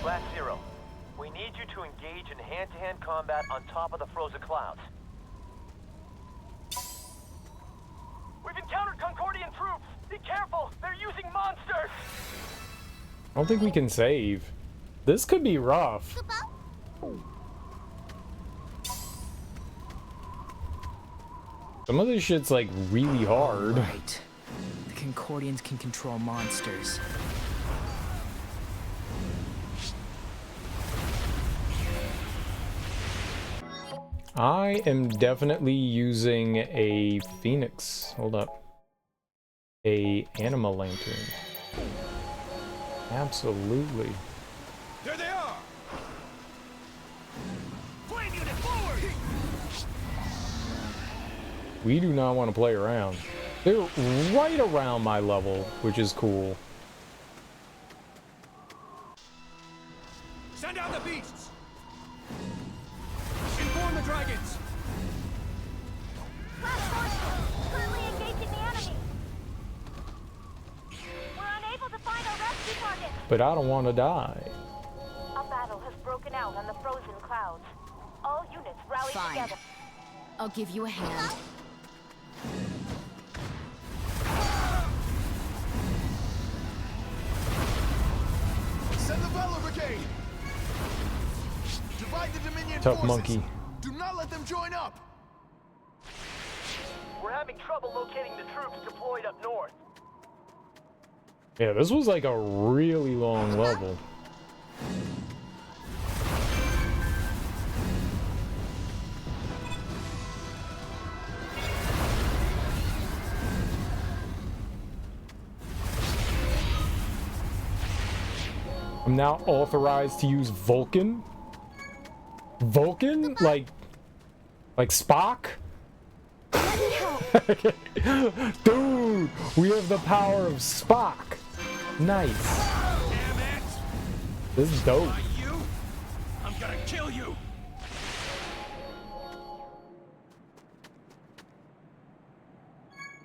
Class 0, we need you to engage in hand-to-hand combat on top of the frozen clouds. We've encountered Concordian troops! Be careful! They're using monsters! I don't think we can save. This could be rough. Some of this shit's like really hard. Right. The Concordians can control monsters. I am definitely using a Phoenix. Hold up. A Anima Lantern. Absolutely. There they are! Flame unit forward! We do not want to play around. They're right around my level, which is cool. Send out the beasts! Inform the dragons! Currently engaging the enemy! We're unable to find our rescue target! But I don't want to die. A battle has broken out on the frozen clouds. All units rally Fine. together. I'll give you a hand. Send the Valor Brigade! Divide the Dominion Tough forces. monkey. Do not let them join up! We're having trouble locating the troops deployed up north. Yeah, this was like a really long level. I'm now authorized to use Vulcan? Vulcan? Like Spock? Dude, we have the power of Spock. Nice. Damn it! This is dope. You? I'm gonna kill you!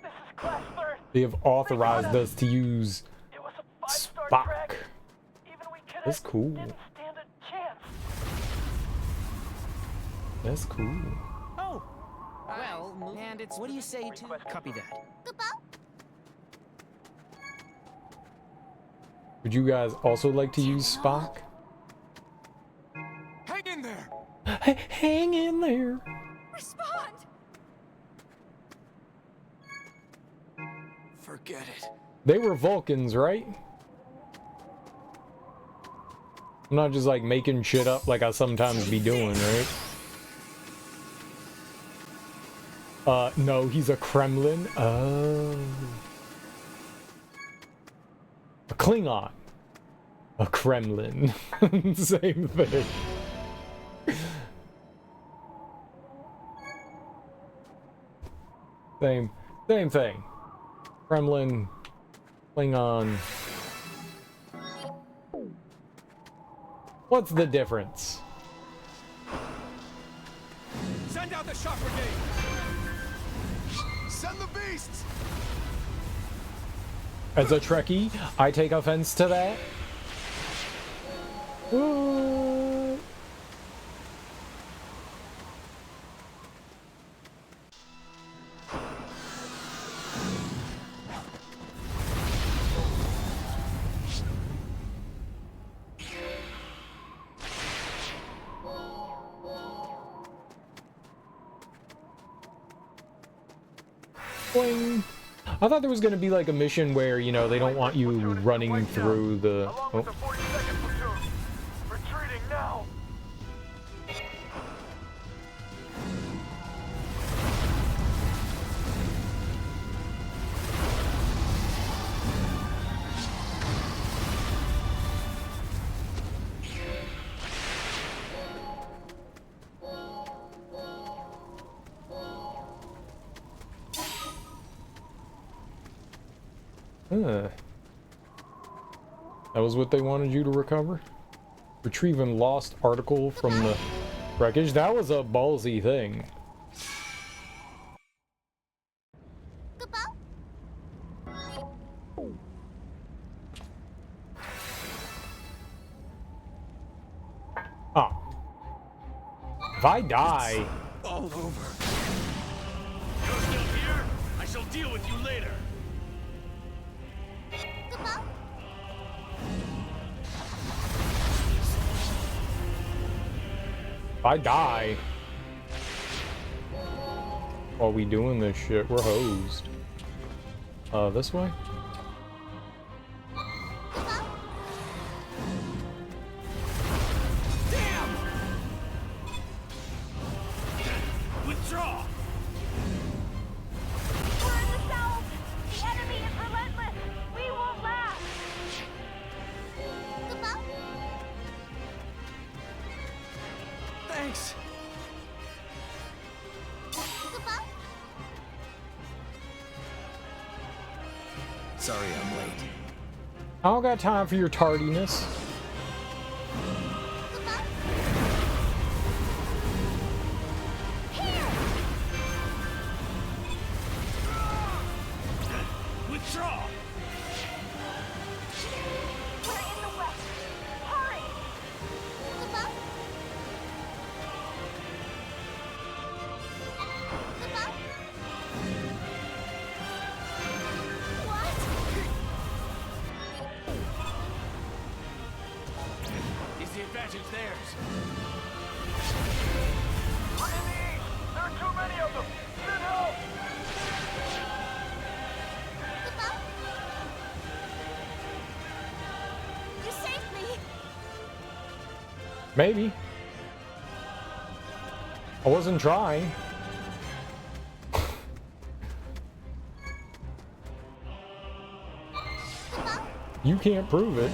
This is Class 3rd. They have authorized us to use Spock. That's cool. Didn't stand a chance. That's cool. Oh! Well, and it's... What do you say to... Copy that. Would you guys also like to use Spock? Hang in there! Hang in there! Respond! Forget it. They were Vulcans, right? I'm not just like making shit up like I sometimes be doing, right? No, he's a Kremlin. Oh. A Klingon. A Kremlin. Same thing. Same thing. Kremlin, Klingon. What's the difference? Send out the shock brigade! Send the beasts! As a Trekkie, I take offense to that. What? Boing. I thought there was going to be like a mission where, you know, they don't want you running through the... Oh. Retreating now. That was what they wanted you to recover? Retrieve a lost article from the wreckage? That was a ballsy thing. Oh. If I die... All over. You're still here? I shall deal with you later. If I die while we doing this shit, we're hosed. This way? Damn! Withdraw! We're in the south! The enemy is relentless! We won't last! Thanks. Sorry I'm late. I don't got time for your tardiness. Withdraw! We're in the west! Hurry! Is the advantage theirs? Finis! There are too many of them! Send help! You saved me! Maybe. I wasn't trying. You can't prove it.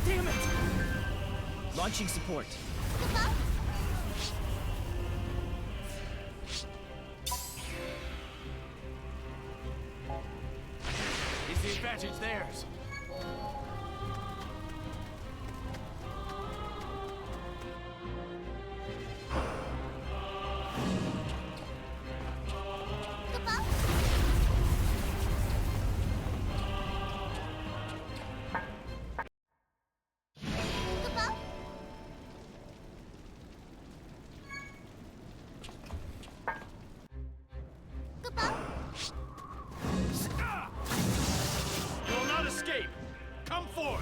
Damn it! Launching support. Is the advantage theirs? You will not escape! Come forth!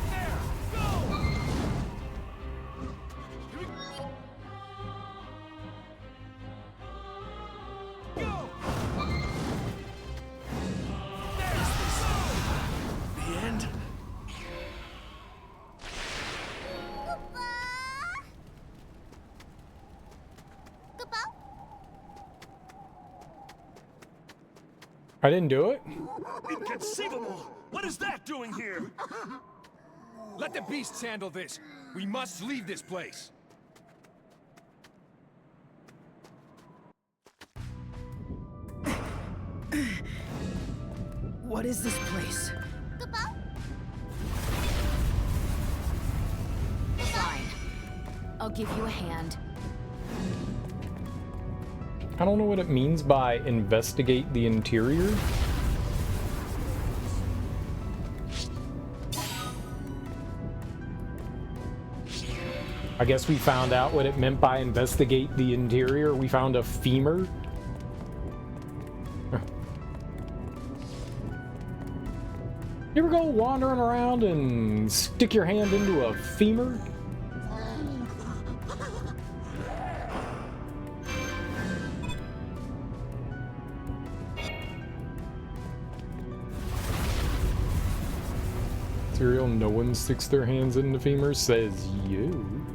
There! Go! Go! There's the end? I didn't do it? Inconceivable! What is that doing here? Let the beasts handle this. We must leave this place. What is this place? Fine. I'll give you a hand. I don't know what it means by investigate the interior. I guess we found out what it meant by investigate the interior. We found a femur. You ever go wandering around and stick your hand into a femur? Serial, no one sticks their hands into femurs, says you.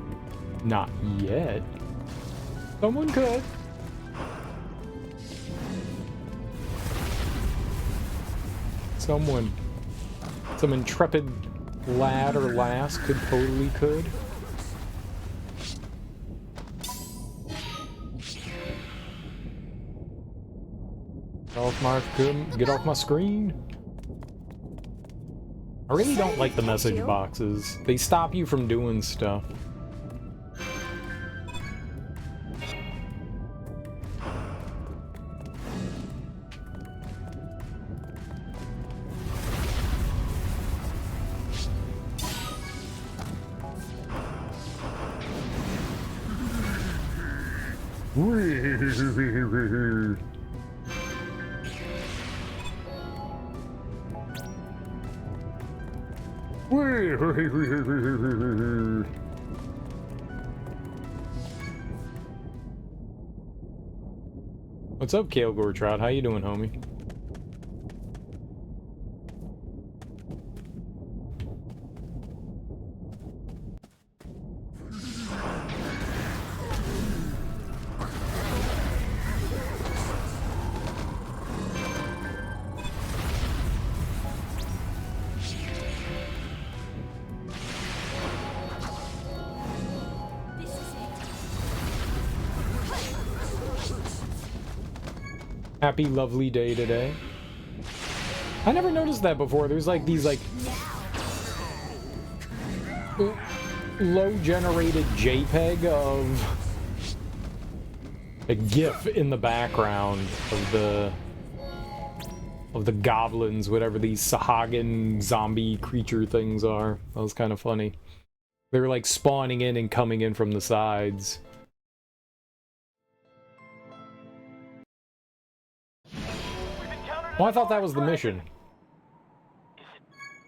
Not yet. Someone could. Someone. Some intrepid lad or lass totally could. Get off my screen. I really don't like the message boxes. They stop you from doing stuff. What's up, Kale Gortrod? How you doing, homie? Happy, lovely day today. I never noticed that before. There's like these like low generated JPEG of a GIF in the background of the goblins, whatever these Sahagin zombie creature things are. That was kind of funny. They were like spawning in and coming in from the sides. Well, I thought that was the mission.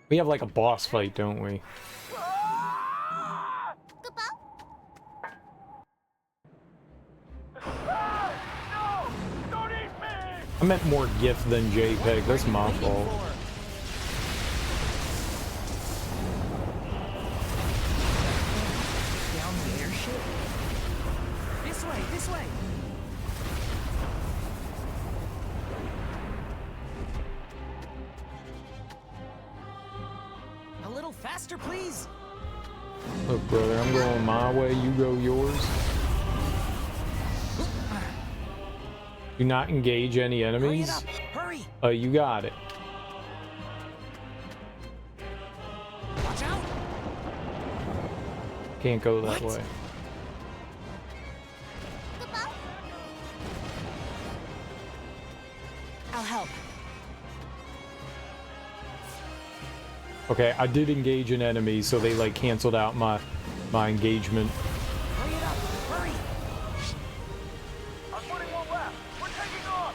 We have like a boss fight, don't we? I meant more GIF than JPEG. That's my fault. Down the airship? This way, this way! A little faster, please! Look, brother, I'm going my way, you go yours. Do not engage any enemies. Hurry! You got it. Watch out! Can't go that way. I'll help. Okay, I did engage an enemy, so they like canceled out my engagement. Hurry it up! Hurry! I'm putting one left. We're taking off.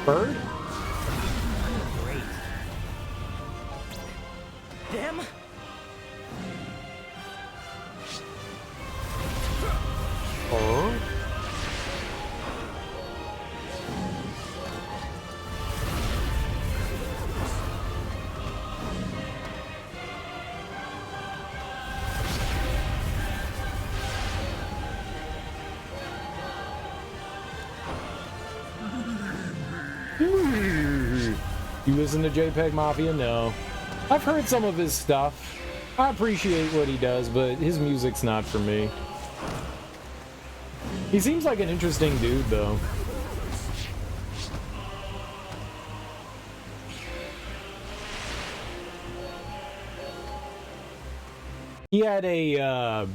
Bird? Great. Them? Oh. You listen to JPEG Mafia? No. I've heard some of his stuff. I appreciate what he does, but his music's not for me. He seems like an interesting dude, though. He had a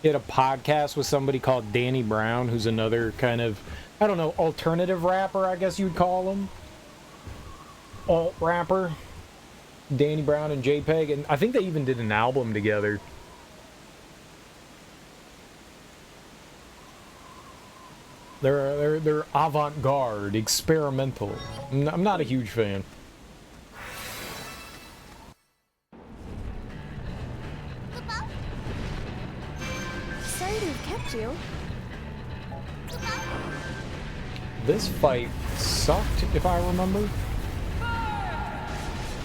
podcast with somebody called Danny Brown, who's another kind of, I don't know, alternative rapper, I guess you'd call him. Alt rapper. Danny Brown and JPEG, and I think they even did an album together. They're avant-garde, experimental. I'm not a huge fan. Sorry to have kept you. This fight sucked, if I remember.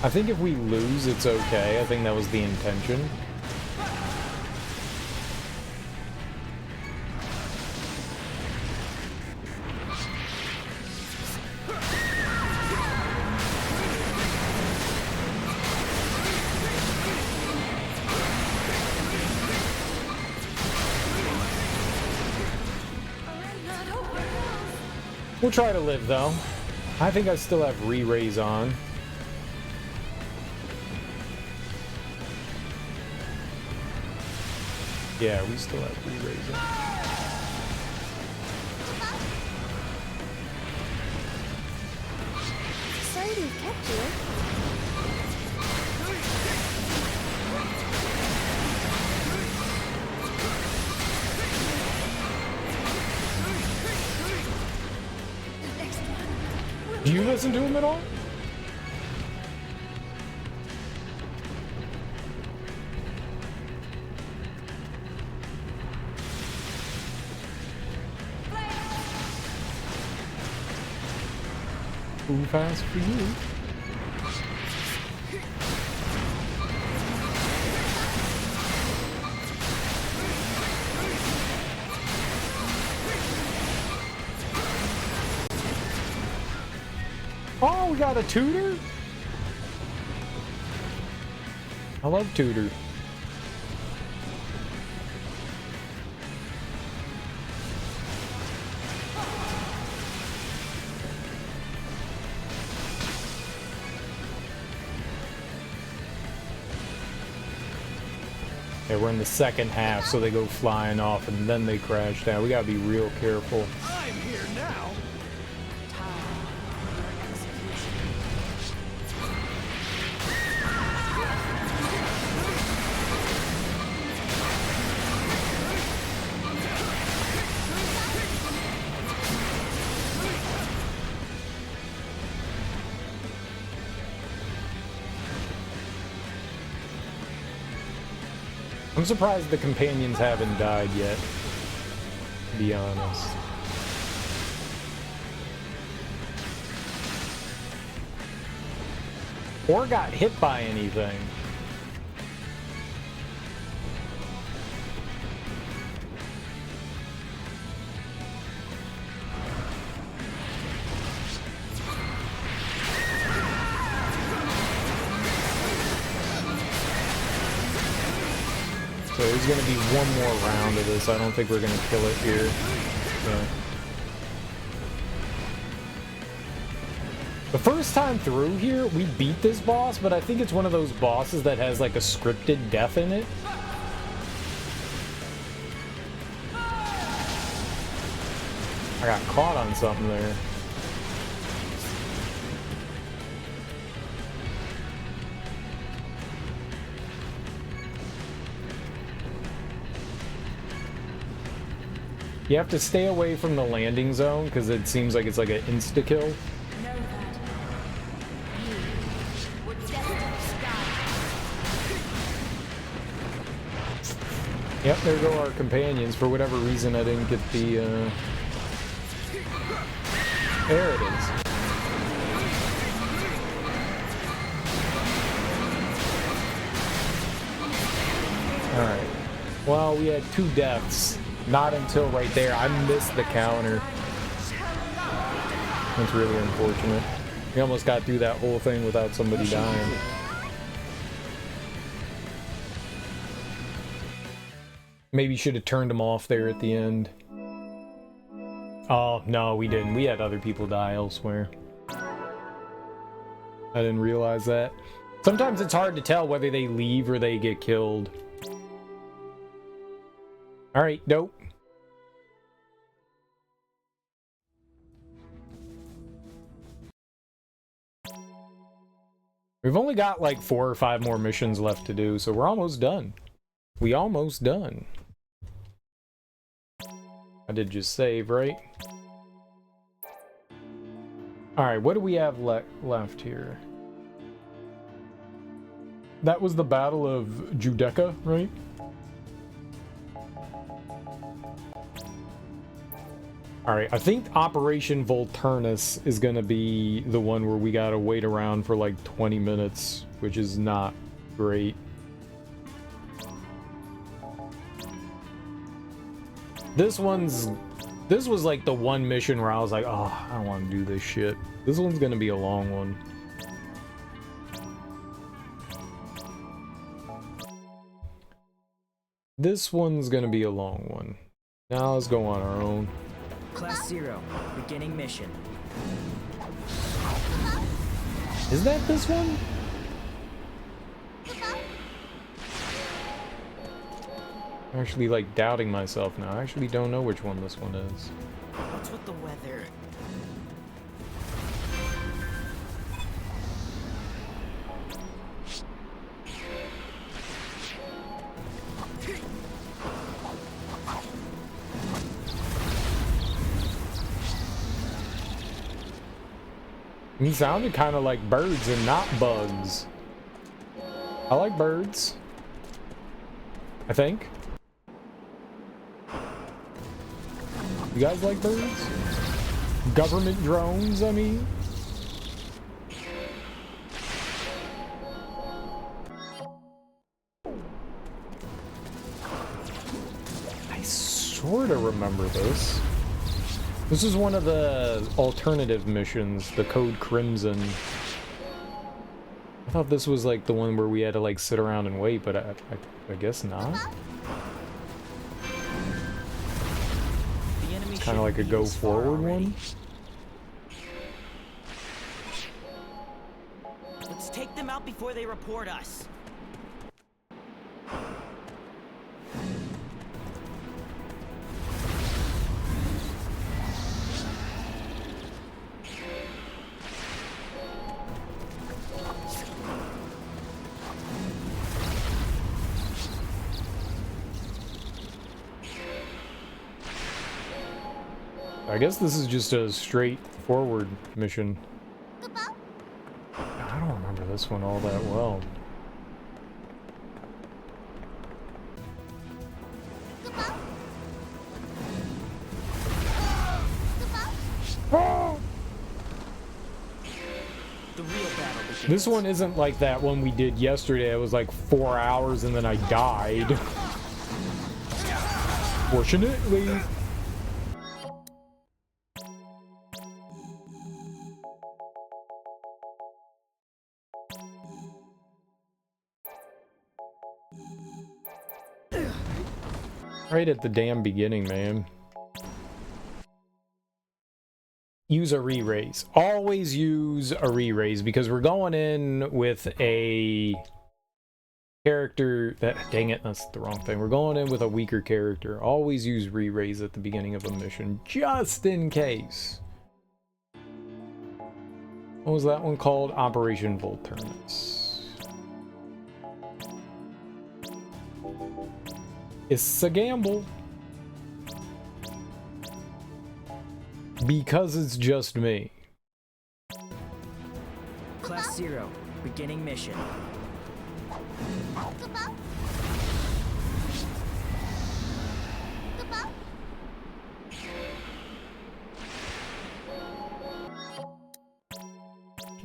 I think if we lose, it's okay. I think that was the intention. We'll try to live, though. I think I still have re-raise on. Yeah, we still have re-raise on. Sorry to have kept you. Do you listen to him at all? Too fast for you. Oh, we got a tutor? I love tutor. Okay, we're in the second half, so they go flying off and then they crash down. We gotta be real careful. I'm here now. I'm surprised the companions haven't died yet, to be honest. Or got hit by anything. So there's going to be one more round of this. I don't think we're going to kill it here. Yeah. The first time through here, we beat this boss, but I think it's one of those bosses that has like a scripted death in it. I got caught on something there. You have to stay away from the landing zone because it seems like it's like an insta-kill. Yep, there go our companions. For whatever reason, I didn't get the, There it is. Alright. Well, we had 2 deaths. Not until right there. I missed the counter. That's really unfortunate. We almost got through that whole thing without somebody dying. Maybe should have turned them off there at the end. Oh, no, we didn't. We had other people die elsewhere. I didn't realize that. Sometimes it's hard to tell whether they leave or they get killed. Alright, dope. We've only got like 4 or 5 more missions left to do, so we're almost done. We almost done. I did just save, right? Alright, what do we have left here? That was the Battle of Judeca, right? Alright, I think Operation Volturnus is gonna be the one where we gotta wait around for like 20 minutes, which is not great. This was like the one mission where I was like, oh, I don't want to do this shit. This one's gonna be a long one. This one's gonna be a long one. Now let's go on our own. Class 0, beginning mission. Is that this one? I'm actually like doubting myself now. I actually don't know which one this one is. What's with the weather? It sounded kind of like birds and not bugs. I like birds. I think. You guys like birds? Government drones, I mean? I sort of remember this. This is one of the alternative missions, the Code Crimson. I thought this was like the one where we had to like sit around and wait, but I guess not. It's kind of like a go forward one. Let's take them out before they report us. I guess this is just a straightforward mission. I don't remember this one all that well. This one isn't like that one we did yesterday. It was like 4 hours and then I died. Fortunately. Right at the damn beginning, man. Use a re-raise. Always use a re-raise because we're going in with a character that, dang it, that's the wrong thing. We're going in with a weaker character. Always use re-raise at the beginning of a mission, just in case. What was that one called? Operation Volturnus. It's a gamble. Because it's just me. Class 0, beginning mission.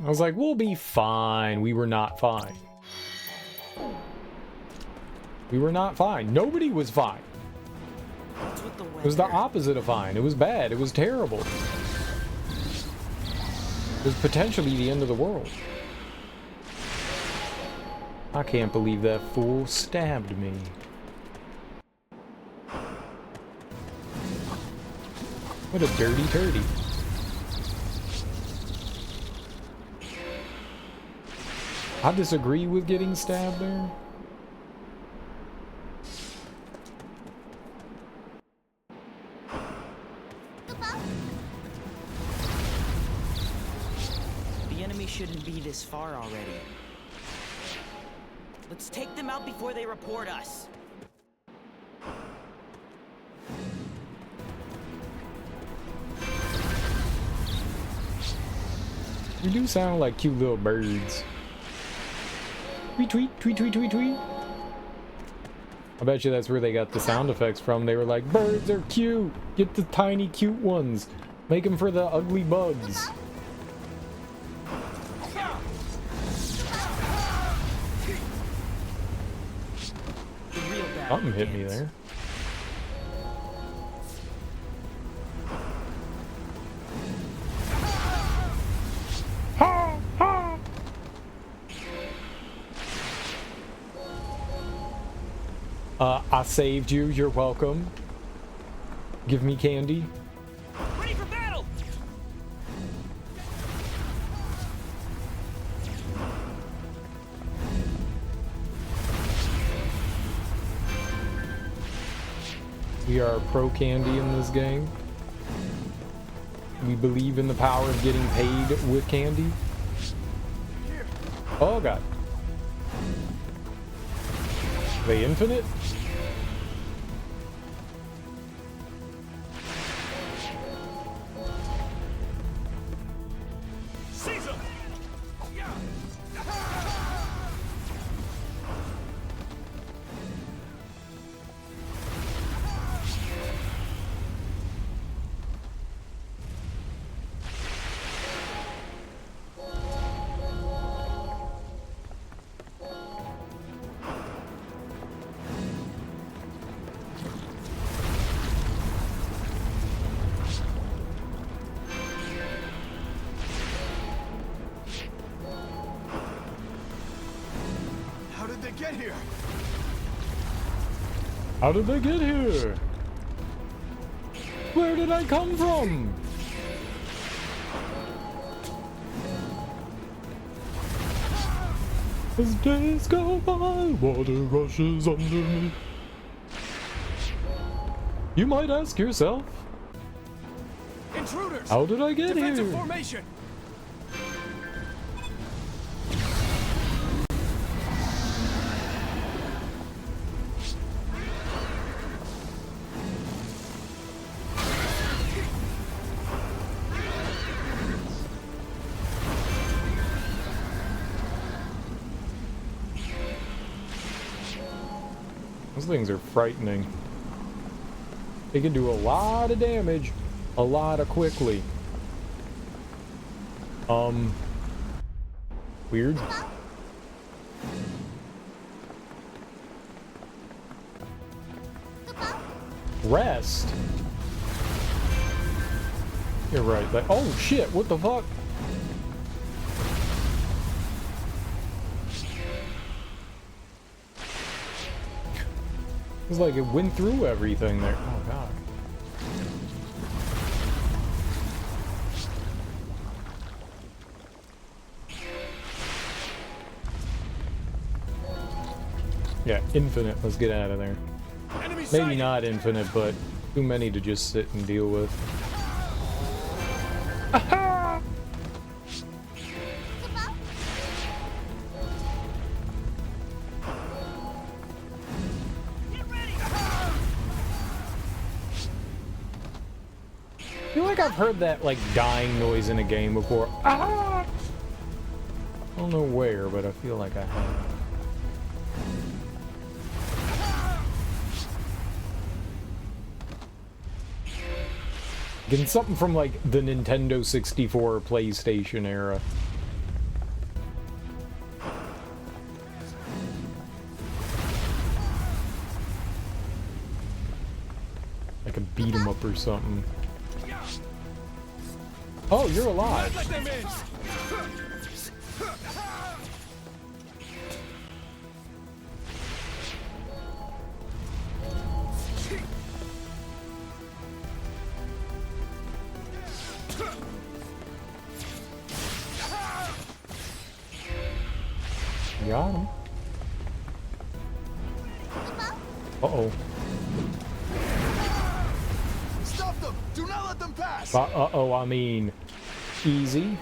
I was like, we'll be fine. We were not fine. We were not fine. Nobody was fine. It was the opposite of fine. It was bad. It was terrible. It was potentially the end of the world. I can't believe that fool stabbed me. What a dirty turdy. I disagree with getting stabbed there. Shouldn't be this far already. Let's take them out before they report us. We do sound like cute little birds. Tweet, tweet, tweet, tweet, tweet, tweet. I bet you that's where they got the sound effects from. They were like, birds are cute. Get the tiny cute ones. Make them for the ugly bugs. Something hit me there. Ha! Ha! I saved you. You're welcome. Give me candy. Ready for battle! We are pro candy in this game. We believe in the power of getting paid with candy. Oh god. Are they infinite? Seize 'em! How did they get here? How did they get here? Where did I come from? As days go by, water rushes under me. You might ask yourself, Intruders! how did I get Defensive here? formation! Those things are frightening. They can do a lot of damage, a lot of quickly. Weird. Rest? You're right. Like, oh shit, what the fuck? It's like it went through everything there. Oh god. Yeah, infinite. Let's get out of there. Maybe not infinite, but too many to just sit and deal with. Aha! I feel like I've heard that like dying noise in a game before. Ah! I don't know where, but I feel like I have. Getting something from like the Nintendo 64 or PlayStation era. I could beat him up or something. Oh, you're alive. Let them in. Got him. Uh-oh. Stop them! Do not let them pass! Uh-oh, I mean, easy.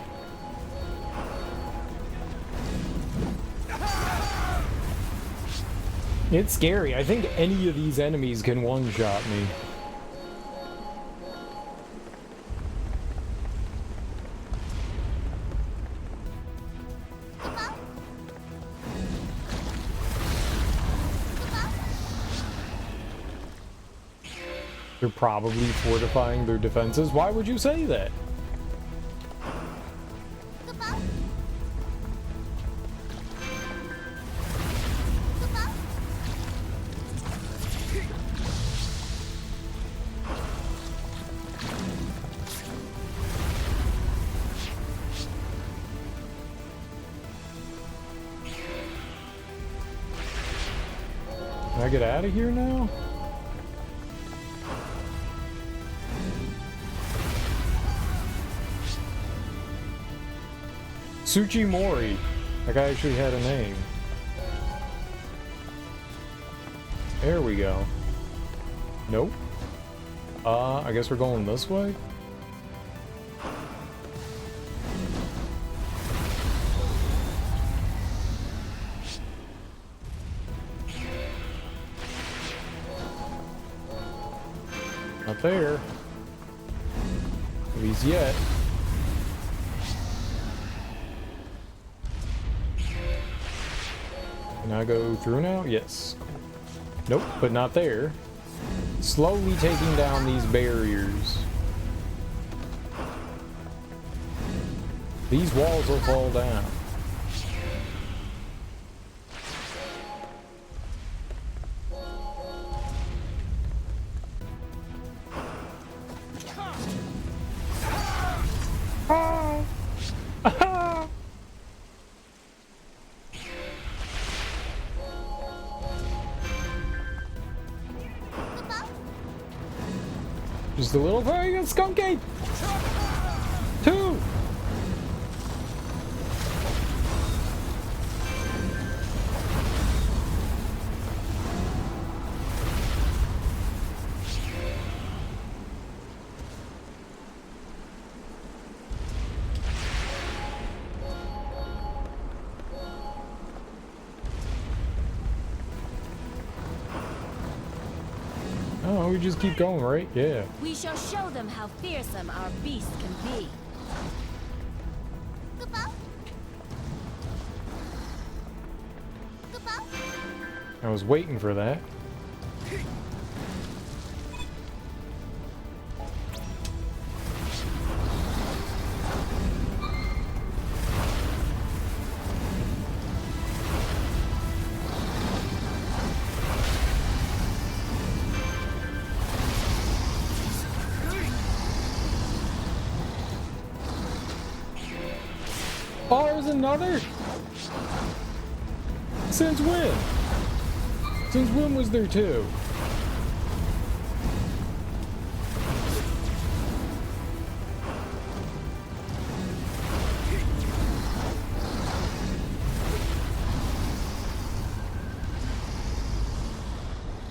It's scary. I think any of these enemies can one-shot me. They're probably fortifying their defenses. Why would you say that? Can I get out of here now? Tsuchimori. That guy actually had a name. There we go. Nope. I guess we're going this way? Not there. At least yet. Can I go through now? Yes. Nope, but not there. Slowly taking down these barriers. These walls will fall down. Just a little very good skunk ape. 2. Oh, we just keep going, right? Yeah. We shall show them how fearsome our beast can be. I was waiting for that. Oh, there's another? Since when? Since when was there 2?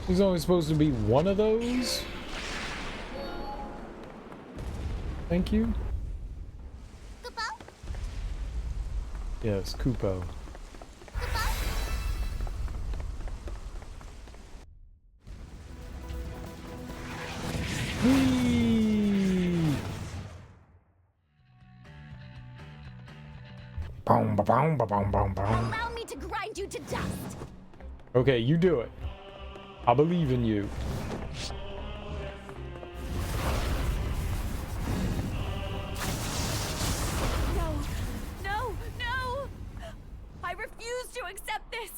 There's only supposed to be one of those? Thank you. Yes, Kupo. Whee! Boom, ba boom, ba boom, boom, boom. Allow me to grind you to dust. Okay, you do it. I believe in you. I refuse to accept this!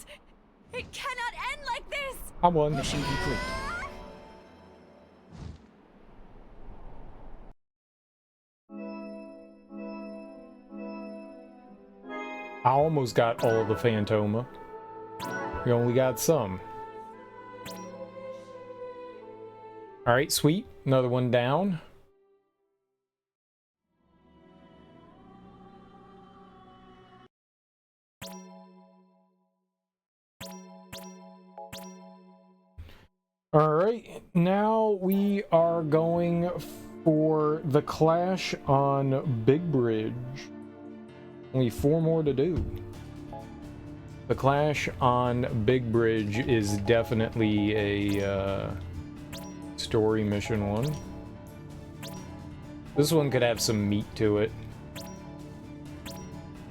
It cannot end like this! I won. Mission complete. I almost got all the Phantoma. We only got some. Alright, sweet. Another one down. Alright, now we are going for the Clash on Big Bridge. Only 4 more to do. The Clash on Big Bridge is definitely a story mission one. This one could have some meat to it.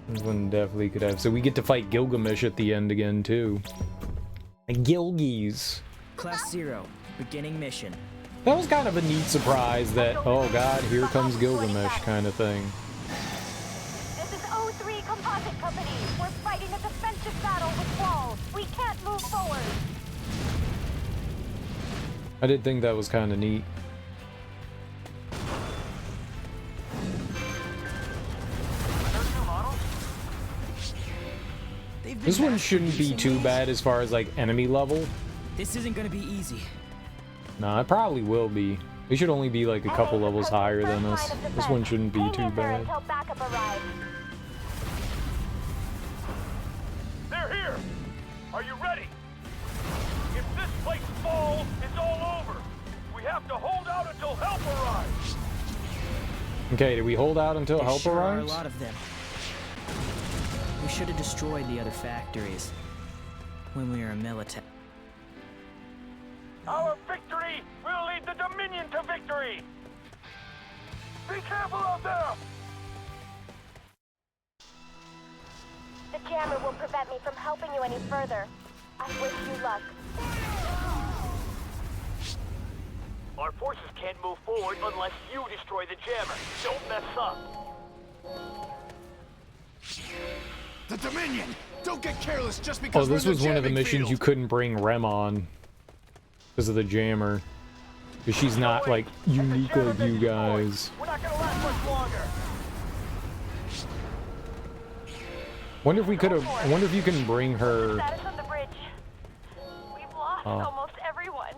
This one definitely could have. So we get to fight Gilgamesh at the end again too. Gilgies. Class 0, beginning mission. That was kind of a neat surprise that, oh god, here comes Gilgamesh kind of thing. This is O3 Composite Company. We're fighting a defensive battle with walls. We can't move forward. I did think that was kind of neat. This one shouldn't be too bad as far as like enemy level. This isn't gonna be easy. Nah, it probably will be. It should only be like a couple levels higher than us. This one shouldn't be too bad. Until backup arrives. They're here! Are you ready? If this place falls, it's all over. We have to hold out until help arrives. Okay, do we hold out until help There are a arrives? lot of them. We should have destroyed the other factories when we were a military. Our victory will lead the Dominion to victory! Be careful out there! The jammer will prevent me from helping you any further. I wish you luck. Our forces can't move forward unless you destroy the jammer. Don't mess up. The Dominion! Don't get careless just because Oh, this was one of the missions you couldn't bring Rem on because of the jammer. Because she's not like unique like you guys. We're not gonna last much longer. Wonder if we could have. I wonder if you can bring her Status on the bridge. We've lost almost everyone.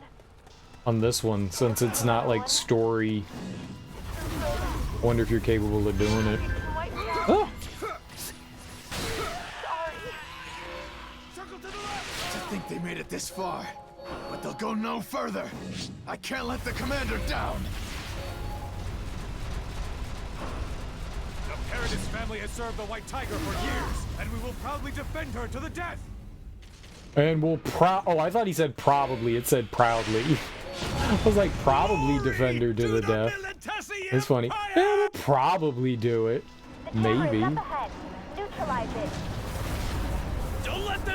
on this one since it's not like story. I wonder if you're capable of doing it. Oh. To think they made it this far, but they'll go no further. I can't let the commander down. The Paradis family has served the White Tiger for years, and we will proudly defend her to the death. And we'll oh, I thought he said probably. It said proudly. I was like, probably defend her to the death. It's funny. Yeah, we'll probably do it. Maybe. Neutralize it.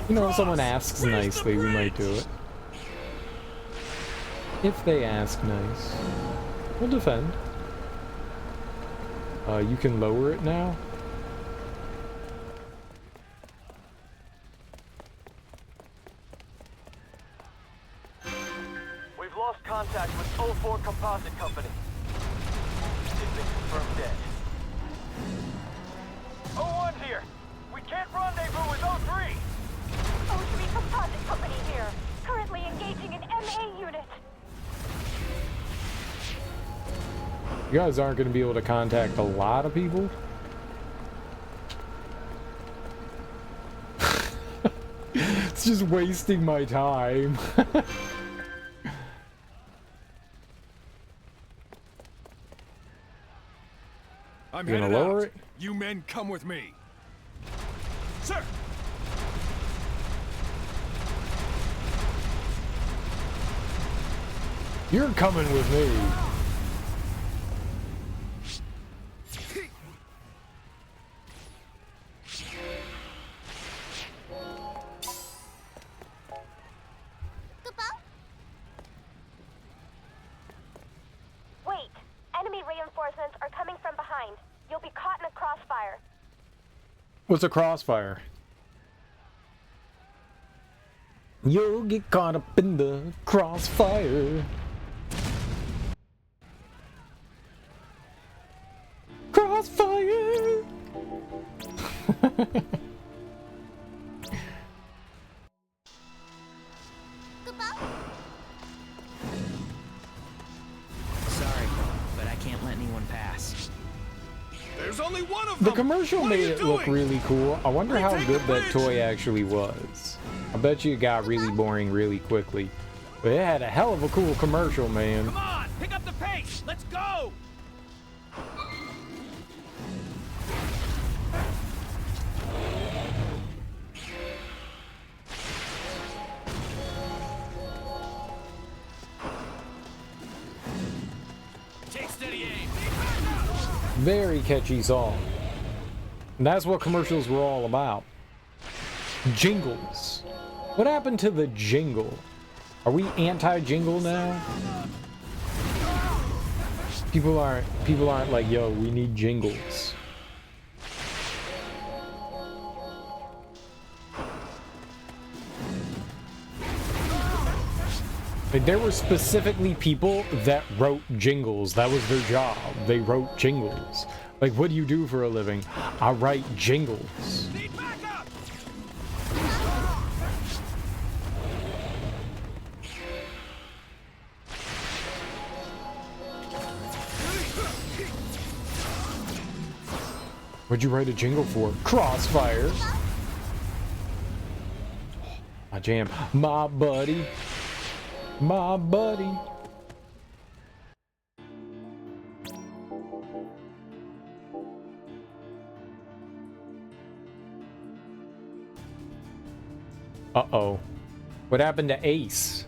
You know, if someone asks nicely, we might do it. If they ask nice, we'll defend. You can lower it now. We've lost contact with O4 Composite Company. They've been confirmed dead. O1's here. We can't rendezvous with O3. O3 Composite Company here. Currently engaging an MA unit. You guys aren't going to be able to contact a lot of people. It's just wasting my time. I'm You gonna headed lower out. it? You men come with me. Sir! You're coming with me. Wait. Enemy reinforcements are coming from behind. You'll be caught in a crossfire. What's a crossfire? You'll get caught up in the crossfire. Crossfire! Sorry, but I can't let anyone pass. There's only one of The them. commercial made it look really cool. I wonder how good that toy actually was. I bet you it got really boring really quickly. But it had a hell of a cool commercial, man. Come on, pick up the pace. Let's go. Take steady aim. Very catchy song. And that's what commercials were all about. Jingles. What happened to the jingle? Are we anti-jingle now? People aren't like, yo, we need jingles. Like, there were specifically people that wrote jingles. That was their job. They wrote jingles. Like, what do you do for a living? I write jingles. What'd you write a jingle for? Crossfire. My jam. My buddy. My buddy. Uh-oh. What happened to Ace?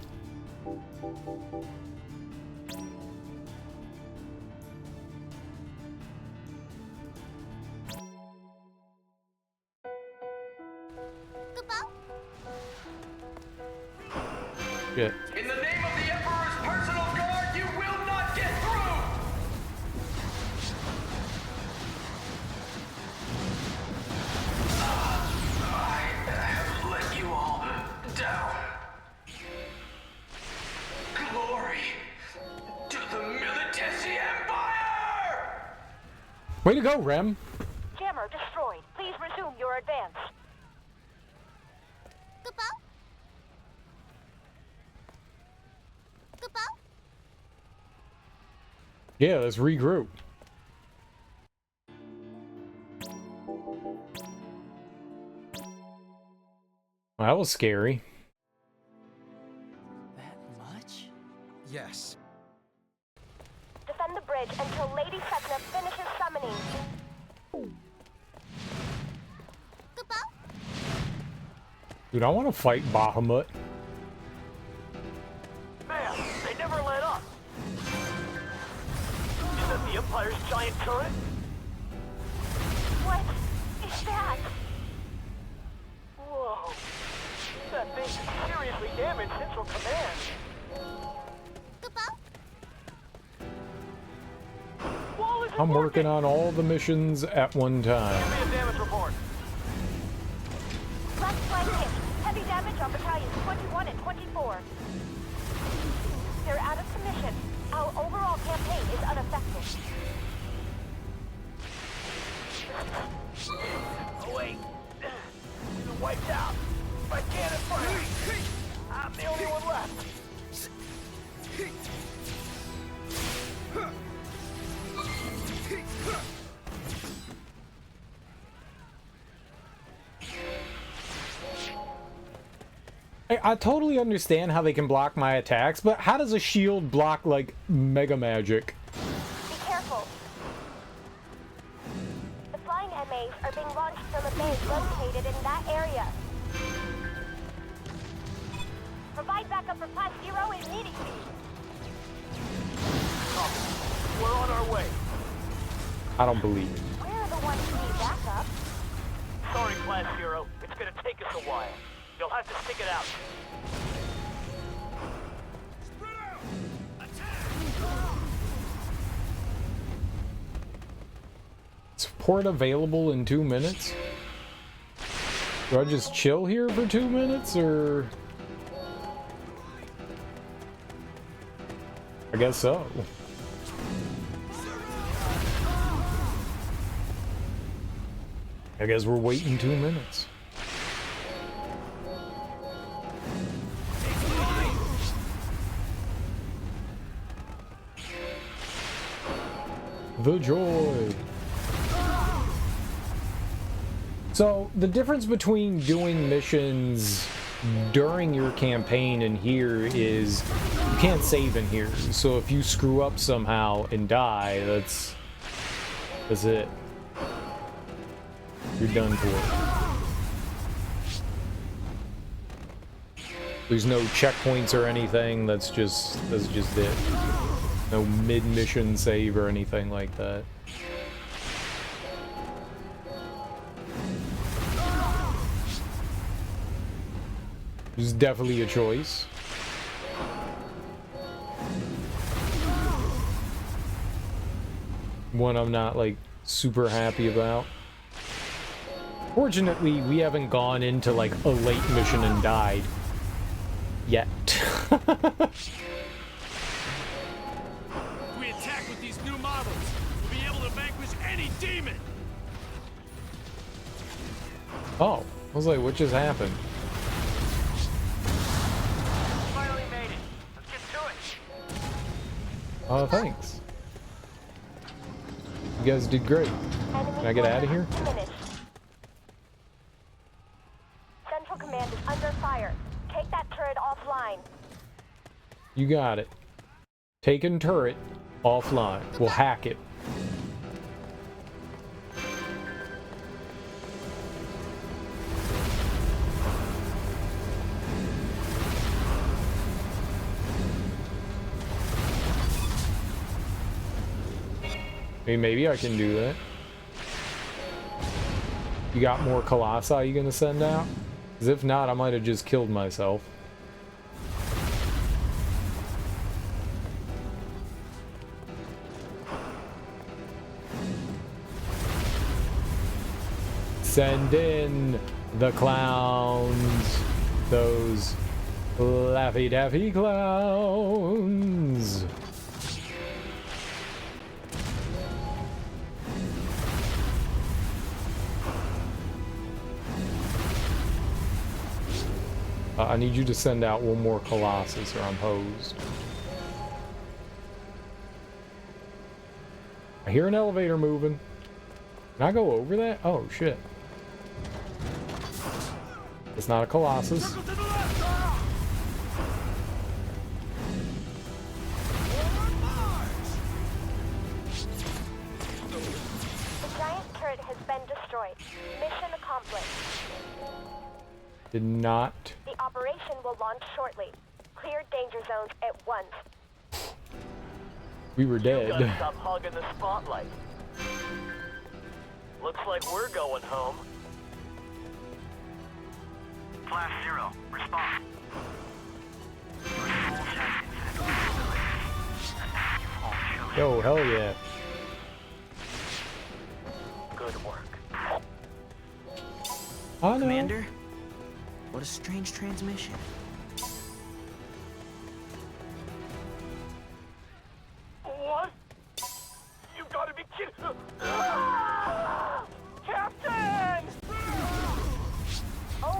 Shit. In the name of the Emperor's personal guard, you will not get through! I have let you all down. Glory to the Militesi Empire! Way to go, Rem. Jammer destroyed. Please resume your advance. Yeah, let's regroup. Well, that was scary. That much? Yes. Defend the bridge until Lady Sekna finishes summoning. Dude, I want to fight Bahamut. Man, they never let up. Is that the Empire's giant turret? What is that? Whoa. That thing could seriously damage Central Command. Wall isn't I'm working working. on all the missions at one time. Give me a damage report. Left flank hit. Heavy damage on battalions 21 and 24. They're out of commission. Our overall campaign is unaffected. Oh wait. You've been wiped out. If I can't fire, I'm the only one left. I totally understand how they can block my attacks, but how does a shield block, like, mega magic? Be careful. The flying MAs are being launched from a base located in that area. Provide backup for Class 0 immediately. We're on our way. I don't believe it. We're the ones who need backup. Sorry, Class 0. It's gonna take us a while. You'll have to stick it out. Support available in 2 minutes? Do I just chill here for 2 minutes, or...? I guess so. I guess we're waiting 2 minutes. The joy. So, the difference between doing missions during your campaign and here is you can't save in here. So if you screw up somehow and die, that's it. You're done for. There's no checkpoints or anything. That's just it. No mid-mission save or anything like that. It's definitely a choice. one I'm not like super happy about. Fortunately, we haven't gone into like a late mission and died yet. If we attack with these new models, we'll be able to vanquish any demon. Oh, I was like, what just happened? Finally made it. Let's get to it. Oh, thanks. You guys did great. Can I get out of here? Central Command is under fire. Take that turret offline. You got it. Taking turret offline. We'll hack it. I mean, maybe I can do that. You got more Colossi you gonna send out? Because if not, I might have just killed myself. Send in the clowns. Those Laffy Daffy clowns. I need you to send out one more Colossus or I'm hosed. I hear an elevator moving. Can I go over that? Oh, shit. It's not a Colossus. The giant turret has been destroyed. Mission accomplished. Did not. The operation will launch shortly. Clear danger zones at once. We were dead. You gotta stop hogging the spotlight. Looks like we're going home. Flash 0, respond. Yo, hell yeah. Good work. Oh, no. Commander, what a strange transmission. What? You gotta be kidding! Ah! Captain!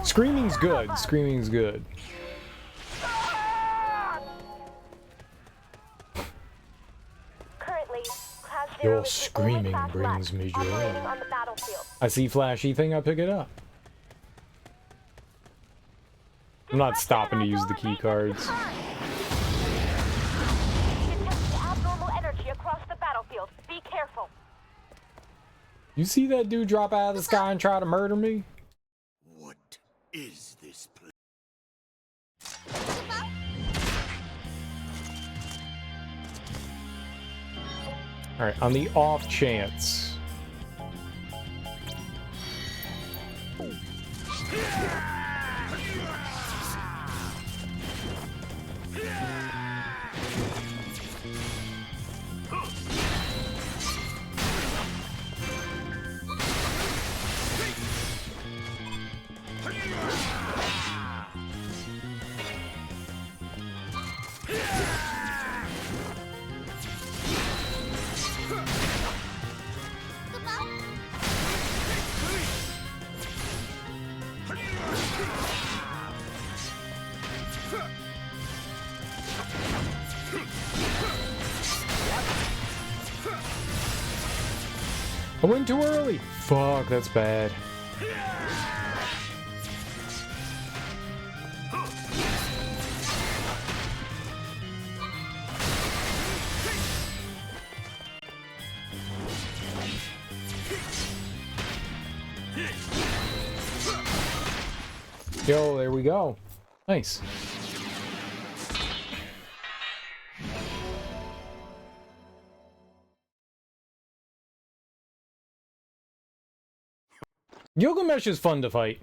Screaming's good. Screaming's good. Currently, Class 0 Your is the screaming only class brings left me joy. operating on the battlefield. I see flashy thing, I pick it up. I'm not stopping to use the key cards. Detect the abnormal energy across the battlefield. Be careful. You see that dude drop out of the sky and try to murder me? What is this place? Alright, on the off chance. I went too early. Fuck, that's bad. Yo, there we go. Nice. Gilgamesh is fun to fight.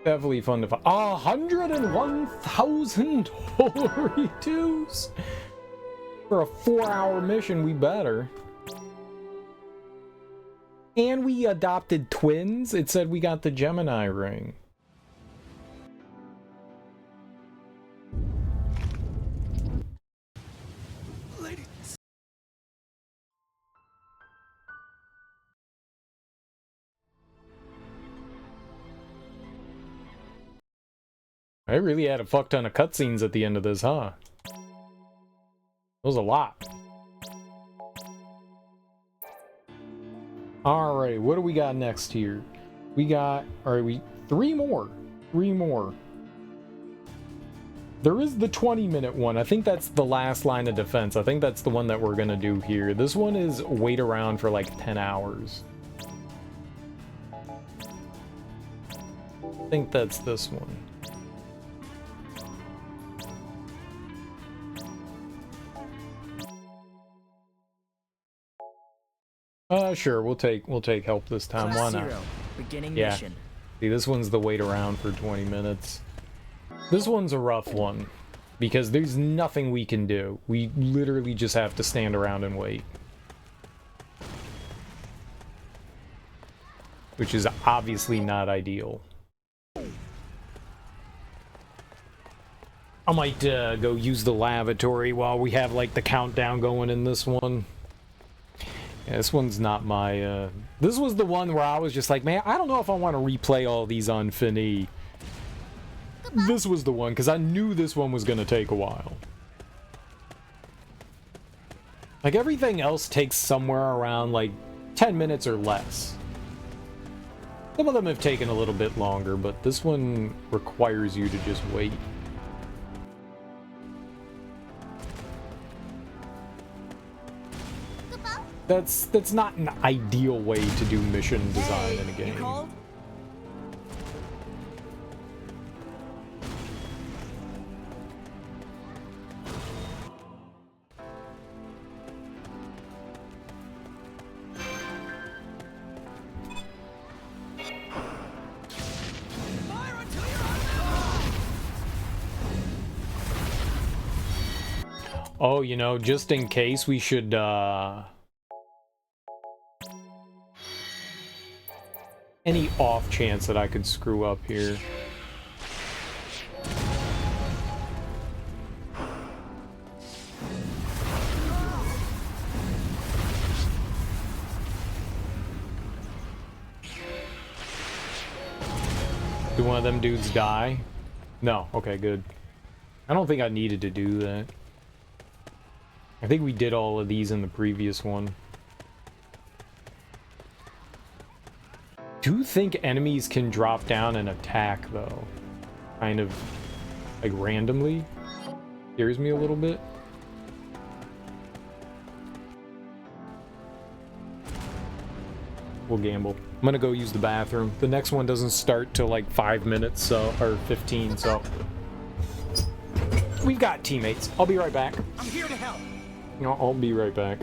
Definitely fun to fight. 101,000 holy twos. For a 4-hour mission, we better. And we adopted twins. It said we got the Gemini ring. I really had a fuck ton of cutscenes at the end of this, huh? That was a lot. Alright, what do we got next here? We got... Alright, three more. There is the 20-minute one. I think that's the last line of defense. I think that's the one that we're gonna do here. This one is wait around for like 10 hours. I think that's this one. Sure, we'll take help this time. Why not? Beginning Yeah. mission. See, this one's the wait around for 20 minutes. This one's a rough one because there's nothing we can do. We literally just have to stand around and wait. Which is obviously not ideal. I might go use the lavatory while we have like the countdown going in this one. Yeah, this one's not my, this was the one where I was just like, man, I don't know if I want to replay all these on Finis. This was the one, because I knew this one was going to take a while. Like, everything else takes somewhere around, like, 10 minutes or less. Some of them have taken a little bit longer, but this one requires you to just wait. That's not an ideal way to do mission design in a game. Oh, you know, just in case, we should, any off chance that I could screw up here. Do one of them dudes die? No. Okay, good. I don't think I needed to do that. I think we did all of these in the previous one. Do you think enemies can drop down and attack, though? Kind of, like, randomly? Scares me a little bit. We'll gamble. I'm gonna go use the bathroom. The next one doesn't start till like 5 minutes, so, or 15, so. We've got teammates. I'll be right back. I'm here to help. No, I'll be right back.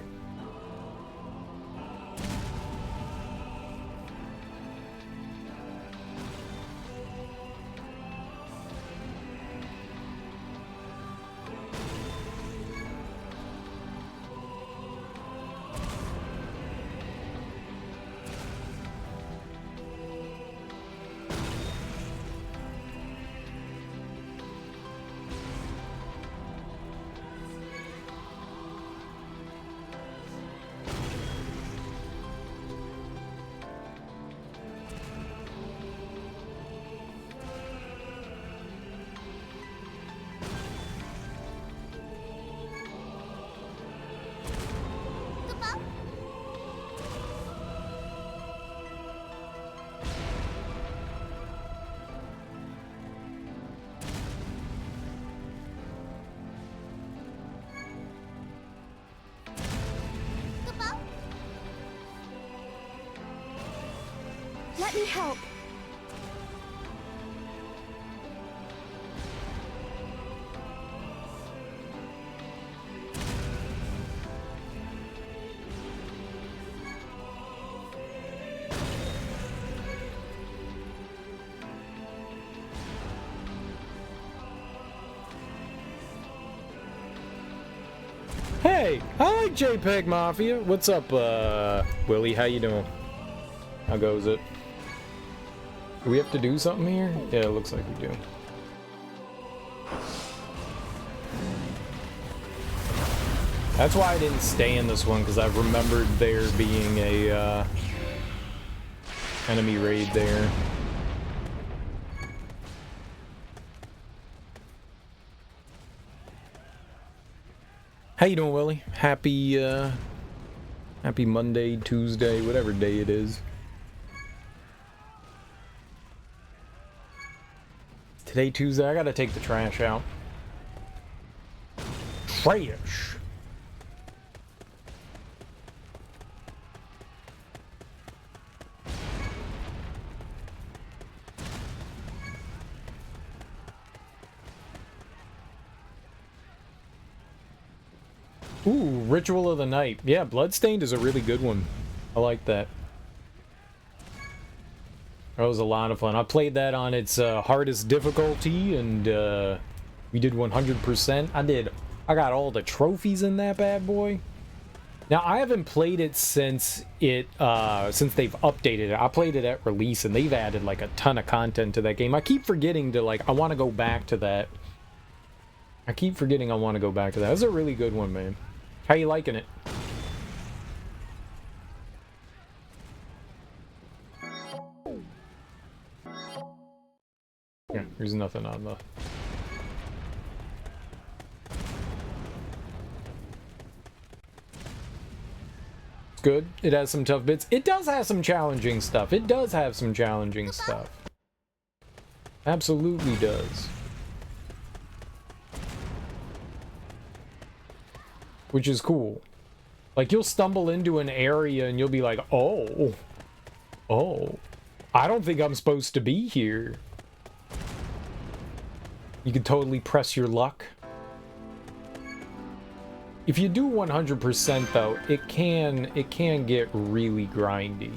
Let me help. right. I like JPEG Mafia. What's up, Willie? How you doing? How goes it? Do we have to do something here? Yeah, it looks like we do. That's why I didn't stay in this one, because I remembered there being a enemy raid there. How you doing, Willie? Happy happy Monday, Tuesday, whatever day it is. Today, Tuesday, I gotta take the trash out. Trash! Ooh, Ritual of the Night. Yeah, Bloodstained is a really good one. I like that. That was a lot of fun. I played that on its hardest difficulty, and we did 100%. I got all the trophies in that bad boy. Now, I haven't played it since they've updated it. I played it at release, and they've added like a ton of content to that game. I keep forgetting to I want to go back to that. I keep forgetting I want to go back to that. That's a really good one, man. How you liking it? Yeah, there's nothing on the... It's good. It has some tough bits. It does have some challenging stuff. It does have some challenging stuff. Absolutely does. Which is cool. Like, you'll stumble into an area and you'll be like, oh, I don't think I'm supposed to be here. You can totally press your luck. If you do 100% though, it can get really grindy.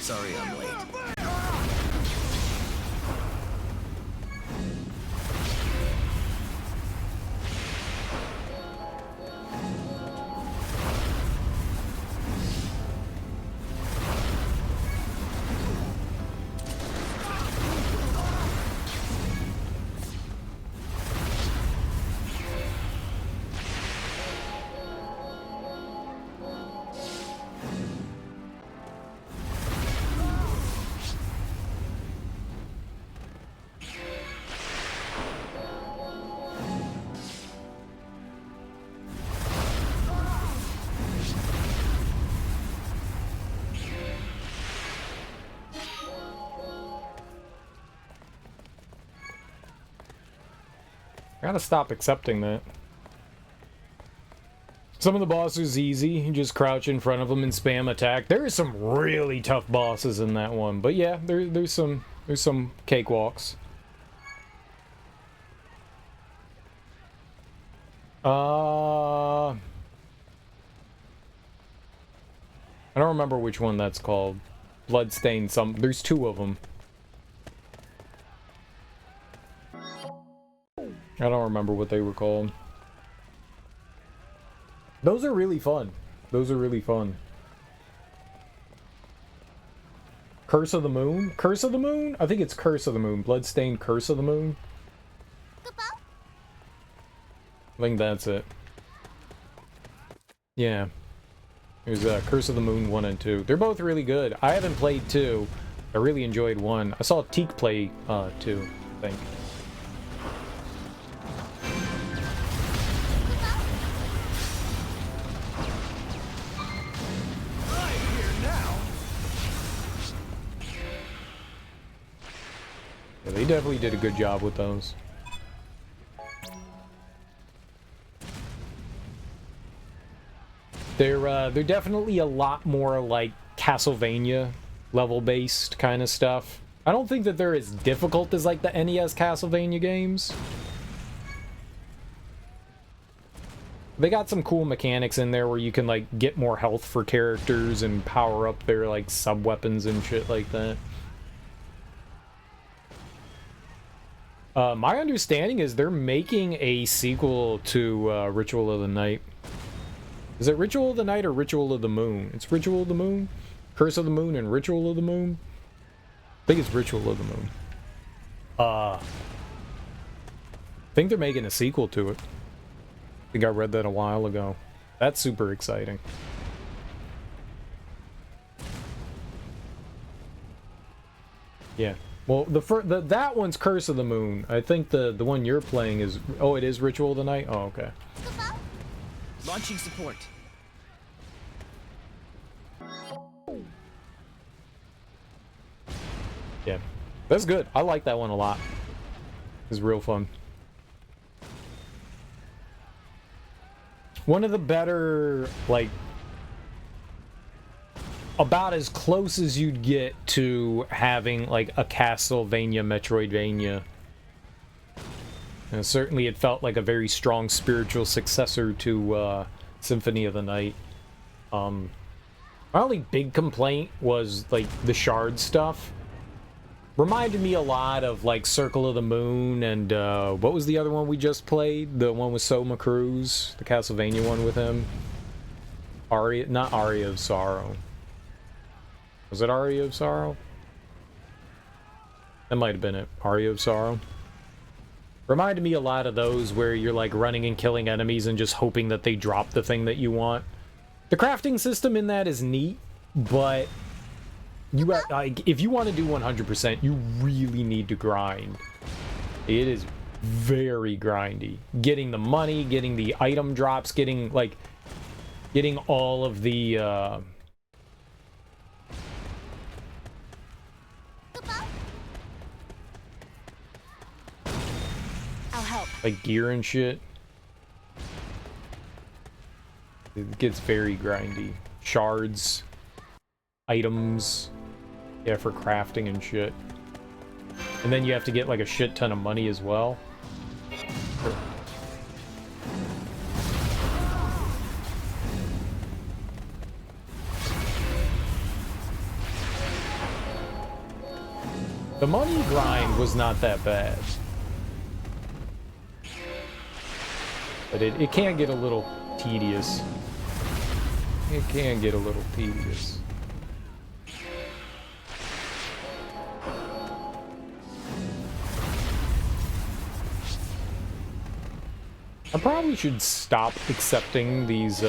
Sorry I'm late. I gotta stop accepting that. Some of the bosses easy. You just crouch in front of them and spam attack. There are some really tough bosses in that one, but yeah, there's some cakewalks. I don't remember which one that's called. Bloodstained some. There's two of them. I don't remember what they were called. Those are really fun. Those are really fun. Curse of the Moon? Curse of the Moon? I think it's Curse of the Moon. Bloodstained Curse of the Moon? I think that's it. Yeah. There's Curse of the Moon 1 and 2. They're both really good. I haven't played 2. I really enjoyed 1. I saw Teak play 2, I think. Yeah, they definitely did a good job with those. They're definitely a lot more like Castlevania level-based kind of stuff. I don't think that they're as difficult as like the NES Castlevania games. They got some cool mechanics in there where you can like get more health for characters and power up their like sub-weapons and shit like that. My understanding is they're making a sequel to Ritual of the Night. Is it Ritual of the Night or Ritual of the Moon? It's Ritual of the Moon? Curse of the Moon and Ritual of the Moon? I think it's Ritual of the Moon. I think they're making a sequel to it. I think I read that a while ago. That's super exciting. Yeah. Well, that one's Curse of the Moon. I think the one you're playing is... Oh, it is Ritual of the Night? Oh, okay. Launching support. Yeah. That's good. I like that one a lot. It's real fun. One of the better, like... about as close as you'd get to having like a Castlevania Metroidvania. And certainly it felt like a very strong spiritual successor to Symphony of the Night. My only big complaint was like the shard stuff. Reminded me a lot of like Circle of the Moon and what was the other one we just played? The one with Soma Cruz, the Castlevania one with him. Not Aria of Sorrow. Was it Aria of Sorrow? That might have been it. Aria of Sorrow. Reminded me a lot of those where you're like running and killing enemies and just hoping that they drop the thing that you want. The crafting system in that is neat, but you like if you want to do 100%, you really need to grind. It is very grindy. Getting the money, getting the item drops, getting all of the I'll help. like gear and shit. It gets very grindy. Shards, items, yeah, for crafting and shit. And then you have to get like a shit ton of money as well. The money grind was not that bad. But it can get a little tedious. It can get a little tedious. I probably should stop accepting these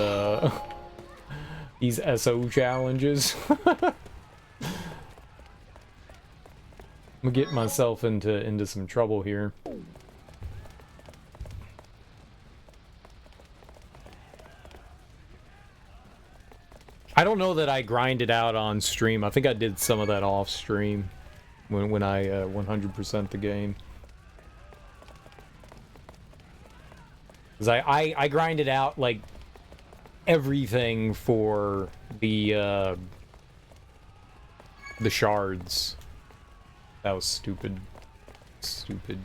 these SO challenges. I'm gonna get myself into some trouble here. I don't know that I grinded out on stream. I think I did some of that off stream when I 100% the game. Cause I grinded out like everything for the shards. That was stupid. Stupid.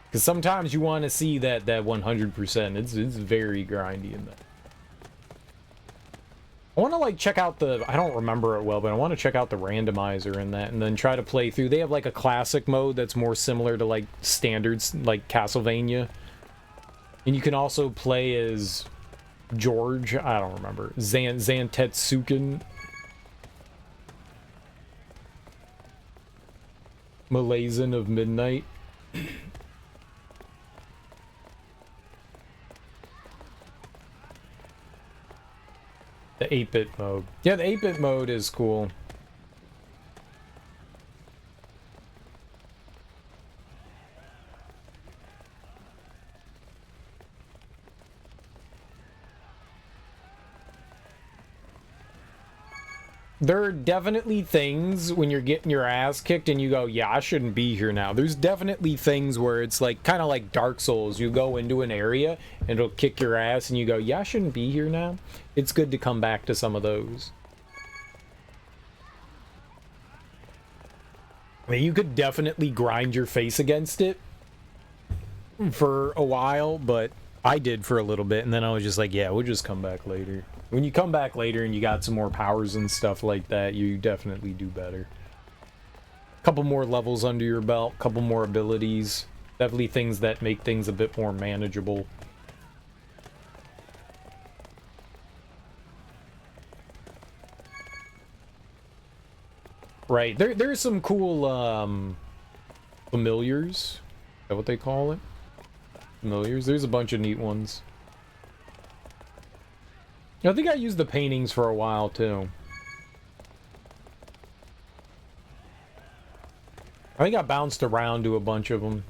Because sometimes you want to see that 100%. It's very grindy in that. I want to like check out the, I don't remember it well, but I want to check out the randomizer in that and then try to play through. They have like a classic mode that's more similar to like standards, like Castlevania. And you can also play as George, I don't remember, Zantetsuken. Malazan of Midnight. The 8-bit mode. Yeah, the 8-bit mode is cool. There are definitely things when you're getting your ass kicked and you go, yeah, I shouldn't be here now. There's definitely things where it's like, kind of like Dark Souls. You go into an area and it'll kick your ass and you go, yeah, I shouldn't be here now. It's good to come back to some of those. I mean, you could definitely grind your face against it for a while, but I did for a little bit and then I was just like, yeah, we'll just come back later. When you come back later and you got some more powers and stuff like that, you definitely do better. Couple more levels under your belt, couple more abilities. Definitely things that make things a bit more manageable. Right, there's some cool familiars. Is that what they call it? Familiars? There's a bunch of neat ones. I think I used the paintings for a while too. I think I bounced around to a bunch of them.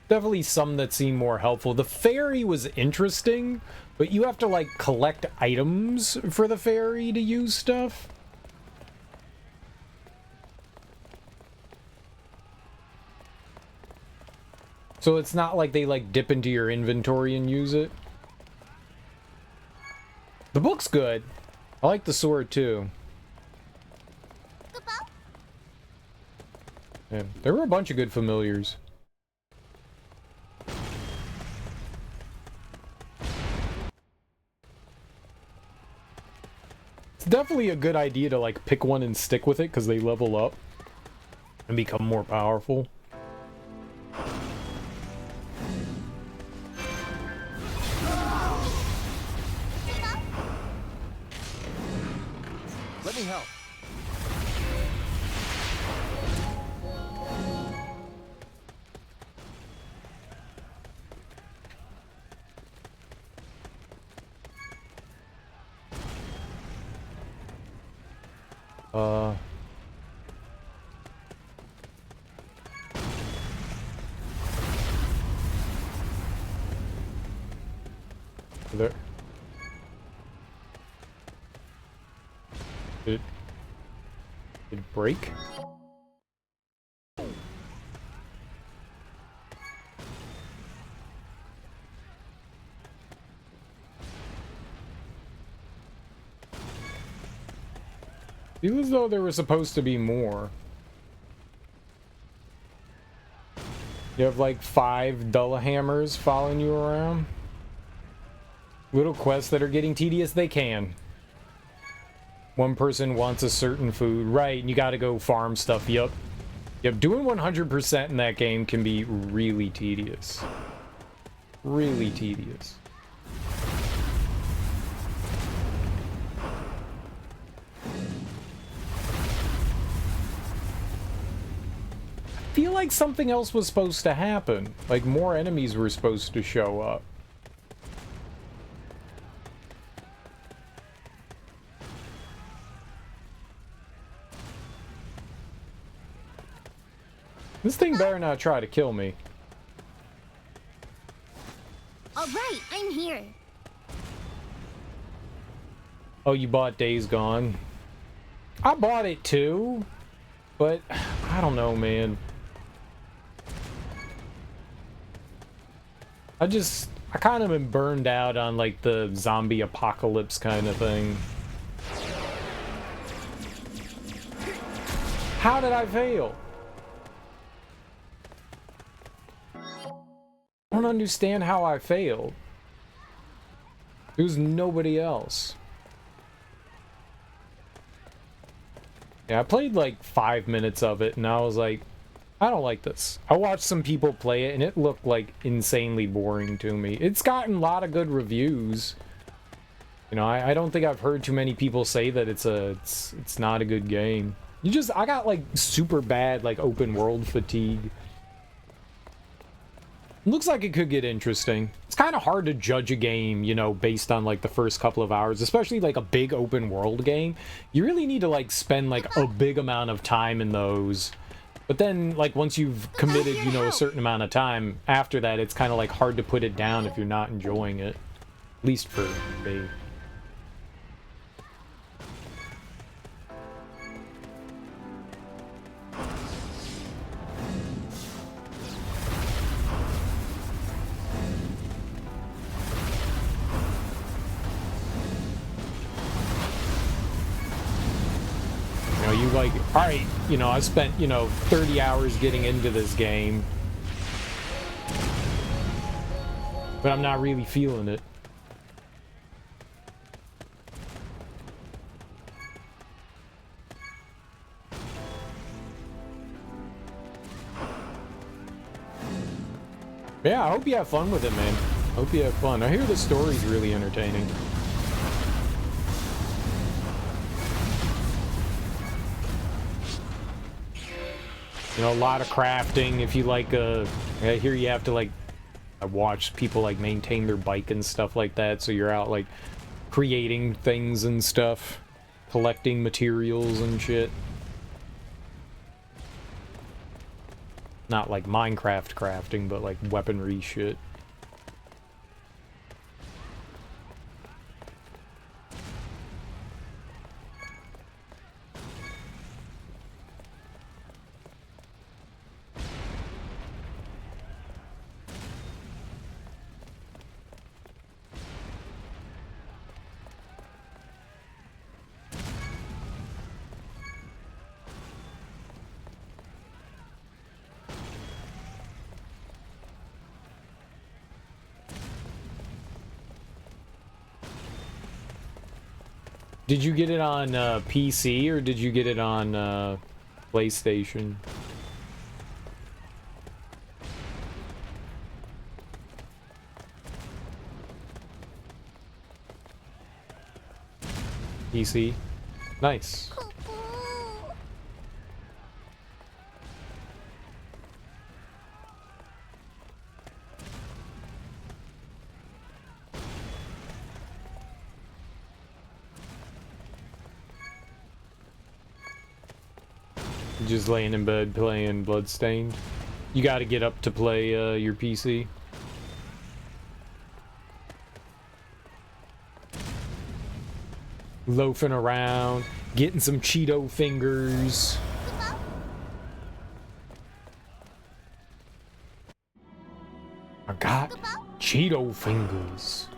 Definitely some that seem more helpful. The fairy was interesting, but you have to like collect items for the fairy to use stuff. So it's not like they like dip into your inventory and use it. The book's good. I like the sword too. Yeah, there were a bunch of good familiars. It's definitely a good idea to like pick one and stick with it because they level up and become more powerful. Let me help. There. Did it break? Feels as though there was supposed to be more. You have like 5 Dullahammers following you around. Little quests that are getting tedious, they can. One person wants a certain food, right, and you gotta go farm stuff, yep. Yep, doing 100% in that game can be really tedious. Really tedious. I feel like something else was supposed to happen. Like more enemies were supposed to show up. This thing better not try to kill me. All right, I'm here. Oh, you bought Days Gone? I bought it too, but I don't know, man. I kind of been burned out on like the zombie apocalypse kind of thing. How did I fail? I don't understand how I failed. There was nobody else. Yeah, I played like 5 minutes of it and I was like, I don't like this. I watched some people play it and it looked like insanely boring to me. It's gotten a lot of good reviews. You know, I don't think I've heard too many people say that it's not a good game. I got like super bad like open world fatigue. Looks like it could get interesting. It's kind of hard to judge a game, you know, based on like the first couple of hours, especially like a big open world game. You really need to like spend like a big amount of time in those. But then like once you've committed, you know, a certain amount of time after that, it's kind of like hard to put it down if you're not enjoying it. At least for me. You like, all right, you know, I spent, you know, 30 hours getting into this game, but I'm not really feeling it. Yeah, I hope you have fun with it, man. Hope you have fun. I hear the story's really entertaining. You know, a lot of crafting. If you like, I hear you have to like, I watch people like maintain their bike and stuff like that. So you're out like creating things and stuff, collecting materials and shit. Not like Minecraft crafting, but like weaponry shit. Did you get it on PC or did you get it on PlayStation? PC? Nice. Just laying in bed playing Bloodstained. You got to get up to play your PC. Loafing around, getting some Cheeto fingers. I got Cheeto fingers.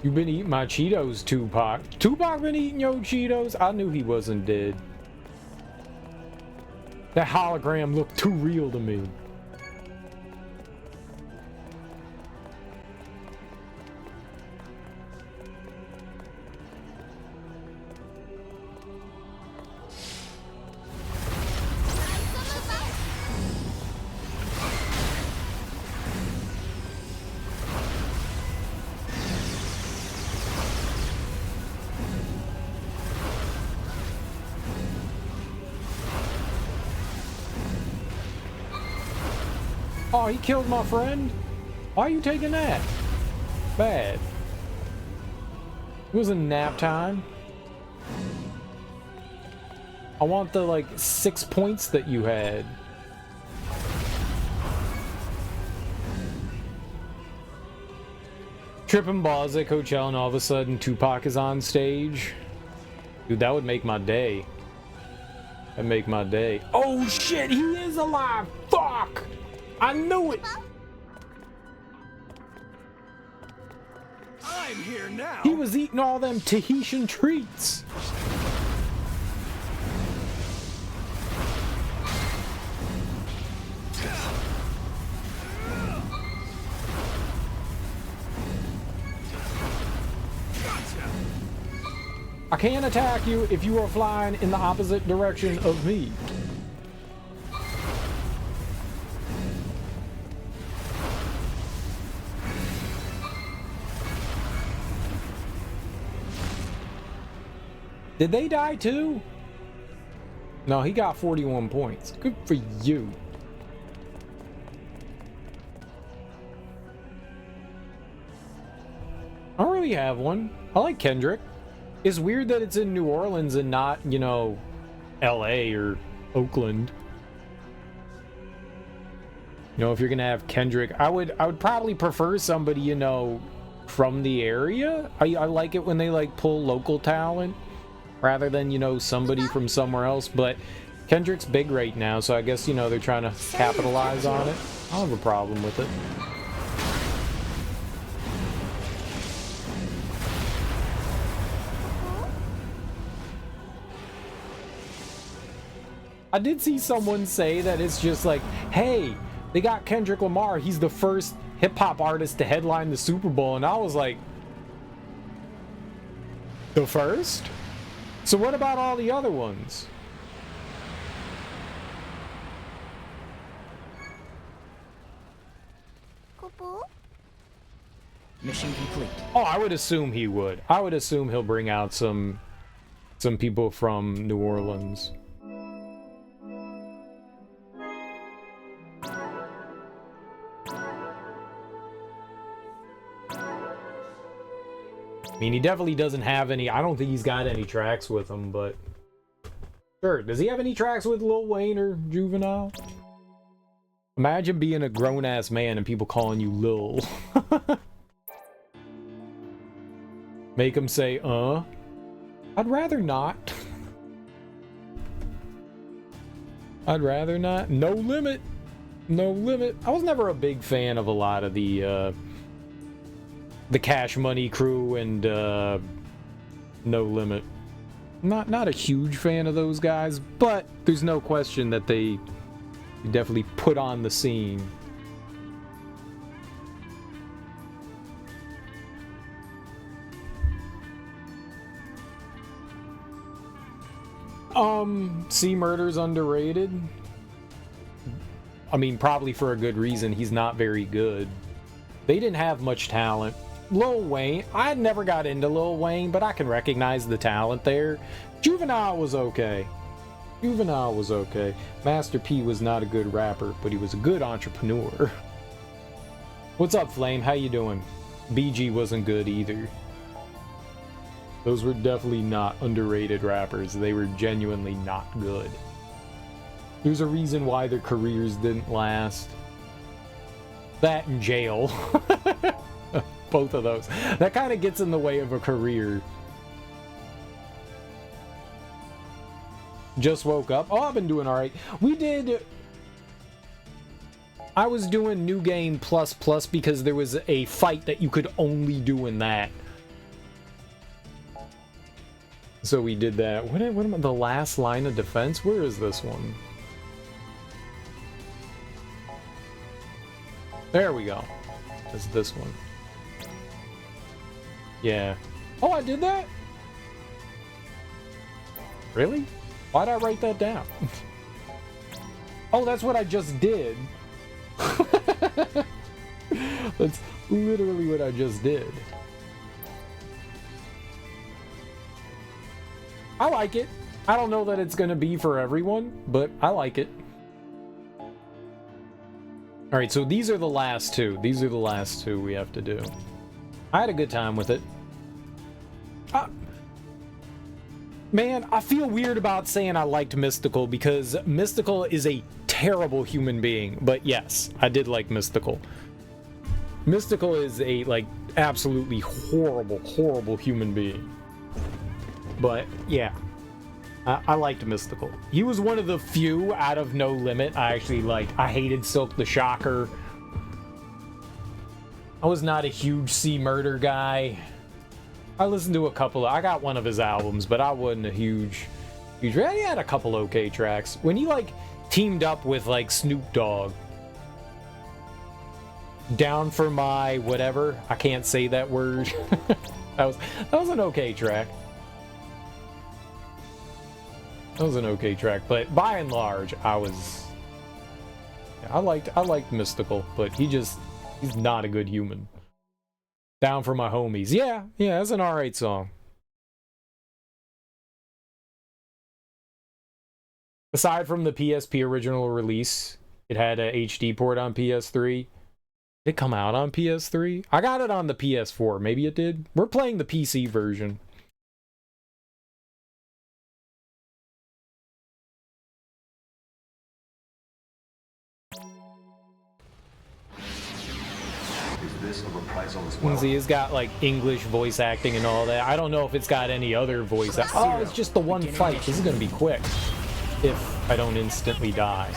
You've been eating my Cheetos, Tupac. Tupac been eating your Cheetos? I knew he wasn't dead. That hologram looked too real to me. Oh, he killed my friend? Why are you taking that? Bad. It wasn't nap time. I want the, like, 6 points that you had. Tripping balls at Coachella and all of a sudden Tupac is on stage. Dude, that would make my day. That'd make my day. Oh shit, he is alive! Fuck! I knew it! I'm here now. He was eating all them Tahitian treats. I can't attack you if you are flying in the opposite direction of me. Did they die too? No, he got 41 points. Good for you. I don't really have one. I like Kendrick. It's weird that it's in New Orleans and not, you know, LA or Oakland. You know, if you're gonna have Kendrick, I would probably prefer somebody, you know, from the area. I like it when they like pull local talent rather than, you know, somebody from somewhere else. But Kendrick's big right now, so I guess, you know, they're trying to capitalize on it. I don't have a problem with it. I did see someone say that it's just like, hey, they got Kendrick Lamar. He's the first hip-hop artist to headline the Super Bowl. And I was like, the first? So what about all the other ones? Mission complete. Oh, I would assume he would. I would assume he'll bring out some people from New Orleans. I mean, he definitely doesn't have any. I don't think he's got any tracks with him, but sure. Does he have any tracks with Lil Wayne or Juvenile? Imagine being a grown-ass man and people calling you Lil. Make him say, I'd rather not. I'd rather not. No limit. No limit. I was never a big fan of a lot of the Cash Money crew and No Limit. Not a huge fan of those guys, but there's no question that they definitely put on the scene. C Murder's underrated. I mean, probably for a good reason. He's not very good. They didn't have much talent. Lil Wayne, I never got into Lil Wayne, but I can recognize the talent there. Juvenile was okay. Juvenile was okay. Master P was not a good rapper, but he was a good entrepreneur. What's up, Flame? How you doing? BG wasn't good either. Those were definitely not underrated rappers. They were genuinely not good. There's a reason why their careers didn't last. That and jail. Both of those. That kind of gets in the way of a career. Just woke up. Oh, I've been doing alright. I was doing New Game Plus Plus because there was a fight that you could only do in that. So we did that. What am I, the last line of defense? Where is this one? There we go. It's this one. Yeah. Oh, I did that? Really? Why'd I write that down? Oh, that's what I just did. That's literally what I just did. I like it. I don't know that it's gonna be for everyone, but I like it. Alright, so these are the last two. These are the last two we have to do. I had a good time with it. Man, I feel weird about saying I liked Mystical because Mystical is a terrible human being. But yes, I did like Mystical. Mystical is a, like, absolutely horrible, horrible human being. But, yeah. I liked Mystical. He was one of the few out of No Limit I actually liked. I hated Silk the Shocker. I was not a huge C Murder guy. I listened to a couple I got one of his albums, but I wasn't a huge... He had a couple okay tracks. When he, like, teamed up with, like, Snoop Dogg. Down for my whatever. I can't say that word. that was an okay track. That was an okay track, but by and large, I liked Mystical, but he's not a good human. Down for my homies. Yeah, that's an alright song. Aside from the PSP original release, it had a HD port on PS3. Did it come out on PS3? I got it on the PS4. Maybe it did. We're playing the PC version. See, it's got like English voice acting and all that. I don't know if it's got any other voice. Oh, it's just the one fight. This is gonna be quick if I don't instantly die.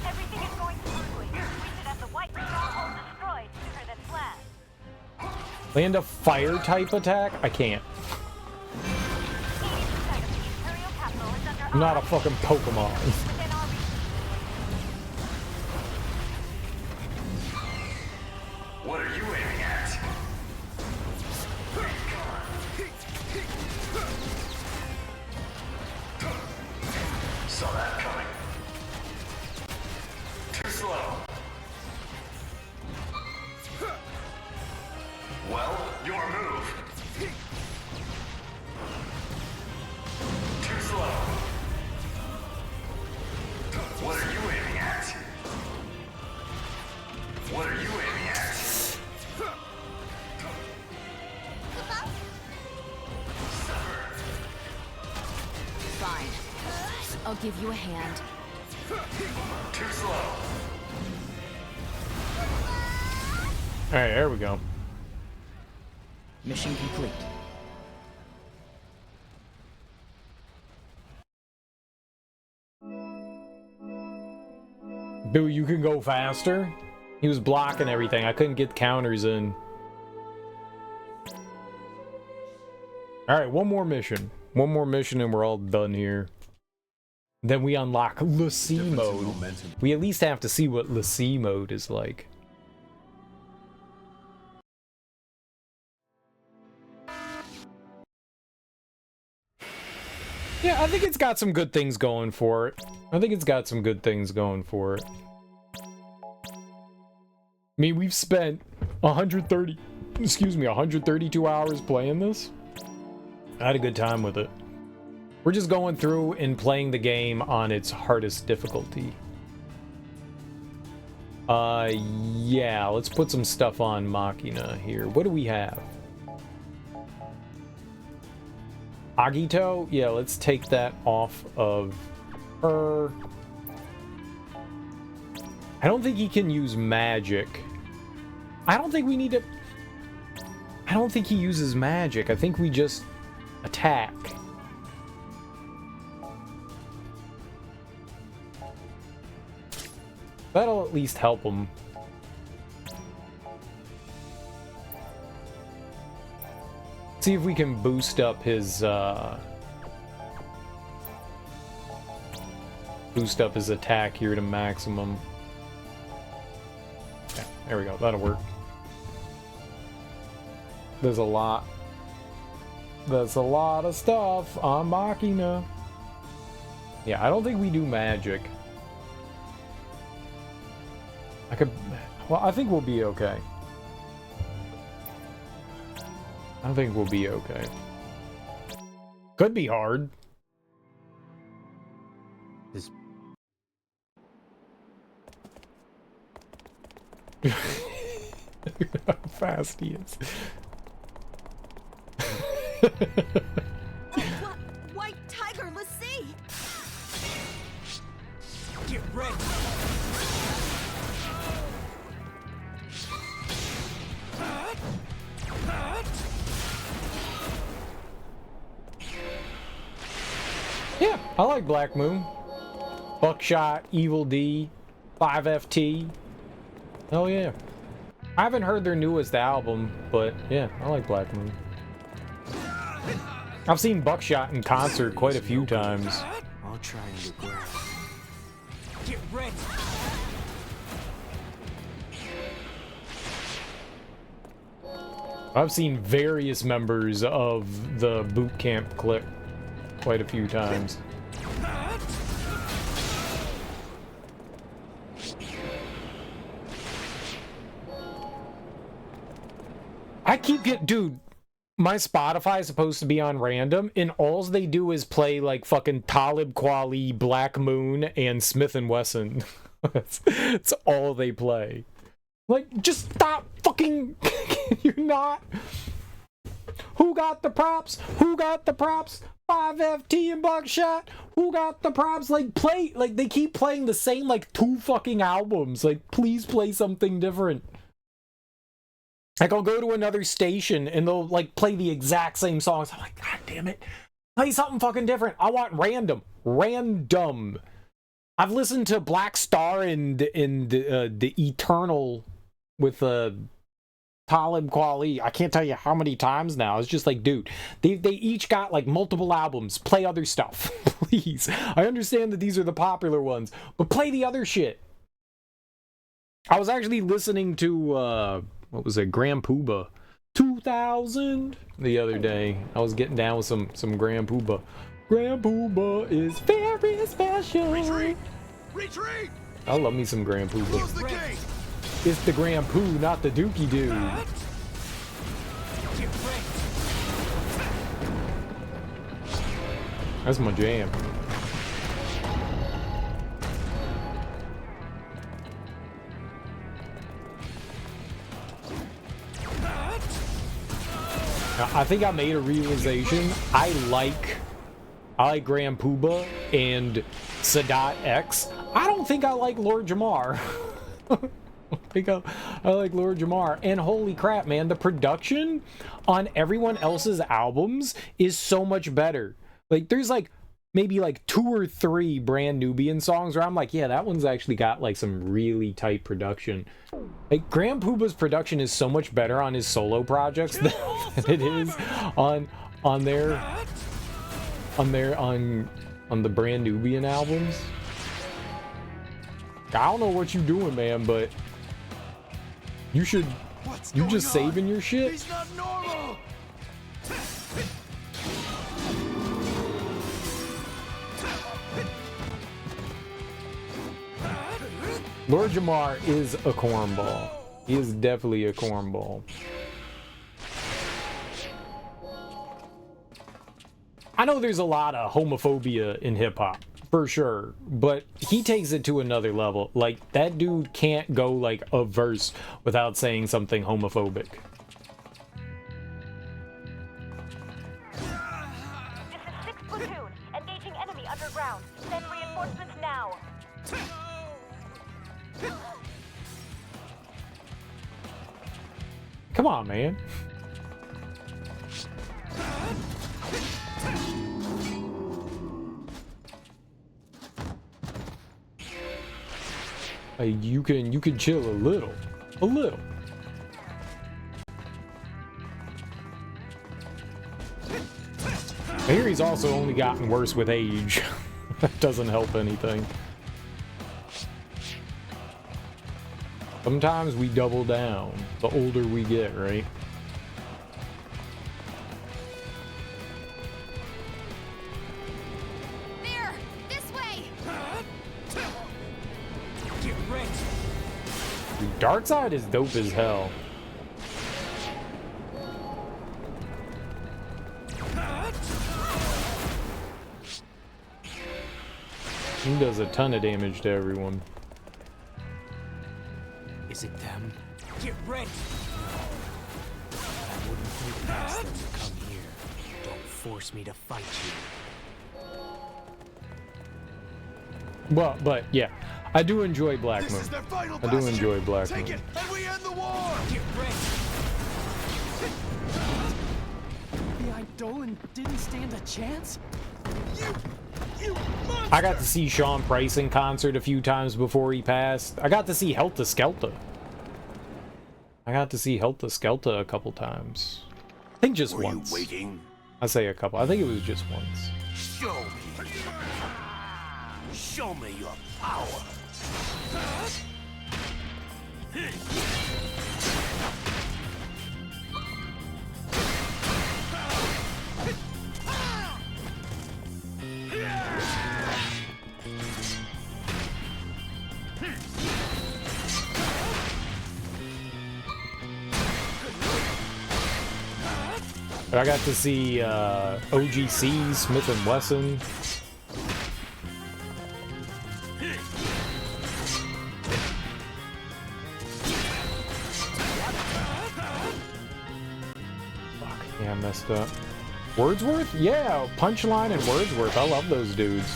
Everything is going smoothly. We should have the White Stronghold destroyed sooner than planned. Land a fire type attack? I can't. I'm not a fucking Pokemon. What are you aiming at? Saw that coming. Too slow. Well, your move. Too slow. What are you aiming at? What are you aiming at? Fine. I'll give you a hand. Too slow. Alright, there we go. Mission complete. Boo, you can go faster? He was blocking everything. I couldn't get counters in. Alright, one more mission. One more mission and we're all done here. Then we unlock Le C mode. We at least have to see what Le C mode is like. Yeah, I think it's got some good things going for it. I mean, we've spent 132 hours playing this. I had a good time with it. We're just going through and playing the game on its hardest difficulty. Yeah, let's put some stuff on Machina here. What do we have? Agito? Yeah, let's take that off of her. I don't think he can use magic. I don't think we need to... I don't think he uses magic. I think we just attack. That'll at least help him. See if we can boost up his attack here to maximum. Yeah, there we go. That'll work. There's a lot of stuff on Machina. Yeah, I don't think we do magic. I think we'll be okay. I think we'll be okay. Could be hard. How fast he is. White tiger, let's see. Get ready. Yeah, I like Black Moon. Buckshot, Evil D, 5FT. Hell yeah. I haven't heard their newest album, but yeah, I like Black Moon. I've seen Buckshot in concert quite a few times. I'll try and grab. Get ready. I've seen various members of the boot camp clique quite a few times. I keep getting, dude, my Spotify is supposed to be on random, and all they do is play like fucking Talib Kweli, Black Moon, and Smith & Wesson. That's all they play. Like, just stop fucking... You're not... Who got the props? Who got the props? 5FT and Buckshot? Who got the props? Like, play... Like, they keep playing the same, like, 2 fucking albums. Like, please play something different. Like, I'll go to another station, and they'll, like, play the exact same songs. I'm like, God damn it. Play something fucking different. I want random. Random. I've listened to Black Star and the Eternal with Talib Kweli, I can't tell you how many times now. It's just like, dude, they each got like multiple albums. Play other stuff, please. I understand that these are the popular ones, but play the other shit. I was actually listening to, what was it, Grand Poobah 2000 the other day. I was getting down with some Grand Poobah. Grand Poobah is very special. Retreat! Retreat! I love me some Grand Poobah. Close the gate! It's the Grand Poo, not the Dookie Doo. That's my jam. I think I made a realization. I like Grand Poobah and Sadat X. I don't think I like Lord Jamar. I like Lord Jamar. And holy crap, man, the production on everyone else's albums is so much better. Like, there's like maybe like 2 or 3 brand Nubian songs where I'm like, yeah, that one's actually got like some really tight production. Like, Grand Poobah's production is so much better on his solo projects than it is on the brand Nubian albums. I don't know what you doing, man, but you just saving your shit. He's not normal. Lord Jamar is a cornball. He is definitely a cornball. I know there's a lot of homophobia in hip-hop, for sure, but he takes it to another level. Like, that dude can't go like a verse without saying something homophobic. This is 6th Platoon. Engaging enemy underground. Send reinforcements now. Come on, man. You can chill a little. I hear he's also only gotten worse with age. That doesn't help anything. Sometimes we double down the older we get, right? There! This way! Get ready. Darkseid is dope as hell. He does a ton of damage to everyone. Is it them? Get ready. I wouldn't think past them to come here. Don't force me to fight you. Well, but yeah, I do enjoy Black Moon. I do enjoy Black Moon. Take it, and we end the war. Get ready. The Eidolon didn't stand a chance. You I got to see Sean Price in concert a few times before he passed. I got to see Helta Skelta. A couple times. I think just once. Were you waiting? I say a couple. I think it was just once. Show me. Show me your power. But I got to see OGC, Smith & Wesson. Fuck, yeah, I messed up. Wordsworth? Yeah, Punchline and Wordsworth. I love those dudes.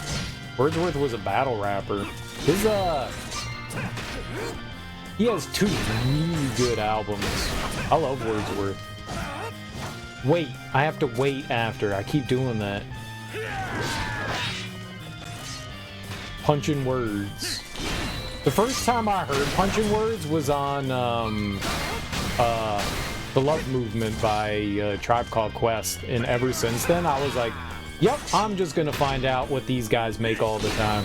Wordsworth was a battle rapper. His, he has 2 really good albums. I love Wordsworth. Wait, I have to wait after. I keep doing that. Punching Words. The first time I heard Punching Words was on, The Love Movement by Tribe Called Quest, and ever since then I was like, yep, I'm just gonna find out what these guys make all the time.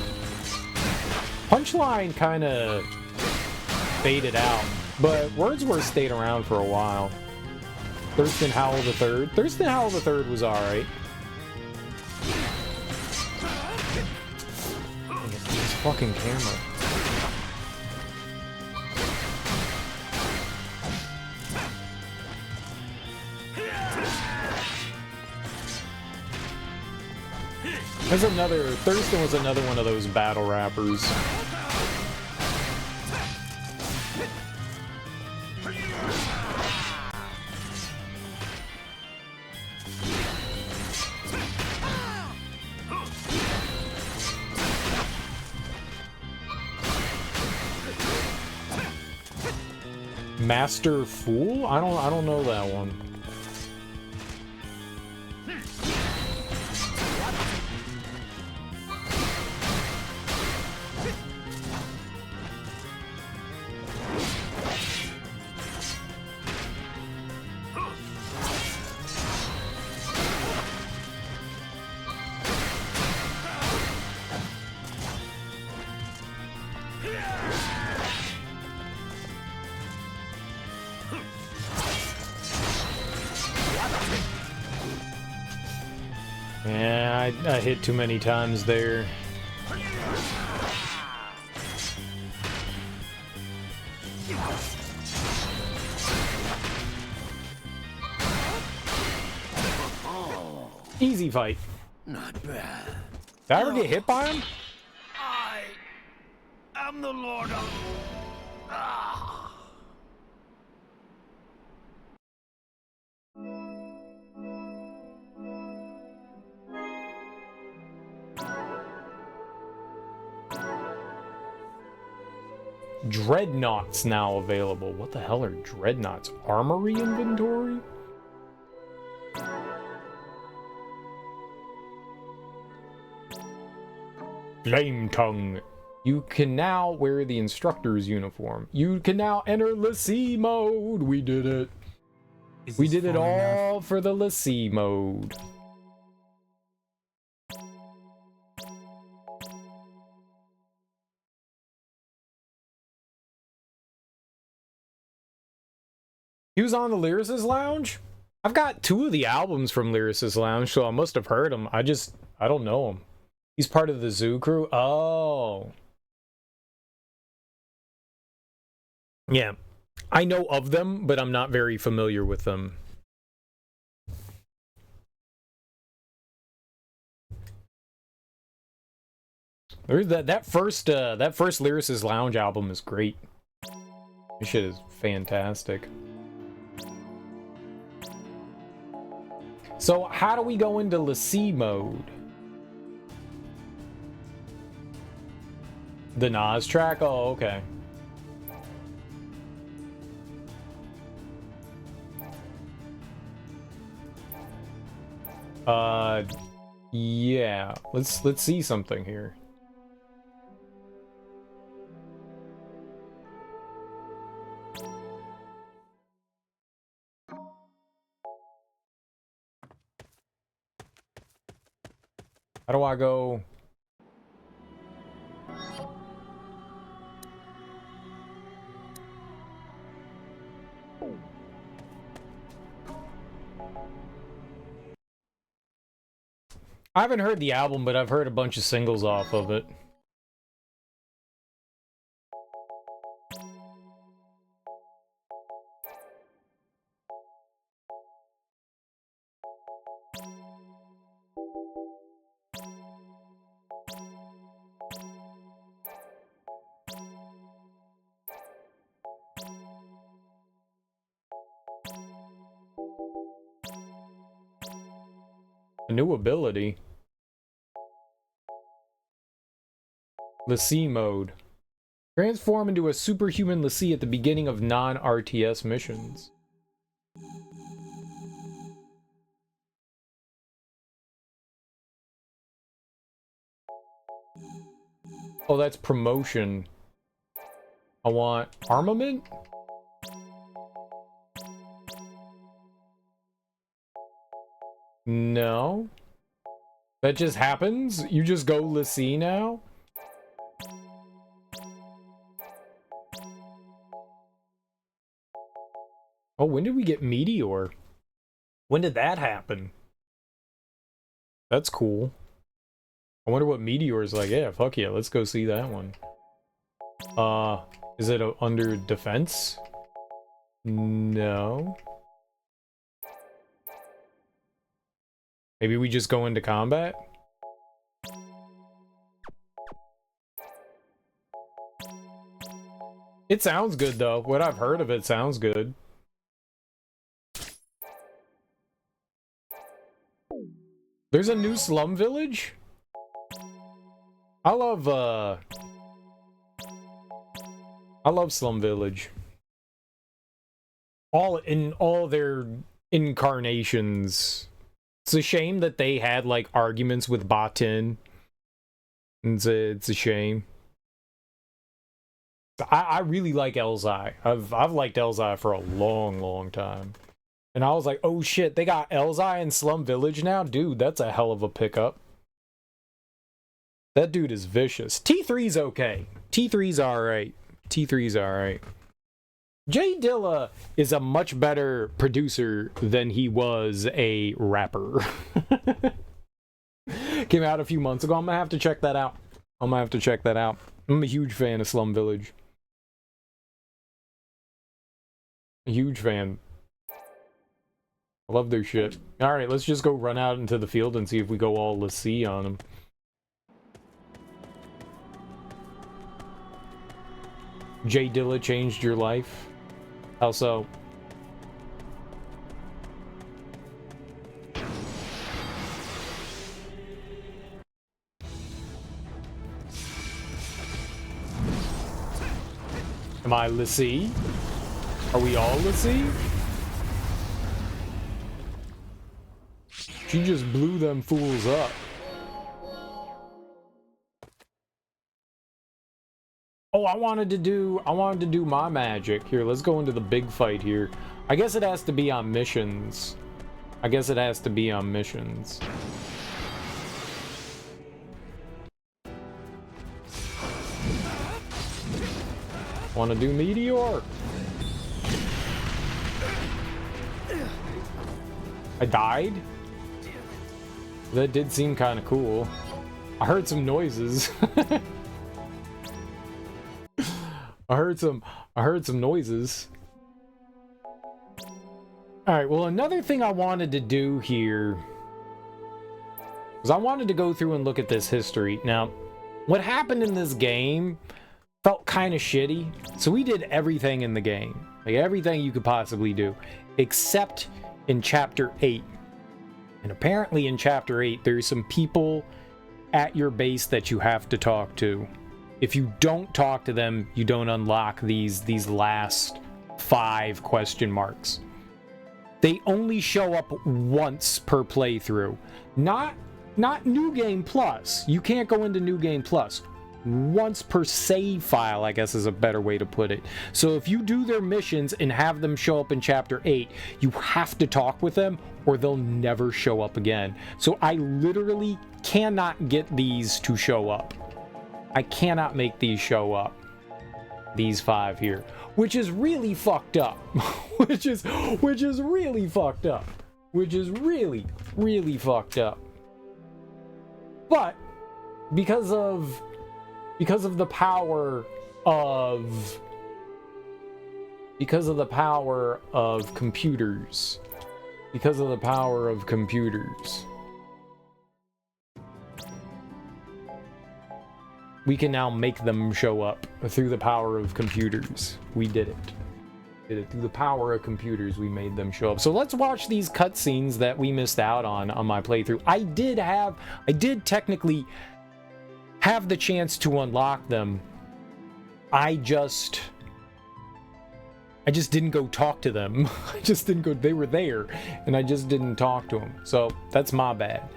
Punchline kind of faded out, but Wordsworth stayed around for a while. Thurston Howell III. Thurston Howell III was alright. This fucking camera. There's another, Thurston was another one of those battle rappers. Master Fool? I don't know that one. Yeah, I hit too many times there. Easy fight. Not bad. Did I ever get hit by him? I am the Lord of... Dreadnoughts now available. What the hell are dreadnoughts? Armory inventory? Flame Tongue. You can now wear the instructor's uniform. You can now enter Lassie mode. We did it. We did it all for the Lassie mode. He was on the Lyricist Lounge? I've got 2 of the albums from Lyricist Lounge, so I must have heard him. I don't know him. He's part of the Zoo Crew? Oh. Yeah. I know of them, but I'm not very familiar with them. That first Lyricist Lounge album is great. This shit is fantastic. So how do we go into Lassie mode? The Nas track? Oh, okay. Yeah. Let's see something here. How do I go? I haven't heard the album, but I've heard a bunch of singles off of it. A new ability. Lassie mode. Transform into a superhuman Lassie at the beginning of non-RTS missions. Oh, that's promotion. I want armament? No. That just happens? You just go Lassie now? Oh, when did we get Meteor? When did that happen? That's cool. I wonder what Meteor's like. Yeah, fuck yeah, let's go see that one. Is it under defense? No. Maybe we just go into combat? It sounds good though. What I've heard of it sounds good. There's a new slum village? I love Slum Village. In all their incarnations. It's a shame that they had like arguments with Batin. It's a shame. I really like Elzai. I've liked Elzai for a long time. And I was like, oh shit, they got Elzai in Slum Village now? Dude, that's a hell of a pickup. That dude is vicious. T3's okay. T3's alright. T3's alright. Jay Dilla is a much better producer than he was a rapper. Came out a few months ago. I'm gonna have to check that out. I'm a huge fan of Slum Village. A huge fan. I love their shit. Alright, let's just go run out into the field and see if we go all Lassie on them. Jay Dilla changed your life? How so? Am I Lassie? Are we all Lassie? She just blew them fools up. Oh, I wanted to do my magic. Here, let's go into the big fight here. I guess it has to be on missions. Want to do Meteor? I died? That did seem kind of cool. I heard some noises. I heard some noises. Alright, well, another thing I wanted to do here was I wanted to go through and look at this history. Now, what happened in this game felt kind of shitty. So we did everything in the game. Like, everything you could possibly do. Except in Chapter 8. And apparently in Chapter 8, there's some people at your base that you have to talk to. If you don't talk to them, you don't unlock these last 5 question marks. They only show up once per playthrough. Not New Game Plus. You can't go into New Game Plus. Once per save file, I guess is a better way to put it. So if you do their missions and have them show up in Chapter 8, you have to talk with them or they'll never show up again. So I literally cannot get these to show up. I cannot make these show up. These 5 here. Which is really fucked up. which is really fucked up. Which is really, really fucked up. But because of the power of computers. We can now make them show up through the power of computers. We did it. Through the power of computers, we made them show up. So let's watch these cutscenes that we missed out on my playthrough. I did technically have the chance to unlock them. I just didn't go talk to them. They were there, and I just didn't talk to them. So that's my bad.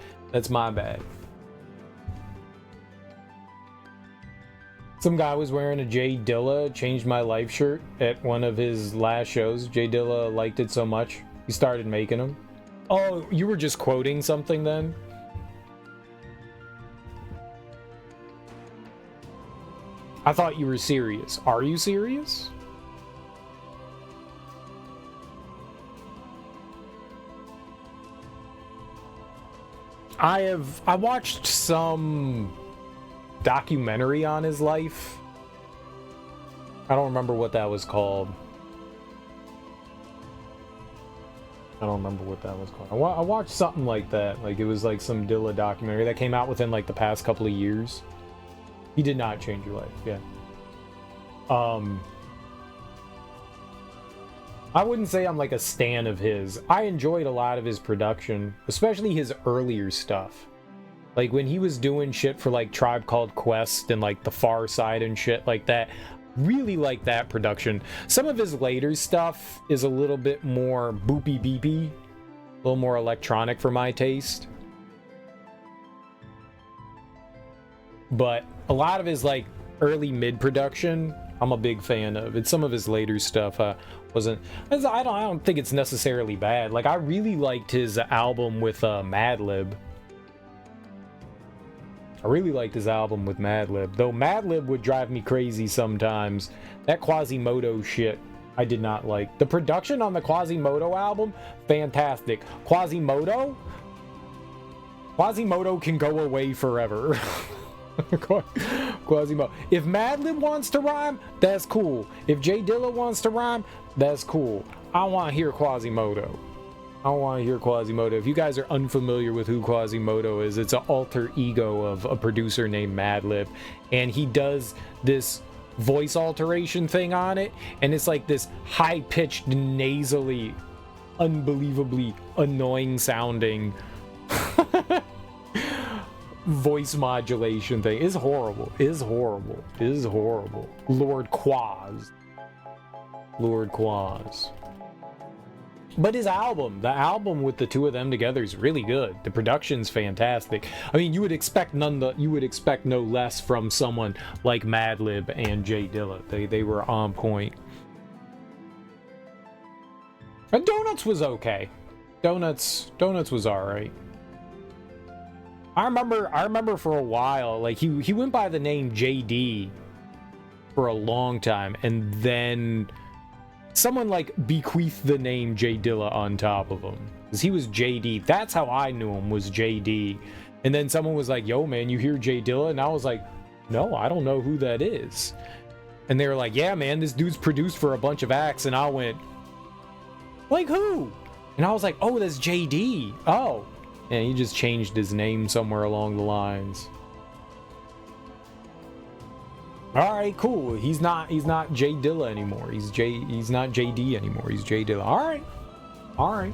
Some guy was wearing a Jay Dilla Changed My Life shirt at one of his last shows. Jay Dilla liked it so much, he started making them. Oh, you were just quoting something then? I thought you were serious. Are you serious? I watched some documentary on his life. I don't remember what that was called. I watched something like that. Like, it was like some Dilla documentary that came out within like the past couple of years. He did not change your life, yeah. I wouldn't say I'm like a stan of his. I enjoyed a lot of his production, especially his earlier stuff. Like when he was doing shit for like Tribe Called Quest and like The Far Side and shit like that. Really like that production. Some of his later stuff is a little bit more boopy beepy, a little more electronic for my taste. But a lot of his like early mid production, I'm a big fan of. It's some of his later stuff. I don't think it's necessarily bad. Like, I really liked his album with Madlib. I really liked his album with Madlib. Though Madlib would drive me crazy sometimes. That Quasimodo shit, I did not like. The production on the Quasimodo album, fantastic. Quasimodo can go away forever. Quasimodo. If Madlib wants to rhyme, that's cool. If Jay Dilla wants to rhyme, that's cool. I want to hear Quasimodo. If you guys are unfamiliar with who Quasimodo is, it's an alter ego of a producer named Madlib, and he does this voice alteration thing on it, and it's like this high-pitched, nasally, unbelievably annoying sounding voice modulation thing. Is horrible. Lord Quaz. But his album, the album with the two of them together is really good. The production's fantastic. I mean, you would expect no less from someone like Madlib and Jay Dilla. They were on point. And Donuts was okay. Donuts was alright. I remember for a while, like he went by the name JD for a long time, and then someone like bequeathed the name Jay Dilla on top of him, because he was JD. That's how I knew him, was JD. And then someone was like, yo man, you hear Jay Dilla? And I was like, no, I don't know who that is. And they were like, yeah man, this dude's produced for a bunch of acts. And I went, like who? And I was like, oh, that's JD. Oh, and he just changed his name somewhere along the lines. All right, cool. He's not Jay Dilla anymore. He's not JD anymore. He's Jay Dilla. All right.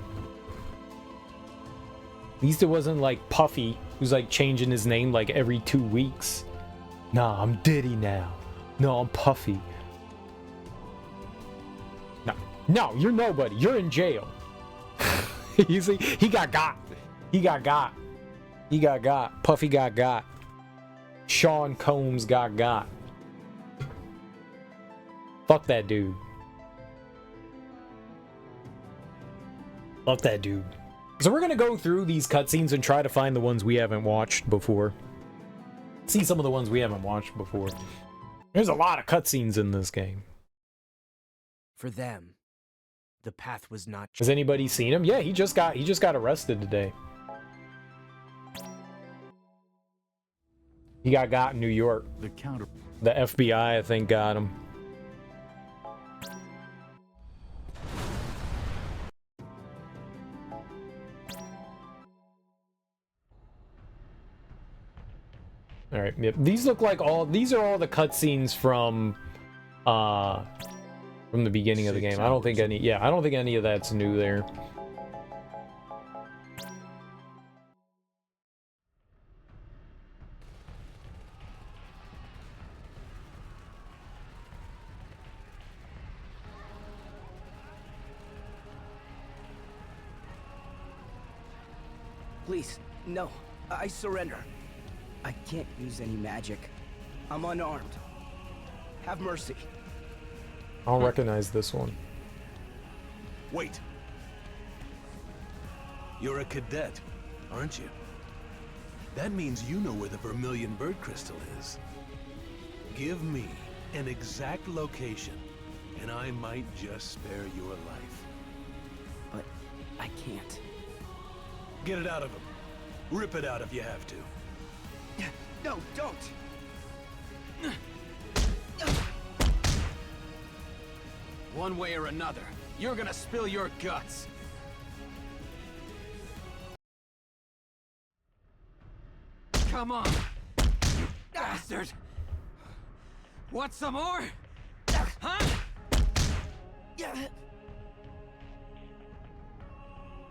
At least it wasn't like Puffy, who's like changing his name like every 2 weeks. Nah, I'm Diddy now. No, I'm Puffy. No, you're nobody. You're in jail. You see, he got got. Puffy got. Sean Combs got. Fuck that dude. So we're gonna go through these cutscenes and try to find the ones we haven't watched before. See some of the ones we haven't watched before. There's a lot of cutscenes in this game. For them, the path was not. Has anybody seen him? Yeah, he just got arrested today. He got in New York. The FBI, I think, got him. All right. Yep. These are all the cutscenes from the beginning of the game. I don't think any of that's new there. Please, no. I surrender. I can't use any magic. I'm unarmed. Have mercy. I don't recognize this one. Wait. You're a cadet, aren't you? That means you know where the Vermilion Bird Crystal is. Give me an exact location, and I might just spare your life. But I can't. Get it out of him. Rip it out if you have to. No, don't! One way or another, you're gonna spill your guts. Come on, you bastard! Want some more? Huh?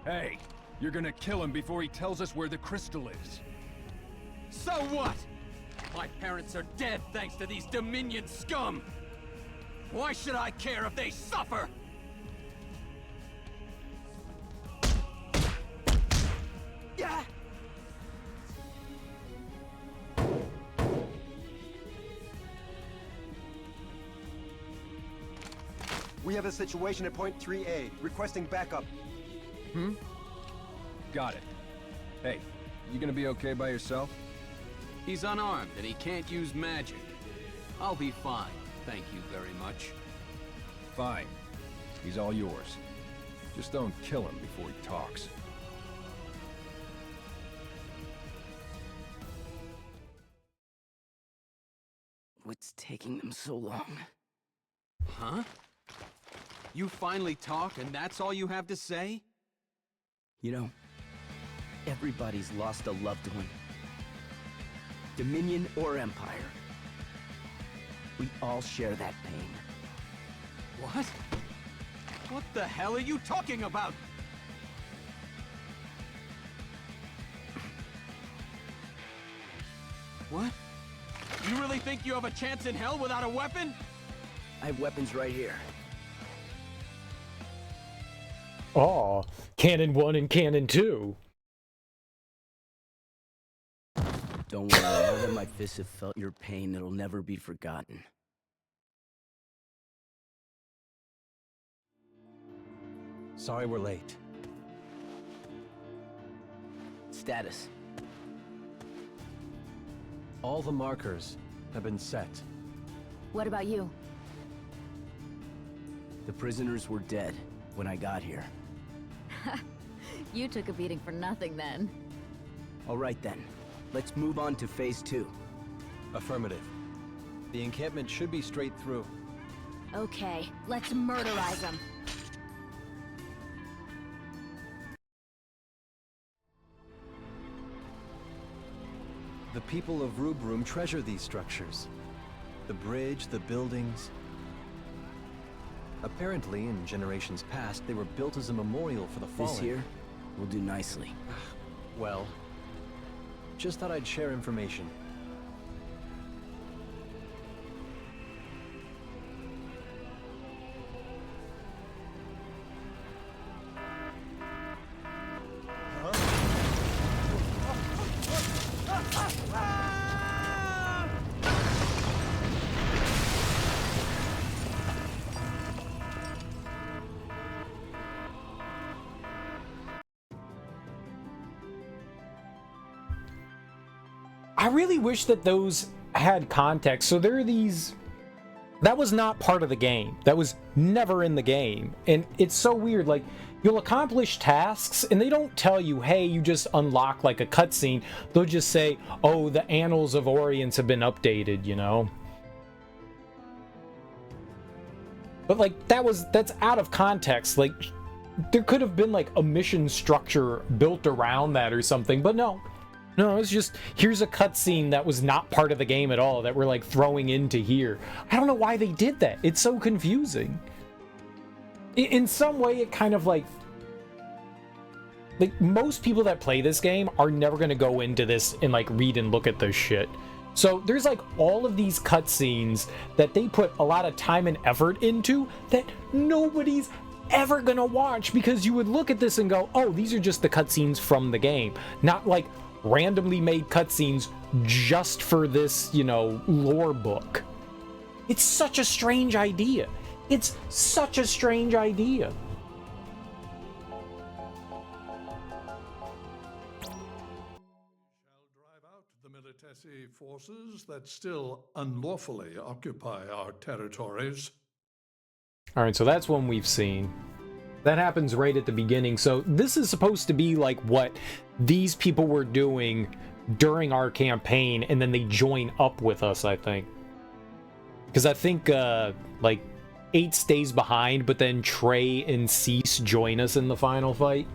Hey, you're gonna kill him before he tells us where the crystal is. So what? My parents are dead thanks to these Dominion scum! Why should I care if they suffer? Yeah. We have a situation at point 3A, requesting backup. Got it. Hey, you gonna be okay by yourself? He's unarmed and he can't use magic. I'll be fine, thank you very much. Fine. He's all yours. Just don't kill him before he talks. What's taking them so long? Huh? You finally talk and that's all you have to say? You know, everybody's lost a loved one. Dominion or Empire. We all share that pain. What? What the hell are you talking about? What? You really think you have a chance in hell without a weapon? I have weapons right here. Aw, Cannon 1 and Cannon 2. Don't worry, now that my fists have felt your pain, it'll never be forgotten. Sorry we're late. Status. All the markers have been set. What about you? The prisoners were dead when I got here. You took a beating for nothing then. All right then. Let's move on to phase 2. Affirmative. The encampment should be straight through. Okay, let's murderize them. The people of Rubrum treasure these structures. The bridge, the buildings. Apparently, in generations past, they were built as a memorial for the fallen. This here will do nicely. Well, just thought I'd share information. I really wish that those had context. So there are these... That was not part of the game. That was never in the game. And it's so weird. Like, you'll accomplish tasks, and they don't tell you, hey, you just unlock, like, a cutscene. They'll just say, oh, the Annals of Orience have been updated, you know? But, like, that's out of context. Like, there could have been, like, a mission structure built around that or something, but no. No, it's just, here's a cutscene that was not part of the game at all that we're like throwing into here. I don't know why they did that. It's so confusing. In some way, it kind of like most people that play this game are never going to go into this and like read and look at this shit. So there's like all of these cutscenes that they put a lot of time and effort into that nobody's ever going to watch, because you would look at this and go, oh, these are just the cutscenes from the game. Not like randomly made cutscenes just for this, you know, lore book. It's such a strange idea. It's such a strange idea. military forces that still unlawfully occupy our territories. All right, so that's one we've seen. That happens right at the beginning. So this is supposed to be like what these people were doing during our campaign, and then they join up with us, I think. Because I think, like, 8 stays behind, but then Trey and Cease join us in the final fight.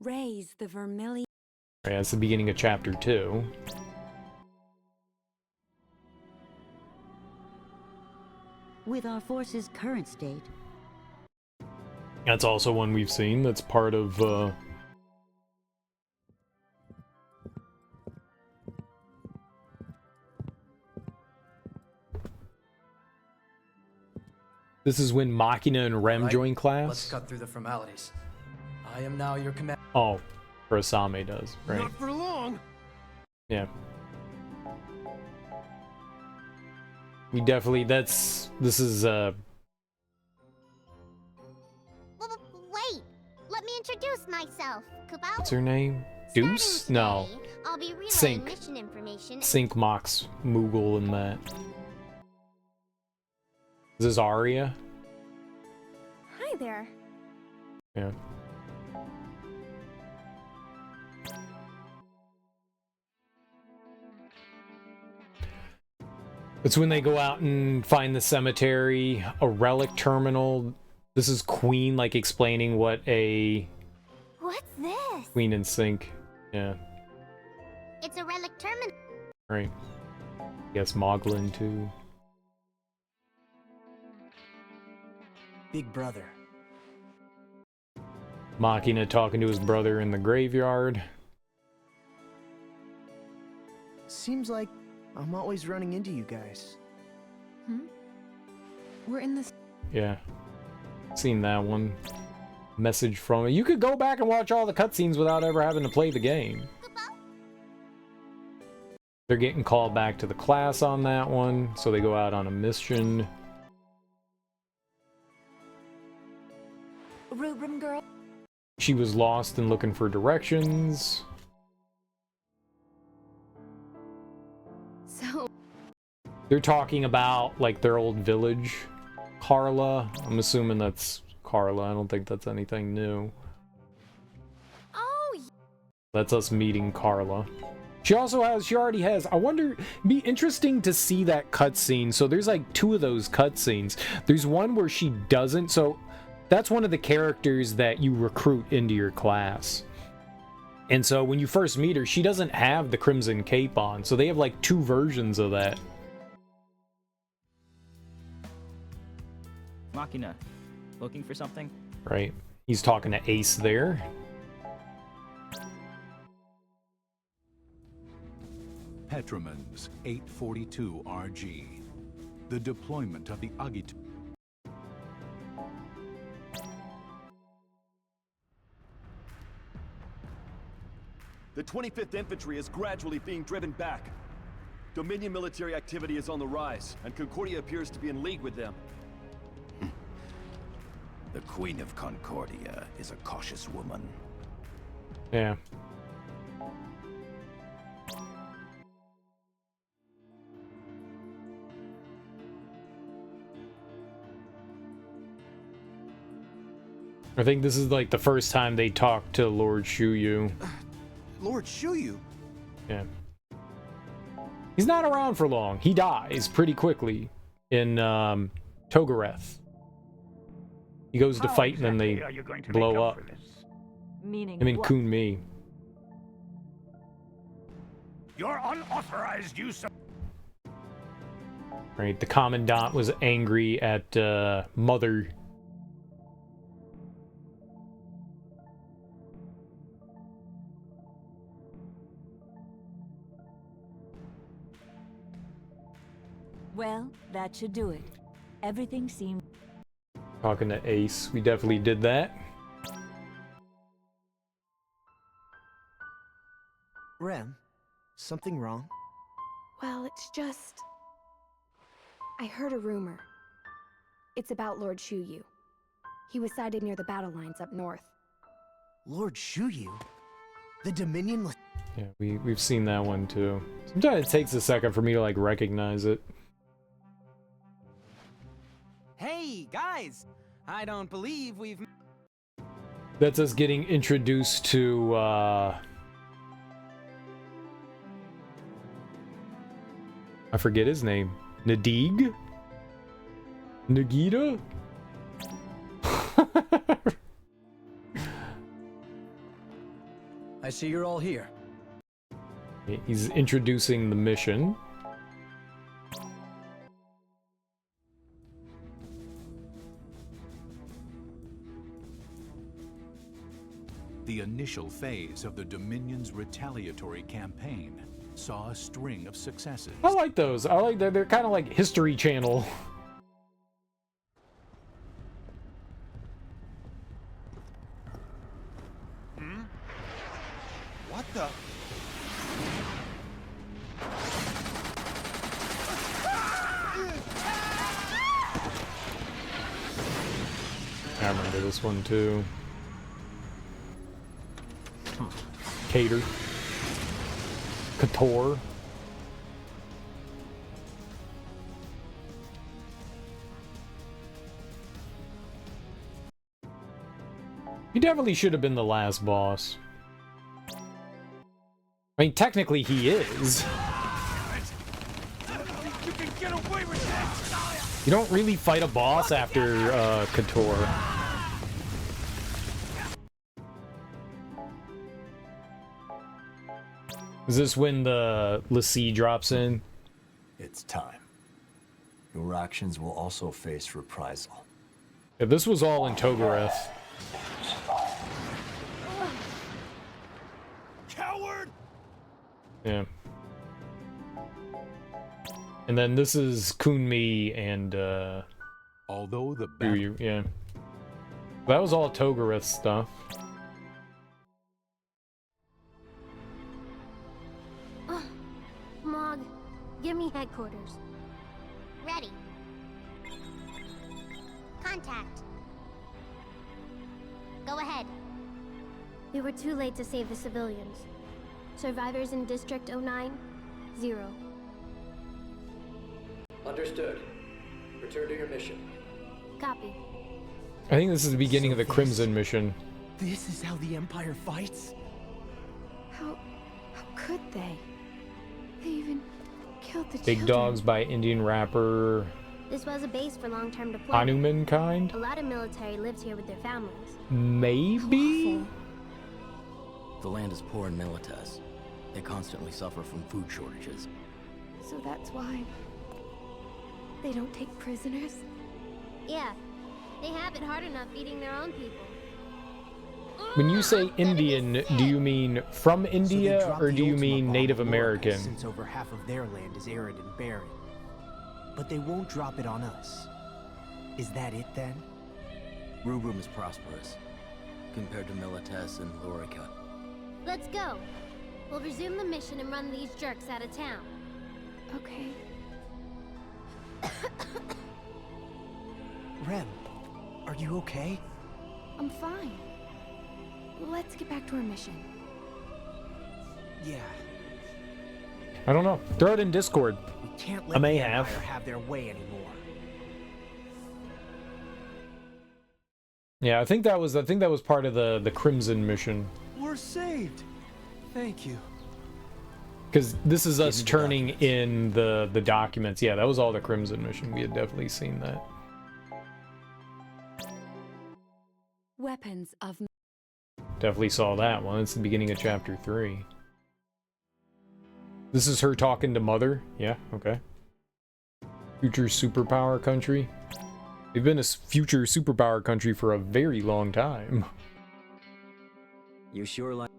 Raise the vermilion. Right, that's the beginning of chapter 2. With our force's current state. That's also one we've seen. That's part of, This is when Machina and Rem join class? Let's cut through the formalities. I am now your command. Oh, Kurasame does, right? Not for long. Yeah. We definitely, this is, Wait, let me introduce myself, Kupo. what's her name? Deuce? No. I'll be relaying Sync. mission information. Sync mocks Moogle in that. Is this Arya? Hi there. Yeah. It's when they go out and find the cemetery, a relic terminal. This is Queen, like, explaining what a... What's this? Queen in Sync. Yeah, It's a relic terminal. right. Yes, Moglin, too. Big brother. Machina talking to his brother in the graveyard. Seems like I'm always running into you guys. We're in this. Yeah. Seen that one. Message from it. You could go back and watch all the cutscenes without ever having to play the game. They're getting called back to the class on that one, so they go out on a mission. Rubrum girl. She was lost and looking for directions. So, They're talking about, like, their old village. Carla. I'm assuming that's Carla. I don't think that's anything new. oh, That's us meeting Carla. She already has, I wonder, be interesting to see that cutscene. So there's like 2 of those cutscenes. There's one where she doesn't, so that's one of the characters that you recruit into your class. And so when you first meet her, she doesn't have the Crimson Cape on, so they have like 2 versions of that. Machina, looking for something? Right. He's talking to Ace there. Petromans 842 RG. The deployment of the Agit. The 25th Infantry is gradually being driven back. Dominion military activity is on the rise, and Concordia appears to be in league with them. The Queen of Concordia is a cautious woman. Yeah. I think this is like the first time they talk to Lord Shuyu. Lord Shuyu? Yeah. He's not around for long. He dies pretty quickly in Togareth. He goes to fight and then they blow up. Meaning I mean, what? Kunmi. Your unauthorized use of... Right, the Commandant was angry at Mother. Well, that should do it. Everything seemed... Talking to Ace. We definitely did that. Rem, something wrong? well, it's just... I heard a rumor. It's about Lord Shuyu. He was sighted near the battle lines up north. Lord Shuyu? The Dominion... Yeah, we've seen that one too. Sometimes it takes a second for me to like recognize it. Hey, guys! I don't believe we've... That's us getting introduced to, I forget his name. Nadig? Nagita? I see you're all here. He's introducing the mission. The initial phase of the Dominion's retaliatory campaign saw a string of successes. I like those. I like that. They're kind of like History Channel. What the... I remember this one too. Cater. Couture. He definitely should have been the last boss. I mean, technically he is. You can get away with that! You don't really fight a boss after Couture. Is this when the Lassie drops in? It's time. Your actions will also face reprisal. Yeah, this was all in Togareth. Coward! Yeah. And then this is Kunmi and although the Ryu, yeah. That was all Togareth stuff. Mog, give me headquarters. Ready. Contact. Go ahead. We were too late to save the civilians. Survivors in District 09, 0. Understood. Return to your mission. Copy. I think this is the beginning of the Crimson mission. This is how the Empire fights? How could they? They even killed the Big children. Dogs by Indian rapper This was a base for long-term deployment. Hanuman kind? A lot of military lived here with their families. Maybe? The land is poor in Milites. They constantly suffer from food shortages. So that's why they don't take prisoners? Yeah, they have it hard enough feeding their own people. When you say Indian, do you mean from India or do you mean Native American? Since over half of their land is arid and barren. But they won't drop it on us. Is that it then? Rubrum is prosperous, compared to Milites and Lorica. Let's go. We'll resume the mission and run these jerks out of town. Okay. Rem, are you okay? I'm fine. Let's get back to our mission. Yeah. I don't know. Throw it in Discord. We can't I let may the have. Empire have their way anymore. Yeah, I think that was part of the Crimson mission. We're saved. Thank you. Because this is us turning in the documents. Yeah, that was all the Crimson mission. We had definitely seen that. Weapons of... Definitely saw that one. It's the beginning of chapter 3. This is her talking to Mother. Yeah, okay. Future superpower country. They've been a future superpower country for a very long time. You sure like...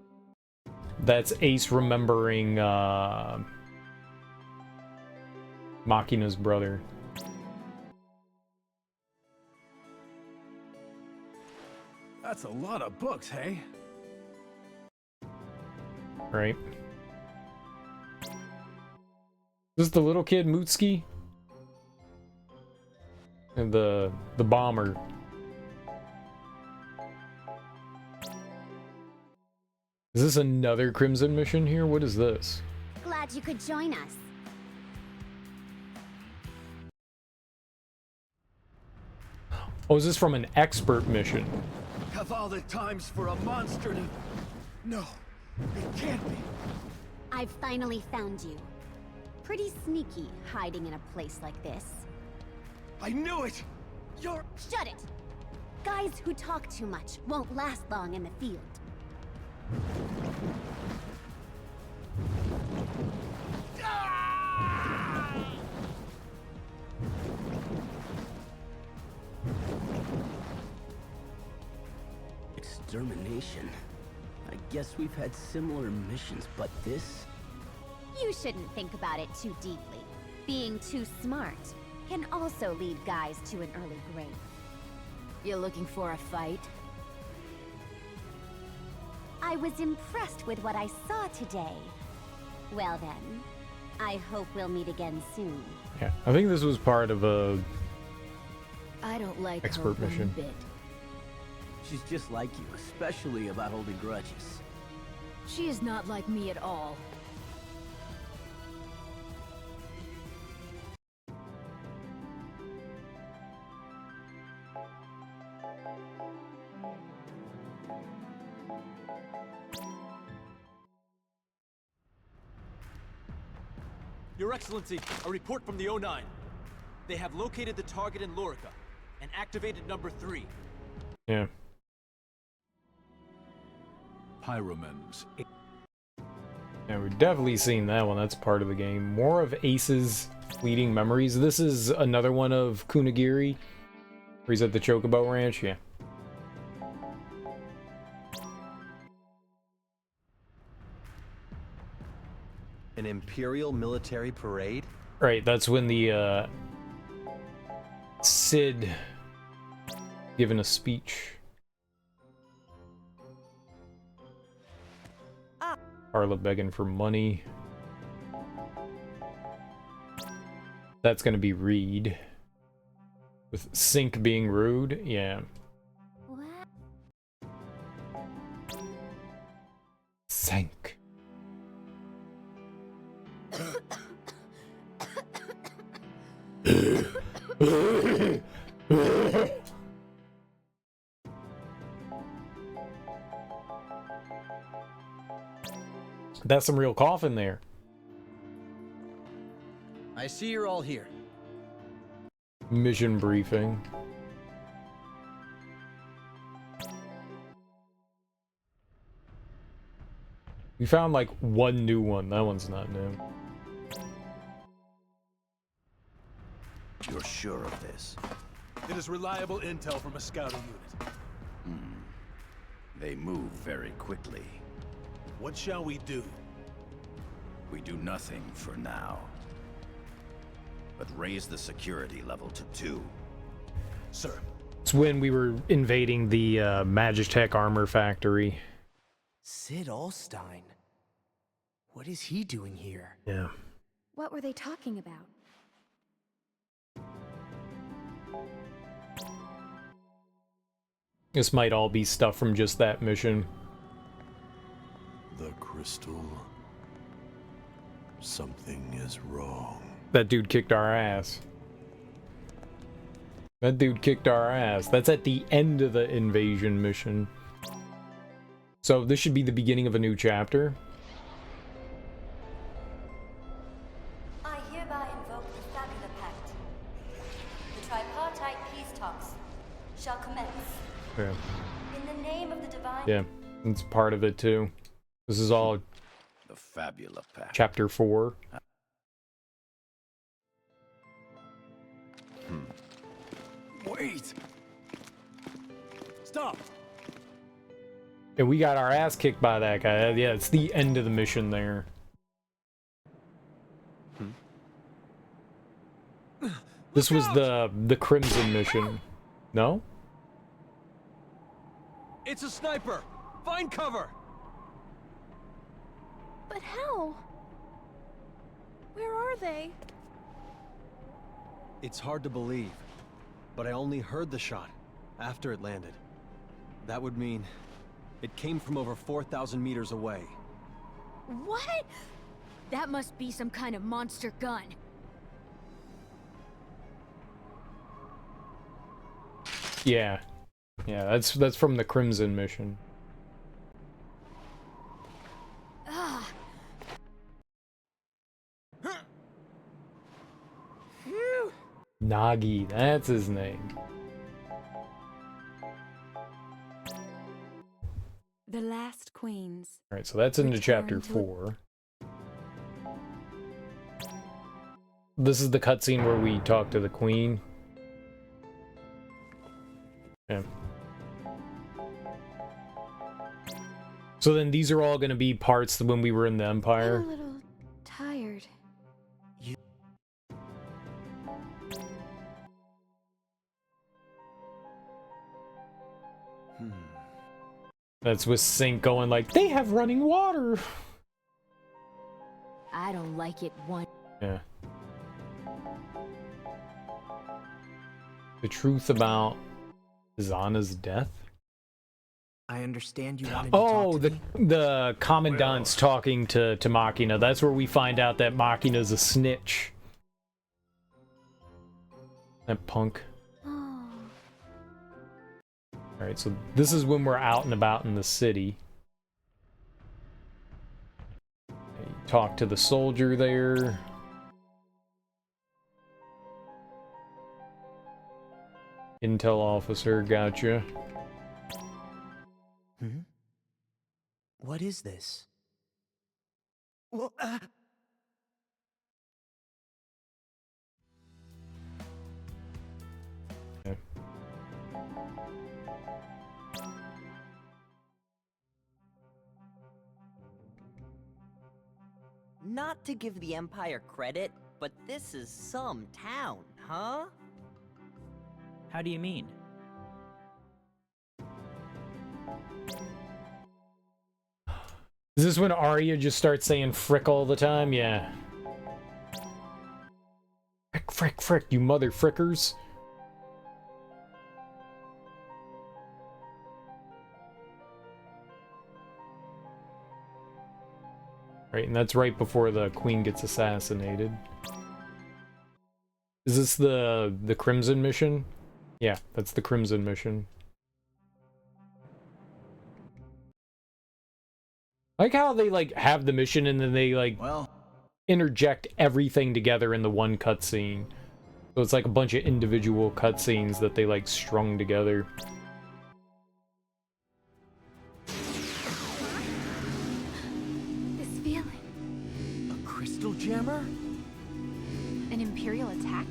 That's Ace remembering Machina's brother. That's a lot of books, hey? Right. Is this the little kid Mutsuki? And the bomber. Is this another Crimson mission here? What is this? Glad you could join us. Oh, is this from an expert mission? Have all the times for a monster to... No, it can't be. I've finally found you. Pretty sneaky, hiding in a place like this. I knew it! You're... Shut it! Guys who talk too much won't last long in the field. Extermination. I guess we've had similar missions, but this? You shouldn't think about it too deeply. Being too smart can also lead guys to an early grave. You looking for a fight? I was impressed with what I saw today. Well then, I hope we'll meet again soon. Yeah, I think this was part of a I don't like expert her mission. one bit. She's just like you, especially about holding grudges. She is not like me at all. Your Excellency, a report from the O9. They have located the target in Lorica and activated number 3. Yeah. Pyromans. Yeah, we've definitely seen that one. That's part of the game. More of Ace's fleeting memories. This is another one of Kunigiri, where he's at the Chocobo Ranch. Yeah. An Imperial military parade? Right, that's when the Cid given a speech. Carla begging for money. That's gonna be Reed. With Sync being rude, yeah. Sync. That's some real coughing there. I see you're all here. Mission briefing. We found like one new one. That one's not new. You're sure of this? It is reliable intel from a scouting unit. They move very quickly. What shall we do? We do nothing for now. But raise the security level to 2. Sir. It's when we were invading the Magitech armor factory. Cid Alstein? What is he doing here? Yeah. What were they talking about? This might all be stuff from just that mission. The crystal. Something is wrong. That dude kicked our ass. That dude kicked our ass. That's at the end of the invasion mission. So this should be the beginning of a new chapter. I hereby invoke the Fabula Pact. The tripartite peace talks shall commence. Yeah. In the name of the divine... Yeah, it's part of it too. This is all the Fabula Pact. Chapter 4. Wait! Stop! And we got our ass kicked by that guy. Yeah, it's the end of the mission there. This was the Crimson mission. No? It's a sniper! Find cover! But how? Where are they? It's hard to believe, but I only heard the shot after it landed. That would mean It came from over 4,000 meters away. What? That must be some kind of monster gun. Yeah. Yeah, that's from the Crimson mission. Ah. Nagi, that's his name. The last queens. Alright, so that's into chapter Return to- 4. This is the cutscene where we talk to the queen. Yeah. So then these are all going to be parts when we were in the Empire. I'm a little tired. That's with Sync going like, they have running water. I don't like it one. Yeah. The truth about Zana's death? I understand you wanted Oh, to talk to me. the commandant's talking to Machina. That's where we find out that Machina's a snitch. That punk. Alright, so this is when we're out and about in the city. Okay, talk to the soldier there. Intel officer, gotcha. What is this? Well, Okay. Not to give the Empire credit, but this is some town, huh? How do you mean? Is this when Arya just starts saying frick all the time? Yeah. Frick, frick, frick, you mother frickers. Right, and that's right before the queen gets assassinated. Is this the Crimson mission? Yeah, that's the Crimson mission. I like how they like have the mission and then they like interject everything together in the one cutscene. So it's like a bunch of individual cutscenes that they like strung together. This feeling. a crystal jammer? An Imperial attack?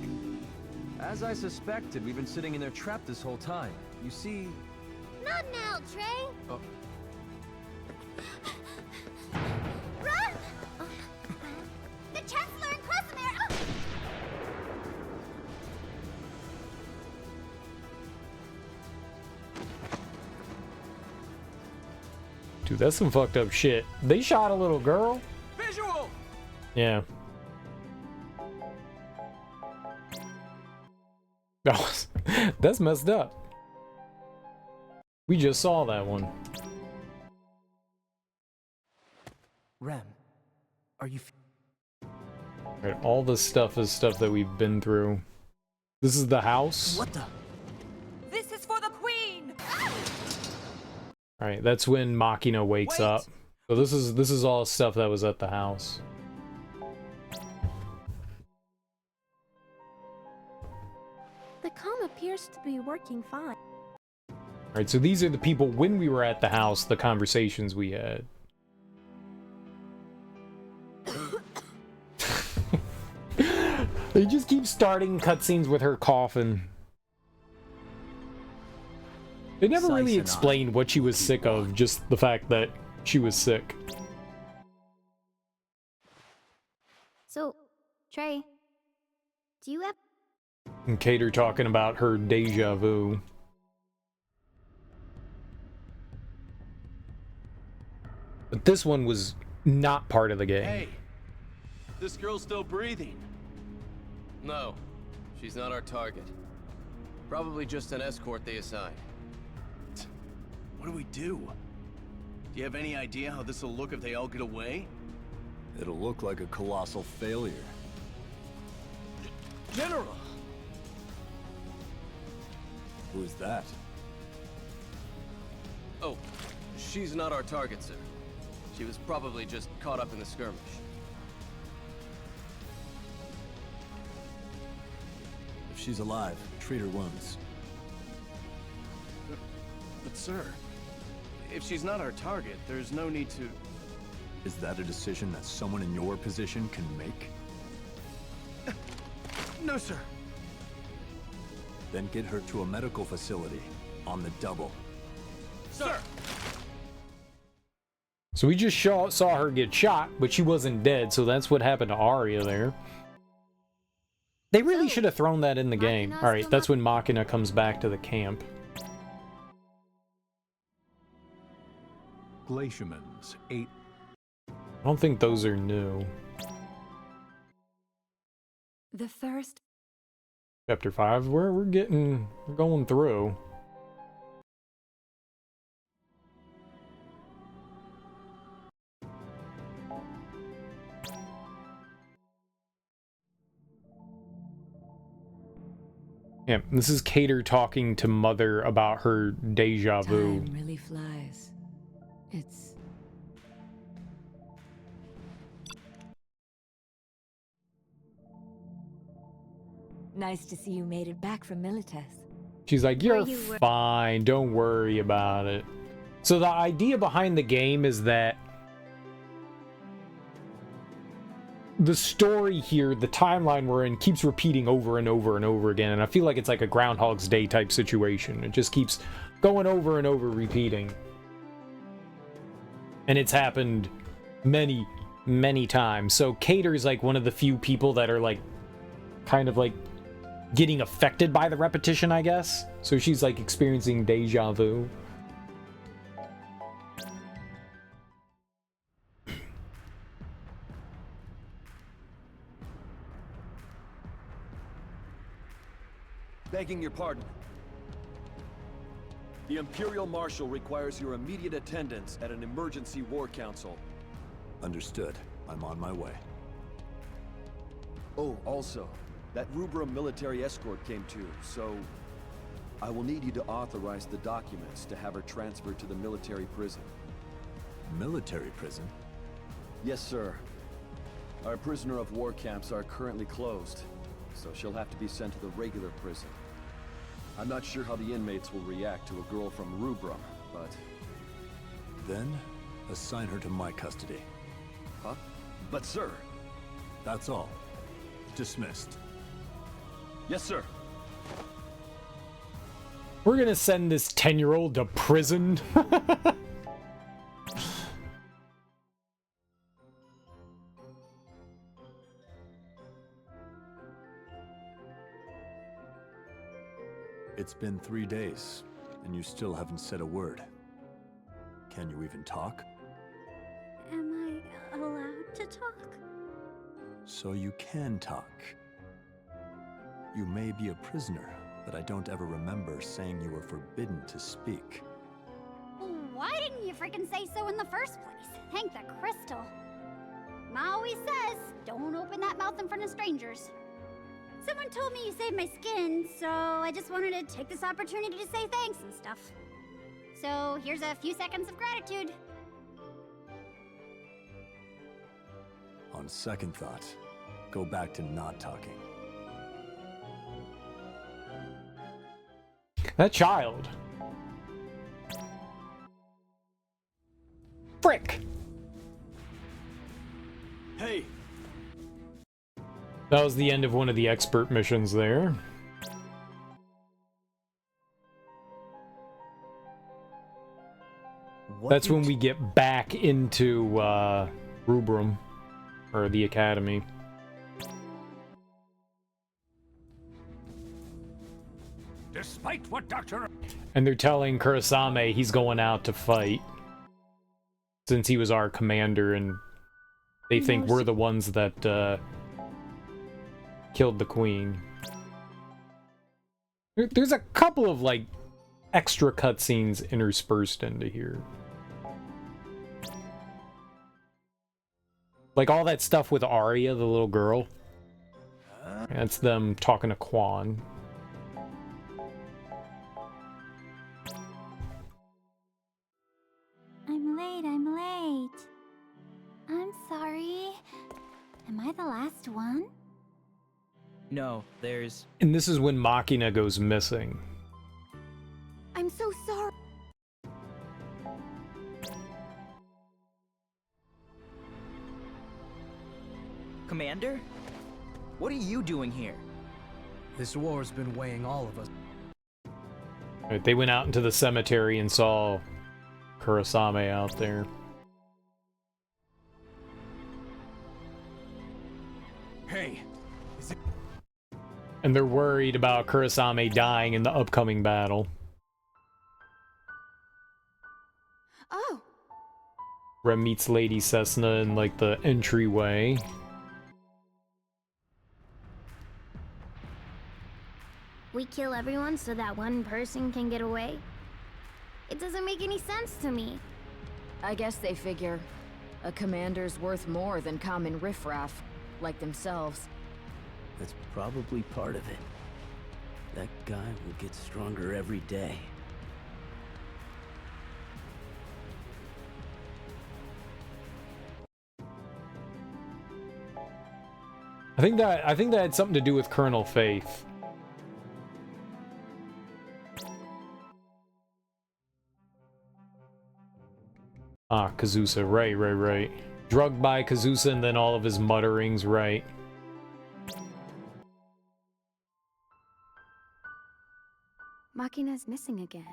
As I suspected, we've been sitting in their trap this whole time. You see... Not now, Trey! Oh. Run! The Chancellor and Krasimir! Dude, that's some fucked up shit. They shot a little girl. Visual! Yeah. Oh, that's messed up. We just saw that one. Rem, are you... Right, all this stuff is stuff that we've been through. This is the house. What the... This is for the queen! Alright, that's when Machina wakes up. So this is all stuff that was at the house. The comm appears to be working fine. Alright, so these are the people when we were at the house, the conversations we had. They just keep starting cutscenes with her coughing. They never really explained what she was sick of, just the fact that she was sick. So, Trey, do you have... And Cater talking about her deja vu. But this one was not part of the game. Hey, this girl's still breathing. No, she's not our target. Probably just an escort they assigned. What do we do? Do you have any idea how this will look if they all get away? It'll look like a colossal failure. General! Who is that? Oh, she's not our target, sir. She was probably just caught up in the skirmish. If she's alive, treat her wounds. But sir, if she's not our target, there's no need to... Is that a decision that someone in your position can make? No, sir. Then get her to a medical facility on the double. Sir! So we just saw her get shot, but she wasn't dead, so that's what happened to Arya there. They really should have thrown that in the game. Alright, that's when Machina comes back to the camp. Glaciamens 8. I don't think those are new. The first... Chapter 5, we're going through. Yeah, this is Cater talking to Mother about her deja vu. Time really flies. It's... Nice to see you made it back from Milites. She's like, you're fine, don't worry about it. So the idea behind the game is that the story here, the timeline we're in, keeps repeating over and over and over again, and I feel like it's like a Groundhog's Day type situation. It just keeps going over and over, repeating. And it's happened many, many times. So Cater's like one of the few people that are like, kind of like, getting affected by the repetition, I guess. So she's like experiencing deja vu. Begging your pardon. The Imperial Marshal requires your immediate attendance at an emergency war council. Understood. I'm on my way. Oh, also, that Rubrum military escort came too, so I will need you to authorize the documents to have her transferred to the military prison. Military prison? Yes, sir. Our prisoner of war camps are currently closed, so she'll have to be sent to the regular prison. I'm not sure how the inmates will react to a girl from Rubrum, but... Then, assign her to my custody. Huh? But sir... That's all. Dismissed. Yes, sir. We're gonna send this 10-year-old to prison. It's been 3 days, and you still haven't said a word. Can you even talk? Am I allowed to talk? So you can talk. You may be a prisoner, but I don't ever remember saying you were forbidden to speak. Why didn't you freaking say so in the first place? Thank the crystal. Ma always says, don't open that mouth in front of strangers. Someone told me you saved my skin, so I just wanted to take this opportunity to say thanks and stuff. So here's a few seconds of gratitude. On second thought, go back to not talking. That child. Frick! Hey! That was the end of one of the expert missions there. That's when we get back into Rubrum, or the Academy. Despite what Dr. And they're telling Kurasame he's going out to fight, since he was our commander, and they think we're the ones that killed the queen. There's a couple of like extra cutscenes interspersed into here. Like all that stuff with Arya, the little girl. That's them talking to Quan. I'm late. I'm sorry. Am I the last one? No, there's... And this is when Machina goes missing. I'm so sorry. Commander? What are you doing here? This war's been weighing all of us. Right, they went out into the cemetery and saw Kurosame out there. Hey, is it... And they're worried about Kurosame dying in the upcoming battle. Oh. Rem meets Lady Cessna in like the entryway. We kill everyone so that one person can get away? It doesn't make any sense to me. I guess they figure a commander's worth more than common riffraff, like themselves. That's probably part of it. That guy will get stronger every day. I think that had something to do with Colonel Faith. Ah, Kazusa, right. Drugged by Kazusa and then all of his mutterings, right. Machina's missing again.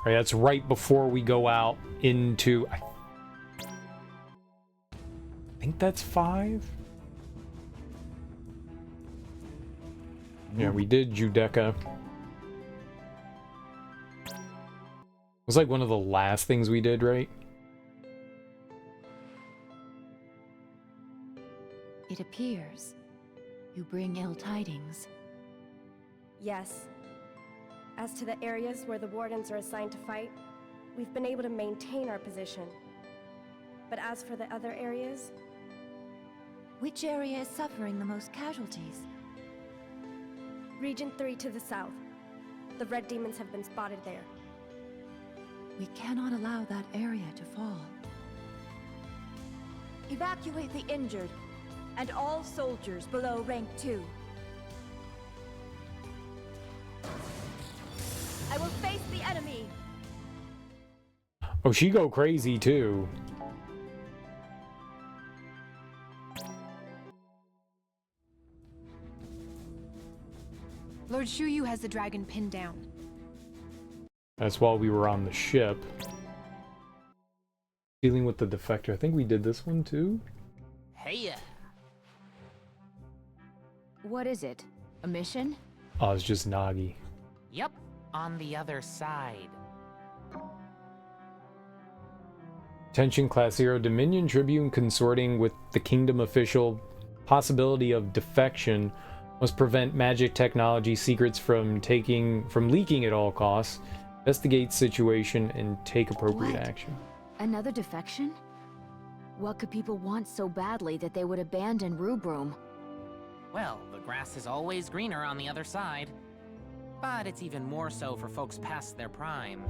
Right, that's right before we go out into... I think that's 5? Yeah, we did Judecca. It was like one of the last things we did, right? It appears you bring ill tidings. Yes. As to the areas where the wardens are assigned to fight, we've been able to maintain our position. But as for the other areas... Which area is suffering the most casualties? Region 3 to the south. The red demons have been spotted there. We cannot allow that area to fall. Evacuate the injured, and all soldiers below rank 2. I will face the enemy! Oh, she go crazy too. Lord Shuyu has the dragon pinned down. That's while we were on the ship. Dealing with the defector. I think we did this one too. Hey. What is it? A mission? Oh, it's just Nagi. Yep, on the other side. Attention Class 0 Dominion Tribune consorting with the Kingdom official. Possibility of defection. Must prevent magic technology secrets from leaking at all costs. Investigate situation and take appropriate action. Another defection? What could people want so badly that they would abandon Rubrum? Well, the grass is always greener on the other side. But it's even more so for folks past their prime.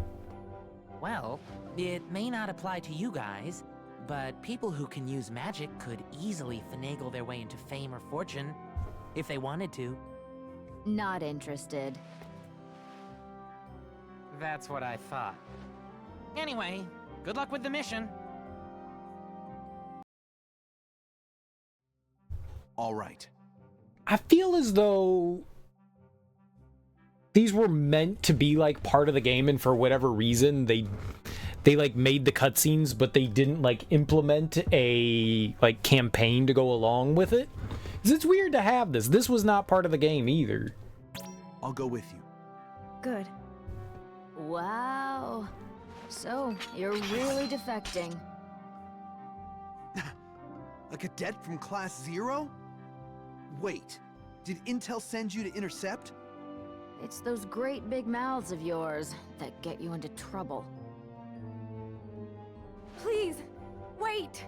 Well, it may not apply to you guys, but people who can use magic could easily finagle their way into fame or fortune, if they wanted to. Not interested. That's what I thought. Anyway, good luck with the mission. All right. I feel as though these were meant to be like part of the game, and for whatever reason they like made the cutscenes, but they didn't like implement a like campaign to go along with it. 'Cause it's weird to have this. This was not part of the game either. I'll go with you. Good. Wow. So, you're really defecting. A cadet from Class 0? Wait, did Intel send you to intercept? It's those great big mouths of yours that get you into trouble. Please, wait!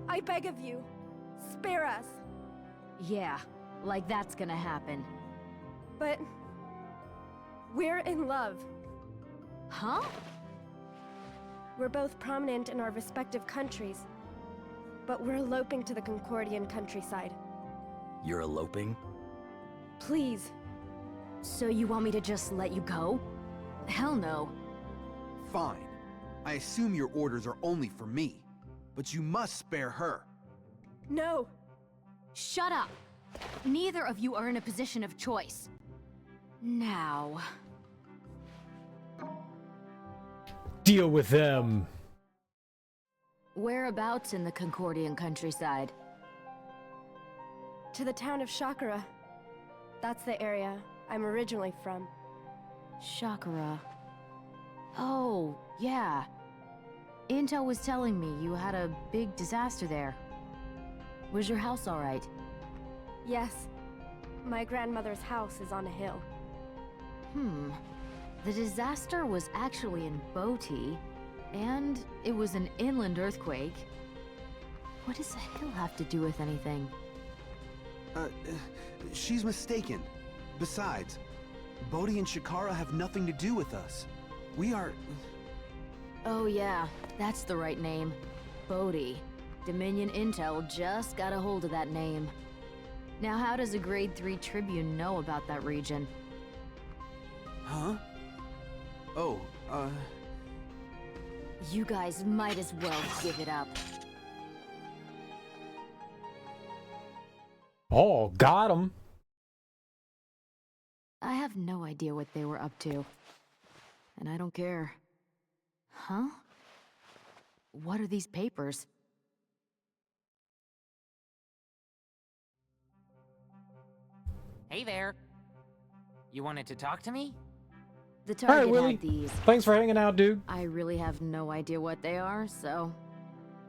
I beg of you, spare us. Yeah, like that's gonna happen. But we're in love. Huh? We're both prominent in our respective countries, but we're eloping to the Concordian countryside. You're eloping? Please. So you want me to just let you go? Hell no. Fine. I assume your orders are only for me, but you must spare her. No. Shut up. Neither of you are in a position of choice. Now... Deal with them. Whereabouts in the Concordian countryside? To the town of Shakara. That's the area I'm originally from. Shakara. Oh, yeah. Intel was telling me you had a big disaster there. Was your house alright? Yes. My grandmother's house is on a hill. The disaster was actually in Boti, and it was an inland earthquake. What does a hill have to do with anything? She's mistaken. Besides, Bodhi and Shakara have nothing to do with us. We are... Oh yeah, that's the right name. Boti. Dominion Intel just got a hold of that name. Now how does a Grade 3 Tribune know about that region? Huh? Oh, You guys might as well give it up. Oh, got him. I have no idea what they were up to. And I don't care. Huh? What are these papers? Hey there. You wanted to talk to me? The All target right, Willie. had these. Thanks for hanging out, dude. I really have no idea what they are, so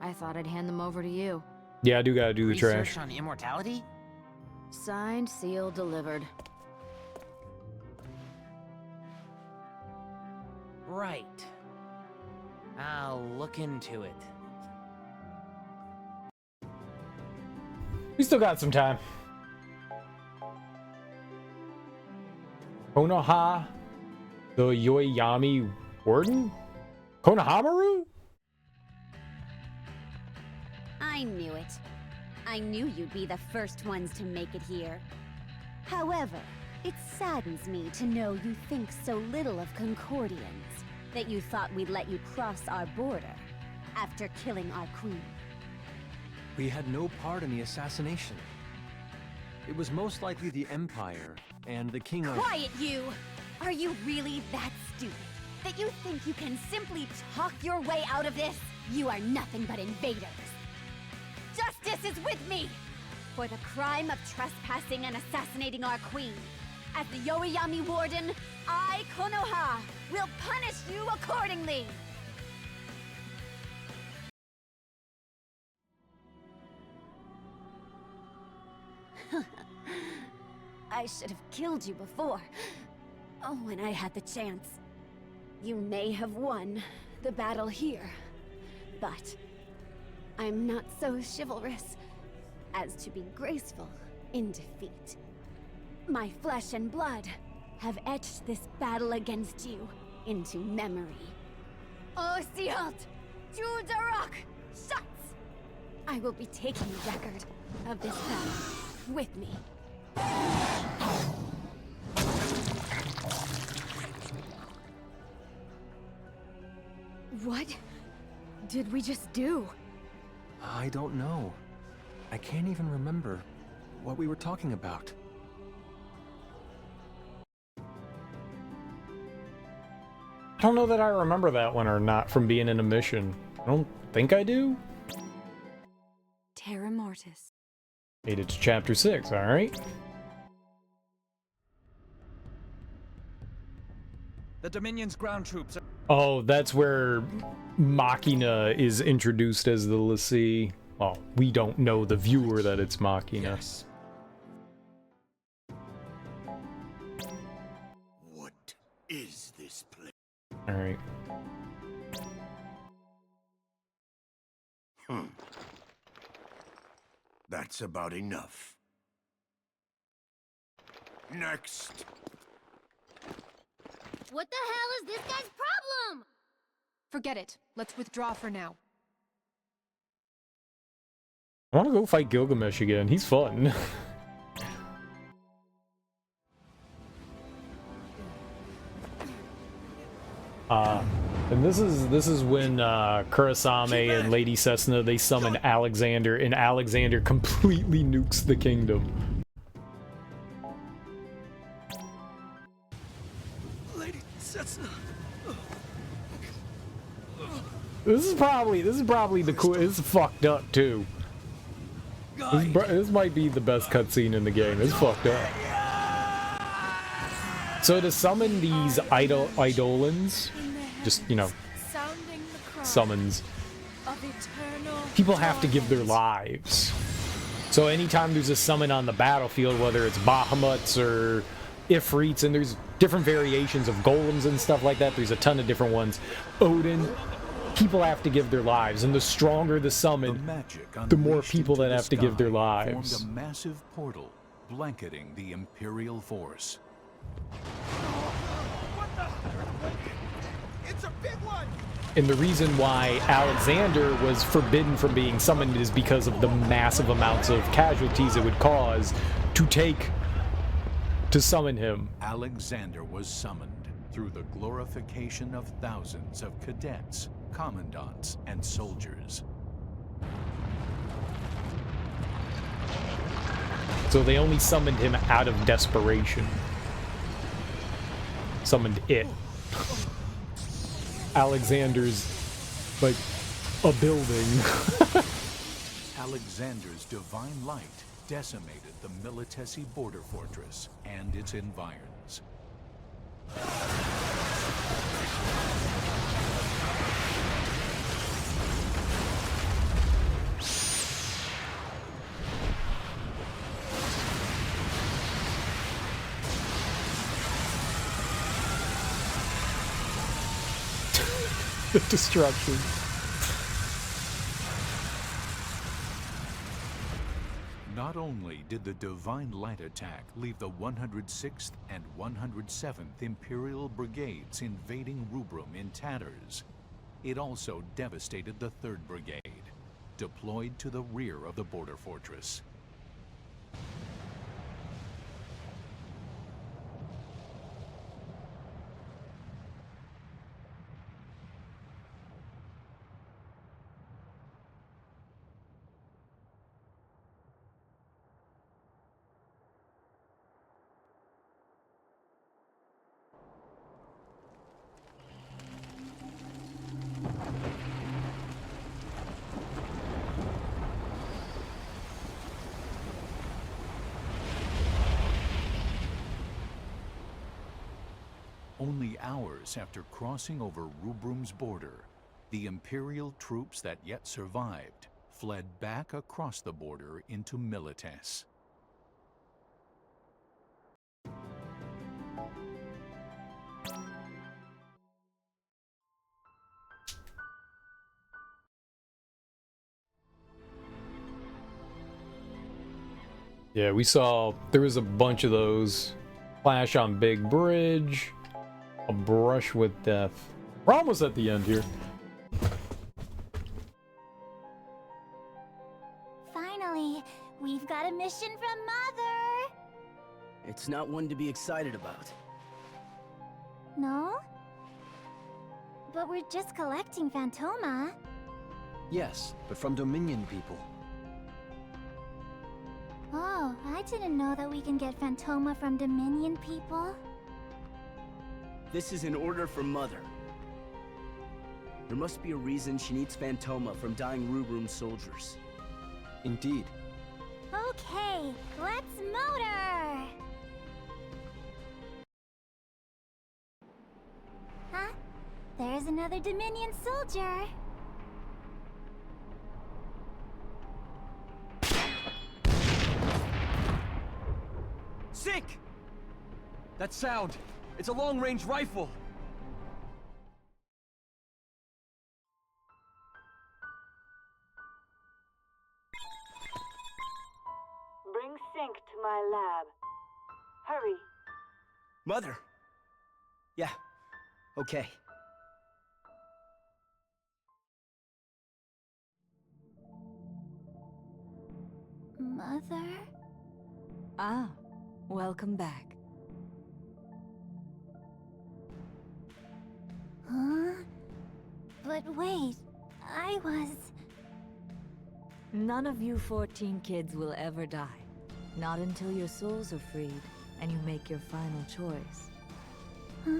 I thought I'd hand them over to you. Yeah, I do gotta do the Research trash. on immortality? Signed, sealed, delivered. Right. I'll look into it. We still got some time. Konoha, the Yoyami Warden? Konohamaru? I knew it. I knew you'd be the first ones to make it here. However, it saddens me to know you think so little of Concordians, that you thought we'd let you cross our border after killing our queen. We had no part in the assassination. It was most likely the Empire and the King of... Quiet, you! Are you really that stupid? That you think you can simply talk your way out of this? You are nothing but invaders. Justice is with me! For the crime of trespassing and assassinating our queen. As the Yoiyami Warden, I, Konoha, will punish you accordingly! I should have killed you before. Oh, when I had the chance. You may have won the battle here, but I'm not so chivalrous as to be graceful in defeat. My flesh and blood have etched this battle against you into memory. Osialt! Judarok! Shuts! I will be taking a record of this battle with me. What did we just do? I don't know. I can't even remember what we were talking about. I don't know that I remember that one or not from being in a mission. I don't think I do. Terra Mortis. Made it to chapter 6, alright. The Dominion's ground troops are... Oh, that's where Machina is introduced as the Lassie. Well, we don't know, the viewer, that it's Machina. Yes. What is this place? Alright. That's about enough. Next. What the hell is this guy's problem? Forget it. Let's withdraw for now. I want to go fight Gilgamesh again. He's fun. And this is when Kurasame and Lady Cessna, they summon Alexander, and Alexander completely nukes the kingdom. Lady Cessna. This is probably the coolest. This is fucked up too. This might be the best cutscene in the game. It's fucked up. So to summon these eidolons, just, you know, summons, people have to give their lives. So anytime there's a summon on the battlefield, whether it's Bahamuts or Ifrits, and there's different variations of golems and stuff like that, there's a ton of different ones. Odin, people have to give their lives, and the stronger the summon, the more people that have to give their lives. Formed a massive portal blanketing the Imperial force. It's a big one! And the reason why Alexander was forbidden from being summoned is because of the massive amounts of casualties it would cause to summon him. Alexander was summoned through the glorification of thousands of cadets, commandants, and soldiers. So they only summoned him out of desperation. Summoned it. Alexander's, like, a building. Alexander's divine light decimated the Militesi border fortress and its environs. The destruction. Not only did the Divine Light attack leave the 106th and 107th Imperial Brigades invading Rubrum in tatters, it also devastated the 3rd Brigade, deployed to the rear of the border fortress. Only hours after crossing over Rubrum's border, the Imperial troops that yet survived fled back across the border into Milites. Yeah, we saw there was a bunch of those. Flash on Big Bridge. A brush with death. We're almost at the end here. Finally, we've got a mission from Mother! It's not one to be excited about. No? But we're just collecting Phantoma. Yes, but from Dominion people. Oh, I didn't know that we can get Phantoma from Dominion people. This is an order from Mother. There must be a reason she needs Phantoma from dying Rubrum soldiers. Indeed. Okay, let's motor! Huh? There's another Dominion soldier. Sick! That sound! It's a long-range rifle! sync to my lab. Hurry. Mother! Yeah, okay. Mother? Ah, welcome back. Huh? But wait, I was... None of you 14 kids will ever die. Not until your souls are freed and you make your final choice. Huh?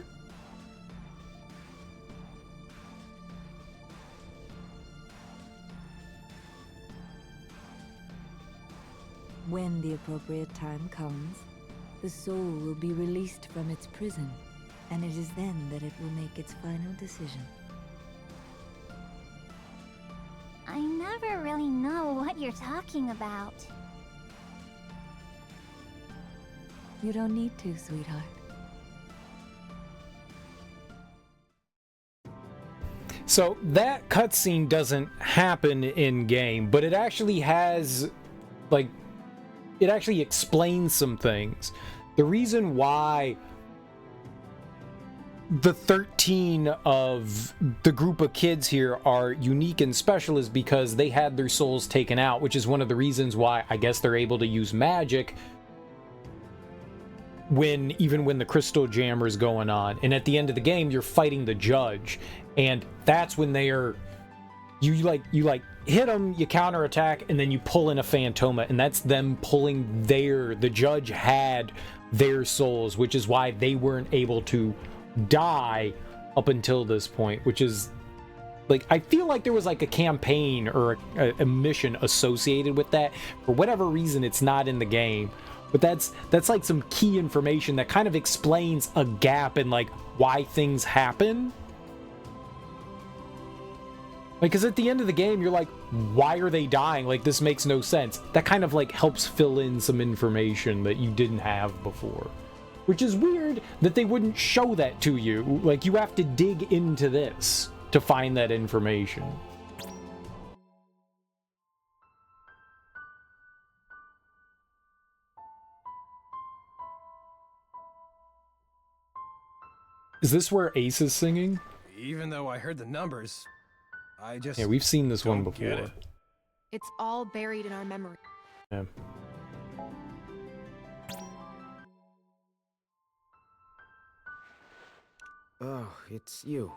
When the appropriate time comes, the soul will be released from its prison, and it is then that it will make its final decision. I never really know what you're talking about. You don't need to, sweetheart. So that cutscene doesn't happen in game, but it actually has, like, it actually explains some things. The reason why the 13 of the group of kids here are unique and special is because they had their souls taken out, which is one of the reasons why I guess they're able to use magic even when the crystal jammer is going on. And at the end of the game, you're fighting the judge, and that's when they are you hit them, you counterattack, and then you pull in a Phantoma, and that's them pulling the judge had their souls, which is why they weren't able to die up until this point, which is, like, I feel like there was like a campaign or a mission associated with that. For whatever reason, it's not in the game, but that's like some key information that kind of explains a gap in like why things happen. Like, because at the end of the game, you're like, why are they dying? Like, this makes no sense. That kind of, like, helps fill in some information that you didn't have before. Which is weird that they wouldn't show that to you. Like, you have to dig into this to find that information. Is this where Ace is singing? Even though I heard the numbers, I just... Yeah, we've seen this one before. Get it. It's all buried in our memory. Yeah. Oh, it's you.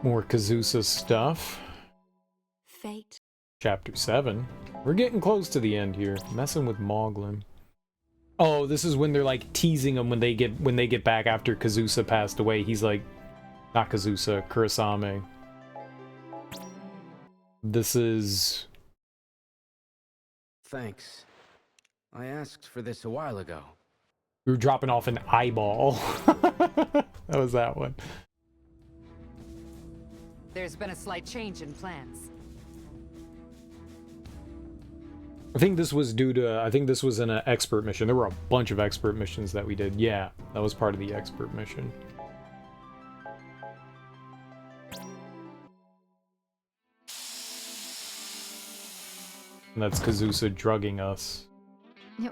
More Kazusa stuff. Fate. Chapter 7. We're getting close to the end here. Messing with Moglin. Oh, this is when they're like teasing him when they get back after Kazusa passed away. He's like, not Kazusa, Kurasame. This is... Thanks. I asked for this a while ago. We were dropping off an eyeball. That was that one. There's been a slight change in plans. I think this was in an expert mission. There were a bunch of expert missions that we did. Yeah, that was part of the expert mission. And that's Kazusa drugging us.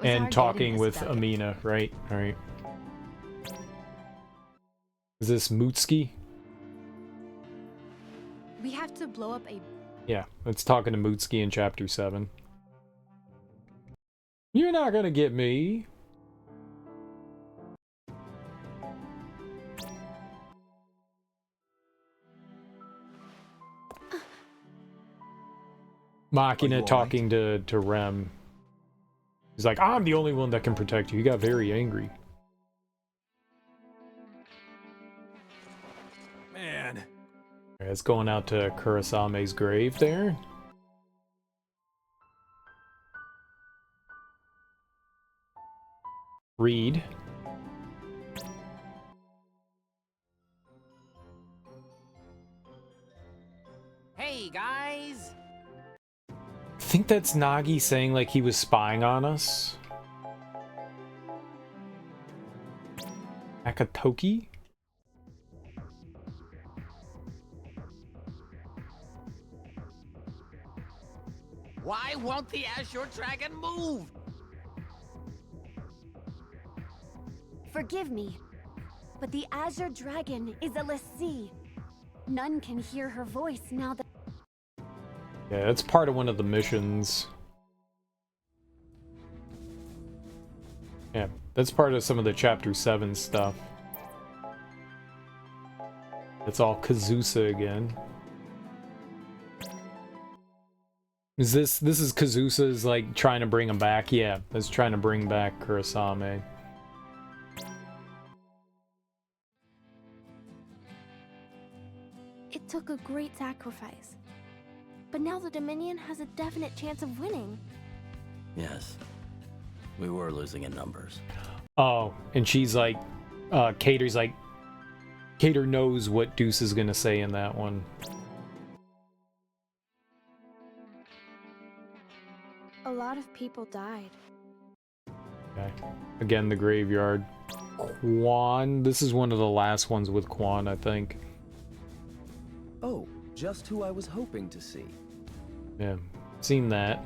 And talking with Amina, right? Alright. Is this Mutsuki? We have to blow up a... Yeah, it's talking to Mutsuki in Chapter 7. You're not gonna get me. Machina talking to Rem. He's like, I'm the only one that can protect you. He got very angry. Man. It's going out to Kurasame's grave there. Read. Hey, guys! I think that's Nagi saying like he was spying on us. Akatoki? Why won't the Azure Dragon move? Forgive me, but the Azure Dragon is a Lassie. None can hear her voice now that... Yeah, it's part of one of the missions. Yeah, that's part of some of the Chapter 7 stuff. It's all Kazusa again. Is this is Kazusa's like trying to bring him back? Yeah, that's trying to bring back Kurosame. It took a great sacrifice. But now the Dominion has a definite chance of winning. Yes. We were losing in numbers. Oh, and she's like, Cater's like, Cater knows what Deuce is gonna say in that one. A lot of people died. Okay. Again, the graveyard. Quan. This is one of the last ones with Quan, I think. Oh, just who I was hoping to see. Yeah, seen that.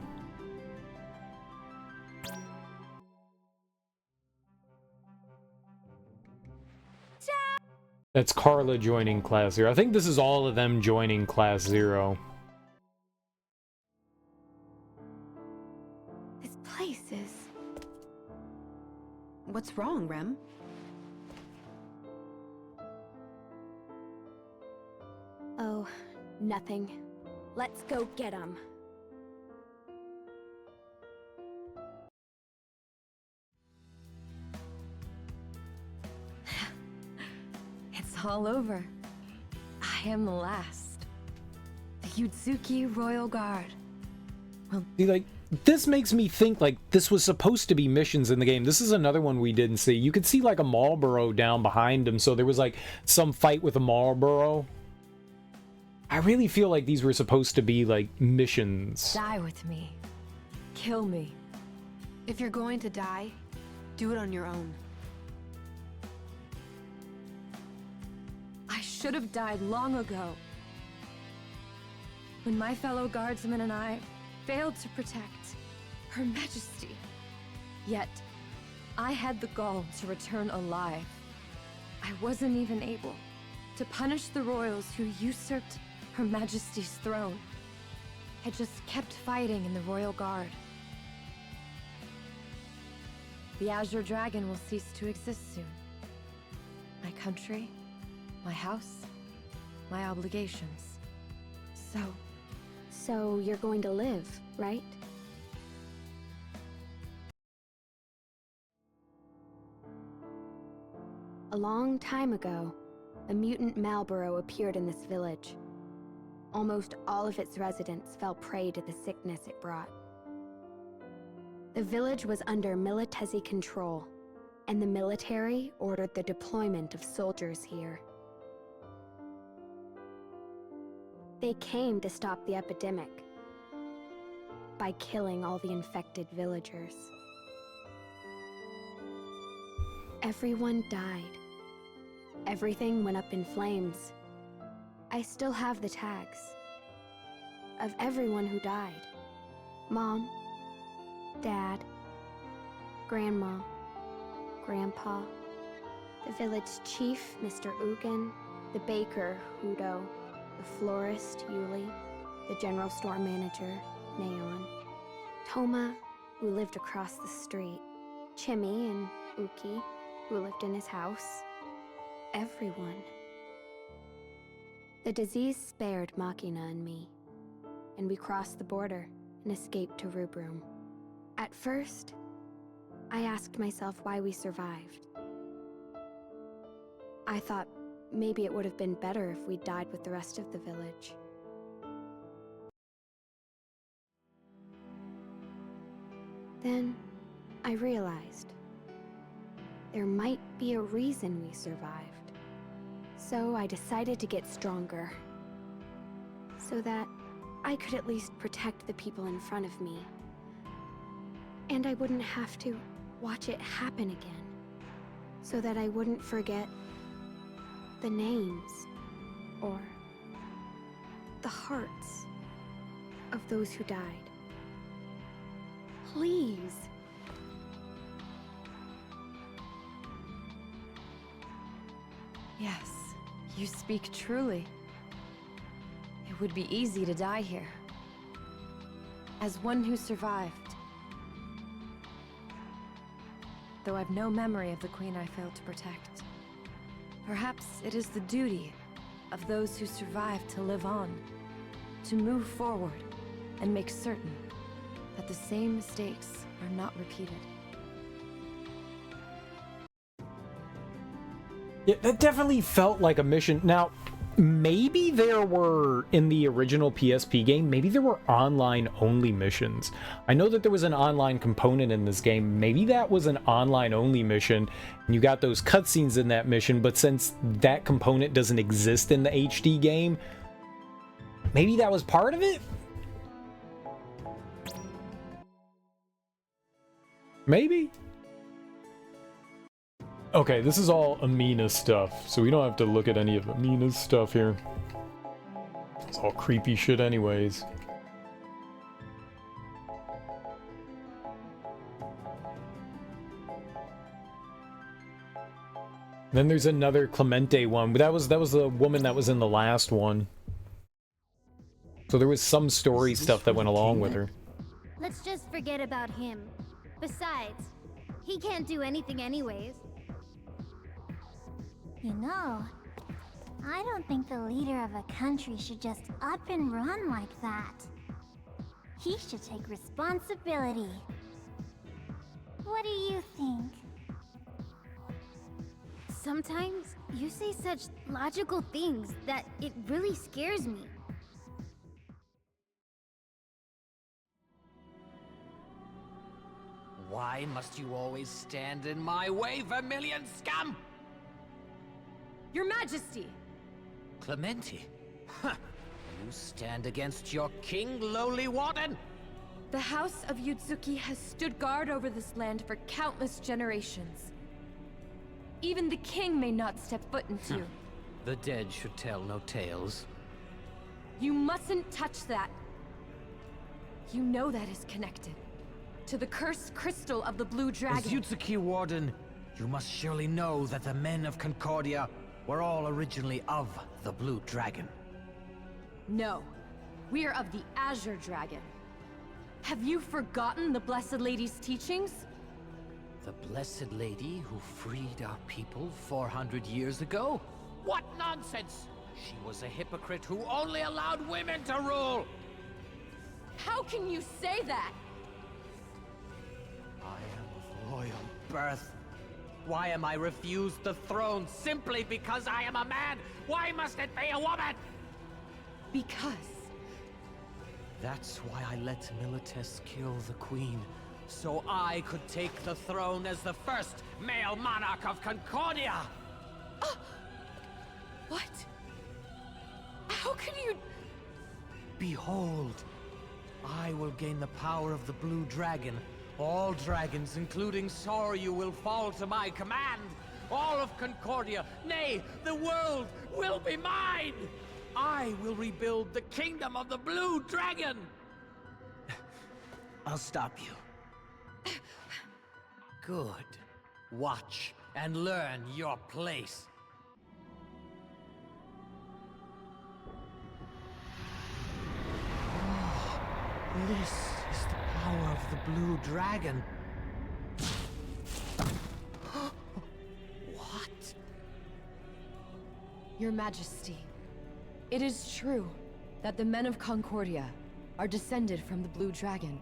That's Carla joining Class 0. I think this is all of them joining Class 0. This place is... What's wrong, Rem? Oh, nothing. Let's go get him. It's all over. I am the last. The Yutsuki Royal Guard. See, like, this makes me think, like, this was supposed to be missions in the game. This is another one we didn't see. You could see, like, a Marlboro down behind him, so there was, like, some fight with a Marlboro. I really feel like these were supposed to be, like, missions. Die with me. Kill me. If you're going to die, do it on your own. I should have died long ago. When my fellow guardsmen and I failed to protect Her Majesty. Yet, I had the gall to return alive. I wasn't even able to punish the royals who usurped Her Majesty's throne. I just kept fighting in the Royal Guard. The Azure Dragon will cease to exist soon. My country, my house, my obligations. So you're going to live, right? A long time ago, a mutant Marlboro appeared in this village. Almost all of its residents fell prey to the sickness it brought. The village was under Militesi control, and the military ordered the deployment of soldiers here. They came to stop the epidemic by killing all the infected villagers. Everyone died. Everything went up in flames. I still have the tags of everyone who died. Mom, Dad, Grandma, Grandpa, the village chief, Mr. Ugen, the baker, Hudo, the florist, Yuli, the general store manager, Neon, Toma, who lived across the street, Chimmy and Uki, who lived in his house. Everyone. The disease spared Machina and me, and we crossed the border and escaped to Rubrum. At first, I asked myself why we survived. I thought maybe it would have been better if we died with the rest of the village. Then, I realized there might be a reason we survived. So I decided to get stronger, so that I could at least protect the people in front of me. And I wouldn't have to watch it happen again, so that I wouldn't forget the names or the hearts of those who died. Please. Yes, you speak truly. It would be easy to die here. As one who survived. Though I've no memory of the queen I failed to protect. Perhaps it is the duty of those who survived to live on, to move forward, and make certain that the same mistakes are not repeated. Yeah, that definitely felt like a mission. Now, maybe there were, in the original PSP game, maybe there were online-only missions. I know that there was an online component in this game. Maybe that was an online-only mission, and you got those cutscenes in that mission, but since that component doesn't exist in the HD game, maybe that was part of it? Maybe? Okay, this is all Amina's stuff, so we don't have to look at any of Amina's stuff here. It's all creepy shit anyways. Then there's another Clemente one, but that was the woman that was in the last one. So there was some story stuff that went along with her. Let's just forget about him. Besides, he can't do anything anyways. You know, I don't think the leader of a country should just up and run like that. He should take responsibility. What do you think? Sometimes you say such logical things that it really scares me. Why must you always stand in my way, vermilion scum? Your Majesty! Clemente? Huh. You stand against your king, lowly warden? The House of Yutsuki has stood guard over this land for countless generations. Even the king may not step foot into. The dead should tell no tales. You mustn't touch that. You know that is connected to the cursed crystal of the Blue Dragon. As Yutsuki Warden, you must surely know that the men of Concordia were all originally of the Blue Dragon. No, we are of the Azure Dragon. Have you forgotten the Blessed Lady's teachings? The Blessed Lady who freed our people 400 years ago? What nonsense! She was a hypocrite who only allowed women to rule! How can you say that? I am of royal birth. Why am I refused the throne simply because I am a man? Why must it be a woman? Because. That's why I let Milites kill the queen, so I could take the throne as the first male monarch of Concordia! What? How can you... Behold, I will gain the power of the Blue Dragon. All dragons, including Soryu, will fall to my command. All of Concordia, nay, the world, will be mine! I will rebuild the kingdom of the Blue Dragon! I'll stop you. Good. Watch and learn your place. Oh, this is the power of the Blue Dragon. What? Your Majesty, it is true that the men of Concordia are descended from the Blue Dragon.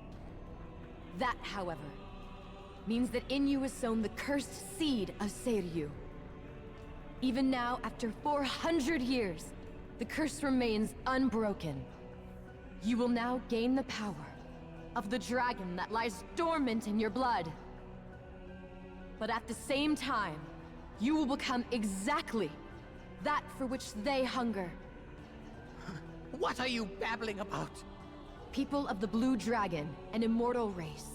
That, however, means that in you is sown the cursed seed of Seiryu. Even now, after 400 years, the curse remains unbroken. You will now gain the power of the dragon that lies dormant in your blood. But at the same time, you will become exactly that for which they hunger. What are you babbling about? People of the Blue Dragon, an immortal race.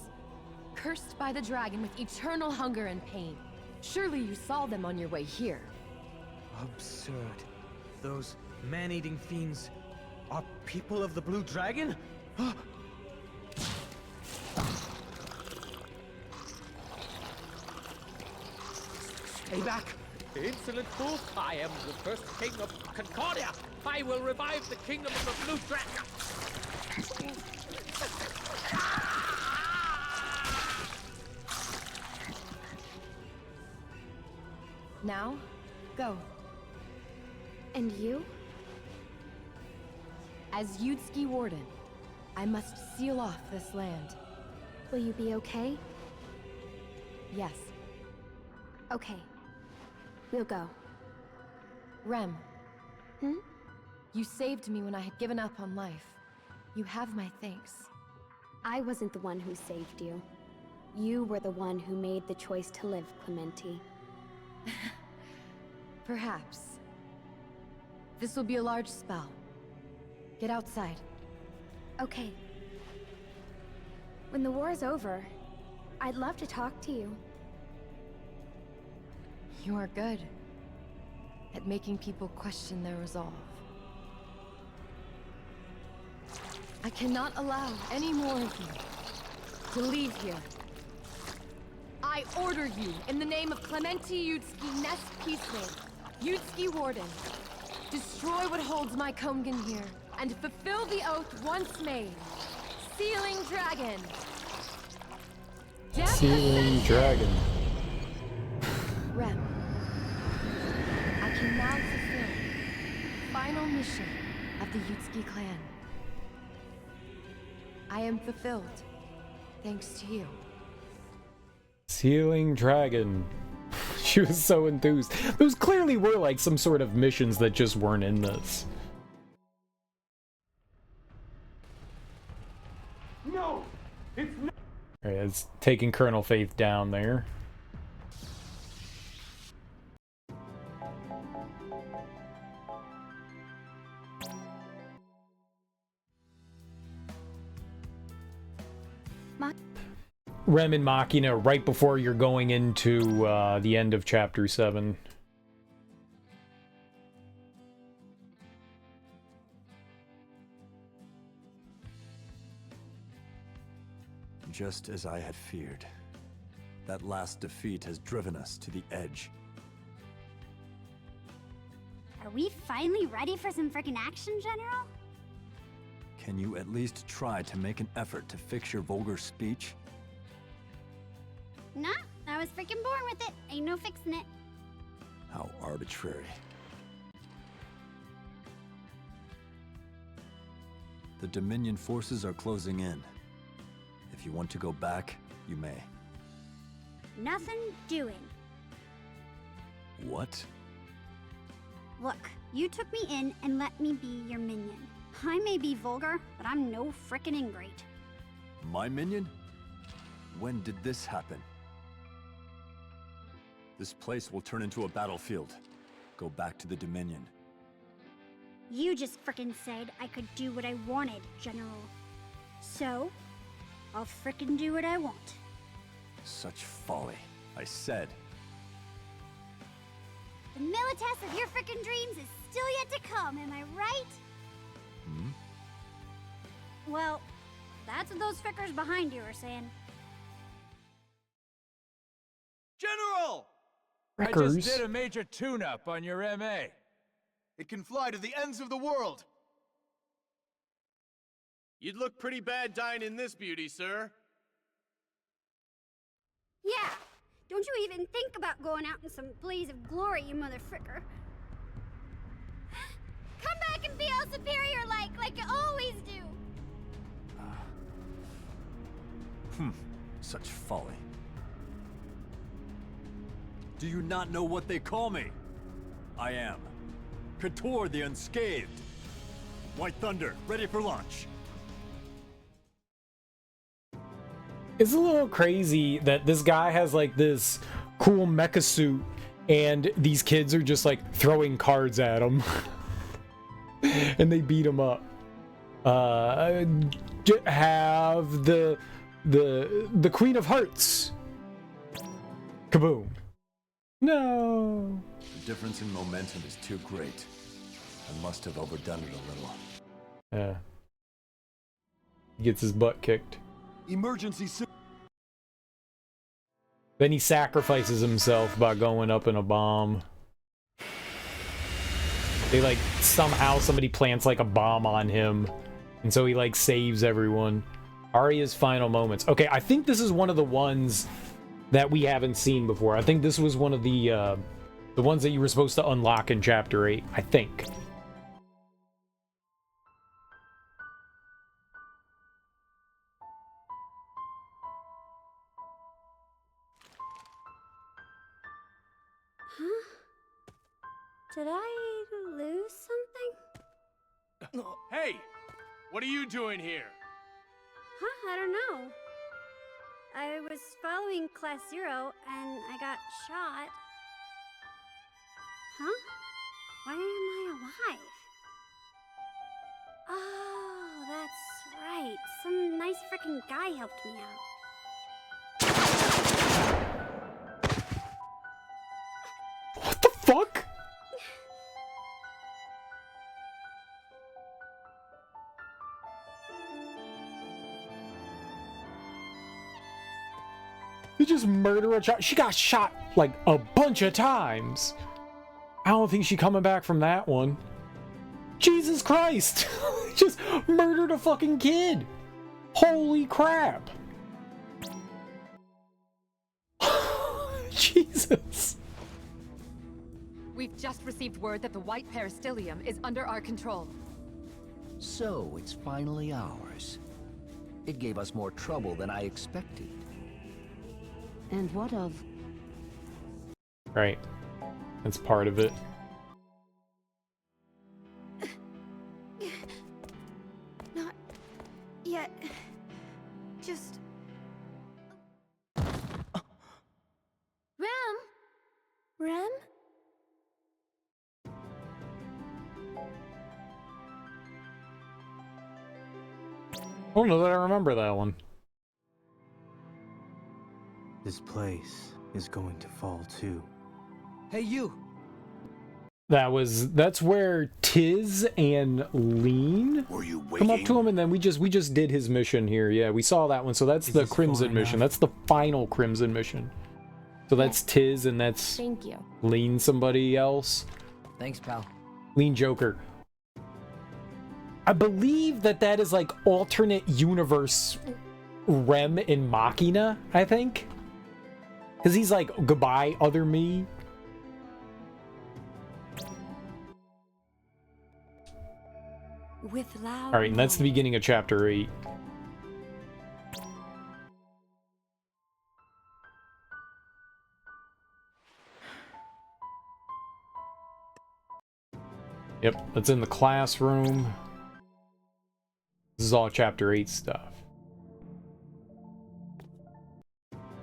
Cursed by the dragon with eternal hunger and pain. Surely you saw them on your way here. Absurd. Those man-eating fiends are people of the Blue Dragon? Stay back! Insolent fool! I am the first king of Concordia! I will revive the kingdom of the Blue Dragon! Now, go. And you? As Yudzki Warden, I must seal off this land. Will you be okay? Yes. Okay. We'll go. Rem. You saved me when I had given up on life. You have my thanks. I wasn't the one who saved you. You were the one who made the choice to live, Clementi. Perhaps. This will be a large spell. Get outside. Okay. When the war's over, I'd love to talk to you. You are good at making people question their resolve. I cannot allow any more of you to leave here. I order you, in the name of Clementi Yudzki Nest Peaceway, Yudzki Warden, destroy what holds my Komgan here, and fulfill the oath once made. Sealing Dragon! Sealing Dragon. Rem, I can now fulfill the final mission of the Yudzki clan. I am fulfilled, thanks to you. Sealing Dragon. She was so enthused. Those clearly were like some sort of missions that just weren't in this. No! It's not. Alright, it's taking Colonel Faith down there. Rem and Machina right before you're going into the end of Chapter 7. Just as I had feared. That last defeat has driven us to the edge. Are we finally ready for some frickin' action, General? Can you at least try to make an effort to fix your vulgar speech? Nah, I was freaking born with it. Ain't no fixing it. How arbitrary. The Dominion forces are closing in. If you want to go back, you may. Nothing doing. What? Look, you took me in and let me be your minion. I may be vulgar, but I'm no frickin' ingrate. My minion? When did this happen? This place will turn into a battlefield. Go back to the Dominion. You just frickin' said I could do what I wanted, General. So, I'll frickin' do what I want. Such folly. I said. The militas of your frickin' dreams is still yet to come, am I right? Hmm? Well, that's what those frickers behind you are saying. General! Wreckers. I just did a major tune-up on your MA. It can fly to the ends of the world. You'd look pretty bad dying in this beauty, sir. Yeah! Don't you even think about going out in some blaze of glory, you mother fricker. Come back and be all superior like you always do! Such folly. Do you not know what they call me? I am Couture the Unscathed. White Thunder, ready for launch. It's a little crazy that this guy has like this cool mecha suit and these kids are just like throwing cards at him. And they beat him up. Have the Queen of Hearts. Kaboom. No. The difference in momentum is too great. I must have overdone it a little. Yeah. He gets his butt kicked. Emergency. Then he sacrifices himself by going up in a bomb. They like somehow somebody plants like a bomb on him, and so he like saves everyone. Arya's final moments. Okay, I think this is one of the ones that we haven't seen before. I think this was one of the ones that you were supposed to unlock in Chapter 8, I think. Huh? Did I lose something? Hey! What are you doing here? Huh? I don't know. I was following Class 0 and I got shot. Huh? Why am I alive? Oh, that's right. Some nice frickin' guy helped me out. What the fuck? They just murder a child. She got shot like a bunch of times. I don't think she's coming back from that one. Jesus Christ! Just murdered a fucking kid. Holy crap. Jesus. We've just received word that the White Peristilium is under our control. So, it's finally ours. It gave us more trouble than I expected. And what of... Right. That's part of it. Not yet. Just... Rem? Rem? I don't know that I remember that one. This place is going to fall too. Hey, you! That's where Tiz and Lean come up to him, and then we just did his mission here. Yeah, we saw that one. So that's the Crimson mission. That's the final Crimson mission. So that's Tiz, and that's Thank you. Lean somebody else. Thanks, pal. Lean Joker. I believe that is like alternate universe Rem in Machina, I think. Because he's like, goodbye, other me. With loud Alright, and that's the beginning of Chapter 8. Yep, that's in the classroom. This is all Chapter 8 stuff.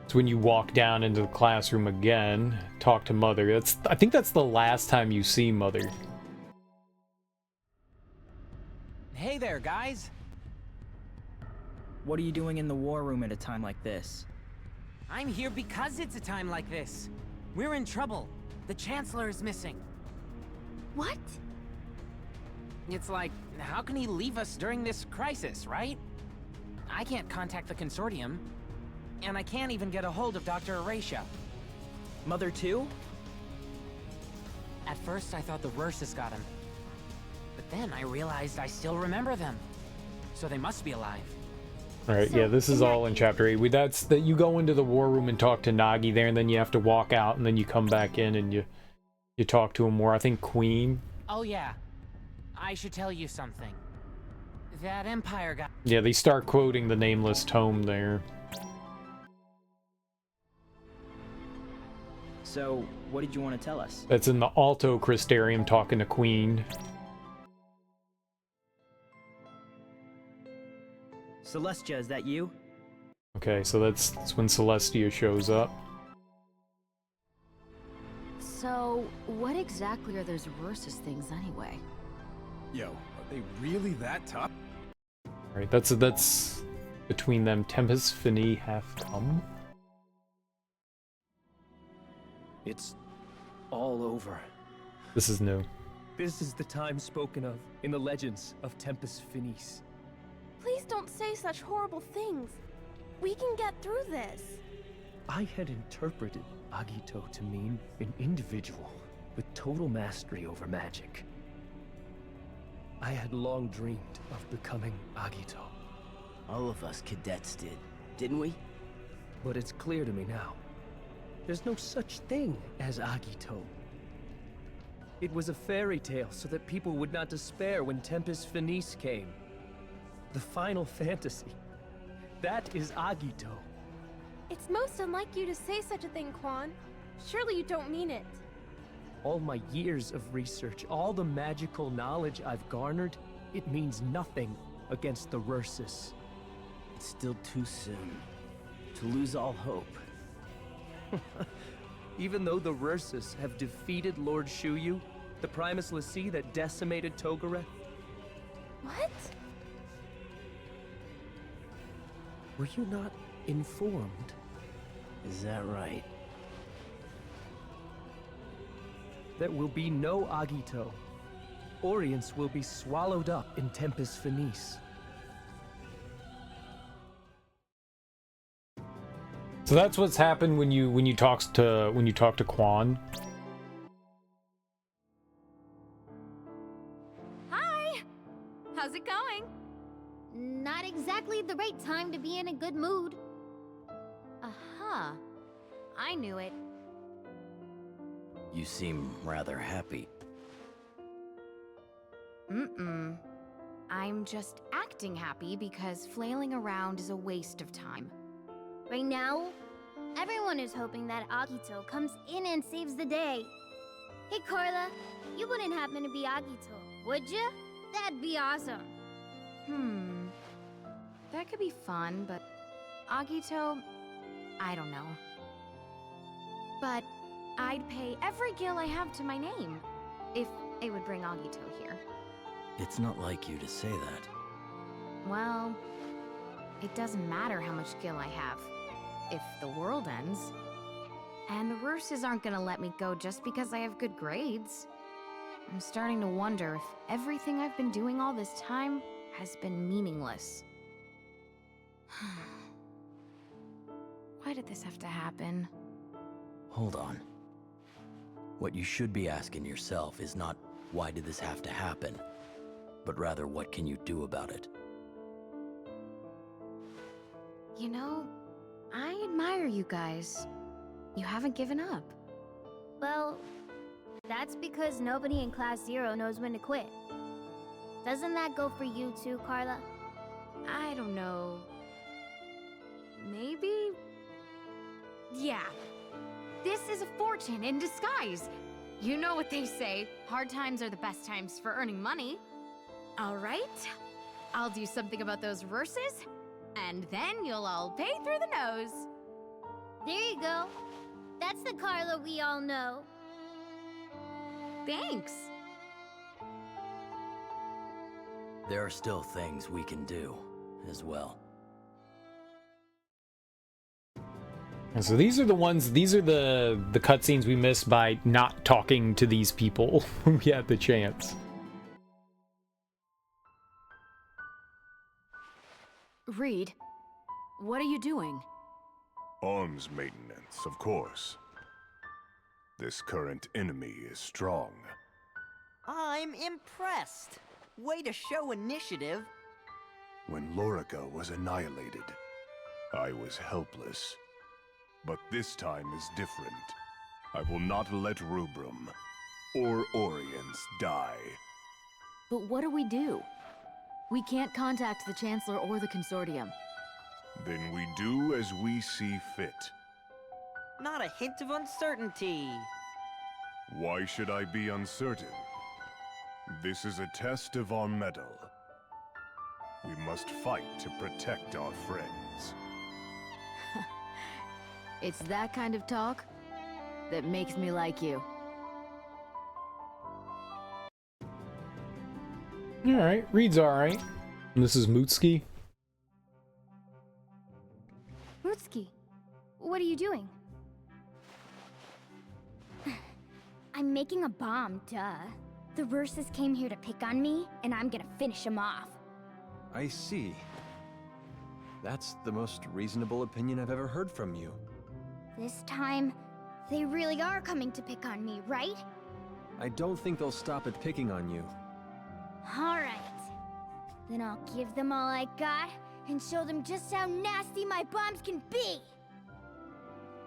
It's when you walk down into the classroom again, talk to Mother. I think that's the last time you see Mother. Hey there, guys. What are you doing in the war room at a time like this? I'm here because it's a time like this. We're in trouble. The Chancellor is missing. What? It's like, how can he leave us during this crisis, right? I can't contact the Consortium, and I can't even get a hold of Dr. Erasia. Mother too? At first, I thought the Rursus got him. But then I realized I still remember them. So they must be alive. Alright, yeah, this is all in Chapter 8. That's that you go into the war room and talk to Nagi there, and then you have to walk out, and then you come back in and you talk to him more. I think Queen. Oh yeah. I should tell you something. That Empire guy... Yeah, they start quoting the Nameless Tome there. So, what did you want to tell us? That's in the Alto Crystarium talking to Queen. Celestia, is that you? Okay, so that's when Celestia shows up. So, what exactly are those Rursus things anyway? Yo, are they really that tough? Alright, that's between them. Tempus Finis hath come. It's all over. This is new. This is the time spoken of in the legends of Tempus Finis. Please don't say such horrible things. We can get through this. I had interpreted Agito to mean an individual with total mastery over magic. I had long dreamed of becoming Agito. All of us cadets did, didn't we? But it's clear to me now. There's no such thing as Agito. It was a fairy tale so that people would not despair when Tempest Finis came. The final fantasy. That is Agito. It's most unlike you to say such a thing, Quan. Surely you don't mean it. All my years of research, all the magical knowledge I've garnered, it means nothing against the Rursus. It's still too soon to lose all hope. Even though the Rursus have defeated Lord Shuyu, the Primus Lassie that decimated Togareth. What? Were you not informed? Is that right? There will be no Agito. Orience will be swallowed up in Tempest Finis. So that's what's happened when you talk to Quan. Hi! How's it going? Not exactly the right time to be in a good mood. Aha. I knew it. You seem rather happy. Mm-mm. I'm just acting happy because flailing around is a waste of time. Right now, everyone is hoping that Agito comes in and saves the day. Hey Carla, you wouldn't happen to be Agito, would you? That'd be awesome. That could be fun, but Agito, I don't know. But I'd pay every gil I have to my name if it would bring Agito here. It's not like you to say that. Well, it doesn't matter how much gil I have if the world ends. And the Rursus aren't gonna let me go just because I have good grades. I'm starting to wonder if everything I've been doing all this time has been meaningless. Why did this have to happen? Hold on. What you should be asking yourself is not, why did this have to happen? But rather, what can you do about it? You know, I admire you guys. You haven't given up. Well, that's because nobody in Class 0 knows when to quit. Doesn't that go for you too, Carla? I don't know. Maybe? Yeah. This is a fortune in disguise. You know what they say, hard times are the best times for earning money. All right, I'll do something about those Rursus, and then you'll all pay through the nose. There you go. That's the Carla we all know. Thanks. There are still things we can do, as well. And so these are the cutscenes we missed by not talking to these people when we had the chance. Reed, what are you doing? Arms maintenance, of course. This current enemy is strong. I'm impressed. Way to show initiative. When Lorica was annihilated, I was helpless. But this time is different. I will not let Rubrum or Orience die. But what do we do? We can't contact the Chancellor or the Consortium. Then we do as we see fit. Not a hint of uncertainty. Why should I be uncertain? This is a test of our mettle. We must fight to protect our friends. It's that kind of talk that makes me like you. Alright, Reed's alright. And this is Mutsuki. Mutsuki, what are you doing? I'm making a bomb, duh. The Rursus came here to pick on me, and I'm gonna finish him off. I see. That's the most reasonable opinion I've ever heard from you. This time, they really are coming to pick on me, right? I don't think they'll stop at picking on you. Alright. Then I'll give them all I got and show them just how nasty my bombs can be!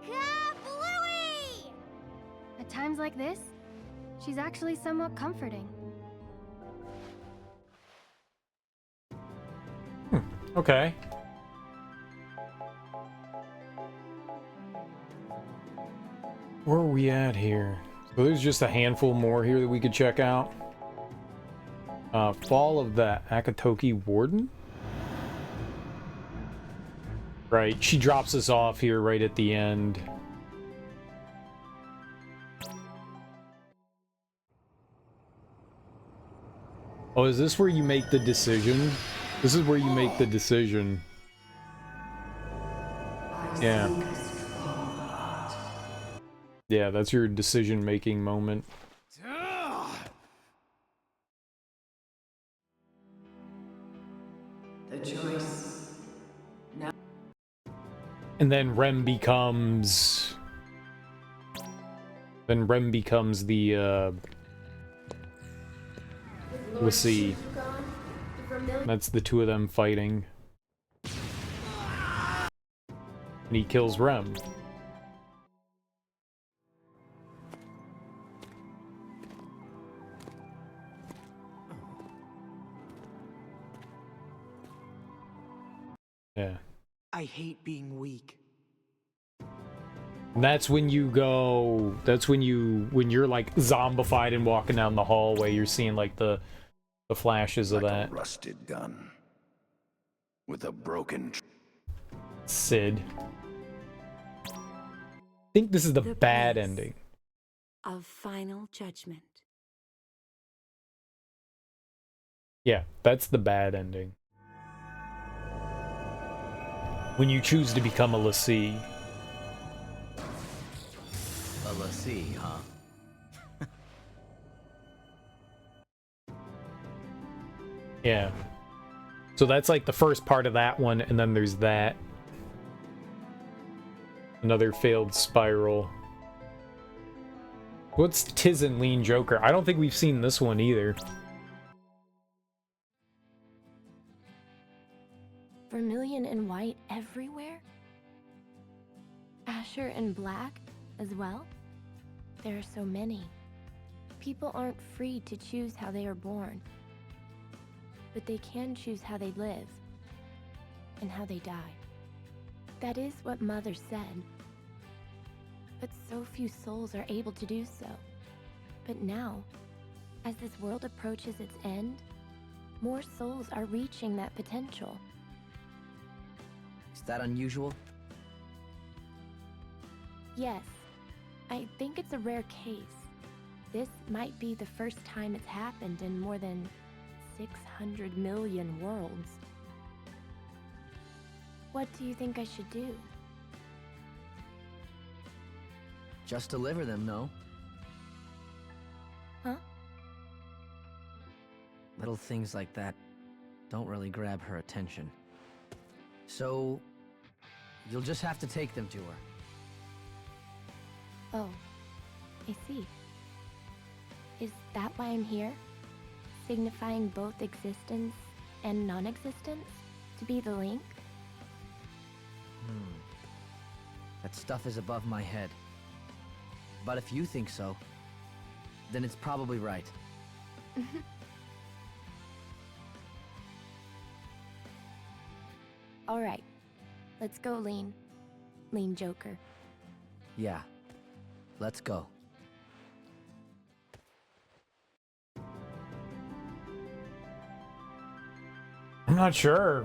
Kablooey! At times like this, she's actually somewhat comforting. Okay. Where are we at here? So there's just a handful more here that we could check out. Fall of the Akatoki Warden? Right, she drops us off here right at the end. Oh, is this where you make the decision? This is where you make the decision. Yeah. Yeah, that's your decision-making moment. The choice. Now. And then Rem becomes... Then Rem becomes the, let's see. That's the two of them fighting. And he kills Rem. Yeah. I hate being weak. And that's when you go, that's when you're like zombified and walking down the hallway, you're seeing like the flashes of that. A rusted gun. With a broken... Sid. I think this is the bad ending. Of final judgment. Yeah, that's the bad ending. When you choose to become a Lassie. A Lassie, huh? Yeah. So that's like the first part of that one, and then there's that. Another failed spiral. What's Tiz and Lean Joker? I don't think we've seen this one either. Vermilion and white everywhere? Asher and black as well? There are so many. People aren't free to choose how they are born, but they can choose how they live and how they die. That is what Mother said. But so few souls are able to do so. But now, as this world approaches its end, more souls are reaching that potential. Is that unusual? Yes, I think it's a rare case. This might be the first time it's happened in more than 600 million worlds. What do you think I should do? Just deliver them, no? Huh? Little things like that don't really grab her attention. So, you'll just have to take them to her. Oh, I see. Is that why I'm here? Signifying both existence and non-existence? To be the link? That stuff is above my head. But if you think so, then it's probably right. All right, let's go, Lean. Lean Joker. Yeah, let's go. I'm not sure.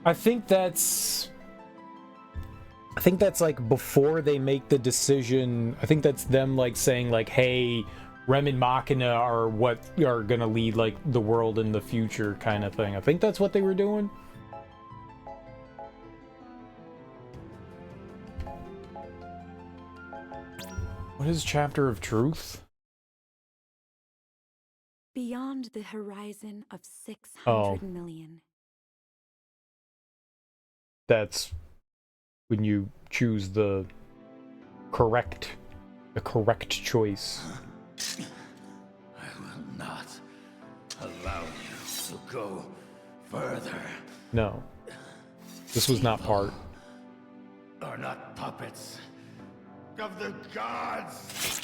I think that's like before they make the decision. I think that's them like saying like, hey, Rem and Machina are what are gonna lead like the world in the future kind of thing. I think that's what they were doing. What is Chapter of Truth? Beyond the horizon of 600 million. That's when you choose the correct choice. I will not allow you to go further. No. This was not part. Are not puppets of the gods.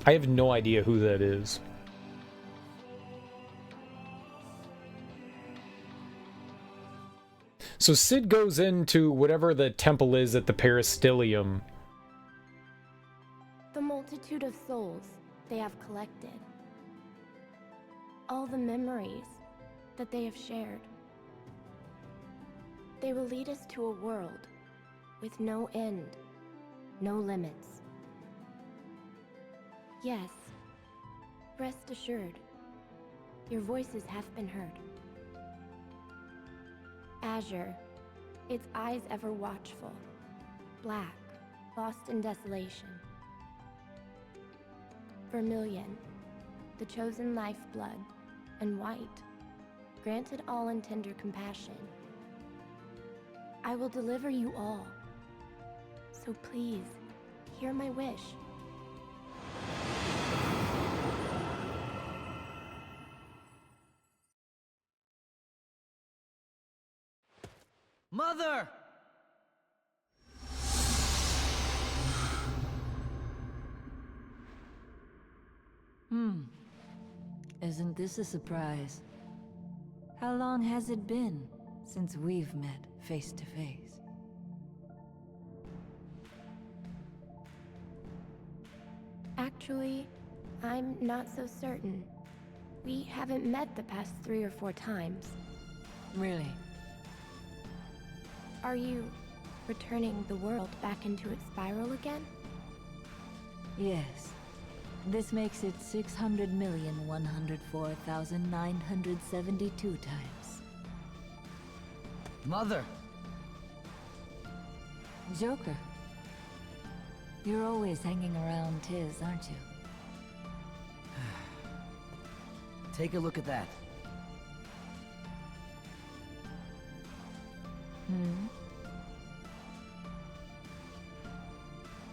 I have no idea who that is. So Sid goes into whatever the temple is at the Peristilium. The multitude of souls they have collected. All the memories that they have shared. They will lead us to a world with no end, no limits. Yes, rest assured, your voices have been heard. Azure, its eyes ever watchful, black, lost in desolation. Vermilion, the chosen lifeblood, and white, granted all in tender compassion. I will deliver you all, so please, hear my wish. Mother! Isn't this a surprise? How long has it been since we've met face to face? Actually, I'm not so certain. We haven't met the past 3 or 4 times. Really? Are you returning the world back into its spiral again? Yes. This makes it 600,104,972 times. Mother! Joker. You're always hanging around Tiz, aren't you? Take a look at that.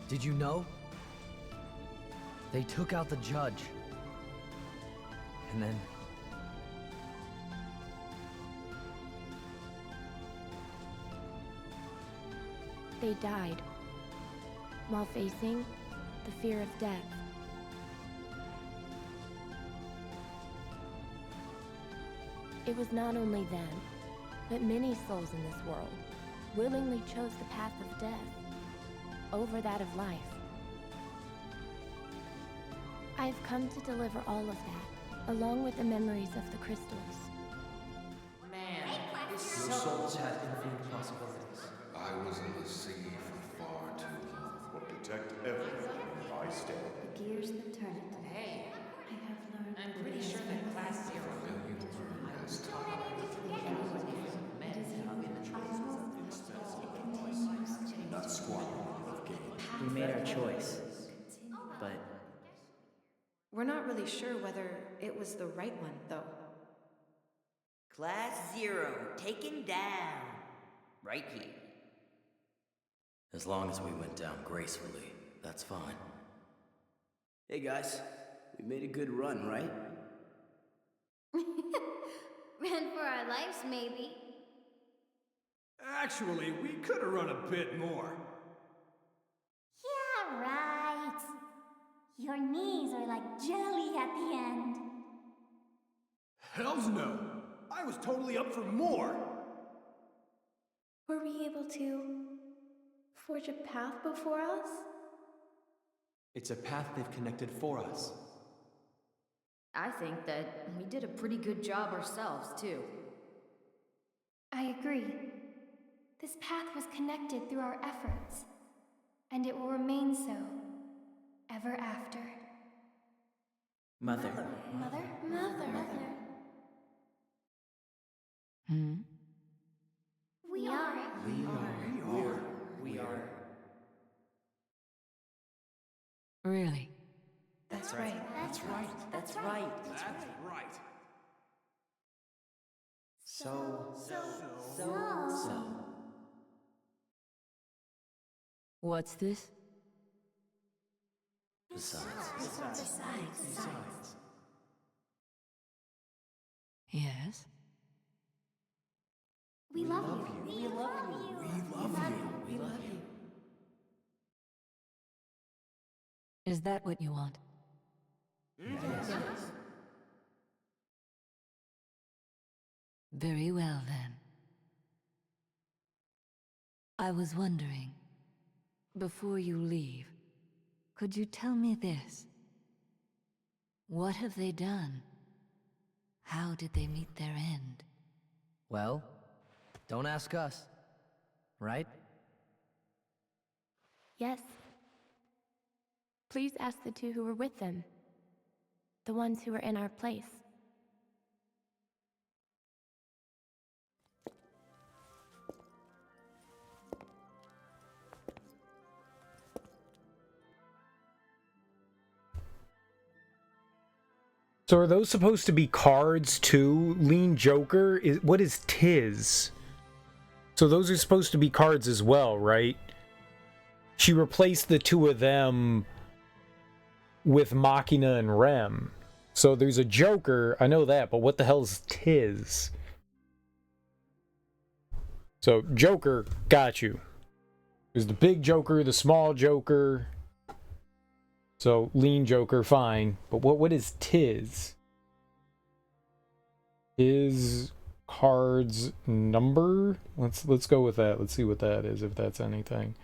Did you know? They took out the judge. And then... They died, while facing the fear of death. It was not only them, but many souls in this world willingly chose the path of death over that of life. I have come to deliver all of that, along with the memories of the crystals. Man, Your souls had infinite possibilities. I was in the sea for far too long. Will protect everything I stand. The gears that turn it. Hey, I have learned. I'm pretty sure that Class 0 Has not squandering of gain. We made our choice. But we're not really sure whether it was the right one, though. Class 0 taken down. Right here. As long as we went down gracefully, that's fine. Hey guys, we made a good run, right? Ran for our lives, maybe. Actually, we could have run a bit more. Yeah, right. Your knees are like jelly at the end. Hells no! I was totally up for more! Were we able to forge a path before us? It's a path they've connected for us. I think that we did a pretty good job ourselves, too. I agree. This path was connected through our efforts, and it will remain so, ever after. Mother. Mother? We are. Really? That's right. That's right. That's right. That's right. So. What's this? Besides. Yes? We love you. We love you. Is that what you want? Yes. Very well, then. I was wondering, before you leave, could you tell me this? What have they done? How did they meet their end? Well, don't ask us, right? Yes. Please ask the two who were with them. The ones who were in our place. So are those supposed to be cards too? Lean Joker? What is Tiz? So those are supposed to be cards as well, right? She replaced the two of them with Machina and Rem. So there's a Joker, I know that, but what the hell is Tiz? So Joker, got you. There's the big Joker, the small Joker. So Lean Joker, fine. But what is Tiz? Tiz cards number? Let's go with that. Let's see what that is, if that's anything.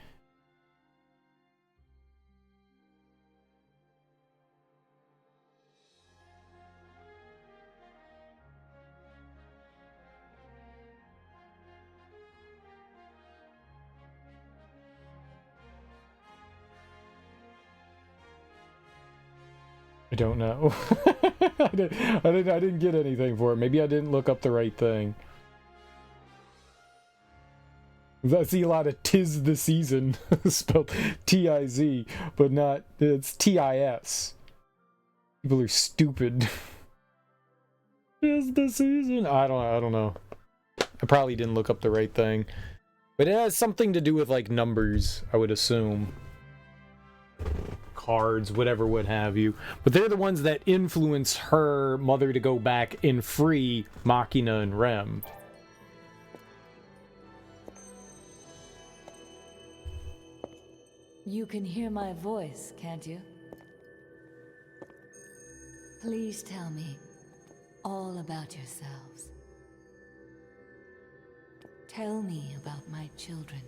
I don't know. I didn't get anything for it. Maybe I didn't look up the right thing. I see a lot of "tis the season" spelled T-I-Z, but not. It's T-I-S. People are stupid. "Tis the season." I don't know. I probably didn't look up the right thing, but it has something to do with like numbers, I would assume. Cards, whatever, what have you. But they're the ones that influence her mother to go back and free Machina and Rem. You can hear my voice, can't you? Please tell me all about yourselves. Tell me about my children.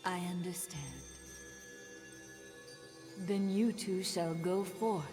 I understand. Then you two shall go forth.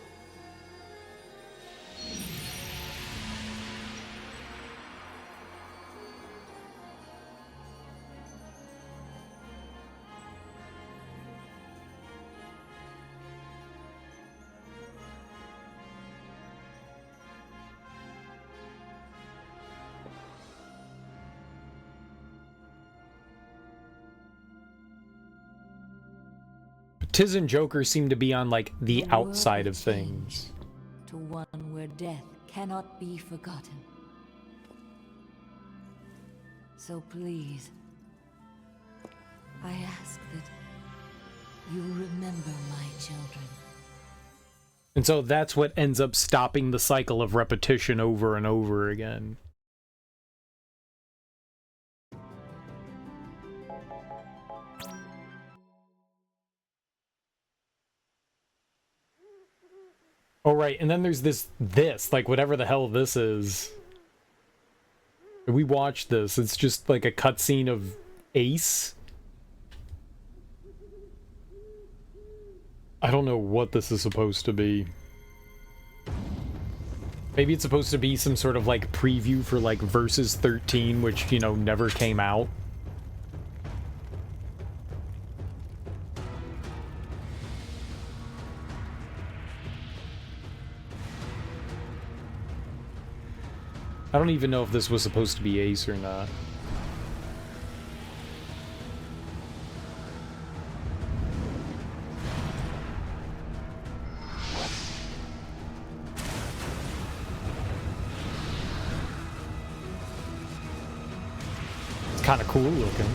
Tiz and Joker seem to be on, like, the outside of things. To one where death cannot be forgotten. So please, I ask that you remember my children. And so that's what ends up stopping the cycle of repetition over and over again. Oh, right, and then there's this, like, whatever the hell this is. We watched this, it's just like a cutscene of Ace. I don't know what this is supposed to be. Maybe it's supposed to be some sort of, like, preview for, like, Versus 13, which, you know, never came out. I don't even know if this was supposed to be Ace or not. It's kind of cool looking.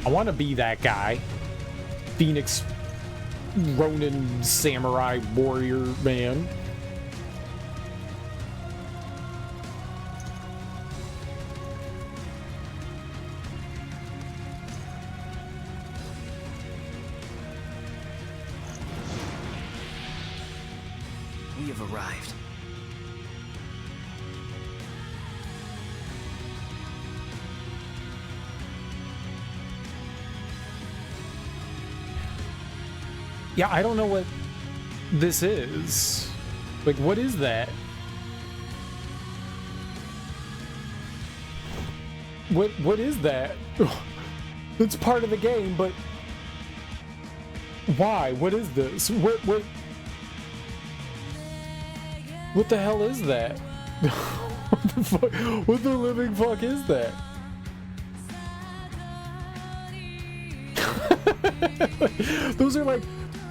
I want to be that guy. Phoenix Ronin samurai warrior man. We have arrived. Yeah, I don't know what this is. Like, what is that? What is that? It's part of the game, but why? What is this? What the hell is that? What the fuck? What the living fuck is that? Those are like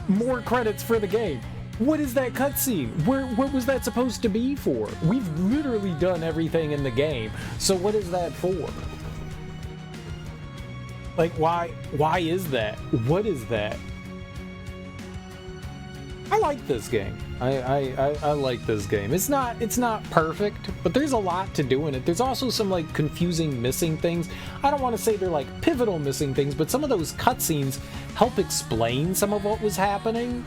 more credits for the game. What is that cutscene? What was that supposed to be for? We've literally done everything in the game, so what is that for? Like, why is that? What is that? I like this game. I like this game. It's not perfect, but there's a lot to do in it. There's also some like confusing missing things. I don't want to say they're like pivotal missing things, but some of those cutscenes help explain some of what was happening.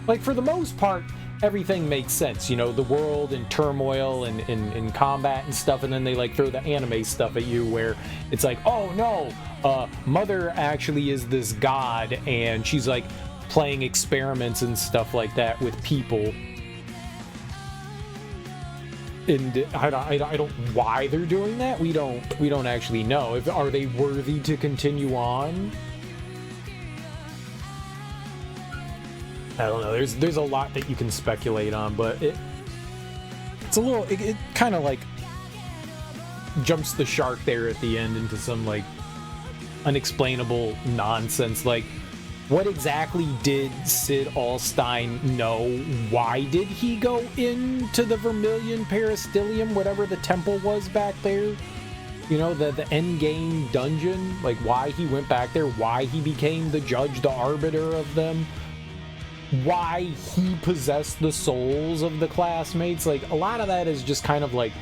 Like, for the most part, everything makes sense. You know, the world in turmoil and in combat and stuff, and then they like throw the anime stuff at you where it's like, oh no, Mother actually is this god, and she's like playing experiments and stuff like that with people. And I don't why they're doing that. We don't actually know. Are they worthy to continue on? I don't know. There's a lot that you can speculate on, but it's a little it kind of like jumps the shark there at the end into some like unexplainable nonsense. Like, what exactly did Sid Alstein know? Why did he go into the Vermilion Peristylium, whatever the temple was back there? You know, the end game dungeon? Like, why he went back there? Why he became the judge, the arbiter of them? Why he possessed the souls of the classmates? Like, a lot of that is just kind of like,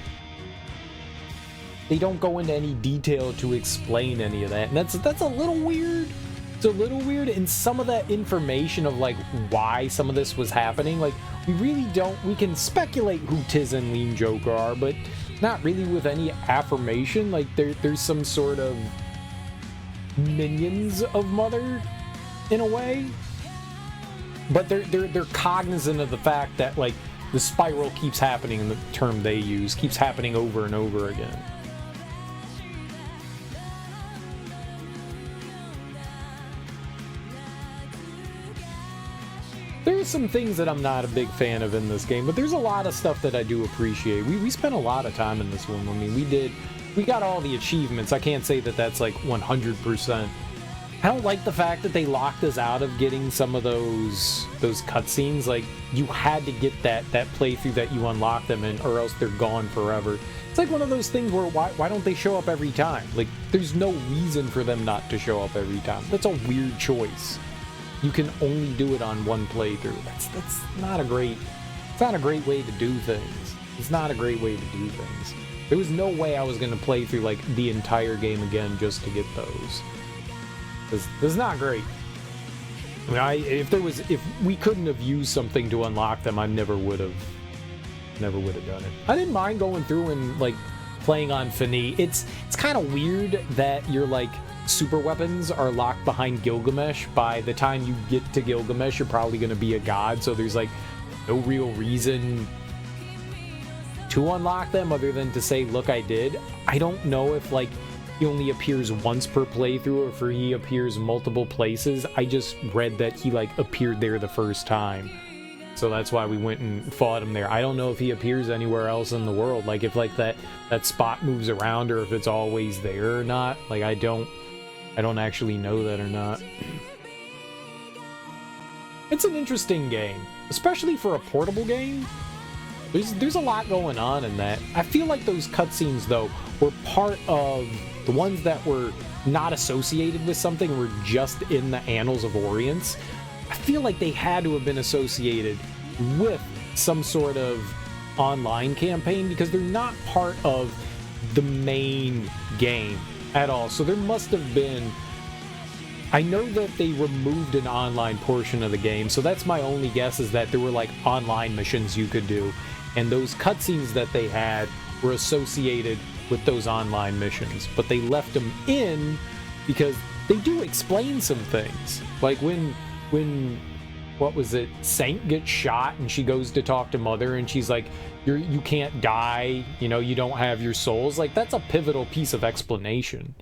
they don't go into any detail to explain any of that, and that's a little weird. It's a little weird. And some of that information of like why some of this was happening, like, we really don't, we can speculate who Tiz and Lean Joker are, but not really with any affirmation. Like, there's some sort of minions of Mother in a way, but they're cognizant of the fact that like the spiral keeps happening, and the term they use keeps happening over and over again. There's some things that I'm not a big fan of in this game, but there's a lot of stuff that I do appreciate. We spent a lot of time in this one. I mean, we got all the achievements. I can't say that that's like 100%. I don't like the fact that they locked us out of getting some of those cutscenes. Like, you had to get that playthrough that you unlock them in, or else they're gone forever. It's like one of those things where why don't they show up every time? Like, there's no reason for them not to show up every time. That's a weird choice. You can only do it on one playthrough. That's not a great. It's not a great way to do things. It's not a great way to do things. There was no way I was gonna play through like the entire game again just to get those. This is not great. I mean, if we couldn't have used something to unlock them, I never would have done it. I didn't mind going through and like playing on Finis. It's kind of weird that you're like, super weapons are locked behind Gilgamesh. By the time you get to Gilgamesh, you're probably going to be a god, so there's like no real reason to unlock them other than to say, look, I did. I don't know if like he only appears once per playthrough or if he appears multiple places. I just read that he like appeared there the first time, so that's why we went and fought him there. I don't know if he appears anywhere else in the world, like if like that spot moves around or if it's always there or not. Like I don't actually know that or not. It's an interesting game, especially for a portable game. There's a lot going on in that. I feel like those cutscenes though were part of the ones that were not associated with something, were just in the Annals of Orience. I feel like they had to have been associated with some sort of online campaign because they're not part of the main game at all. So there must have been... I know that they removed an online portion of the game, so that's my only guess, is that there were like online missions you could do, and those cutscenes that they had were associated with those online missions, but they left them in because they do explain some things. Like when what was it, Saint gets shot and she goes to talk to Mother and she's like, you can't die, you know, you don't have your souls. Like that's a pivotal piece of explanation.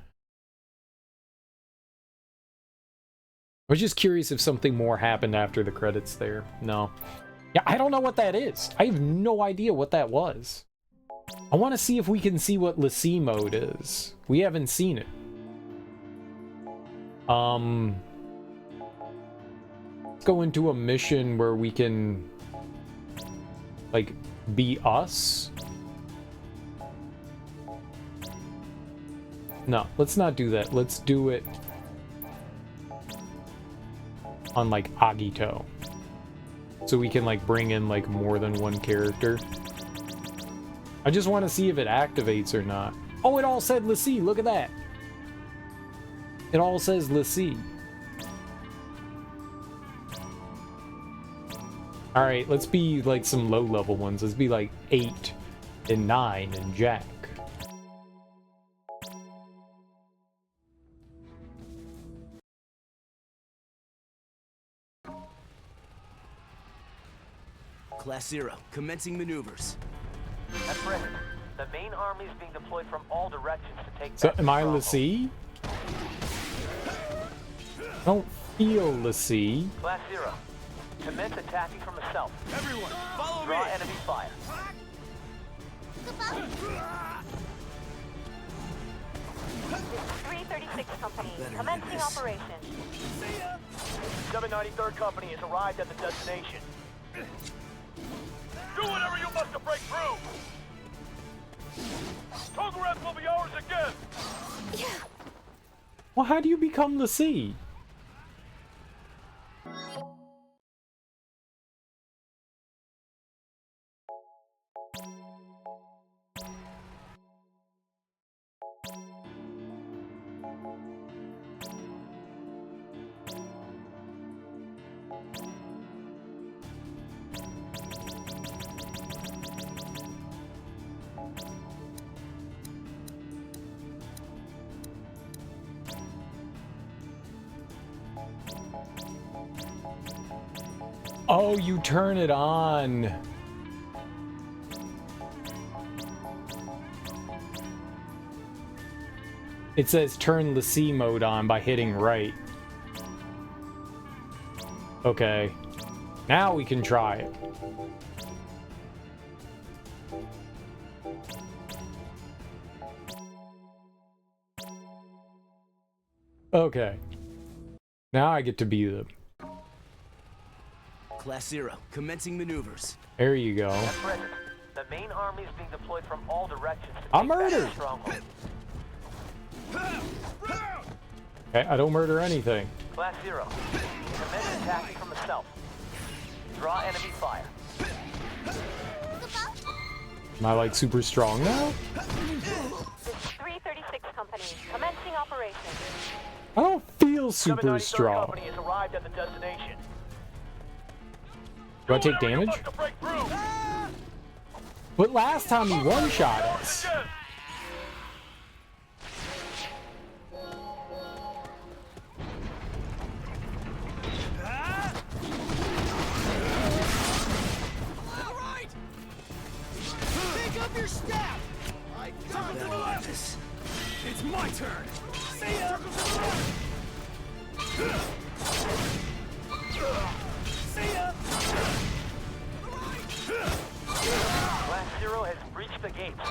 I was just curious if something more happened after the credits there. No. Yeah, I don't know what that is. I have no idea what that was. I want to see if we can see what l'Cie mode is. We haven't seen it. Let's go into a mission where we can, like, be us. No, let's not do that. Let's do it on, like, Agito. So we can, like, bring in, like, more than one character. I just want to see if it activates or not. Oh, it all said l'Cie. Look at that. It all says l'Cie. Alright, let's be, like, some low-level ones. Let's be, like, 8 and 9 and Jack. Class 0, commencing maneuvers. At present, the main army is being deployed from all directions to take So, back am I the l'Cie? I don't feel l'Cie. Class 0, commence attacking from the south. Everyone, follow Draw me! enemy fire. This is 336 Company, commencing operation. 793rd Company has arrived at the destination. Do whatever you must to break through! Togoreth will be ours again! Well, how do you become l'Cie? Oh, you turn it on. It says turn l'Cie mode on by hitting right. Okay. Now we can try it. Okay. Now I get to be the... Class 0, commencing maneuvers. There you go. At present, the main army is being deployed from all directions to I'm take back murdered! the stronghold. Okay, I don't murder anything. Class 0, commence attacking from the south. Draw enemy fire. Am I like super strong now? This is 336 Company, commencing operation. I don't feel super 793rd strong. Company has arrived at the destination. Do I take damage? But last time he one-shot us. Pick up your staff! I got to the left! It's my turn! See ya! See ya! Type-0 has breached the gates.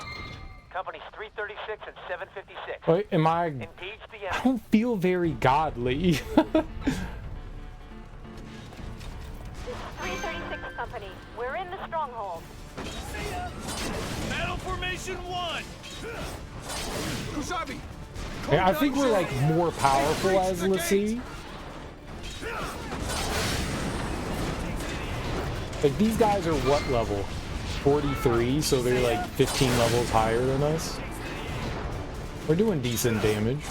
Companies 336 and 756. Wait, am I... Engage the enemy. I don't feel very godly. 336 Company, we're in the stronghold. Battle Formation 1! Kusabi! Yeah, I think we're like more powerful as Lassie. Like these guys are what level? 43, so they're like 15 levels higher than us. We're doing decent damage.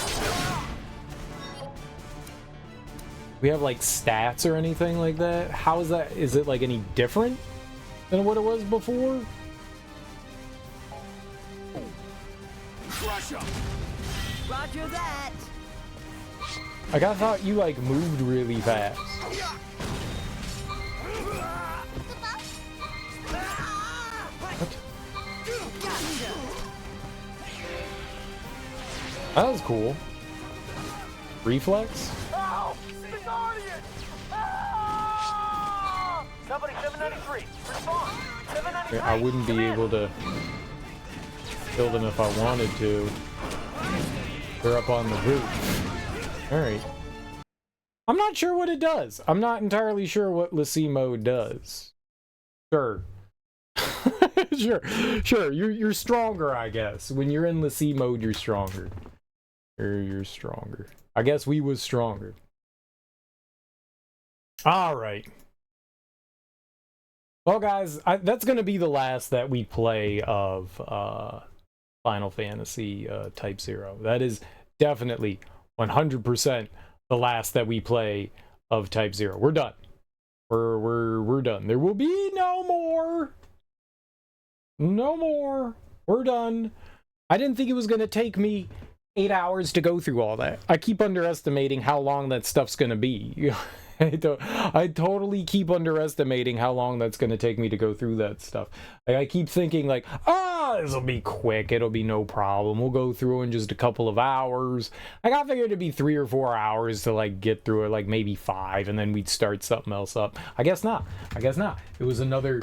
We have like stats or anything like that? How is that? Is it like any different than what it was before? Crush 'em! Roger that. Like I thought you like moved really fast. That was cool. Reflex? Oh! The Guardian! Ah! Company 793, respond! 793! I wouldn't be able to kill them if I wanted to. They're up on the roof. Alright. I'm not sure what it does. I'm not entirely sure what Lassie mode does. Sure. Sure. You're stronger, I guess. When you're in Lassie mode, you're stronger. You're stronger. I guess we was stronger. Alright. Well, guys, that's going to be the last that we play of Final Fantasy Type-0. That is definitely 100% the last that we play of Type-0. We're done. We're done. There will be no more. No more. We're done. I didn't think it was going to take me 8 hours to go through all that. I keep underestimating how long that stuff's going to be. I totally keep underestimating how long that's going to take me to go through that stuff. I keep thinking like, this'll be quick. It'll be no problem. We'll go through in just a couple of hours. I figured it'd be 3 or 4 hours to like get through it, like maybe 5, and then we'd start something else up. I guess not. It was another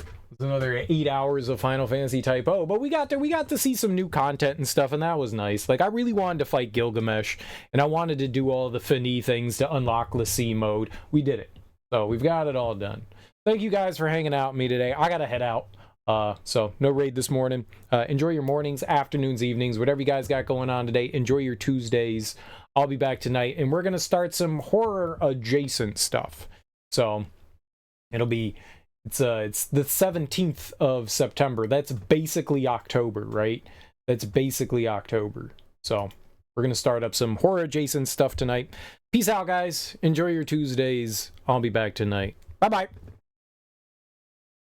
8 hours of Final Fantasy Type-0, but we got to see some new content and stuff, and that was nice. Like, I really wanted to fight Gilgamesh, and I wanted to do all the Finis things to unlock Lassie mode. We did it. So, we've got it all done. Thank you guys for hanging out with me today. I gotta head out. So, no raid this morning. Enjoy your mornings, afternoons, evenings, whatever you guys got going on today. Enjoy your Tuesdays. I'll be back tonight, and we're gonna start some horror-adjacent stuff. So, it'll be... It's the 17th of September. That's basically October, right? That's basically October. So we're going to start up some horror adjacent stuff tonight. Peace out, guys. Enjoy your Tuesdays. I'll be back tonight. Bye-bye.